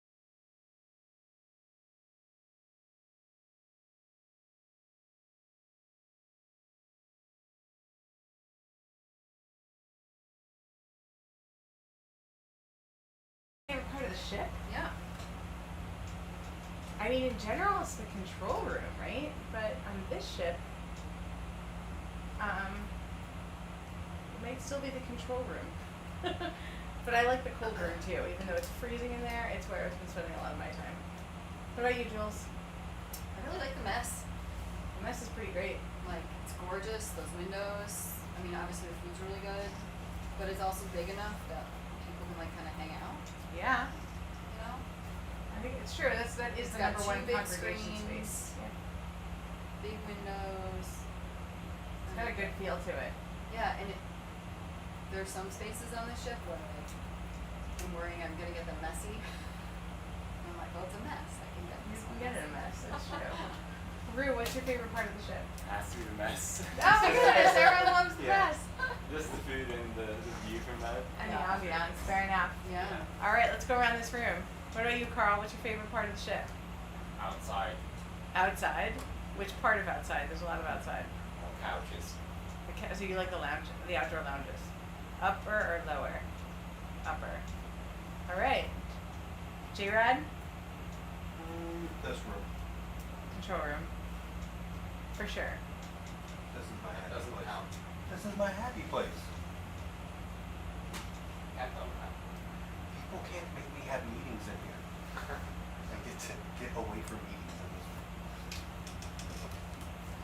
Favorite part of the ship?
Yeah.
I mean, in general, it's the control room, right? But on this ship, it might still be the control room. But I like the cold room too, even though it's freezing in there. It's where I've been spending a lot of my time. What about you, Jules?
I really like the mess.
The mess is pretty great.
Like, it's gorgeous, those windows. I mean, obviously the food's really good, but it's also big enough that people can like kind of hang out,
Yeah,
you know?
I think it's true. That is
It's
the
got
number
two
one
big
congregation
screens.
space. Yeah.
Big windows.
It's got a good feel to it.
Yeah, and there's some spaces on the ship where like, I'm worrying I'm gonna get them messy. And I'm like, well, it's a mess. I can get
You
this
can
one
get it a
messy.
mess. That's true. Rue, what's your favorite part of the ship?
Has to be the mess.
Oh my goodness, everyone loves the
Yeah.
mess.
Just the food and the view from that.
And the ambiance, fair enough.
Yeah.
All right, let's go around this room. What about you, Carl? What's your favorite part of the ship?
Outside,
Outside? Which part of outside? There's a lot of outside.
couches.
So you like the lounge, the outdoor lounges? Upper or lower? Upper. All right. J-Rod,
This room.
control room. For sure.
This is my happy
Doesn't
place.
count.
This is my happy place.
Cat don't count.
People can't make me have meetings in here. I get to get away from meetings in this room.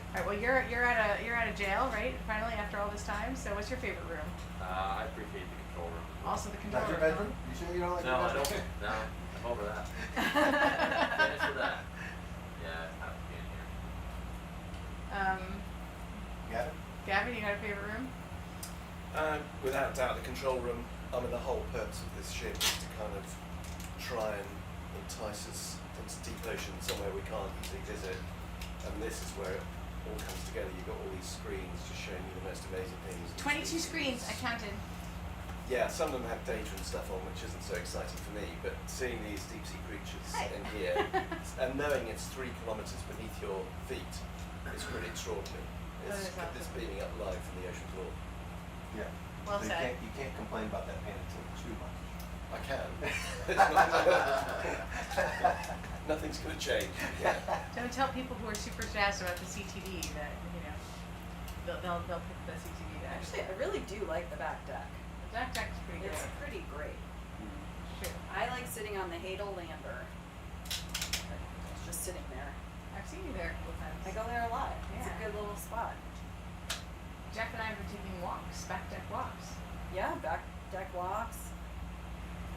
All right. Well, you're at a jail, right? Finally, after all this time. So, what's your favorite room?
I appreciate the control room.
Also, the control
Not your
room.
bedroom? You sure you don't like
No,
your
I
bedroom?
don't. No, I'm over that. Finish with that. Yeah, I have to be in here.
Got it?
Gavin, you got a favorite room?
Without doubt, the control room. I mean, the whole purpose of this ship is to kind of try and entice us into deep oceans somewhere we can't easily visit. And this is where it all comes together. You've got all these screens just showing you the most amazing things.
22 screens. I counted.
Yeah, some of them have data and stuff on, which isn't so exciting for me, but seeing these deep sea creatures in here and knowing it's 3 kilometers beneath your feet is pretty extraordinary.
That is awesome.
It's beaming up live from the ocean floor.
Yeah.
Well
So
said.
you can't complain about that panic too much.
I can. Nothing's going to change. Yeah.
Don't tell people who are super jazzed about the CTV that they'll pick the CTV deck.
Actually, I really do like the back deck.
The back deck is pretty
It's
good.
pretty great.
Sure.
I like sitting on the Hadel Lander. It's just sitting there.
I've seen you there a couple times.
I go there a lot. It's a
Yeah.
good little spot.
Jeff and I have been taking walks, back deck walks.
Yeah, back deck walks,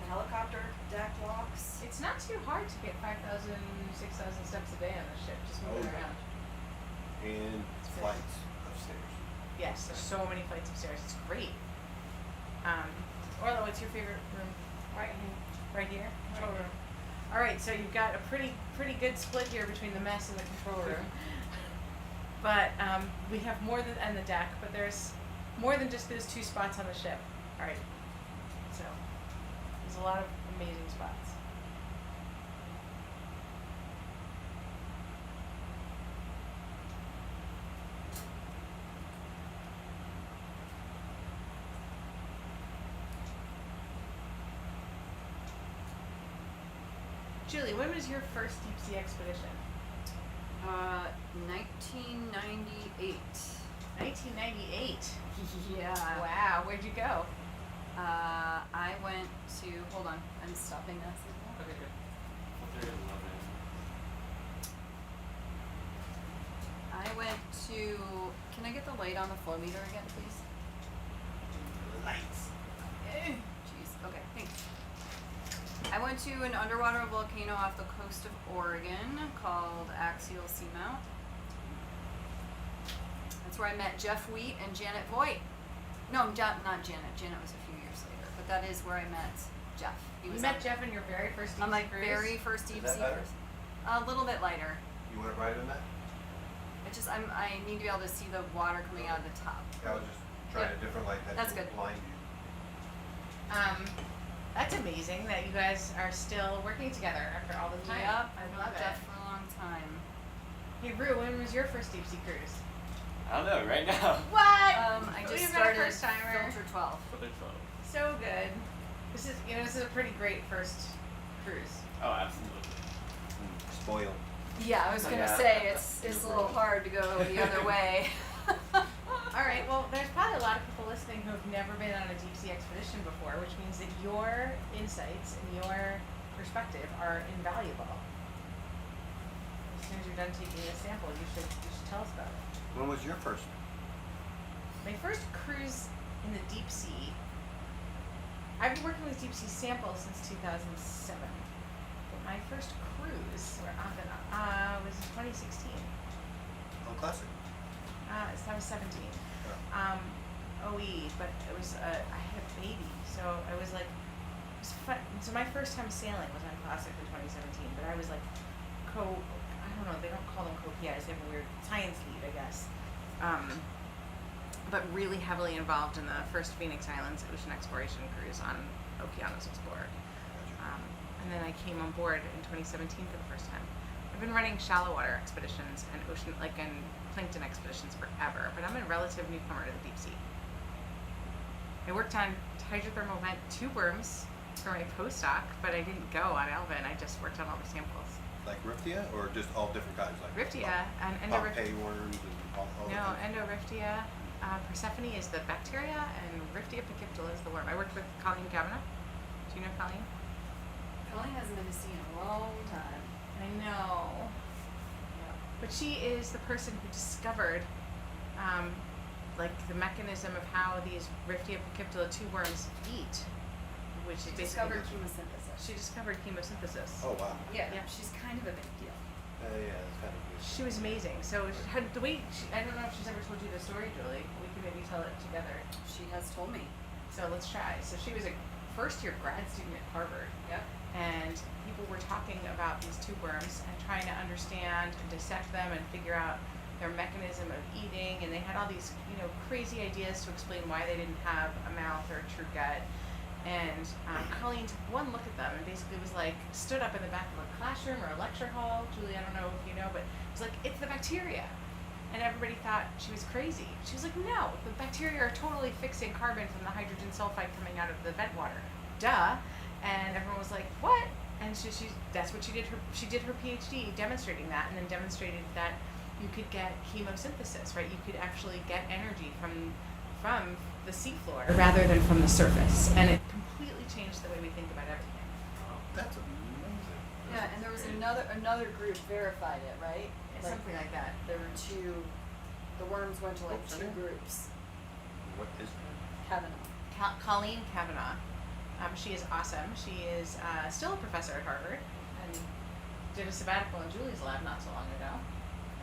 helicopter deck walks.
It's not too hard to get 5,000, 6,000 steps a day on the ship, just moving
Oh, yeah.
around.
And flights upstairs.
Yes, there's so many flights upstairs. It's great. Orla, what's your favorite room? Right here? Control room. All right, so you've got a pretty good split here between the mess and the control room. But we have more than and the deck, but there's more than just those 2 spots on the ship. All right. So there's a lot of amazing spots. Julie, when was your first deep sea expedition?
1998.
1998.
Yeah.
Wow, where'd you go?
I went to, hold on, I'm stopping that signal.
Okay, good. Well, 3 and 11.
I went to, can I get the light on the flow meter again, please?
Lights.
Jeez, okay, thanks. I went to an underwater volcano off the coast of Oregon called Axial Seamount. That's where I met Jeff Wheat and Janet Voigt. No, not Janet. Janet was a few years later, but that is where I met Jeff. He
You
was
met
on-
Jeff in your very first deep
on my
sea cruise?
very first deep
that
sea
better?
cruise. A little bit lighter.
You want to ride on that?
I need to be able to see the water coming out of the top.
I was just trying a different light that
That's
will
good.
blind you.
That's amazing that you guys are still working together after all this time.
Yep,
I
I've
love
known
it.
Jeff for a long time.
Hey, Rue, when was your first deep sea cruise?
I don't know, right now.
What?
I
We've
just
got a
started
first timer.
Filter 12.
But they're 12.
So good. This is a pretty great first cruise.
Oh, absolutely.
Spoiled.
Yeah, I was gonna
Yeah.
say it's a little hard to go the other way.
All right. Well, there's probably a lot of people listening who have never been on a deep sea expedition before, which means that your insights and your perspective are invaluable. As soon as you're done taking a sample, you should tell us about it.
When was your first?
My first cruise in the deep sea. I've been working with deep sea samples since 2007. But my first cruise was in 2016.
Oh, classic.
I was 17. OE, but it was I had a baby, so I was like, it was fun. So my first time sailing was on Classic in 2017, but I was like I don't know, they don't call them co-PIs, they have a weird science lead, I guess. But really heavily involved in the first Phoenix Islands ocean exploration cruise on Okeanos Explorer. And then I came on board in 2017 for the first time. I've been running shallow water expeditions and and plankton expeditions forever, but I'm a relative newcomer to the deep sea. I worked on hydrothermal vent tube worms for my postdoc, but I didn't go on Elvin. I just worked on all the samples.
Like Riftia, or just all different kinds? Like
Riftia and
Pompeii worms and all the
No,
kinds?
Endoriftia. Persephone is the bacteria, and Riftia pachyptala is the worm. I worked with Colleen Kavanagh. Do you know Colleen?
Colleen hasn't been to sea in a long time.
I know. But she is the person who discovered, like, the mechanism of how these Riftia pachyptala 2 worms eat, which is
Discovered
basically
chemosynthesis.
She discovered chemosynthesis.
Oh, wow.
Yeah, she's kind of a big deal.
Yeah, that's kind of good.
She was amazing. So the way I don't know if she's ever told you the story, Julie. We can maybe tell it together.
She has told me.
So let's try. So she was a first-year grad student at Harvard.
Yep.
And people were talking about these 2 worms and trying to understand and dissect them and figure out their mechanism of eating. And they had all these, crazy ideas to explain why they didn't have a mouth or a true gut. And Colleen took one look at them and basically was like, stood up in the back of a classroom or a lecture hall. Julie, I don't know if you know, but it was like, it's the bacteria. And everybody thought she was crazy. She was like, no, the bacteria are totally fixing carbon from the hydrogen sulfide coming out of the vent water. Duh. And everyone was like, what? And that's what she did. She did her PhD demonstrating that, and then demonstrated that you could get chemosynthesis, right? You could actually get energy from the seafloor rather than from the surface, and it completely changed the way we think about everything.
That's amazing.
Yeah, and there was another group verified it, right?
Something like that.
There were 2. The worms went to like
What's
2
her name?
groups.
What is that?
Kavanagh.
Colleen Kavanagh. She is awesome. She is still a professor at Harvard and did a sabbatical in Julie's lab not so long ago.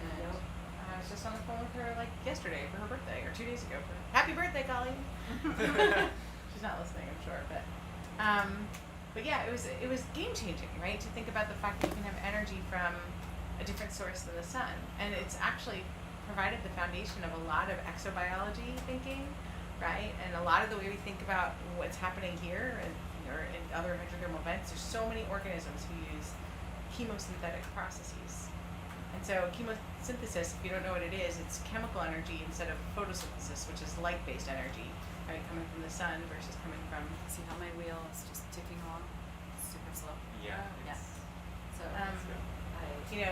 And I was just on the phone with her like yesterday for her birthday, or 2 days ago. Happy birthday, Colleen! She's not listening, I'm sure, but yeah, it was game changing, right? To think about the fact that you can have energy from a different source than the sun, and it's actually provided the foundation of a lot of exobiology thinking, right? And a lot of the way we think about what's happening here or in other hydrothermal vents. There's so many organisms who use chemosynthetic processes. And so chemosynthesis, if you don't know what it is, it's chemical energy instead of photosynthesis, which is light-based energy, right? Coming from the sun versus coming from...
See how my wheel is just ticking along? Super slow.
Yeah.
Yes.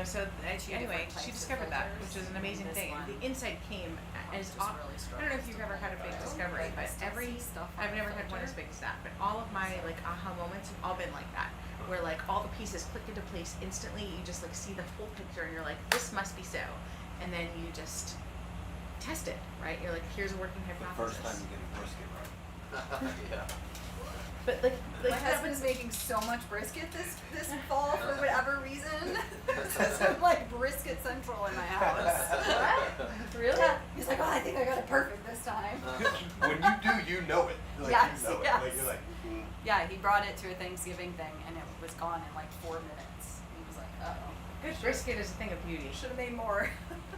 So,
anyway, she discovered that, which was an amazing thing. The insight came as I don't know if you've ever had a big discovery, but I've never had one as big as that, but all of my like aha moments have all been like that, where like all the pieces click into place instantly. You just like see the whole picture, and you're like, this must be so, and then you just test it, right? You're like, here's a working hypothesis.
The first time you get a brisket right.
Yeah.
But like
my husband's making so much brisket this fall for whatever reason. So I'm like brisket central in my house.
What? Really?
Yeah. He's like, oh, I think I got it perfect this time.
When you do, you know it. Like,
Yes,
you know
yes.
it. Like, you're like,
Yeah, he brought it to a Thanksgiving thing, and it was gone in like 4 minutes. He was like, uh-oh.
Good brisket is a thing of beauty.
Should have made more.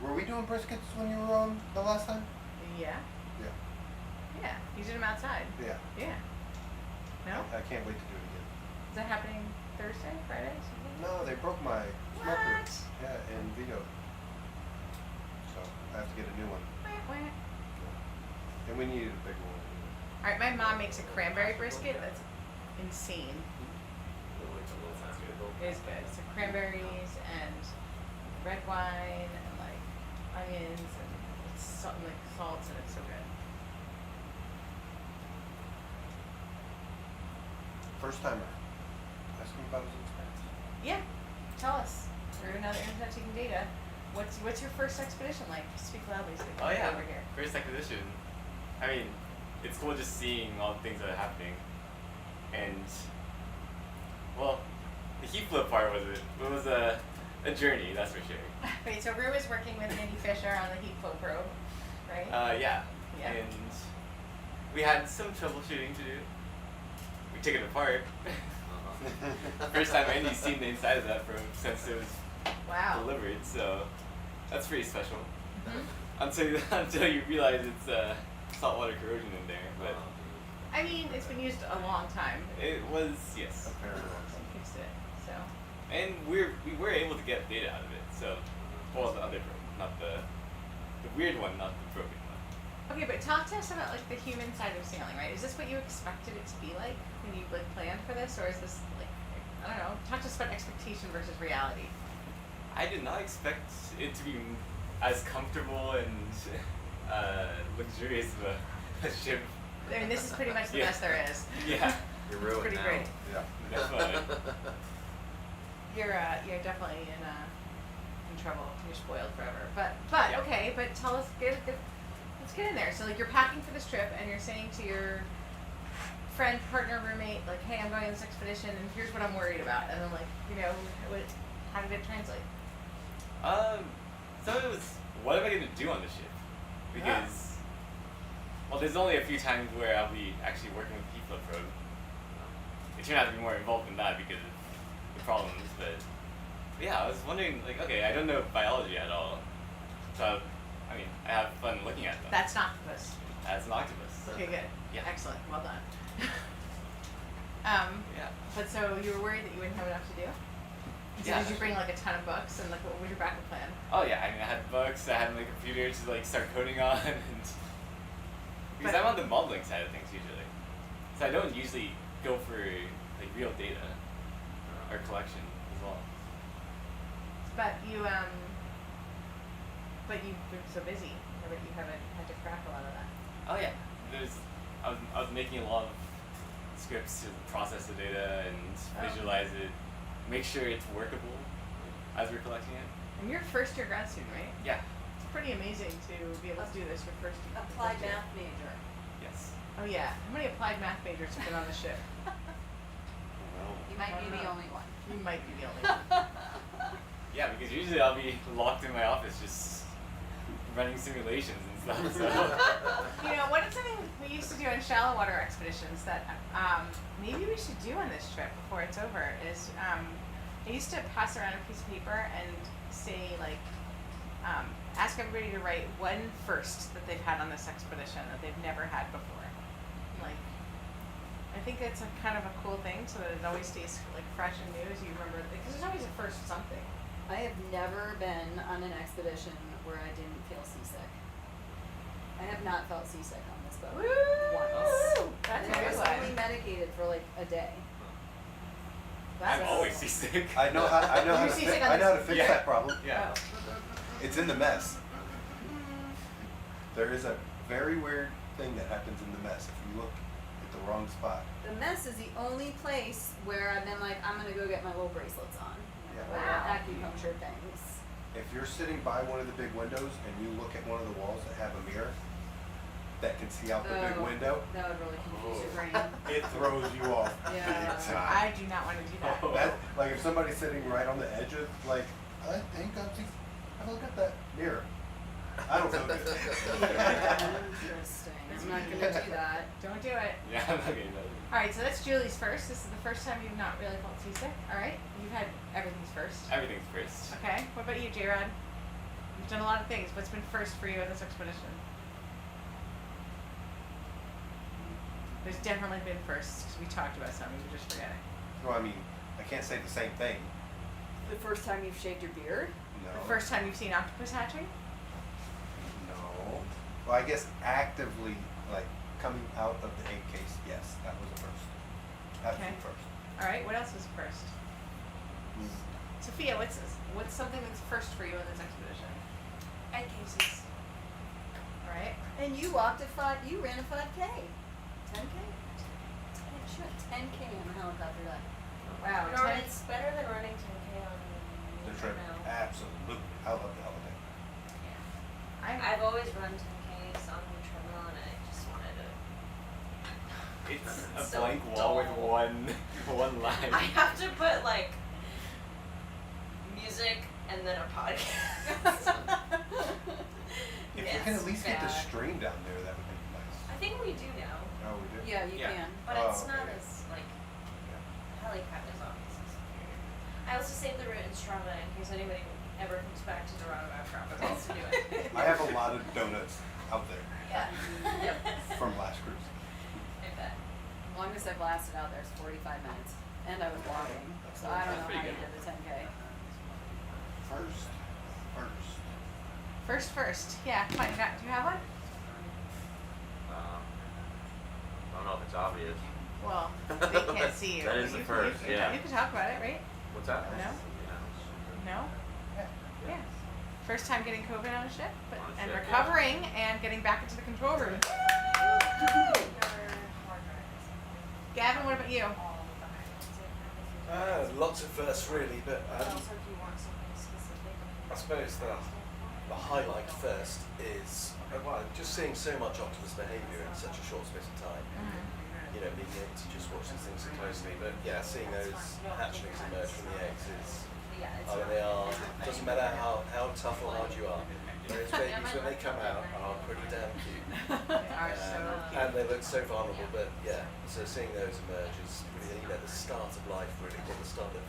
were we doing briskets when you were on the last time?
Yeah.
Yeah.
Yeah. You did them outside.
Yeah.
Yeah. No?
I can't wait to do it again.
Is that happening Thursday, Friday, something?
No, they broke my smoker.
What?
Yeah, in Vigo. So I have to get a new one. And we needed a big one.
Alright, my mom makes a cranberry brisket that's insane. It is good. So cranberries and red wine and like onions and it's like salts, and it's so good.
First timer. Ask him about his experience.
Yeah. Tell us. Through another internet taking data. What's your first expedition like? Speak loudly so we can
Oh
get
yeah,
over here.
first expedition. I mean, it's cool just seeing all the things that are happening, and well, the heat flow part was a journey, that's for sure.
Wait, so Rue is working with Andy Fisher on the heat flow probe, right?
Yeah.
Yeah.
And we had some troubleshooting to do. We took it apart. First time Andy's seen the inside of that probe since it was delivered, so that's pretty special.
Mm-hmm.
Until you realize it's saltwater corrosion in there, but
I mean, it's been used a long time.
it was, yes.
Apparently.
We fixed it, so.
And we were able to get data out of it, so well, the other probe, not the weird one, not the probing one.
Okay, but talk to us about like the human side of sailing, right? Is this what you expected it to be like when you like planned for this, or is this like, I don't know, talk to us about expectation versus reality.
I did not expect it to be as comfortable and luxurious of a ship.
I mean, this is pretty much the
Yeah.
best there is.
Yeah.
You're
It's
ruined
pretty
now.
great.
Yeah.
Definitely.
You're definitely in trouble. You're spoiled forever. But
Yeah.
okay. But tell us, let's get in there. So like you're packing for this trip, and you're saying to your friend, partner, roommate, like, hey, I'm going on this expedition, and here's what I'm worried about. And then like, how did it translate?
So it was, what am I going to do on the ship? Because, well, there's only a few times where I'll be actually working with the P-flow probe. It turned out to be more involved than that because of the problems, but yeah, I was wondering, like, okay, I don't know biology at all, so, I mean, I have fun looking at them.
That's an octopus.
As an octopus.
Okay, good.
Yeah.
Excellent. Well done.
Yeah.
But so you were worried that you wouldn't have enough to do? So
Yeah.
did you bring like a ton of books, and like what was your backup plan?
Oh yeah, I mean, I had books, I had my computer to like start coding on, and because I'm on the modeling side of things usually, so I don't usually go for like real data or collection as well.
But you've been so busy that you haven't had to crack a lot of that.
Oh yeah, I was making a lot of scripts to process the data and visualize it, make sure it's workable as we're collecting it.
And you're first year grad student, right?
Yeah.
It's pretty amazing to be able to do this your first year.
Applied math major.
Yes.
Oh yeah. How many applied math majors have been on the ship?
You might be the only one.
You might be the only one.
Yeah, because usually I'll be locked in my office just running simulations and stuff. So.
What is something we used to do on shallow water expeditions that maybe we should do on this trip before it's over is I used to pass around a piece of paper and say like ask everybody to write one first that they've had on this expedition that they've never had before. Like I think it's a kind of a cool thing so that it always stays like fresh and new as you remember because there's always a first something.
I have never been on an expedition where I didn't feel seasick. I have not felt seasick on this boat. Once.
That's
And
a
I
good
was
one.
only medicated for like a day.
I'm always seasick.
I know how
You're
to
seasick
fix.
on
I know how to
this-
fix
Yeah.
that problem.
Yeah.
It's in the mess. There is a very weird thing that happens in the mess if you look at the wrong spot.
The mess is the only place where I've been like, I'm gonna go get my little bracelets on.
Yeah.
Or
Wow.
acupuncture things.
If you're sitting by one of the big windows and you look at one of the walls that have a mirror that can see out the big
Oh,
window,
That would really confuse your brain.
it throws you off.
Yeah.
big time.
I do not want to do that.
That, like if somebody's sitting right on the edge of, like, I think I'm seeing, have a look at that mirror. I don't feel good.
Interesting. I'm not gonna do that.
Don't do it.
Yeah, I'm not getting that.
Alright, so that's Julie's first. This is the first time you've not really felt seasick. Alright? You've had everything's first.
Everything's first.
Okay. What about you, J-Rod? You've done a lot of things. What's been first for you on this expedition? There's definitely been firsts because we talked about some and you're just forgetting.
Well, I mean, I can't say the same thing.
The first time you've shaved your beard?
No.
The first time you've seen octopus hatching?
No. Well, I guess actively, like, coming out of the egg case, yes, that was a first. Absolute
Okay.
first.
Alright, what else was first? Sophia, what's something that's first for you on this expedition?
Egg cases.
Alright.
And you walked you ran a 5K. 10K? She went 10K on a helicopter ride.
Wow.
No, it's better than running 10K on
The trip,
treadmill.
absolutely. I love the holiday.
I've always run 10Ks on the treadmill and I just wanted to.
It's a
So
blank wall with
dull.
one line.
I have to put like music and then a podcast.
If you can at least get the stream down there, that would be nice.
I think we do now,
Oh, we do?
Yeah, you
Yeah.
can.
but
Oh,
it's not
okay.
as like helipad is obviously superior. I also saved the route in Strava in case anybody ever comes back to Dorado after Strava wants to do it.
I have a lot of donuts out there
Yeah. Yep.
from last cruise.
I bet.
Longest I've lasted out there is 45 minutes. And I was walking. So I don't know
That's
how
pretty
you
good.
did the 10K.
First.
First. Yeah, come on, do you have one?
know if it's obvious.
Well, they can't see you.
That is the first, yeah.
You can talk about it, right?
What's that?
No? No? Yeah. First time getting COVID on a ship, but,
On a
and
ship,
recovering and getting back into the control room. Gavin, what about you?
Lots of firsts really, but I suppose the highlight first is just seeing so much octopus behaviour in such a short space of time. You know, being able to just watch these things so closely, but yeah, seeing those hatchlings emerge from the eggs is, they are, doesn't matter how tough or hard you are, those babies when they come out are pretty damn cute.
They are so cute.
And they look so vulnerable, but yeah, so seeing those emerge is really, the start of life really, or the start of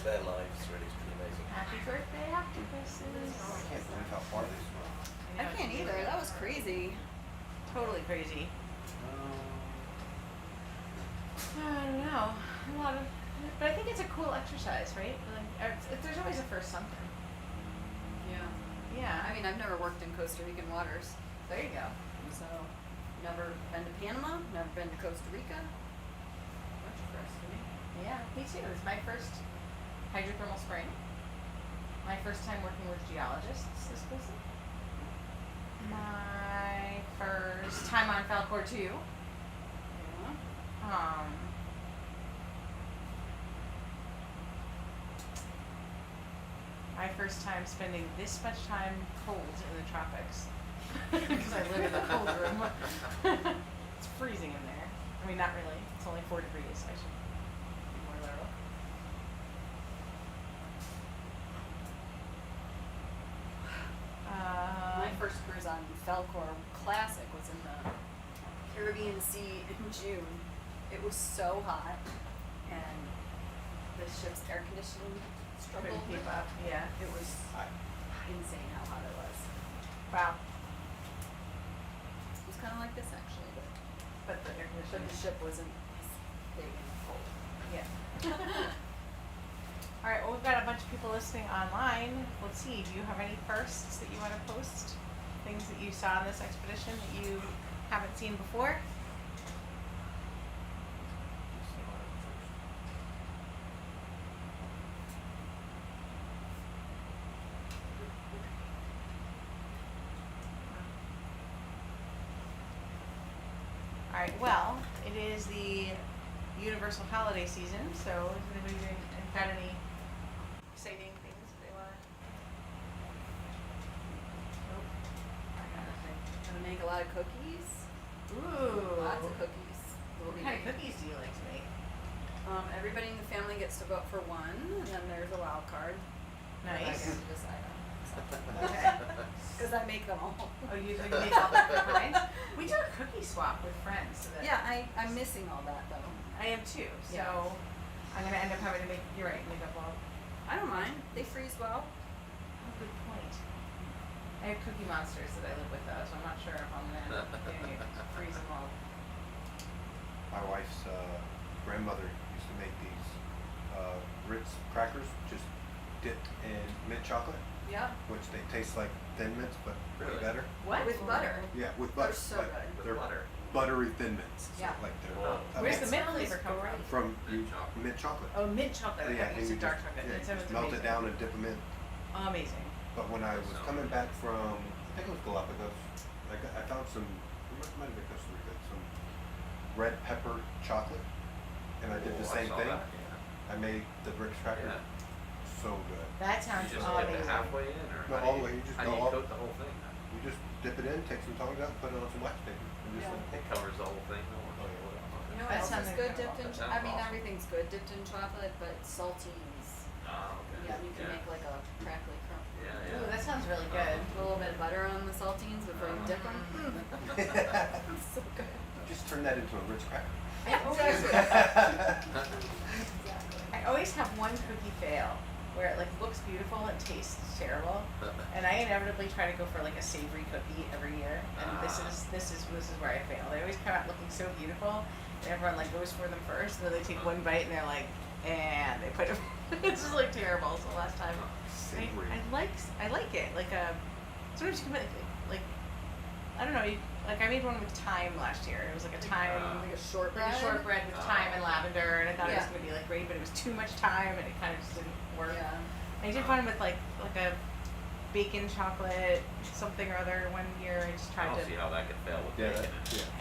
their lives really is pretty amazing.
Happy birthday, octopuses.
I can't believe how far these went.
I can't either. That was crazy.
Totally crazy. I don't know. But I think it's a cool exercise, right? Like, there's always a first something.
Yeah.
Yeah.
I mean, I've never worked in Costa Rican waters.
There you go.
So, never been to Panama, never been to Costa Rica. Bunch of firsts for me.
Yeah, me too. It's my first hydrothermal spring. My first time working with geologists this visit. My first time on Falkor 2. My first time spending this much time cold in the tropics because I live in the cold room. It's freezing in there. I mean, not really. It's only 4 degrees. I should be more literal.
My first cruise on Falkor Classic was in the Caribbean Sea in June. It was so hot, and the ship's air conditioning struggled.
Couldn't keep up. Yeah.
It was insane how hot it was.
Wow.
It was kind of like this actually,
But the air
but
conditioning.
the ship wasn't as big and cold.
Yeah. All right. Well, we've got a bunch of people listening online. Let's see. Do you have any firsts that you want to post? Things that you saw on this expedition that you haven't seen before? All right. Well, it is the universal holiday season, so is anybody got any exciting things that they want? Nope. I got nothing.
Gonna make a lot of cookies.
Ooh.
Lots of cookies.
What kind of cookies do you like to make?
Everybody in the family gets to vote for one, and then there's a wild card. that I
Nice.
get to decide on.
Okay.
Because I make them all.
Oh, you make all different kinds? We do a cookie swap with friends. So that
Yeah, I'm missing all that though.
I am too. So
Yeah.
I'm gonna end up having to make. You're right. Make up all.
I don't mind. They freeze well.
Oh, good point. I have Cookie Monsters that I live with though, so I'm not sure if I'm gonna freeze them all.
My wife's grandmother used to make these Ritz crackers, just dipped in mint chocolate,
Yeah.
which they taste like Thin Mints, but way
Really?
better.
What?
With butter.
Yeah, with
They're
butter.
so
like,
good.
With
They're
butter.
buttery Thin Mints.
Yeah.
Like they're
Whoa.
Where's the
amazing.
mint flavor come from?
From
Mint chocolate.
mint chocolate.
Oh, mint chocolate. I
Yeah,
thought you
and
said
you
dark
just,
chocolate.
yeah,
That
you
sounds
just melt it
amazing.
down and dip them in.
Amazing.
But when I was coming back from, I think it was Galapagos, I found some, it might have been Costa Rica, some red pepper chocolate, and I did the
Oh,
same
saw
thing.
that, yeah.
I made the Ritz cracker,
Yeah.
so good.
That sounds
You just dip it
amazing.
halfway in, or
No,
how
all
do
the way, you just
how
go
do you
all-
coat the whole thing?
You just dip it in, take some tongs out, put it on some wax paper, and just
Yeah.
like,
It covers the whole thing. No
Oh, yeah.
You know
That
what else
sounds
is good
incredible.
dipped in?
That sounds
I mean,
awesome.
everything's good dipped in chocolate, but saltines.
Oh, okay.
Yeah, you can make like a crackly crumb.
Yeah,
Ooh,
yeah.
that sounds really good.
A little bit of butter on the saltines before you dip them. So good.
just turn that into a Ritz cracker.
I always have one cookie fail where it like looks beautiful and tastes terrible, and I inevitably try to go for like a savory cookie every year. And this is where I fail. They always come out looking so beautiful, and everyone like goes for them first, and then they take one bite and they're like, and they put it. It's just like terrible. So last time,
Savory.
I like it. Like sometimes you can make like I don't know. Like I made one with thyme last year. It was like a thyme,
Like a shortbread?
like a shortbread with thyme and lavender, and I thought it was
Yeah.
gonna be like great, but it was too much thyme, and it kind of just didn't work.
Yeah.
I did one with like a bacon chocolate something or other one year. I just
I
tried
don't
to.
see how that could fail with
Yeah,
bacon.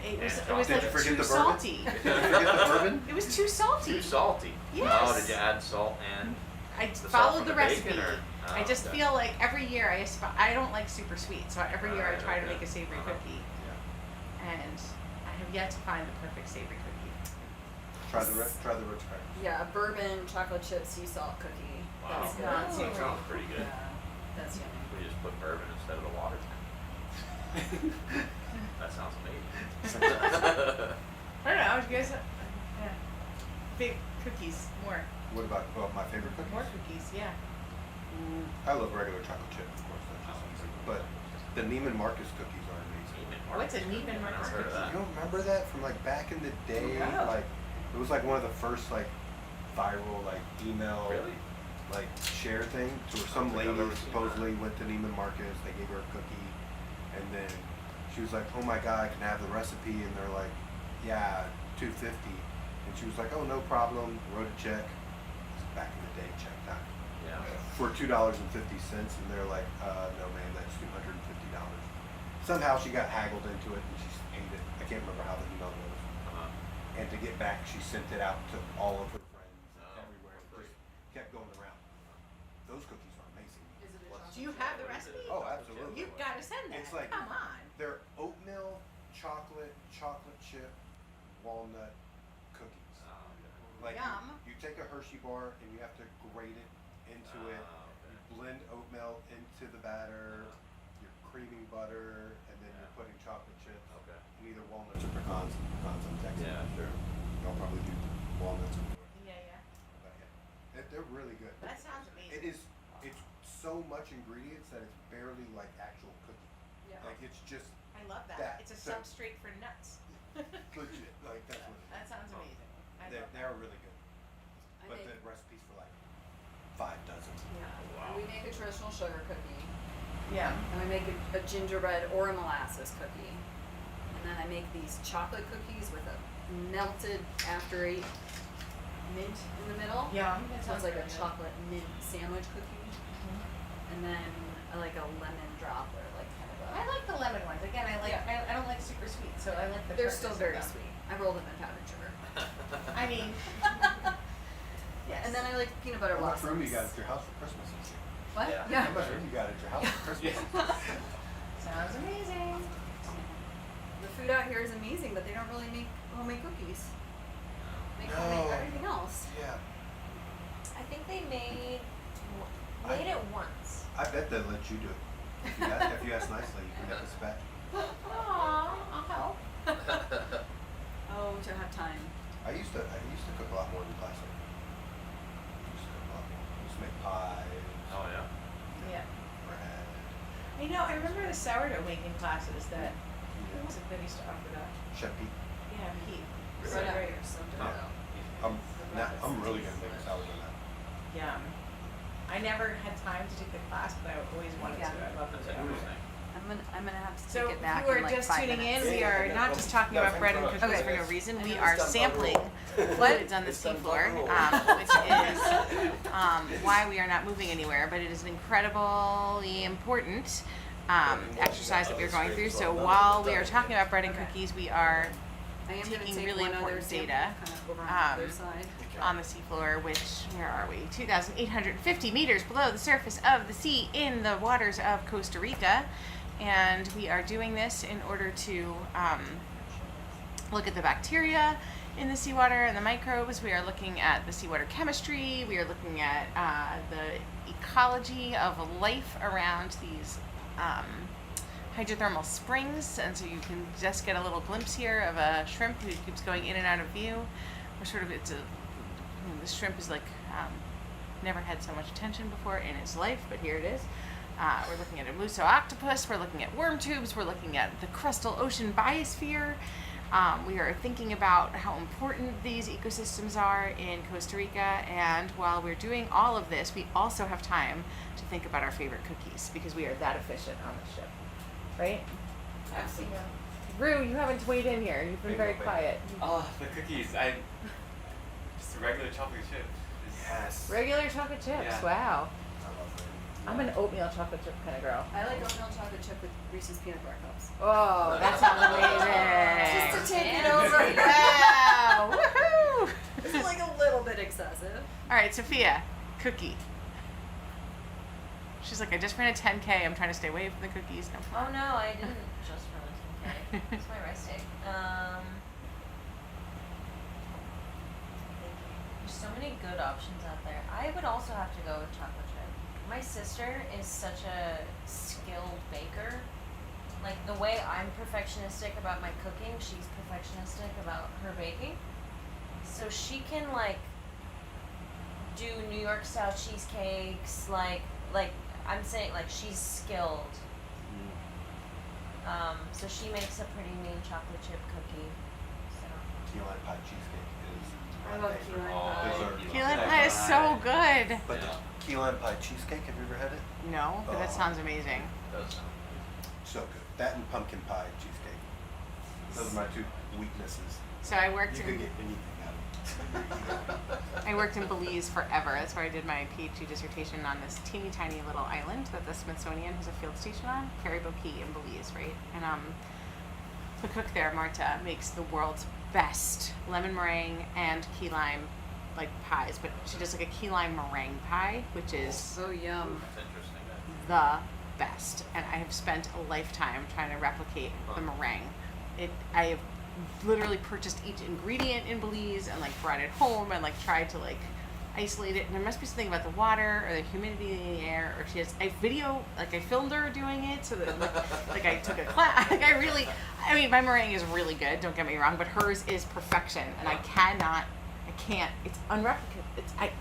It was
And
it was
chocolate.
like
Did you forget
too
the bourbon?
salty.
Did you forget the bourbon?
It was too salty.
Too salty.
Yes.
Oh, did you add salt and?
I
the salt
followed
from
the
bacon,
recipe.
or-
I
oh,
just
okay.
feel like every year I don't like super sweet, so every year I
Right,
try to
okay.
make a savory cookie, and I have yet to find the perfect savory cookie.
Try the Ritz crackers.
Yeah, a bourbon chocolate chip sea salt cookie.
Wow.
That's good.
Not
That
savory.
sounds pretty good.
Yeah, that's yummy.
We just put bourbon instead of the water. That sounds amazing.
I don't know. You guys, yeah, big cookies, more
What about my favorite cookies?
more cookies, yeah.
I love regular chocolate chip, of course. That's just but the Neiman Marcus cookies are amazing.
What's a Neiman Marcus
heard of
cookie?
that.
You don't remember that from like back in the day?
No.
Like it was like one of the first like viral like email
Really?
like share thing. So where some
I don't think
lady
I've ever seen
supposedly went to Neiman Marcus, they gave her a cookie, and then she was like, "Oh my God, can I have the recipe?" And they're like, "Yeah, $2.50." And she was like, "Oh, no problem." Wrote a check. This is back in the day, check time.
Yeah.
For $2.50, and they're like, "No, man, that's $250." Somehow she got haggled into it, and she paid it. I can't remember how the email goes. And to get back, she sent it out to all of her friends everywhere. It just kept going around. Those cookies are amazing.
Is it a chocolate
Do you have the recipe?
Oh, absolutely.
You've got to send that.
It's like
Come on.
they're oatmeal, chocolate chip, walnut cookies. Like
Yum.
you take a Hershey bar and you have to grate it into it. You blend oatmeal into the batter. You're creaming butter, and then you're putting chocolate chips.
Okay.
And either walnuts or pecans. Pecans, I'm Texan.
Yeah, sure.
Y'all probably do walnuts.
Yeah.
But yeah, they're really good.
That sounds amazing.
It is. It's so much ingredients that it's barely like actual cookie.
Yeah.
Like it's just
I love that.
that-
It's a
that-
substrate for nuts.
legit. Like that's what it is.
That sounds amazing. I love
They're really good.
I
But
make-
the recipes for like 5 dozen.
Yeah.
Wow.
And we make a traditional sugar cookie.
Yeah.
And we make a gingerbread or a molasses cookie. And then I make these chocolate cookies with a melted after 8 mint in the middle.
Yeah. That
So
sounds
it's like a
really good.
chocolate mint sandwich cookie. And then I like a lemon drop or like kind of
I
a.
like the lemon ones. Again, I like.
Yeah.
I don't like super sweet, so I like the.
They're
tartness
still
of
very
them.
sweet. I roll them in powdered sugar.
I mean. Yes.
And then I like peanut butter
How much
blossoms.
room you got at your house for Christmas this year?
What?
Yeah.
Yeah.
How much room you got at your house for Christmas?
Sounds amazing.
The food out here is amazing, but they don't really make homemade cookies. Make homemade everything else.
Yeah.
I think they made it once.
I bet they'll let you do it. If you ask nicely, you can get this back.
Aw, I'll help.
Oh, to have time.
I used to cook a lot more than last year. I used to cook a lot more. I used to make pies,
Oh yeah.
Yeah.
bread.
You know, I remember the sourdough making classes that that used to offer that.
Chef Pete.
Yeah, Pete.
Right out here, so dough.
I'm really gonna make a sourdough now.
Yeah. I never had time to take the class, but I always wanted
Yeah.
to. I love
That's
it.
interesting.
I'm gonna have to
So
take it back
if you are
in like
just
5
tuning
minutes.
in, we are not just talking about bread and cookies
Okay.
for no reason. We
Okay.
are sampling fluids on the seafloor, which is why we are not moving anywhere. But it is an incredibly important exercise that we are going through. So while we are talking about bread and cookies, we are
I am gonna
taking
take
really
one other
important
sample
data
kind of over on the other
um,
side.
on the seafloor, which, where are we? 2,850 meters below the surface of the sea in the waters of Costa Rica. And we are doing this in order to look at the bacteria in the seawater and the microbes. We are looking at the seawater chemistry. We are looking at the ecology of life around these hydrothermal springs. And so you can just get a little glimpse here of a shrimp who keeps going in and out of view. Or sort of, this shrimp is like never had so much attention before in its life, but here it is. We're looking at a musso octopus, we're looking at worm tubes, we're looking at the crustal ocean biosphere. We are thinking about how important these ecosystems are in Costa Rica, and while we're doing all of this, we also have time to think about our favorite cookies because we are that efficient on the ship, right?
Absolutely.
Rue, you haven't weighed in here. You've been very quiet.
Oh, the cookies. Just a regular chocolate chip.
Yes.
Regular chocolate chips.
Yeah.
Wow. I'm an oatmeal chocolate chip kind of girl.
I like oatmeal chocolate chip with Reese's peanut butter cups.
Oh, that sounds amazing.
Just to take it over.
Wow. Woohoo.
It's like a little bit excessive.
All right, Sophia, cookie. She's like, I just ran a 10K. I'm trying to stay away from the cookies. No.
Oh no, I didn't just run a 10K. It's my rest day. There's so many good options out there. I would also have to go with chocolate chip. My sister is such a skilled baker. Like the way I'm perfectionistic about my cooking, she's perfectionistic about her baking. So she can like do New York style cheesecakes, like I'm saying, like she's skilled. So she makes a pretty mean chocolate chip cookie. So.
Key lime pie cheesecake is
I love key lime pie.
dessert.
Key lime pie is so good.
But the key lime pie cheesecake, have you ever had it?
No, but that sounds amazing.
So good. That and pumpkin pie cheesecake. Those are my two weaknesses.
So I worked
You
in
could get anything out of it.
I worked in Belize forever. That's where I did my PhD dissertation on this teeny tiny little island that the Smithsonian has a field station on, Caribou Key in Belize, right? And the cook there, Marta, makes the world's best lemon meringue and key lime like pies, but she does like a key lime meringue pie, which is
So yum.
the best. And I have spent a lifetime trying to replicate the meringue. I have literally purchased each ingredient in Belize and like brought it home and like tried to like isolate it. And there must be something about the water or the humidity in the air, or I filmed her doing it so that like I took a class. Like I mean my meringue is really good, don't get me wrong, but hers is perfection, and I can't, it's unreplicable.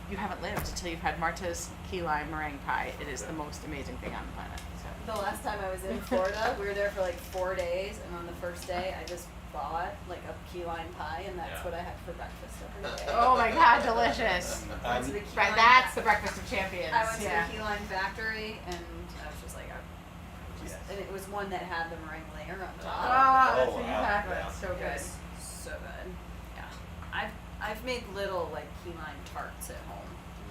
You haven't lived until you've had Marta's key lime meringue pie. It is the most amazing thing on the planet. So.
The last time I was in Florida, we were there for like 4 days, and on the first day, I just bought like a key lime pie, and that's what I had for breakfast every day.
Oh my god, delicious!
That's
The breakfast of champions.
I went to the key lime factory, and I was just like, and it was one that had the meringue layer on top.
Oh, that's fantastic!
Yeah.
So good.
So good. Yeah. I've made little like key lime tarts at home.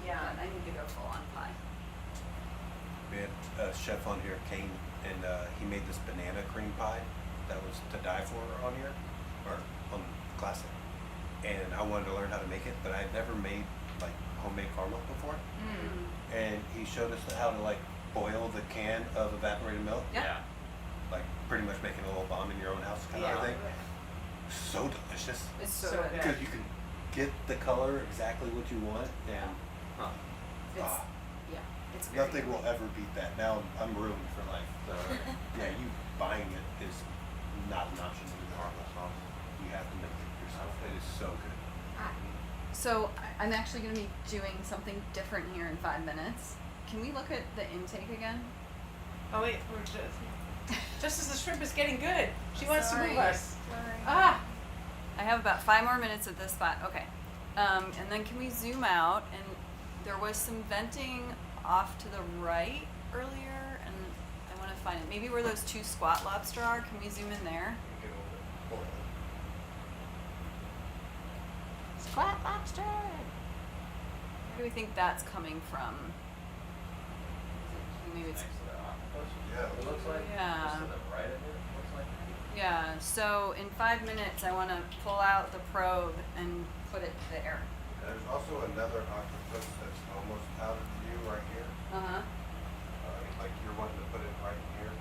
Yeah.
But I need to go full on pie.
We had a chef on here, Kane, and he made this banana cream pie that was to die for on here, or on Classic. And I wanted to learn how to make it, but I had never made like homemade caramel before. And he showed us how to like boil the can of evaporated milk.
Yeah.
Like pretty much making a little bomb in your own house kind of thing. So delicious.
It's so good.
Because you can get the color exactly what you want, and
It's very
nothing will ever beat that. Now I'm ruined for life. You buying it is not an option anymore. You have to make it yourself. It is so good.
So I'm actually going to be doing something different here in 5 minutes. Can we look at the intake again?
Oh wait, we're just as the shrimp is getting good, she wants to move us.
Ah! I have about 5 more minutes at this spot. Okay. And then can we zoom out? And there was some venting off to the right earlier, and I want to find it. Maybe where those 2 squat lobster are. Can we zoom in there?
Squat lobster.
Where do we think that's coming from? Maybe it's
It looks like
Yeah.
just to the right of it, looks like.
Yeah, so in 5 minutes, I want to pull out the probe and put it there.
There's also another octopus that's almost out of view right here.
Uh-huh.
Like you're wanting to put it right here.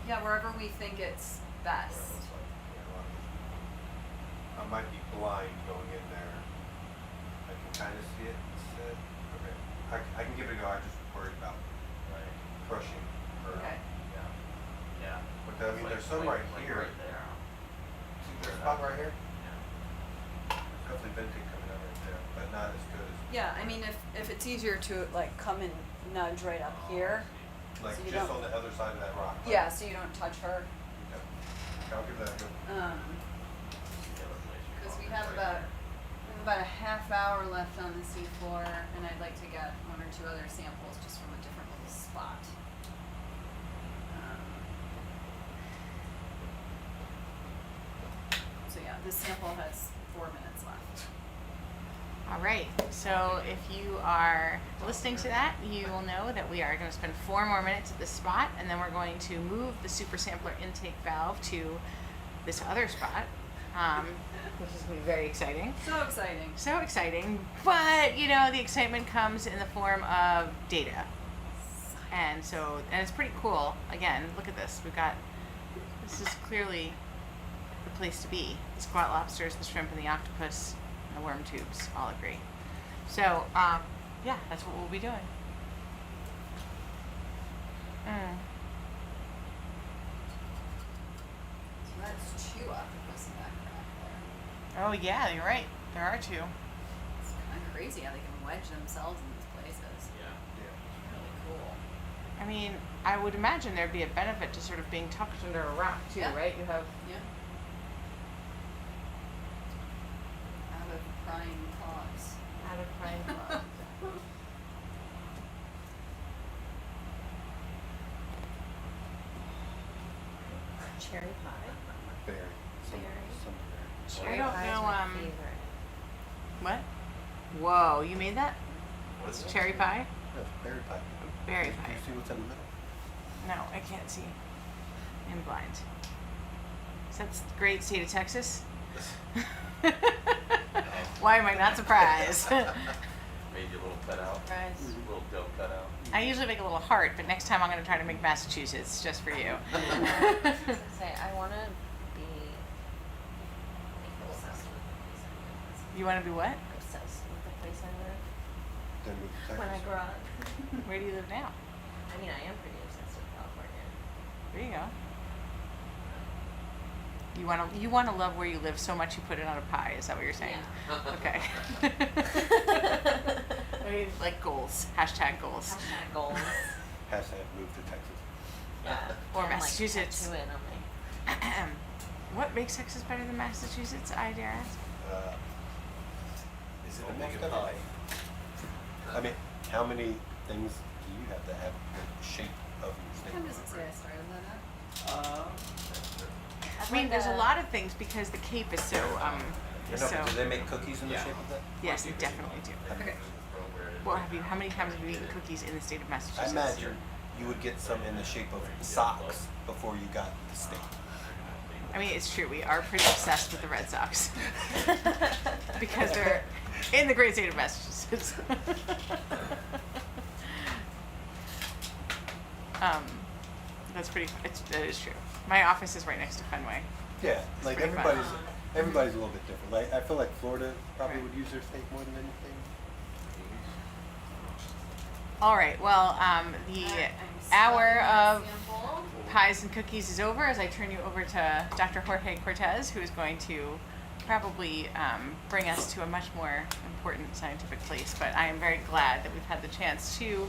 Yeah, wherever we think it's best.
I might be blind going in there. I can kind of see it instead. Okay. I can give it a go. I just worried about crushing her.
Okay.
Yeah.
But I mean, there's some right here.
Right there.
See there's a spot right here? There's definitely venting coming out right there, but not as good as.
Yeah, I mean, if it's easier to like come and nudge right up here.
Like
so you
just
don't-
on the other side of that rock. Right?
Yeah, so you don't touch her.
Okay. I'll give that a go.
Because we have about a half hour left on the seafloor, and I'd like to get 1 or 2 other samples just from a different little spot. the sample has 4 minutes left.
All right, so if you are listening to that, you will know that we are going to spend 4 more minutes at this spot, and then we're going to move the super sampler intake valve to this other spot, which is going to be very exciting.
So exciting.
So exciting, but you know, the excitement comes in the form of data. And it's pretty cool. Again, look at this. This is clearly the place to be. The squat lobsters, the shrimp, and the octopus, and the worm tubes all agree. So, yeah, that's what we'll be doing.
So that's 2 octopus in that crack there.
Oh yeah, you're right. There are 2.
It's kind of crazy how they can wedge themselves in these places.
Yeah.
It's really cool.
I mean, I would imagine there'd be a benefit to sort of being tucked under a rock too,
Yeah.
right? You have
Yeah. Out of prying claws.
out of prying claws.
Cherry pie.
Berry. Some
I
berry.
don't
pie is
know.
my favorite.
What? Whoa! You made that?
What's
Cherry pie?
Yeah, berry pie.
Berry
Do
pie.
you see what's in the middle?
No, I can't see. I'm blind. Is that the great state of Texas? Why am I not surprised?
Made you a little cutout.
Surprise.
A little dough cutout.
I usually make a little heart, but next time I'm going to try to make Massachusetts just for you.
Say, I want to be obsessed with the place I live.
You want to be what?
Obsessed with the place I live.
Then move to
When I
Texas.
grow up.
Where do you live now?
I mean, I am pretty obsessed with California.
There you go. You want to love where you live so much you put it on a pie. Is that what you're saying?
Yeah.
Okay. I mean, like goals. Hashtag goals.
Hashtag goals.
Hashtag move to Texas.
Yeah.
Or
And,
Massachusetts.
Like, tattoo it on me.
What makes Texas better than Massachusetts? I dare ask.
Is it
Almost
a
everything. I mean, how many things do you have to have the shape of your snake?
I'm just excited I started that up.
I mean, there's a lot of things because the Cape is so.
No, but do they make cookies in the shape of that?
Yes, they definitely do.
Okay.
Well, how many times have you eaten cookies in the state of
I
Massachusetts?
imagine you would get some in the shape of socks before you got the steak.
I mean, it's true. We are pretty obsessed with the Red Sox because they're in the great state of Massachusetts. That's pretty. That is true. My office is right next to Fenway.
Yeah, like
pretty fun.
everybody's a little bit different. Like I feel like Florida probably would use their steak more than anything.
All right. Well, the hour of pies and cookies is over as I turn you over to Dr. Jorge Cortez, who is going to probably bring us to a much more important scientific place. But I am very glad that we've had the chance to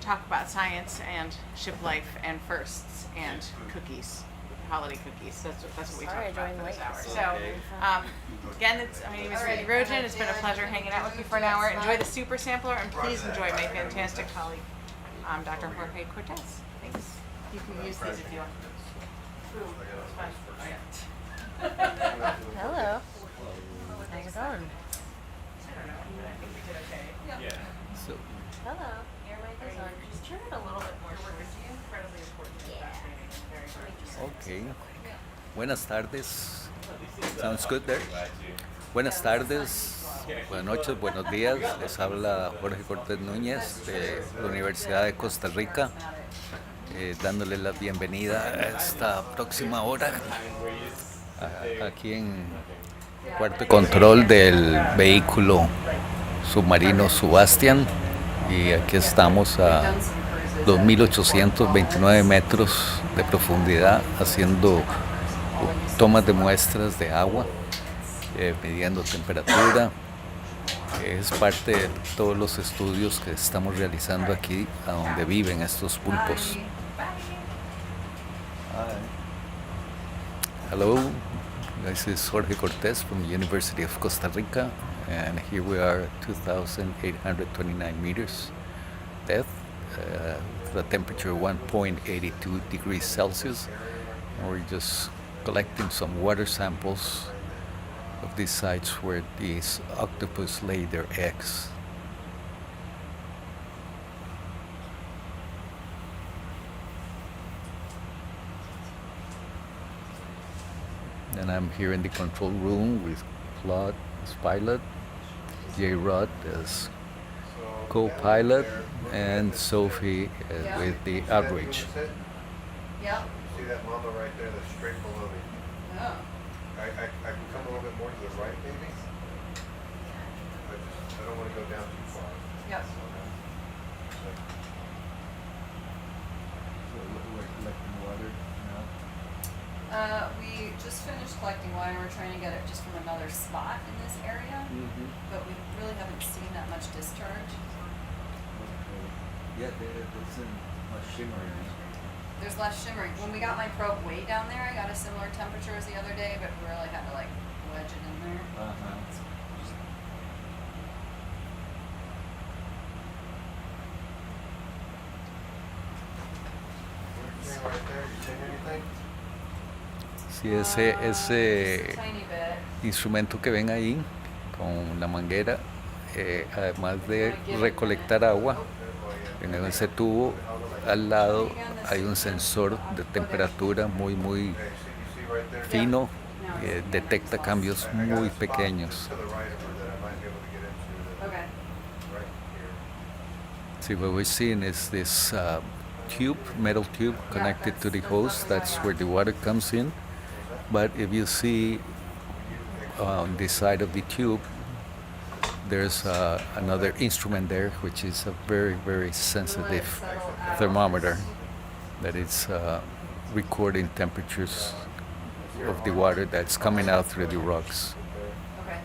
talk about science and ship life and firsts and cookies, holiday cookies. That's what we
Sorry,
talked about
I
for this
joined
hour.
late.
So, again, my name is Rudy Rojan. It's been a pleasure hanging out with you for an hour. Enjoy the super sampler and please enjoy my fantastic colleague, Dr. Jorge Cortez. Thanks. You can use these if you want.
Hello. How's it going?
So,
Hello. Your mic is on. Just turn it a little bit more towards you. Yeah.
Okay. Buenas tardes. Sounds good there. Buenas tardes, buenas noches, buenos días. Les habla Jorge Cortés Núñez de la Universidad de Costa Rica, dándole la bienvenida a esta próxima hora aquí en cuarto de control del vehículo submarino Sebastian. Y aquí estamos a 2.829 metros de profundidad haciendo tomas de muestras de agua, midiendo temperatura. Es parte de todos los estudios que estamos realizando aquí a donde viven estos pulpos. Hello, this is Jorge Cortez from the University of Costa Rica, and here we are at 2,829 meters depth, with a temperature of 1.82 degrees Celsius. And we're just collecting some water samples of these sites where these octopus lay their eggs. And I'm here in the control room with Claude as pilot, J-Rod as co-pilot, and Sophie with the outreach.
Yeah.
See that mama right there that's straight below me?
Oh.
I can come a little bit more to the right, maybe? I don't want to go down too far.
Yep.
So we're collecting water now?
We just finished collecting water. We're trying to get it just from another spot in this area, but we really haven't seen that much discharge.
Yeah, there isn't much shimmering.
There's less shimmering. When we got my probe way down there, I got a similar temperature as the other day, but we really had to like wedge it in there.
Right there, you seeing anything?
Sí, ese
Tiny bit.
instrumento que ven ahí con la manguera, además de recolectar agua, en ese tubo al lado hay un sensor de temperatura muy fino, detecta cambios muy pequeños.
Okay.
See, what we're seeing is this tube, metal tube connected to the hose. That's where the water comes in. But if you see on the side of the tube, there's another instrument there, which is a very sensitive thermometer that is recording temperatures of the water that's coming out through the rocks.
Okay.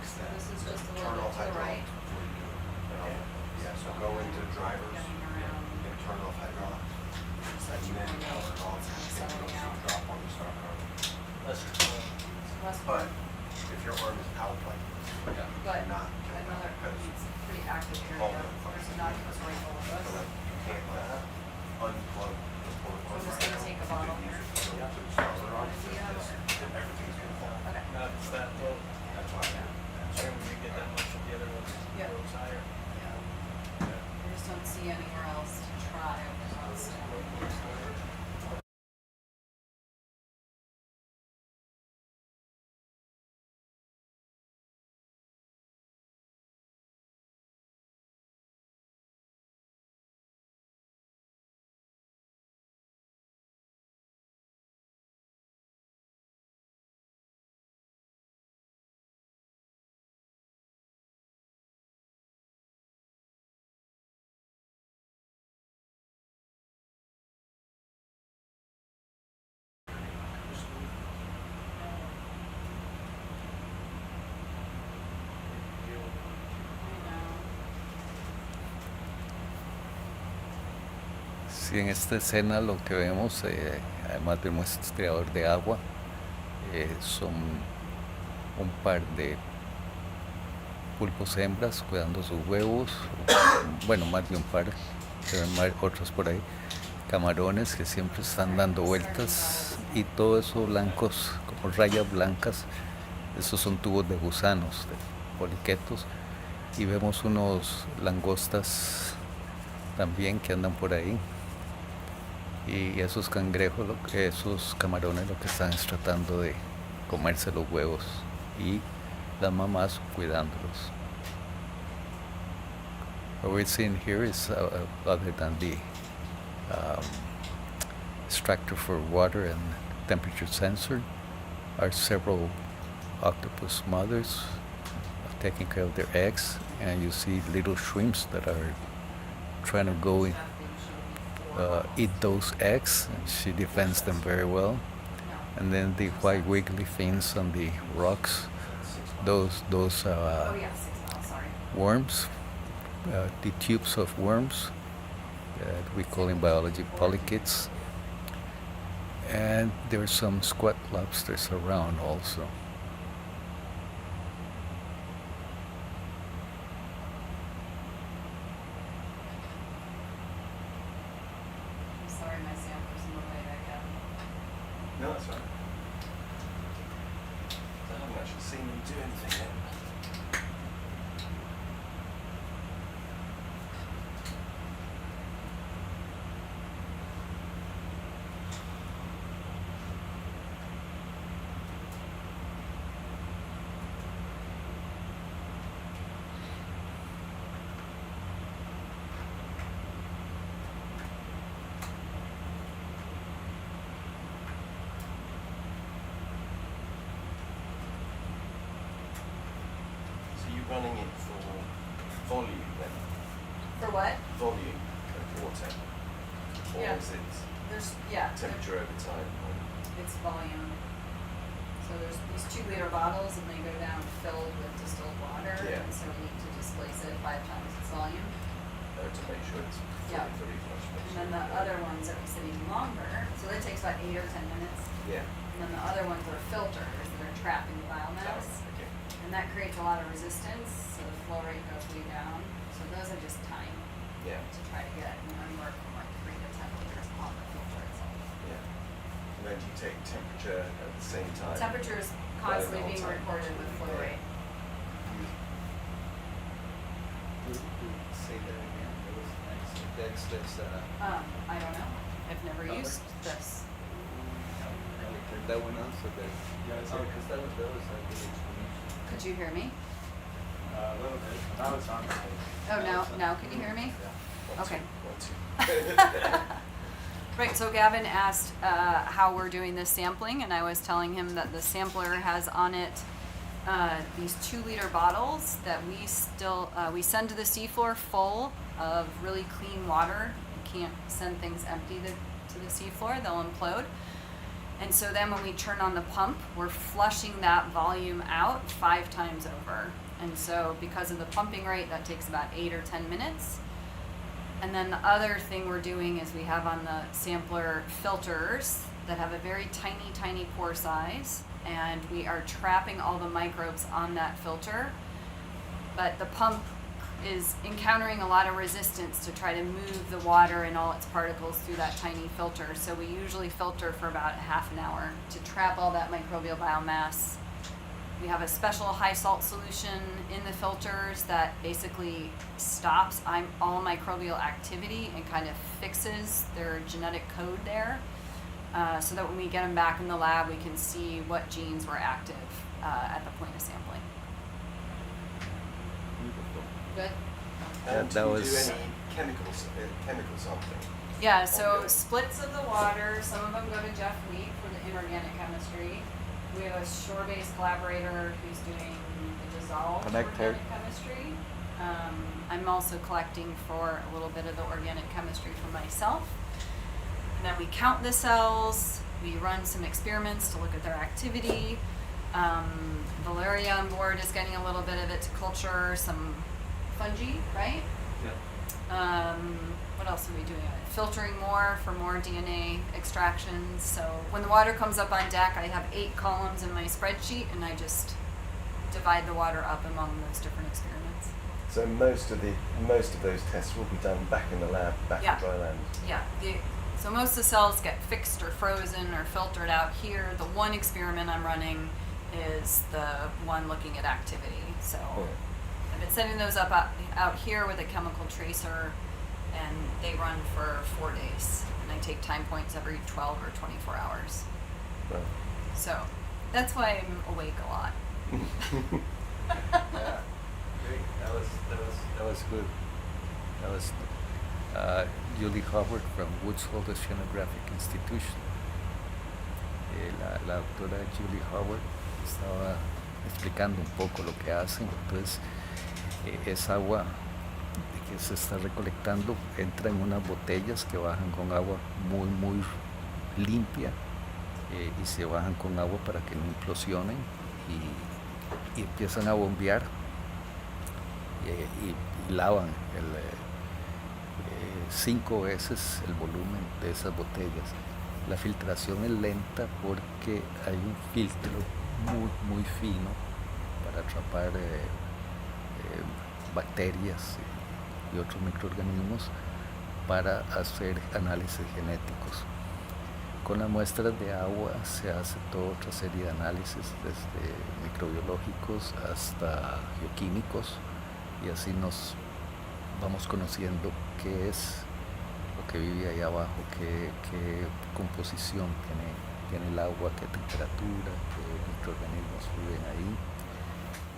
This is just a little bit to the right.
Yeah, so go into drivers, and turn off hydraulics. And then turn off and drop on the start arm. But if your arm is out like this,
But
not
another pretty active area. There's an octopus right below us.
so like you can't like unplug the port.
I'm just gonna take a bottle here.
And everything's gonna fall.
Okay.
It's that low.
That's why.
So when you get that much of the other ones,
Yeah.
it goes higher.
I just don't see anywhere else to try over else.
Sí, en esta escena lo que vemos, además del muestreador de agua, son un par de pulpos hembras cuidando sus huevos, bueno, más de un par, se ven otros por ahí, camarones que siempre están dando vueltas y todo eso blancos, como rayas blancas, esos son tubos de gusanos, de poliquetos, y vemos unos langostas también que andan por ahí. Y esos cangrejos, esos camarones lo que están es tratando de comerse los huevos y las mamás cuidándolos. What we're seeing here is, other than the extractor for water and temperature sensor, are several octopus mothers taking care of their eggs, and you see little shrimps that are trying to go in, eat those eggs, and she defends them very well. And then the white wiggly things on the rocks, those worms, the tubes of worms that we call in biology polychaetes. And there are some squat lobsters around also.
I'm sorry, my sampler's in the way back up.
No, that's right. I haven't actually seen them do anything yet. Running it for volume then?
For what?
Volume of water? Or
Yeah.
is it temperature over time?
It's volume. So there's these 2-liter bottles and they go down filled with distilled water.
Yeah.
And so we need to displace it 5 times its volume.
To make sure it's fully flushed.
And then the other ones are sitting longer. So that takes about 8 or 10 minutes.
Yeah.
And then the other ones are filters that are trapping the biomass.
Okay.
And that creates a lot of resistance, so the flow rate goes way down. So those are just time to try to get anywhere from like 3 to 10 liters on the filter itself.
Yeah. And then do you take temperature at the same time?
Temperature is constantly being recorded with flow rate.
Say that again. It was nice. That's
I don't know. I've never used this.
turn that one on so that because that was good explanation.
Could you hear me?
A little bit. Now it's on.
Oh, now can you hear me? Okay.
One, two.
Right, so Gavin asked how we're doing this sampling, and I was telling him that the sampler has on it these 2-liter bottles that we send to the seafloor full of really clean water. You can't send things empty to the seafloor, they'll implode. And so then when we turn on the pump, we're flushing that volume out 5 times over. And so because of the pumping rate, that takes about 8 or 10 minutes. And then the other thing we're doing is we have on the sampler filters that have a very tiny, tiny pore size. And we are trapping all the microbes on that filter. But the pump is encountering a lot of resistance to try to move the water and all its particles through that tiny filter. So we usually filter for about half an hour to trap all that microbial biomass. We have a special high salt solution in the filters that basically stops all microbial activity and kind of fixes their genetic code there, so that when we get them back in the lab, we can see what genes were active at the point of sampling. Good.
And do you do any chemical sampling?
Yeah, so splits of the water, some of them go to Jeff Wheat for the inorganic chemistry. We have a shore-based collaborator who's doing the dissolved organic chemistry. I'm also collecting for a little bit of the organic chemistry for myself. And then we count the cells, we run some experiments to look at their activity. Valeria on board is getting a little bit of it to culture some fungi, right?
Yeah.
What else are we doing? Filtering more for more DNA extractions. So when the water comes up on deck, I have 8 columns in my spreadsheet, and I just divide the water up among those different experiments.
So most of those tests will be done back in the lab, back in dry land.
Yeah. So most of the cells get fixed or frozen or filtered out here. The one experiment I'm running is the one looking at activity. So I've been setting those up out here with a chemical tracer, and they run for 4 days. And and I take time points every 12 or 24 hours.
Wow.
So that's why I'm awake a lot.
Yeah, great. That was good. That was Julie Howard from Woods Hole Oceanographic Institution. La doctora Julie Howard estaba explicando un poco lo que hacen. Entonces, es agua que se está recolectando, entra en unas botellas que bajan con agua muy limpia y se bajan con agua para que no implosionen y empiezan a bombear y lavan 5 veces el volumen de esas botellas. La filtración es lenta porque hay un filtro muy fino para atrapar bacterias y otros microorganismos para hacer análisis genéticos. Con las muestras de agua se hace toda otra serie de análisis, desde microbiológicos hasta geoquímicos, y así nos vamos conociendo qué es lo que vive ahí abajo, qué composición tiene el agua, qué temperatura, qué microorganismos viven ahí.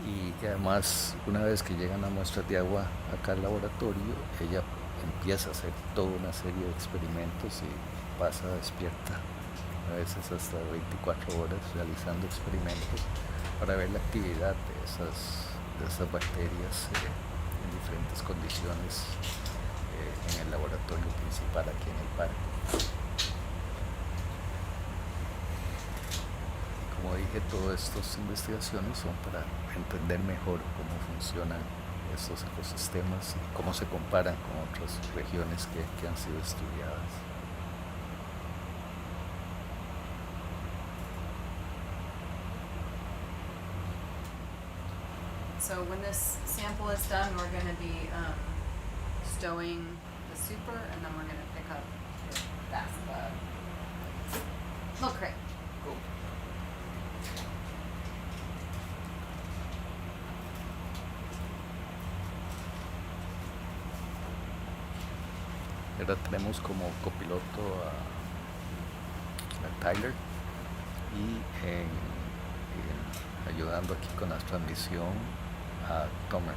Y además, una vez que llegan las muestras de agua acá al laboratorio, ella empieza a hacer toda una serie de experimentos y pasa despierta, a veces hasta 24 horas, realizando experimentos para ver la actividad de esas bacterias en diferentes condiciones en el laboratorio principal aquí en el parque. Como dije, todas estas investigaciones son para entender mejor cómo funcionan estos ecosistemas y cómo se comparan con otras regiones que han sido estudiadas.
So when this sample is done, we're going to be stowing the super, and then we're going to pick up the little crate.
Cool.
Ahora tenemos como copiloto a Tyler y ayudando aquí con la transmisión a Tomer.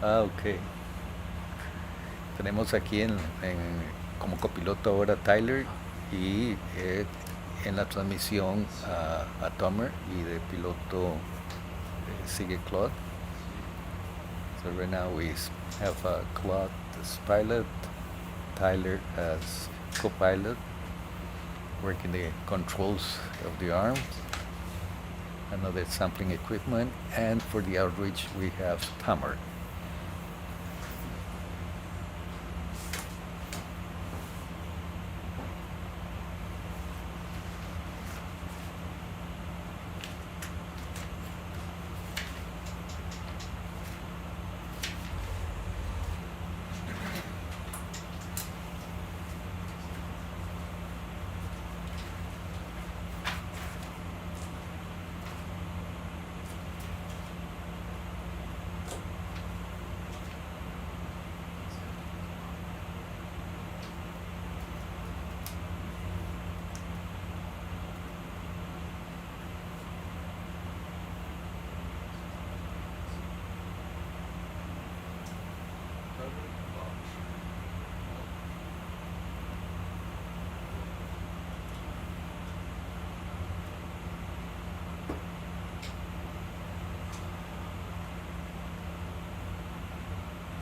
Ok. Tenemos aquí como copiloto ahora a Tyler y en la transmisión a Tomer, y de piloto sigue Claude. So right now we have Claude as pilot, Tyler as co-pilot, working the controls of the arms, another sampling equipment, and for the outreach we have Tamer.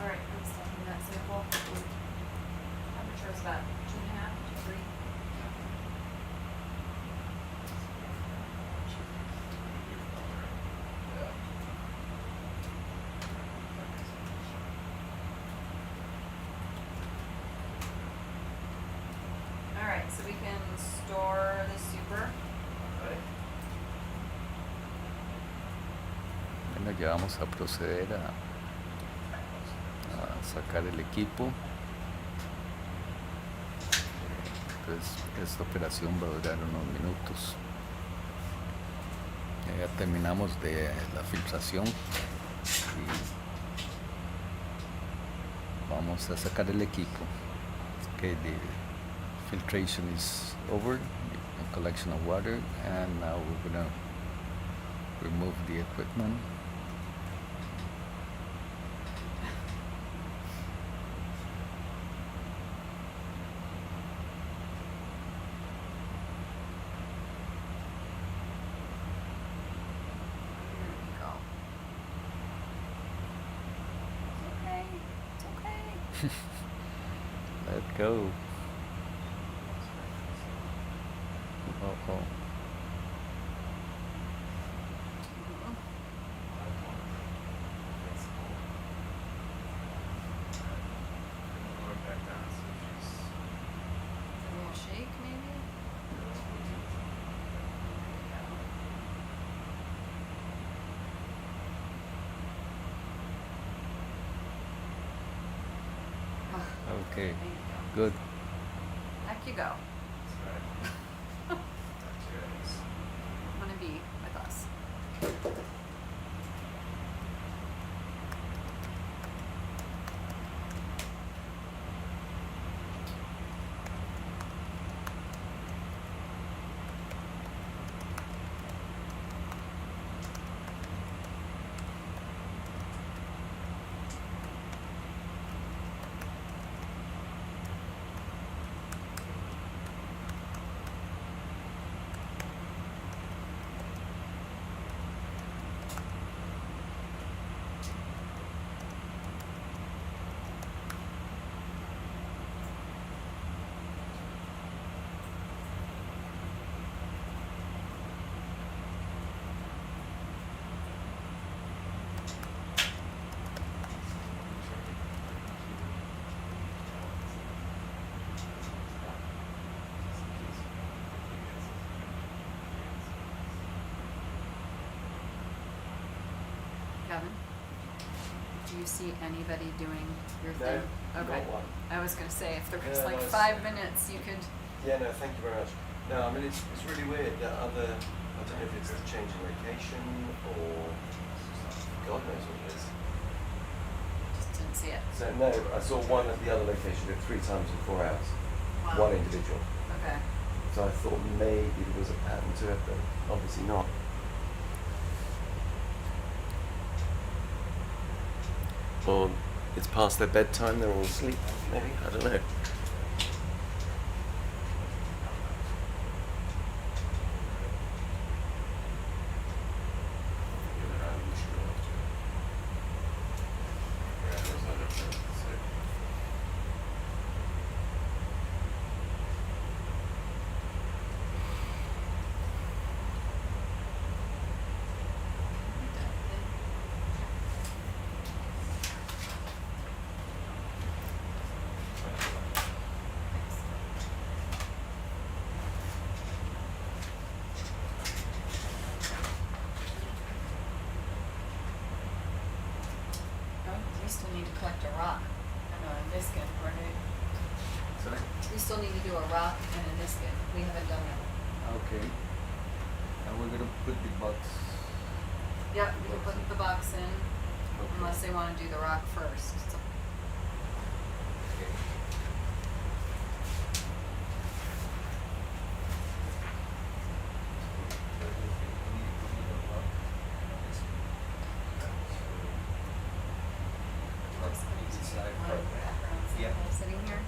Alright, I'm stuffing that sample. Temperature is about 2.5 to 3. Alright, so we can store the super.
Bueno, ya vamos a proceder a sacar el equipo. Entonces esta operación va a durar unos minutos. Ya terminamos de la filtración y vamos a sacar el equipo. Okay, the filtration is over, the collection of water, and now we're gonna remove the equipment. Let go. Oh.
A little shake, maybe?
Okay, good.
Back you go. Want to be with us. Kevin, do you see anybody doing your
No,
thing?
not
Okay.
one.
I was gonna say, if there was
Yeah,
like
no, it's-
5 minutes, you could.
Yeah, no, thank you very much. No, I mean, it's really weird that I don't know if it's the change in location or God knows what it is.
Just didn't see it.
So, no, I saw one at the other location 3 times in 4 hours.
Wow.
One individual.
Okay.
So I thought maybe there was a pattern to it, but obviously not. Or it's past their bedtime, they're all asleep, maybe? I don't know.
We still need to collect a rock and a niskin, right?
Sorry?
We still need to do a rock and a niskin. We haven't done that.
Okay. And we're gonna put the box.
Yep, we can put the box in, unless they wanna do the rock first. It's up-
Okay.
Yeah. Sitting here.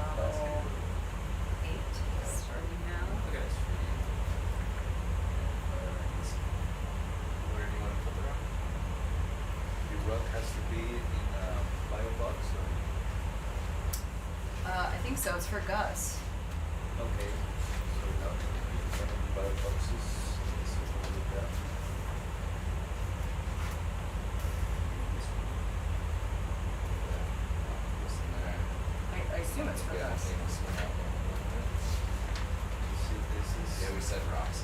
Bottle 8 starting now.
Where do you want to put the rock?
The rock has to be in a bio box or?
I think so. It's for Gus.
Okay. So now one of the bio boxes is with that.
I assume it's for
Yeah, I
Gus.
think it's one out there. See, this is.
Yeah, we said rocks.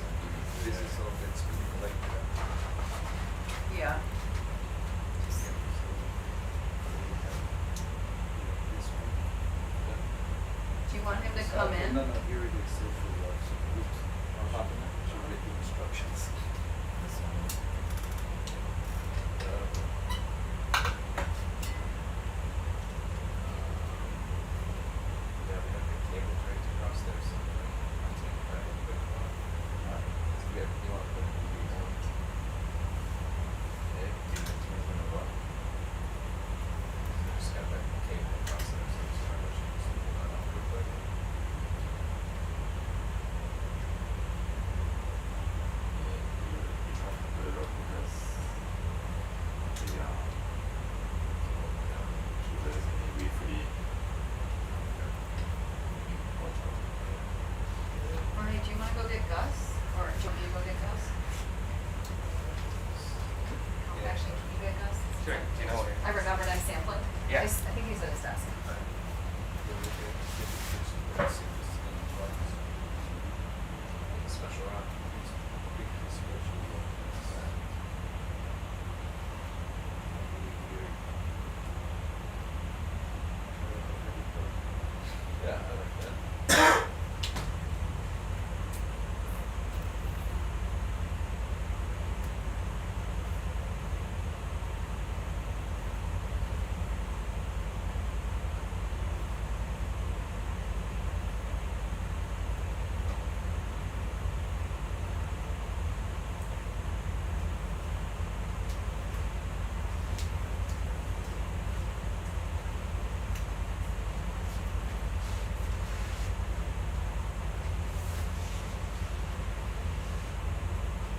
This is all that's being collected.
Yeah. Do you want him to come in?
No, here it is. Oops.
instructions.
Yeah, we have the cable right across there, so I'll take that real quick. You want to put the on? Okay, do the turn of what? Just got that cable across there, so just try to pull that off real quick. Put it up because the free.
Marty, do you want to go get Gus? Or do you want me to go get Gus? Actually, can you get Gus?
Sure. Do you know where?
I remembered I'm sampling.
Yeah.
I think he's at his desk.
Special rock. Yeah, I like that.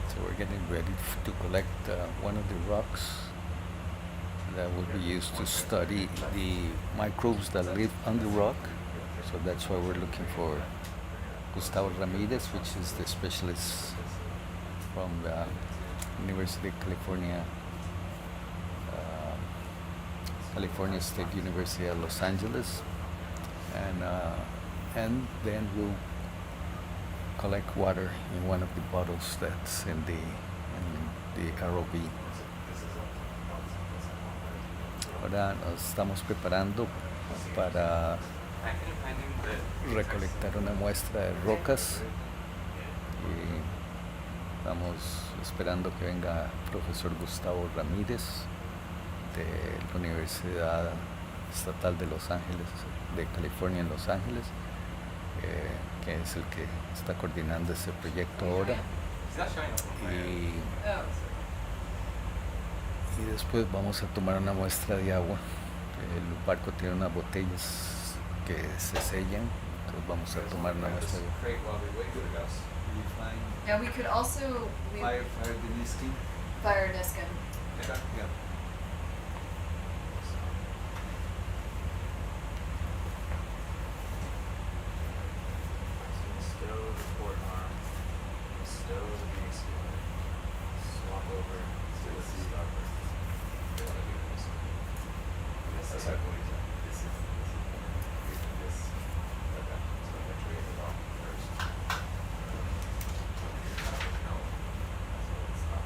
So we're getting ready to collect one of the rocks that will be used to study the microbes that live on the rock. So that's why we're looking for Gustavo Ramirez, which is the specialist from the University of California, California State University of Los Angeles, and then we'll collect water in one of the bottles that's in the ROV. Ahora nos estamos preparando para recolectar una muestra de rocas y estamos esperando que venga el profesor Gustavo Ramírez de la Universidad Estatal de Los Ángeles, de California en Los Ángeles, que es el que está coordinando este proyecto ahora. Y después vamos a tomar una muestra de agua. El barco tiene unas botellas que se sellan, entonces vamos a tomar una muestra de agua.
Yeah, we could also
Fire the Niskin.
fire Niskin.
Yeah.
Stow the port arm, stow the base line, swap over to the starboard. They want to do this. That's how I believe that. This is this. Okay, so make sure we get it off first. No. So let's stop.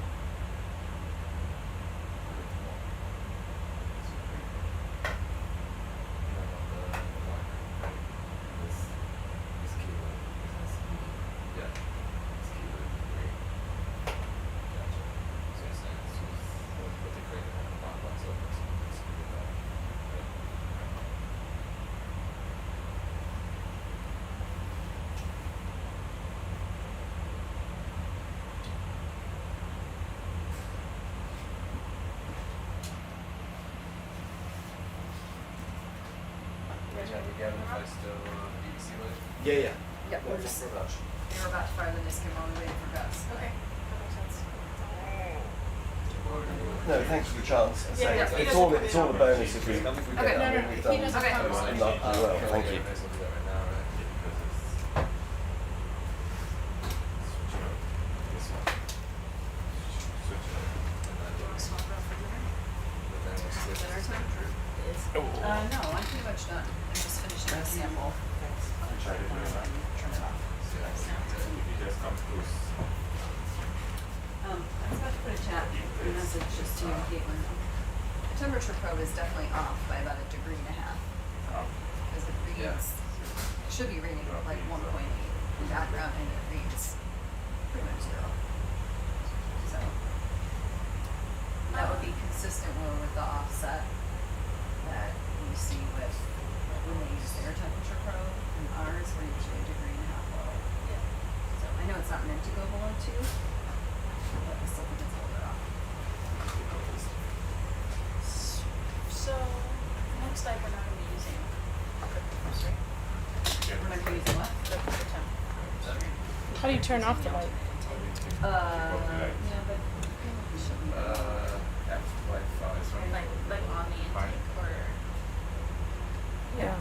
Yeah.
Yeah, we're just, we were about to fire the Niskin while we waited for Gus.
Okay, that makes sense.
No, thanks for the chance. I say,
Yeah,
it's all a bonus if we get
Okay,
that. We've done
he doesn't have
well.
a
Thank you.
Dinner time? No, I'm pretty much done. I'm just finishing the sample. Turn it off. I was about to put a chat message just to you and Caitlin. The temperature probe is definitely off by about 1.5 degrees. Because it reads, should be reading like 1.8 in background and it reads pretty much 0. not be consistent with the offset that we see with when they use their temperature probe, and ours we're usually a degree and a half low.
Yeah.
So I know it's not meant to go below 2, but I still think it's a little bit off.
So, next time we're not going to be using Octopus, right?
We're not using what?
The temp. How do you turn off the light?
Yeah, but we shouldn't.
Like on the intake or
Yeah.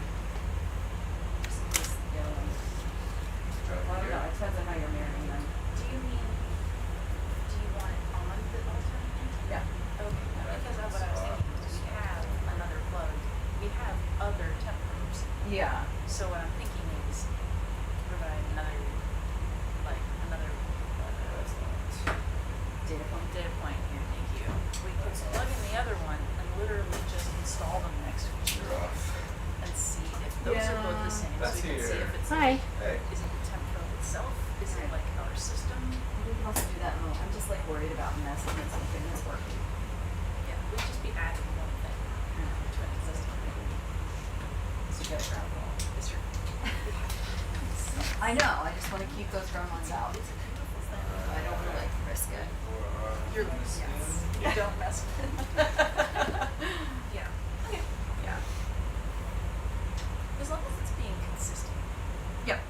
Well, I don't know, it depends on how you're marrying them.
do you want it on the alternate intake?
Yeah.
Okay, because that's what I was thinking, we have another plug, we have other temp probes.
Yeah.
So what I'm thinking is provide another data point here, thank you. We could plug in the other one and literally just install them next to each other and see if those are both the same.
That's
So we can see
here.
if it's
Hi.
Hey.
is it the temp probe itself? Is it like our system?
We can also do that in a little. I'm just like worried about messing with something that's working.
Yeah, we'd just be adding one thing to an existing thing.
So you get a ground ball.
It's true.
I know, I just want to keep those ground ones out. I don't want to like risk it.
You're loose.
Yes.
You don't mess with it. Yeah. Okay.
Yeah.
As long as it's being consistent.
Yep.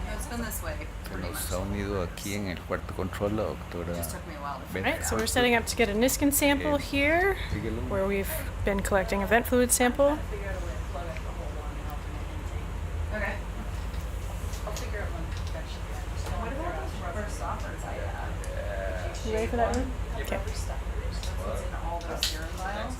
No, it's been this way pretty much.
Nos ha unido aquí en el cuarto control la doctora.
It just took me a while to
Ben.
figure
Alright, so
out.
we're setting up to get a Niskin sample here,
Síguelo.
where we've been collecting a vent fluid sample.
Figure out a way to plug up the whole one and alternate intake.
Okay.
I'll figure out one that should be.
What about those rubber stoppers I have?
You ready for that one? Okay.
Rubber stoppers.
That's in all those serum vials?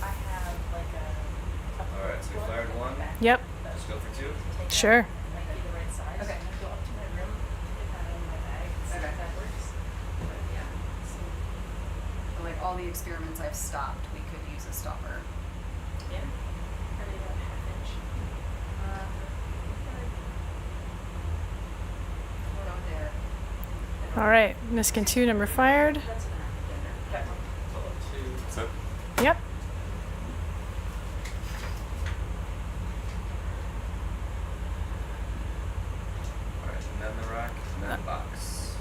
I have like a
Alright, so we fired one.
Yep.
Let's go for 2.
Sure.
might be the right size.
Okay.
And then go up to my room, get that in my bag, and see
Okay.
if that works. But yeah. So,
But like all the experiments I've stopped, we could use a stopper.
yeah. Are they about half inch?
Go there.
Alright, Niskin 2 number fired.
That's an half inch.
So,
Yep.
alright, and then the rack, and then the box.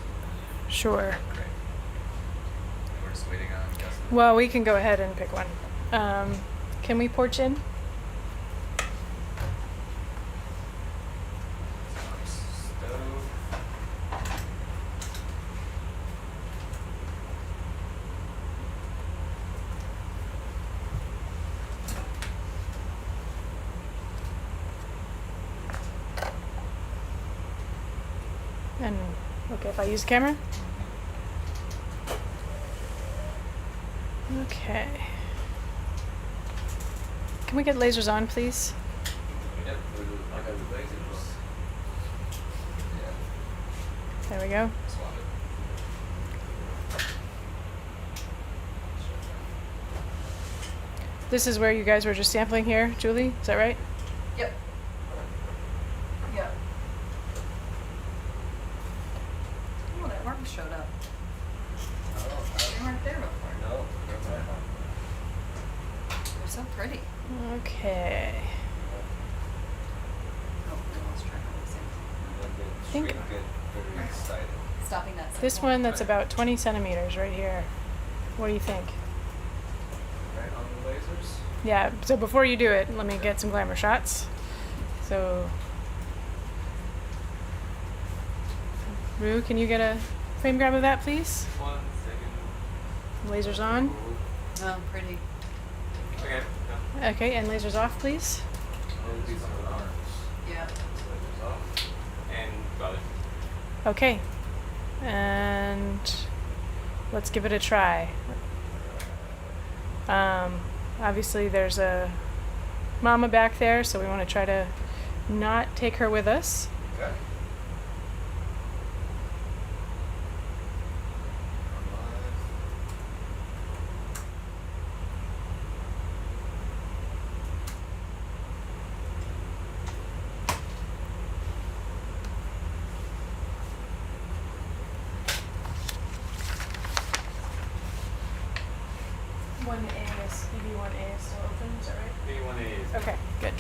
Sure.
Great. And we're just waiting on Justin.
Well, we can go ahead and pick one. Can we porch in?
Stove.
And, okay, if I use the camera? Okay. Can we get lasers on, please?
Yep, I got the lasers. Yeah,
There we go.
swap it.
This is where you guys were just sampling here, Julie? Is that right?
Yep. Yep. Oh, that worm showed up. They weren't there before.
No,
They're so pretty.
Okay.
Oh, we lost track of the same.
Think-
get very excited.
Stopping that.
This
cycle.
one that's about 20 centimeters right here. What do you think?
Right on the lasers.
Yeah, so before you do it, let me get some glamour shots. So, Rue, can you get a frame grab of that, please?
1 second.
Lasers on.
Oh, pretty.
Okay. No.
Okay, and lasers off, please.
These are the arms.
Yeah.
Lasers off. And got it.
Okay. And let's give it a try. Obviously there's a mama back there, so we want to try to not take her with us.
Okay.
1A is, EB1A is still open, is that right?
B1A is.
Okay, good.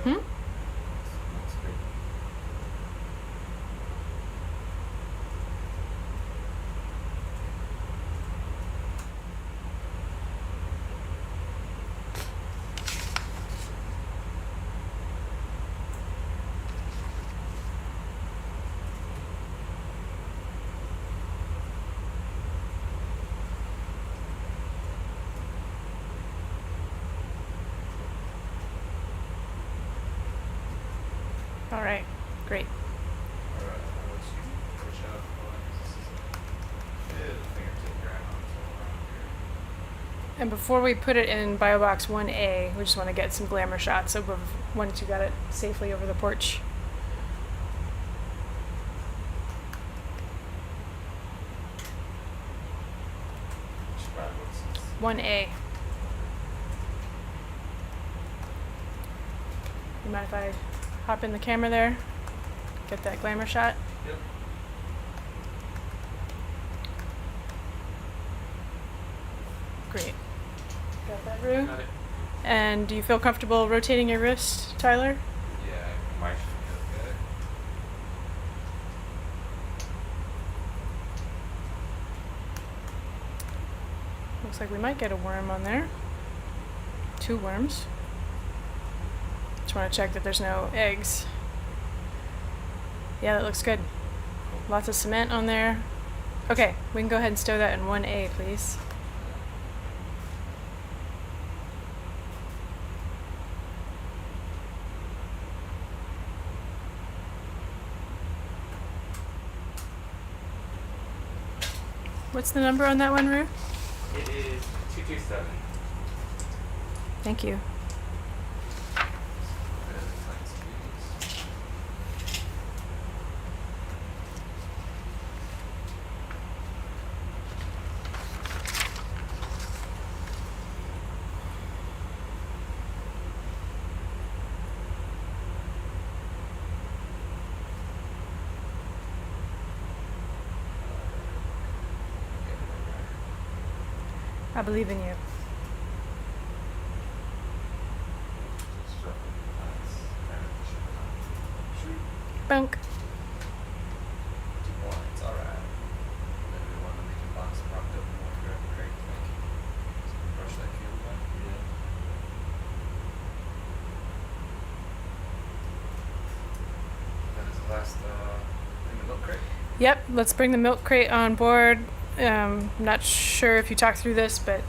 Hmm? All right, great.
Alright, once you push out the line, this is a bit of fingertip grind on around here.
And before we put it in BioBox 1A, we just want to get some glamour shots of once you got it safely over the porch.
Describe what's
1A. You mind if I hop in the camera there? Get that glamour shot?
Yep.
Great. Got that, Rue?
Got it.
And do you feel comfortable rotating your wrist, Tyler?
Yeah, my should feel good.
Looks like we might get a worm on there. 2 worms. Just want to check that there's no eggs. Yeah, that looks good. Lots of cement on there. Okay, we can go ahead and stow that in 1A, please. What's the number on that one, Rue?
It is 227.
Thank you. I believe in you. Bunk.
2 points, alright. Then we want to make a box propped up more. Grab a crate, thank you. So brush that cube back. Yeah. That is the last in the milk crate.
Yep, let's bring the milk crate on board. Not sure if you talked through this, but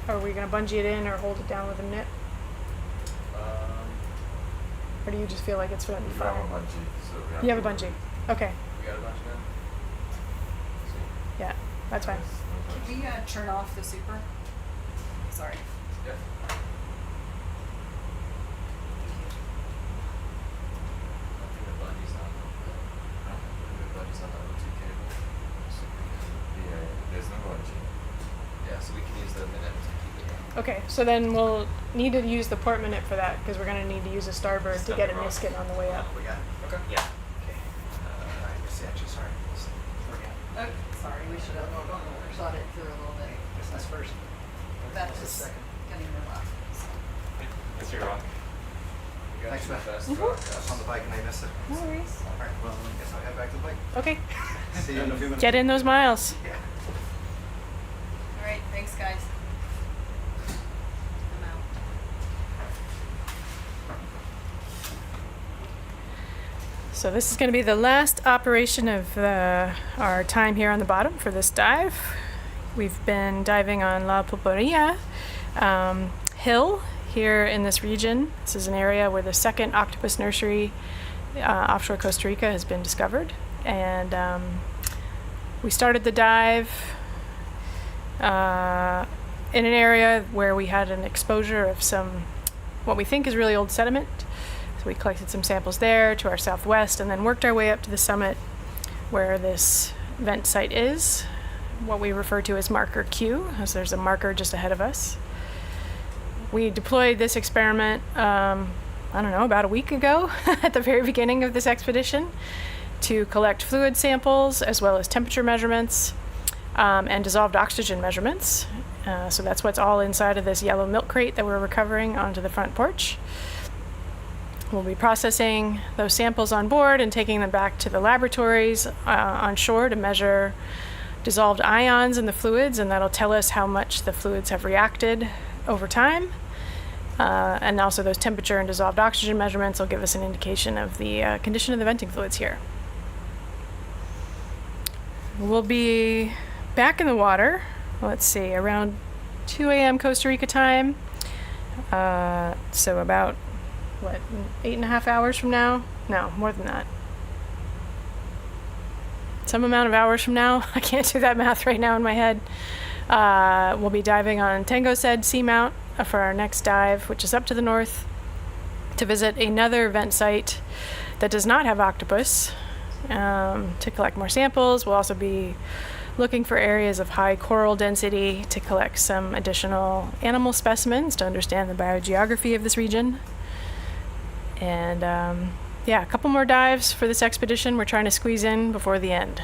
are we going to bungee it in or hold it down with a knit? Or do you just feel like it's going to be
We have
fine?
a bungee, so we have
You have a
to-
bungee. Okay,
We got a bungee now?
yeah, that's fine.
Can we turn off the super? Sorry.
Yeah. I think the bungee's not the O2 cable. So there's no bungee. Yeah, so we can use the minute to keep it on.
Okay, so then we'll need to use the port minute for that because we're going to need to use a starboard to get a niskin on the way up.
We got it.
Okay. Yeah.
Okay. I see, actually, sorry.
Oh, sorry, we should have thought it through a little bit.
That's first.
That's
That's
just
second.
getting your lap.
That's your rock.
We got
Thanks,
you
man.
fast
Mhm.
rock.
I was on the bike and I missed it.
No worries.
All right, well, I guess I'll head back to the bike.
Okay,
See you in a few minutes.
get in those miles.
Yeah.
All right, thanks, guys. I'm out.
So this is going to be the last operation of our time here on the bottom for this dive. We've been diving on La Pulpería hill here in this region. This is an area where the second octopus nursery offshore Costa Rica has been discovered. And We started the dive in an area where we had an exposure of some, what we think is really old sediment. So we collected some samples there to our southwest and then worked our way up to the summit where this vent site is, what we refer to as marker Q, as there's a marker just ahead of us. We deployed this experiment, about a week ago at the very beginning of this expedition to collect fluid samples as well as temperature measurements and dissolved oxygen measurements. So that's what's all inside of this yellow milk crate that we're recovering onto the front porch. We'll be processing those samples on board and taking them back to the laboratories on shore to measure dissolved ions in the fluids, and that'll tell us how much the fluids have reacted over time. And also those temperature and dissolved oxygen measurements will give us an indication of the condition of the venting fluids here. We'll be back in the water, let's see, around 2 a.m. Costa Rica time. So about, 8.5 hours from now? No, more than that. Some amount of hours from now. I can't do that math right now in my head. We'll be diving on Tango Said Seamount for our next dive, which is up to the north, to visit another vent site that does not have octopus, to collect more samples. We'll also be looking for areas of high coral density to collect some additional animal specimens to understand the biogeography of this region. And a couple more dives for this expedition we're trying to squeeze in before the end.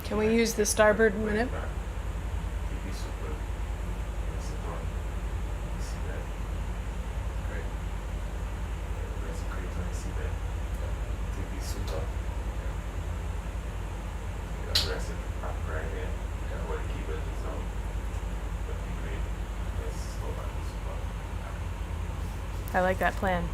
Can we use the starboard minute? I like that plan.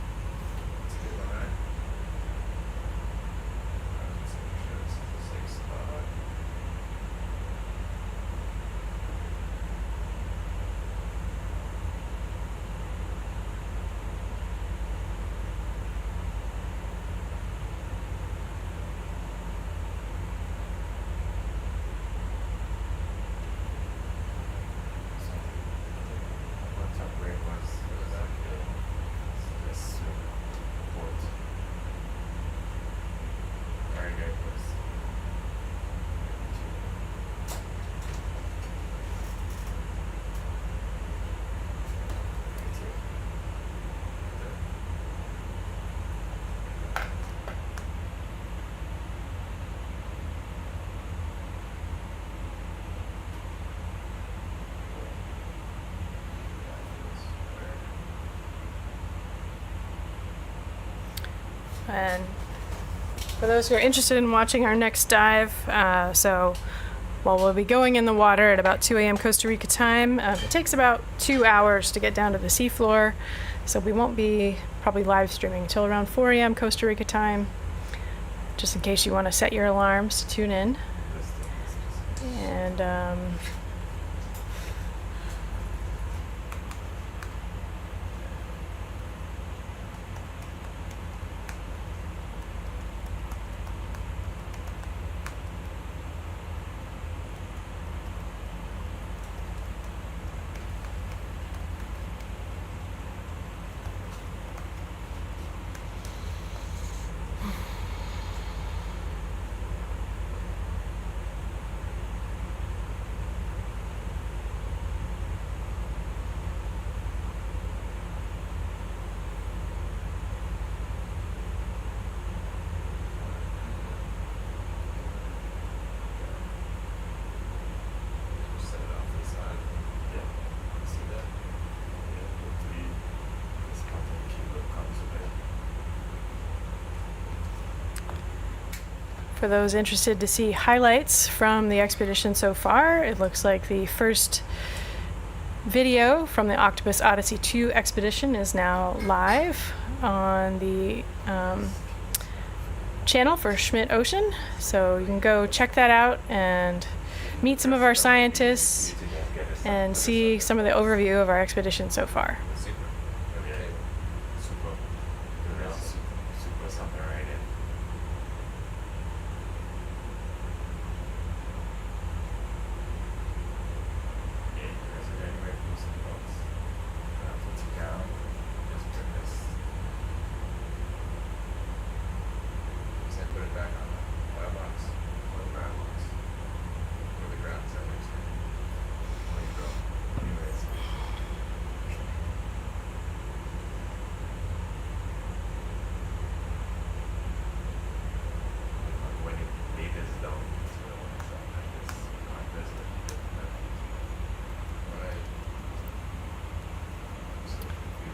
And for those who are interested in watching our next dive, so while we'll be going in the water at about 2 a.m. Costa Rica time, it takes about 2 hours to get down to the seafloor, so we won't be probably live streaming until around 4 a.m. Costa Rica time, just in case you want to set your alarms to tune in. And For those interested to see highlights from the expedition so far, it looks like the first video from the Octopus Odyssey 2 expedition is now live on the channel for Schmidt Ocean. So you can go check that out and meet some of our scientists and see some of the overview of our expedition so far.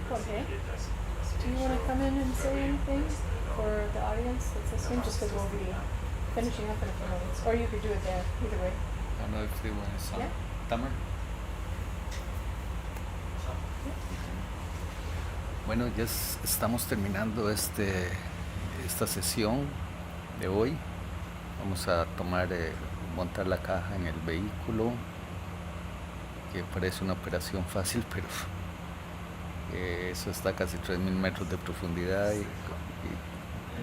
Okay. Do you want to come in and say anything for the audience that's listening? Just because we'll be finishing up in a few moments. Or you could do it there, either way.
I don't know if they want to
Yeah.
Tamer. Bueno, ya estamos terminando esta sesión de hoy. Vamos a montar la caja en el vehículo, que parece una operación fácil, pero eso está a casi 3.000 metros de profundidad y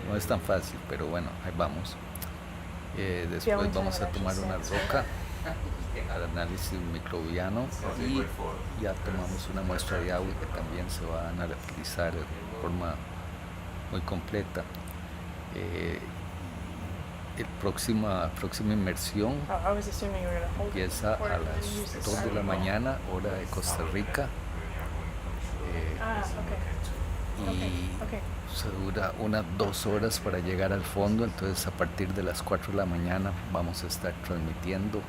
no es tan fácil, pero bueno, ahí vamos. Después vamos a tomar una roca al análisis microbiano y ya tomamos una muestra de agua que también se va a analizar de forma muy completa. La próxima inmersión empieza a las 2 de la mañana, hora de Costa Rica. Y se dura unas 2 horas para llegar al fondo, entonces a partir de las 4 de la mañana vamos a estar transmitiendo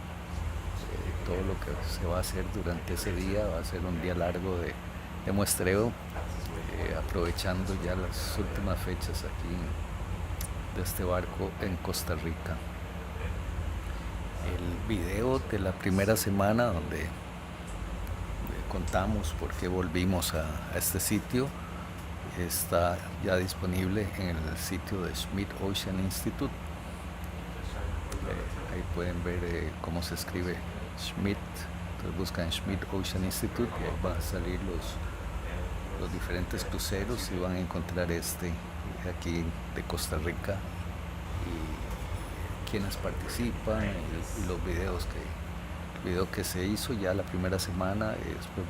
todo lo que se va a hacer durante ese día. Va a ser un día largo de muestreo, aprovechando ya las últimas fechas aquí de este barco en Costa Rica. El video de la primera semana donde contamos por qué volvimos a este sitio está ya disponible en el sitio de Schmidt Ocean Institute. Ahí pueden ver cómo se escribe Schmidt. Entonces buscan Schmidt Ocean Institute y ahí van a salir los diferentes cruceros y van a encontrar aquí de Costa Rica y quienes participan y los videos el video que se hizo ya la primera semana. Después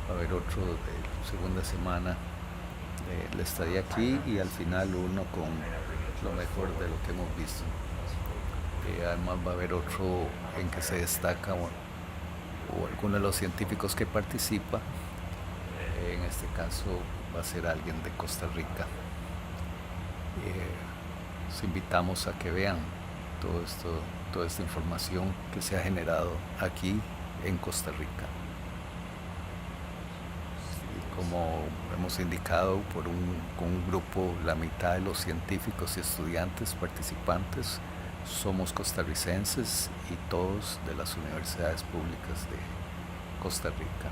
va a haber otro de segunda semana de la estadía aquí y al final uno con lo mejor de lo que hemos visto. Además va a haber otro en que se destaca o alguno de los científicos que participa. En este caso va a ser alguien de Costa Rica. Los invitamos a que vean toda esta información que se ha generado aquí en Costa Rica. Y como hemos indicado, con un grupo, la mitad de los científicos y estudiantes participantes somos costarricenses y todos de las universidades públicas de Costa Rica.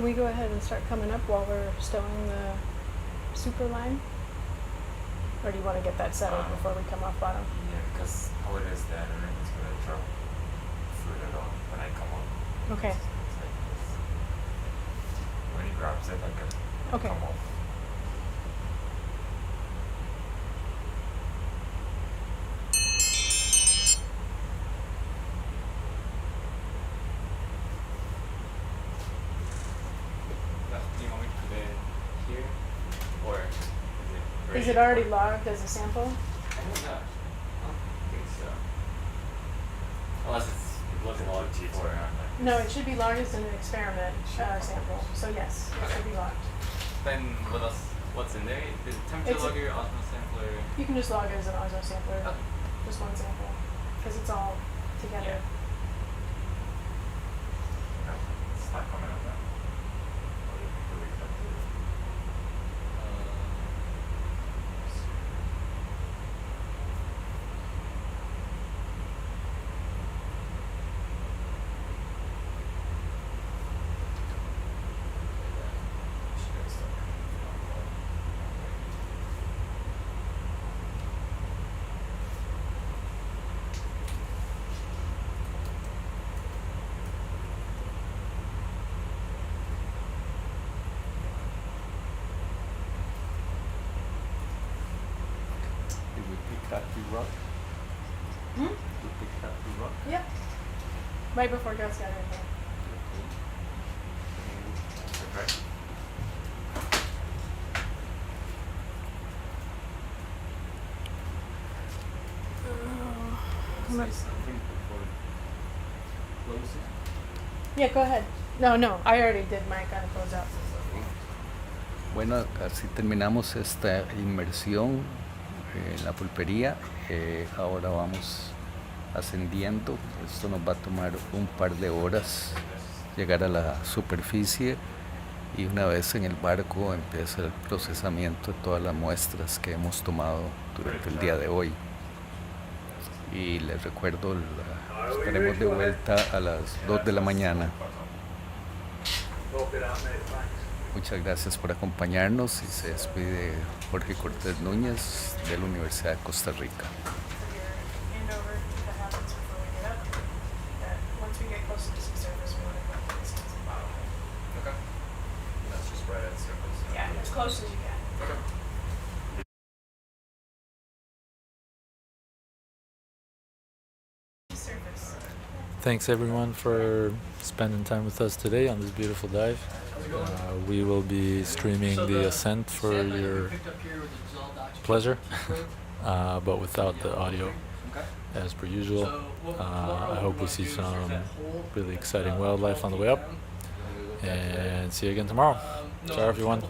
Can we go ahead and start coming up while we're stowing the super line? Or do you want to get that settled before we come off bottom?
Yeah, because how it is that everything's gonna drop food at all when I come up.
Okay.
It's like this. When he grabs it, like a
Okay.
come off.
Do you want me to put it here? Or is it
Is it already logged as a sample?
I don't know. I don't think so. Unless it's looking logged before.
No, it should be logged as an experiment sample. So yes, it should be logged.
Then what else? What's in there? The temperature
It's a-
logger, osmo sampler.
You can just log it as an osmo sampler.
Okay.
Just one sample. Because it's all together.
No, it's not coming up now. Or you can delete that too. Should get stuck.
Did we pick that the rock?
Hmm?
We picked that the rock?
Yep. Right before Gus got in here.
Okay.
Say something before closing.
Yeah, go ahead. No, I already did my kind of close out.
Bueno, así terminamos esta inmersión en la pulpería. Ahora vamos ascendiendo. Esto nos va a tomar un par de horas llegar a la superficie y una vez en el barco empieza el procesamiento de todas las muestras que hemos tomado durante el día de hoy. Y les recuerdo, estaremos de vuelta a las 2 de la mañana. Muchas gracias por acompañarnos y se despide Jorge Cortés Núñez de la Universidad de Costa Rica.
Hand over that happens before we get up. That once we get close to the sea surface, we want to go to the seas and bottom.
Okay. That's just right at the surface.
Yeah, as close as you can.
Okay.
Surface.
Thanks everyone for spending time with us today on this beautiful dive. We will be streaming the ascent for your pleasure, but without the audio as per usual. I hope we see some really exciting wildlife on the way up, and see you again tomorrow. Ciao everyone.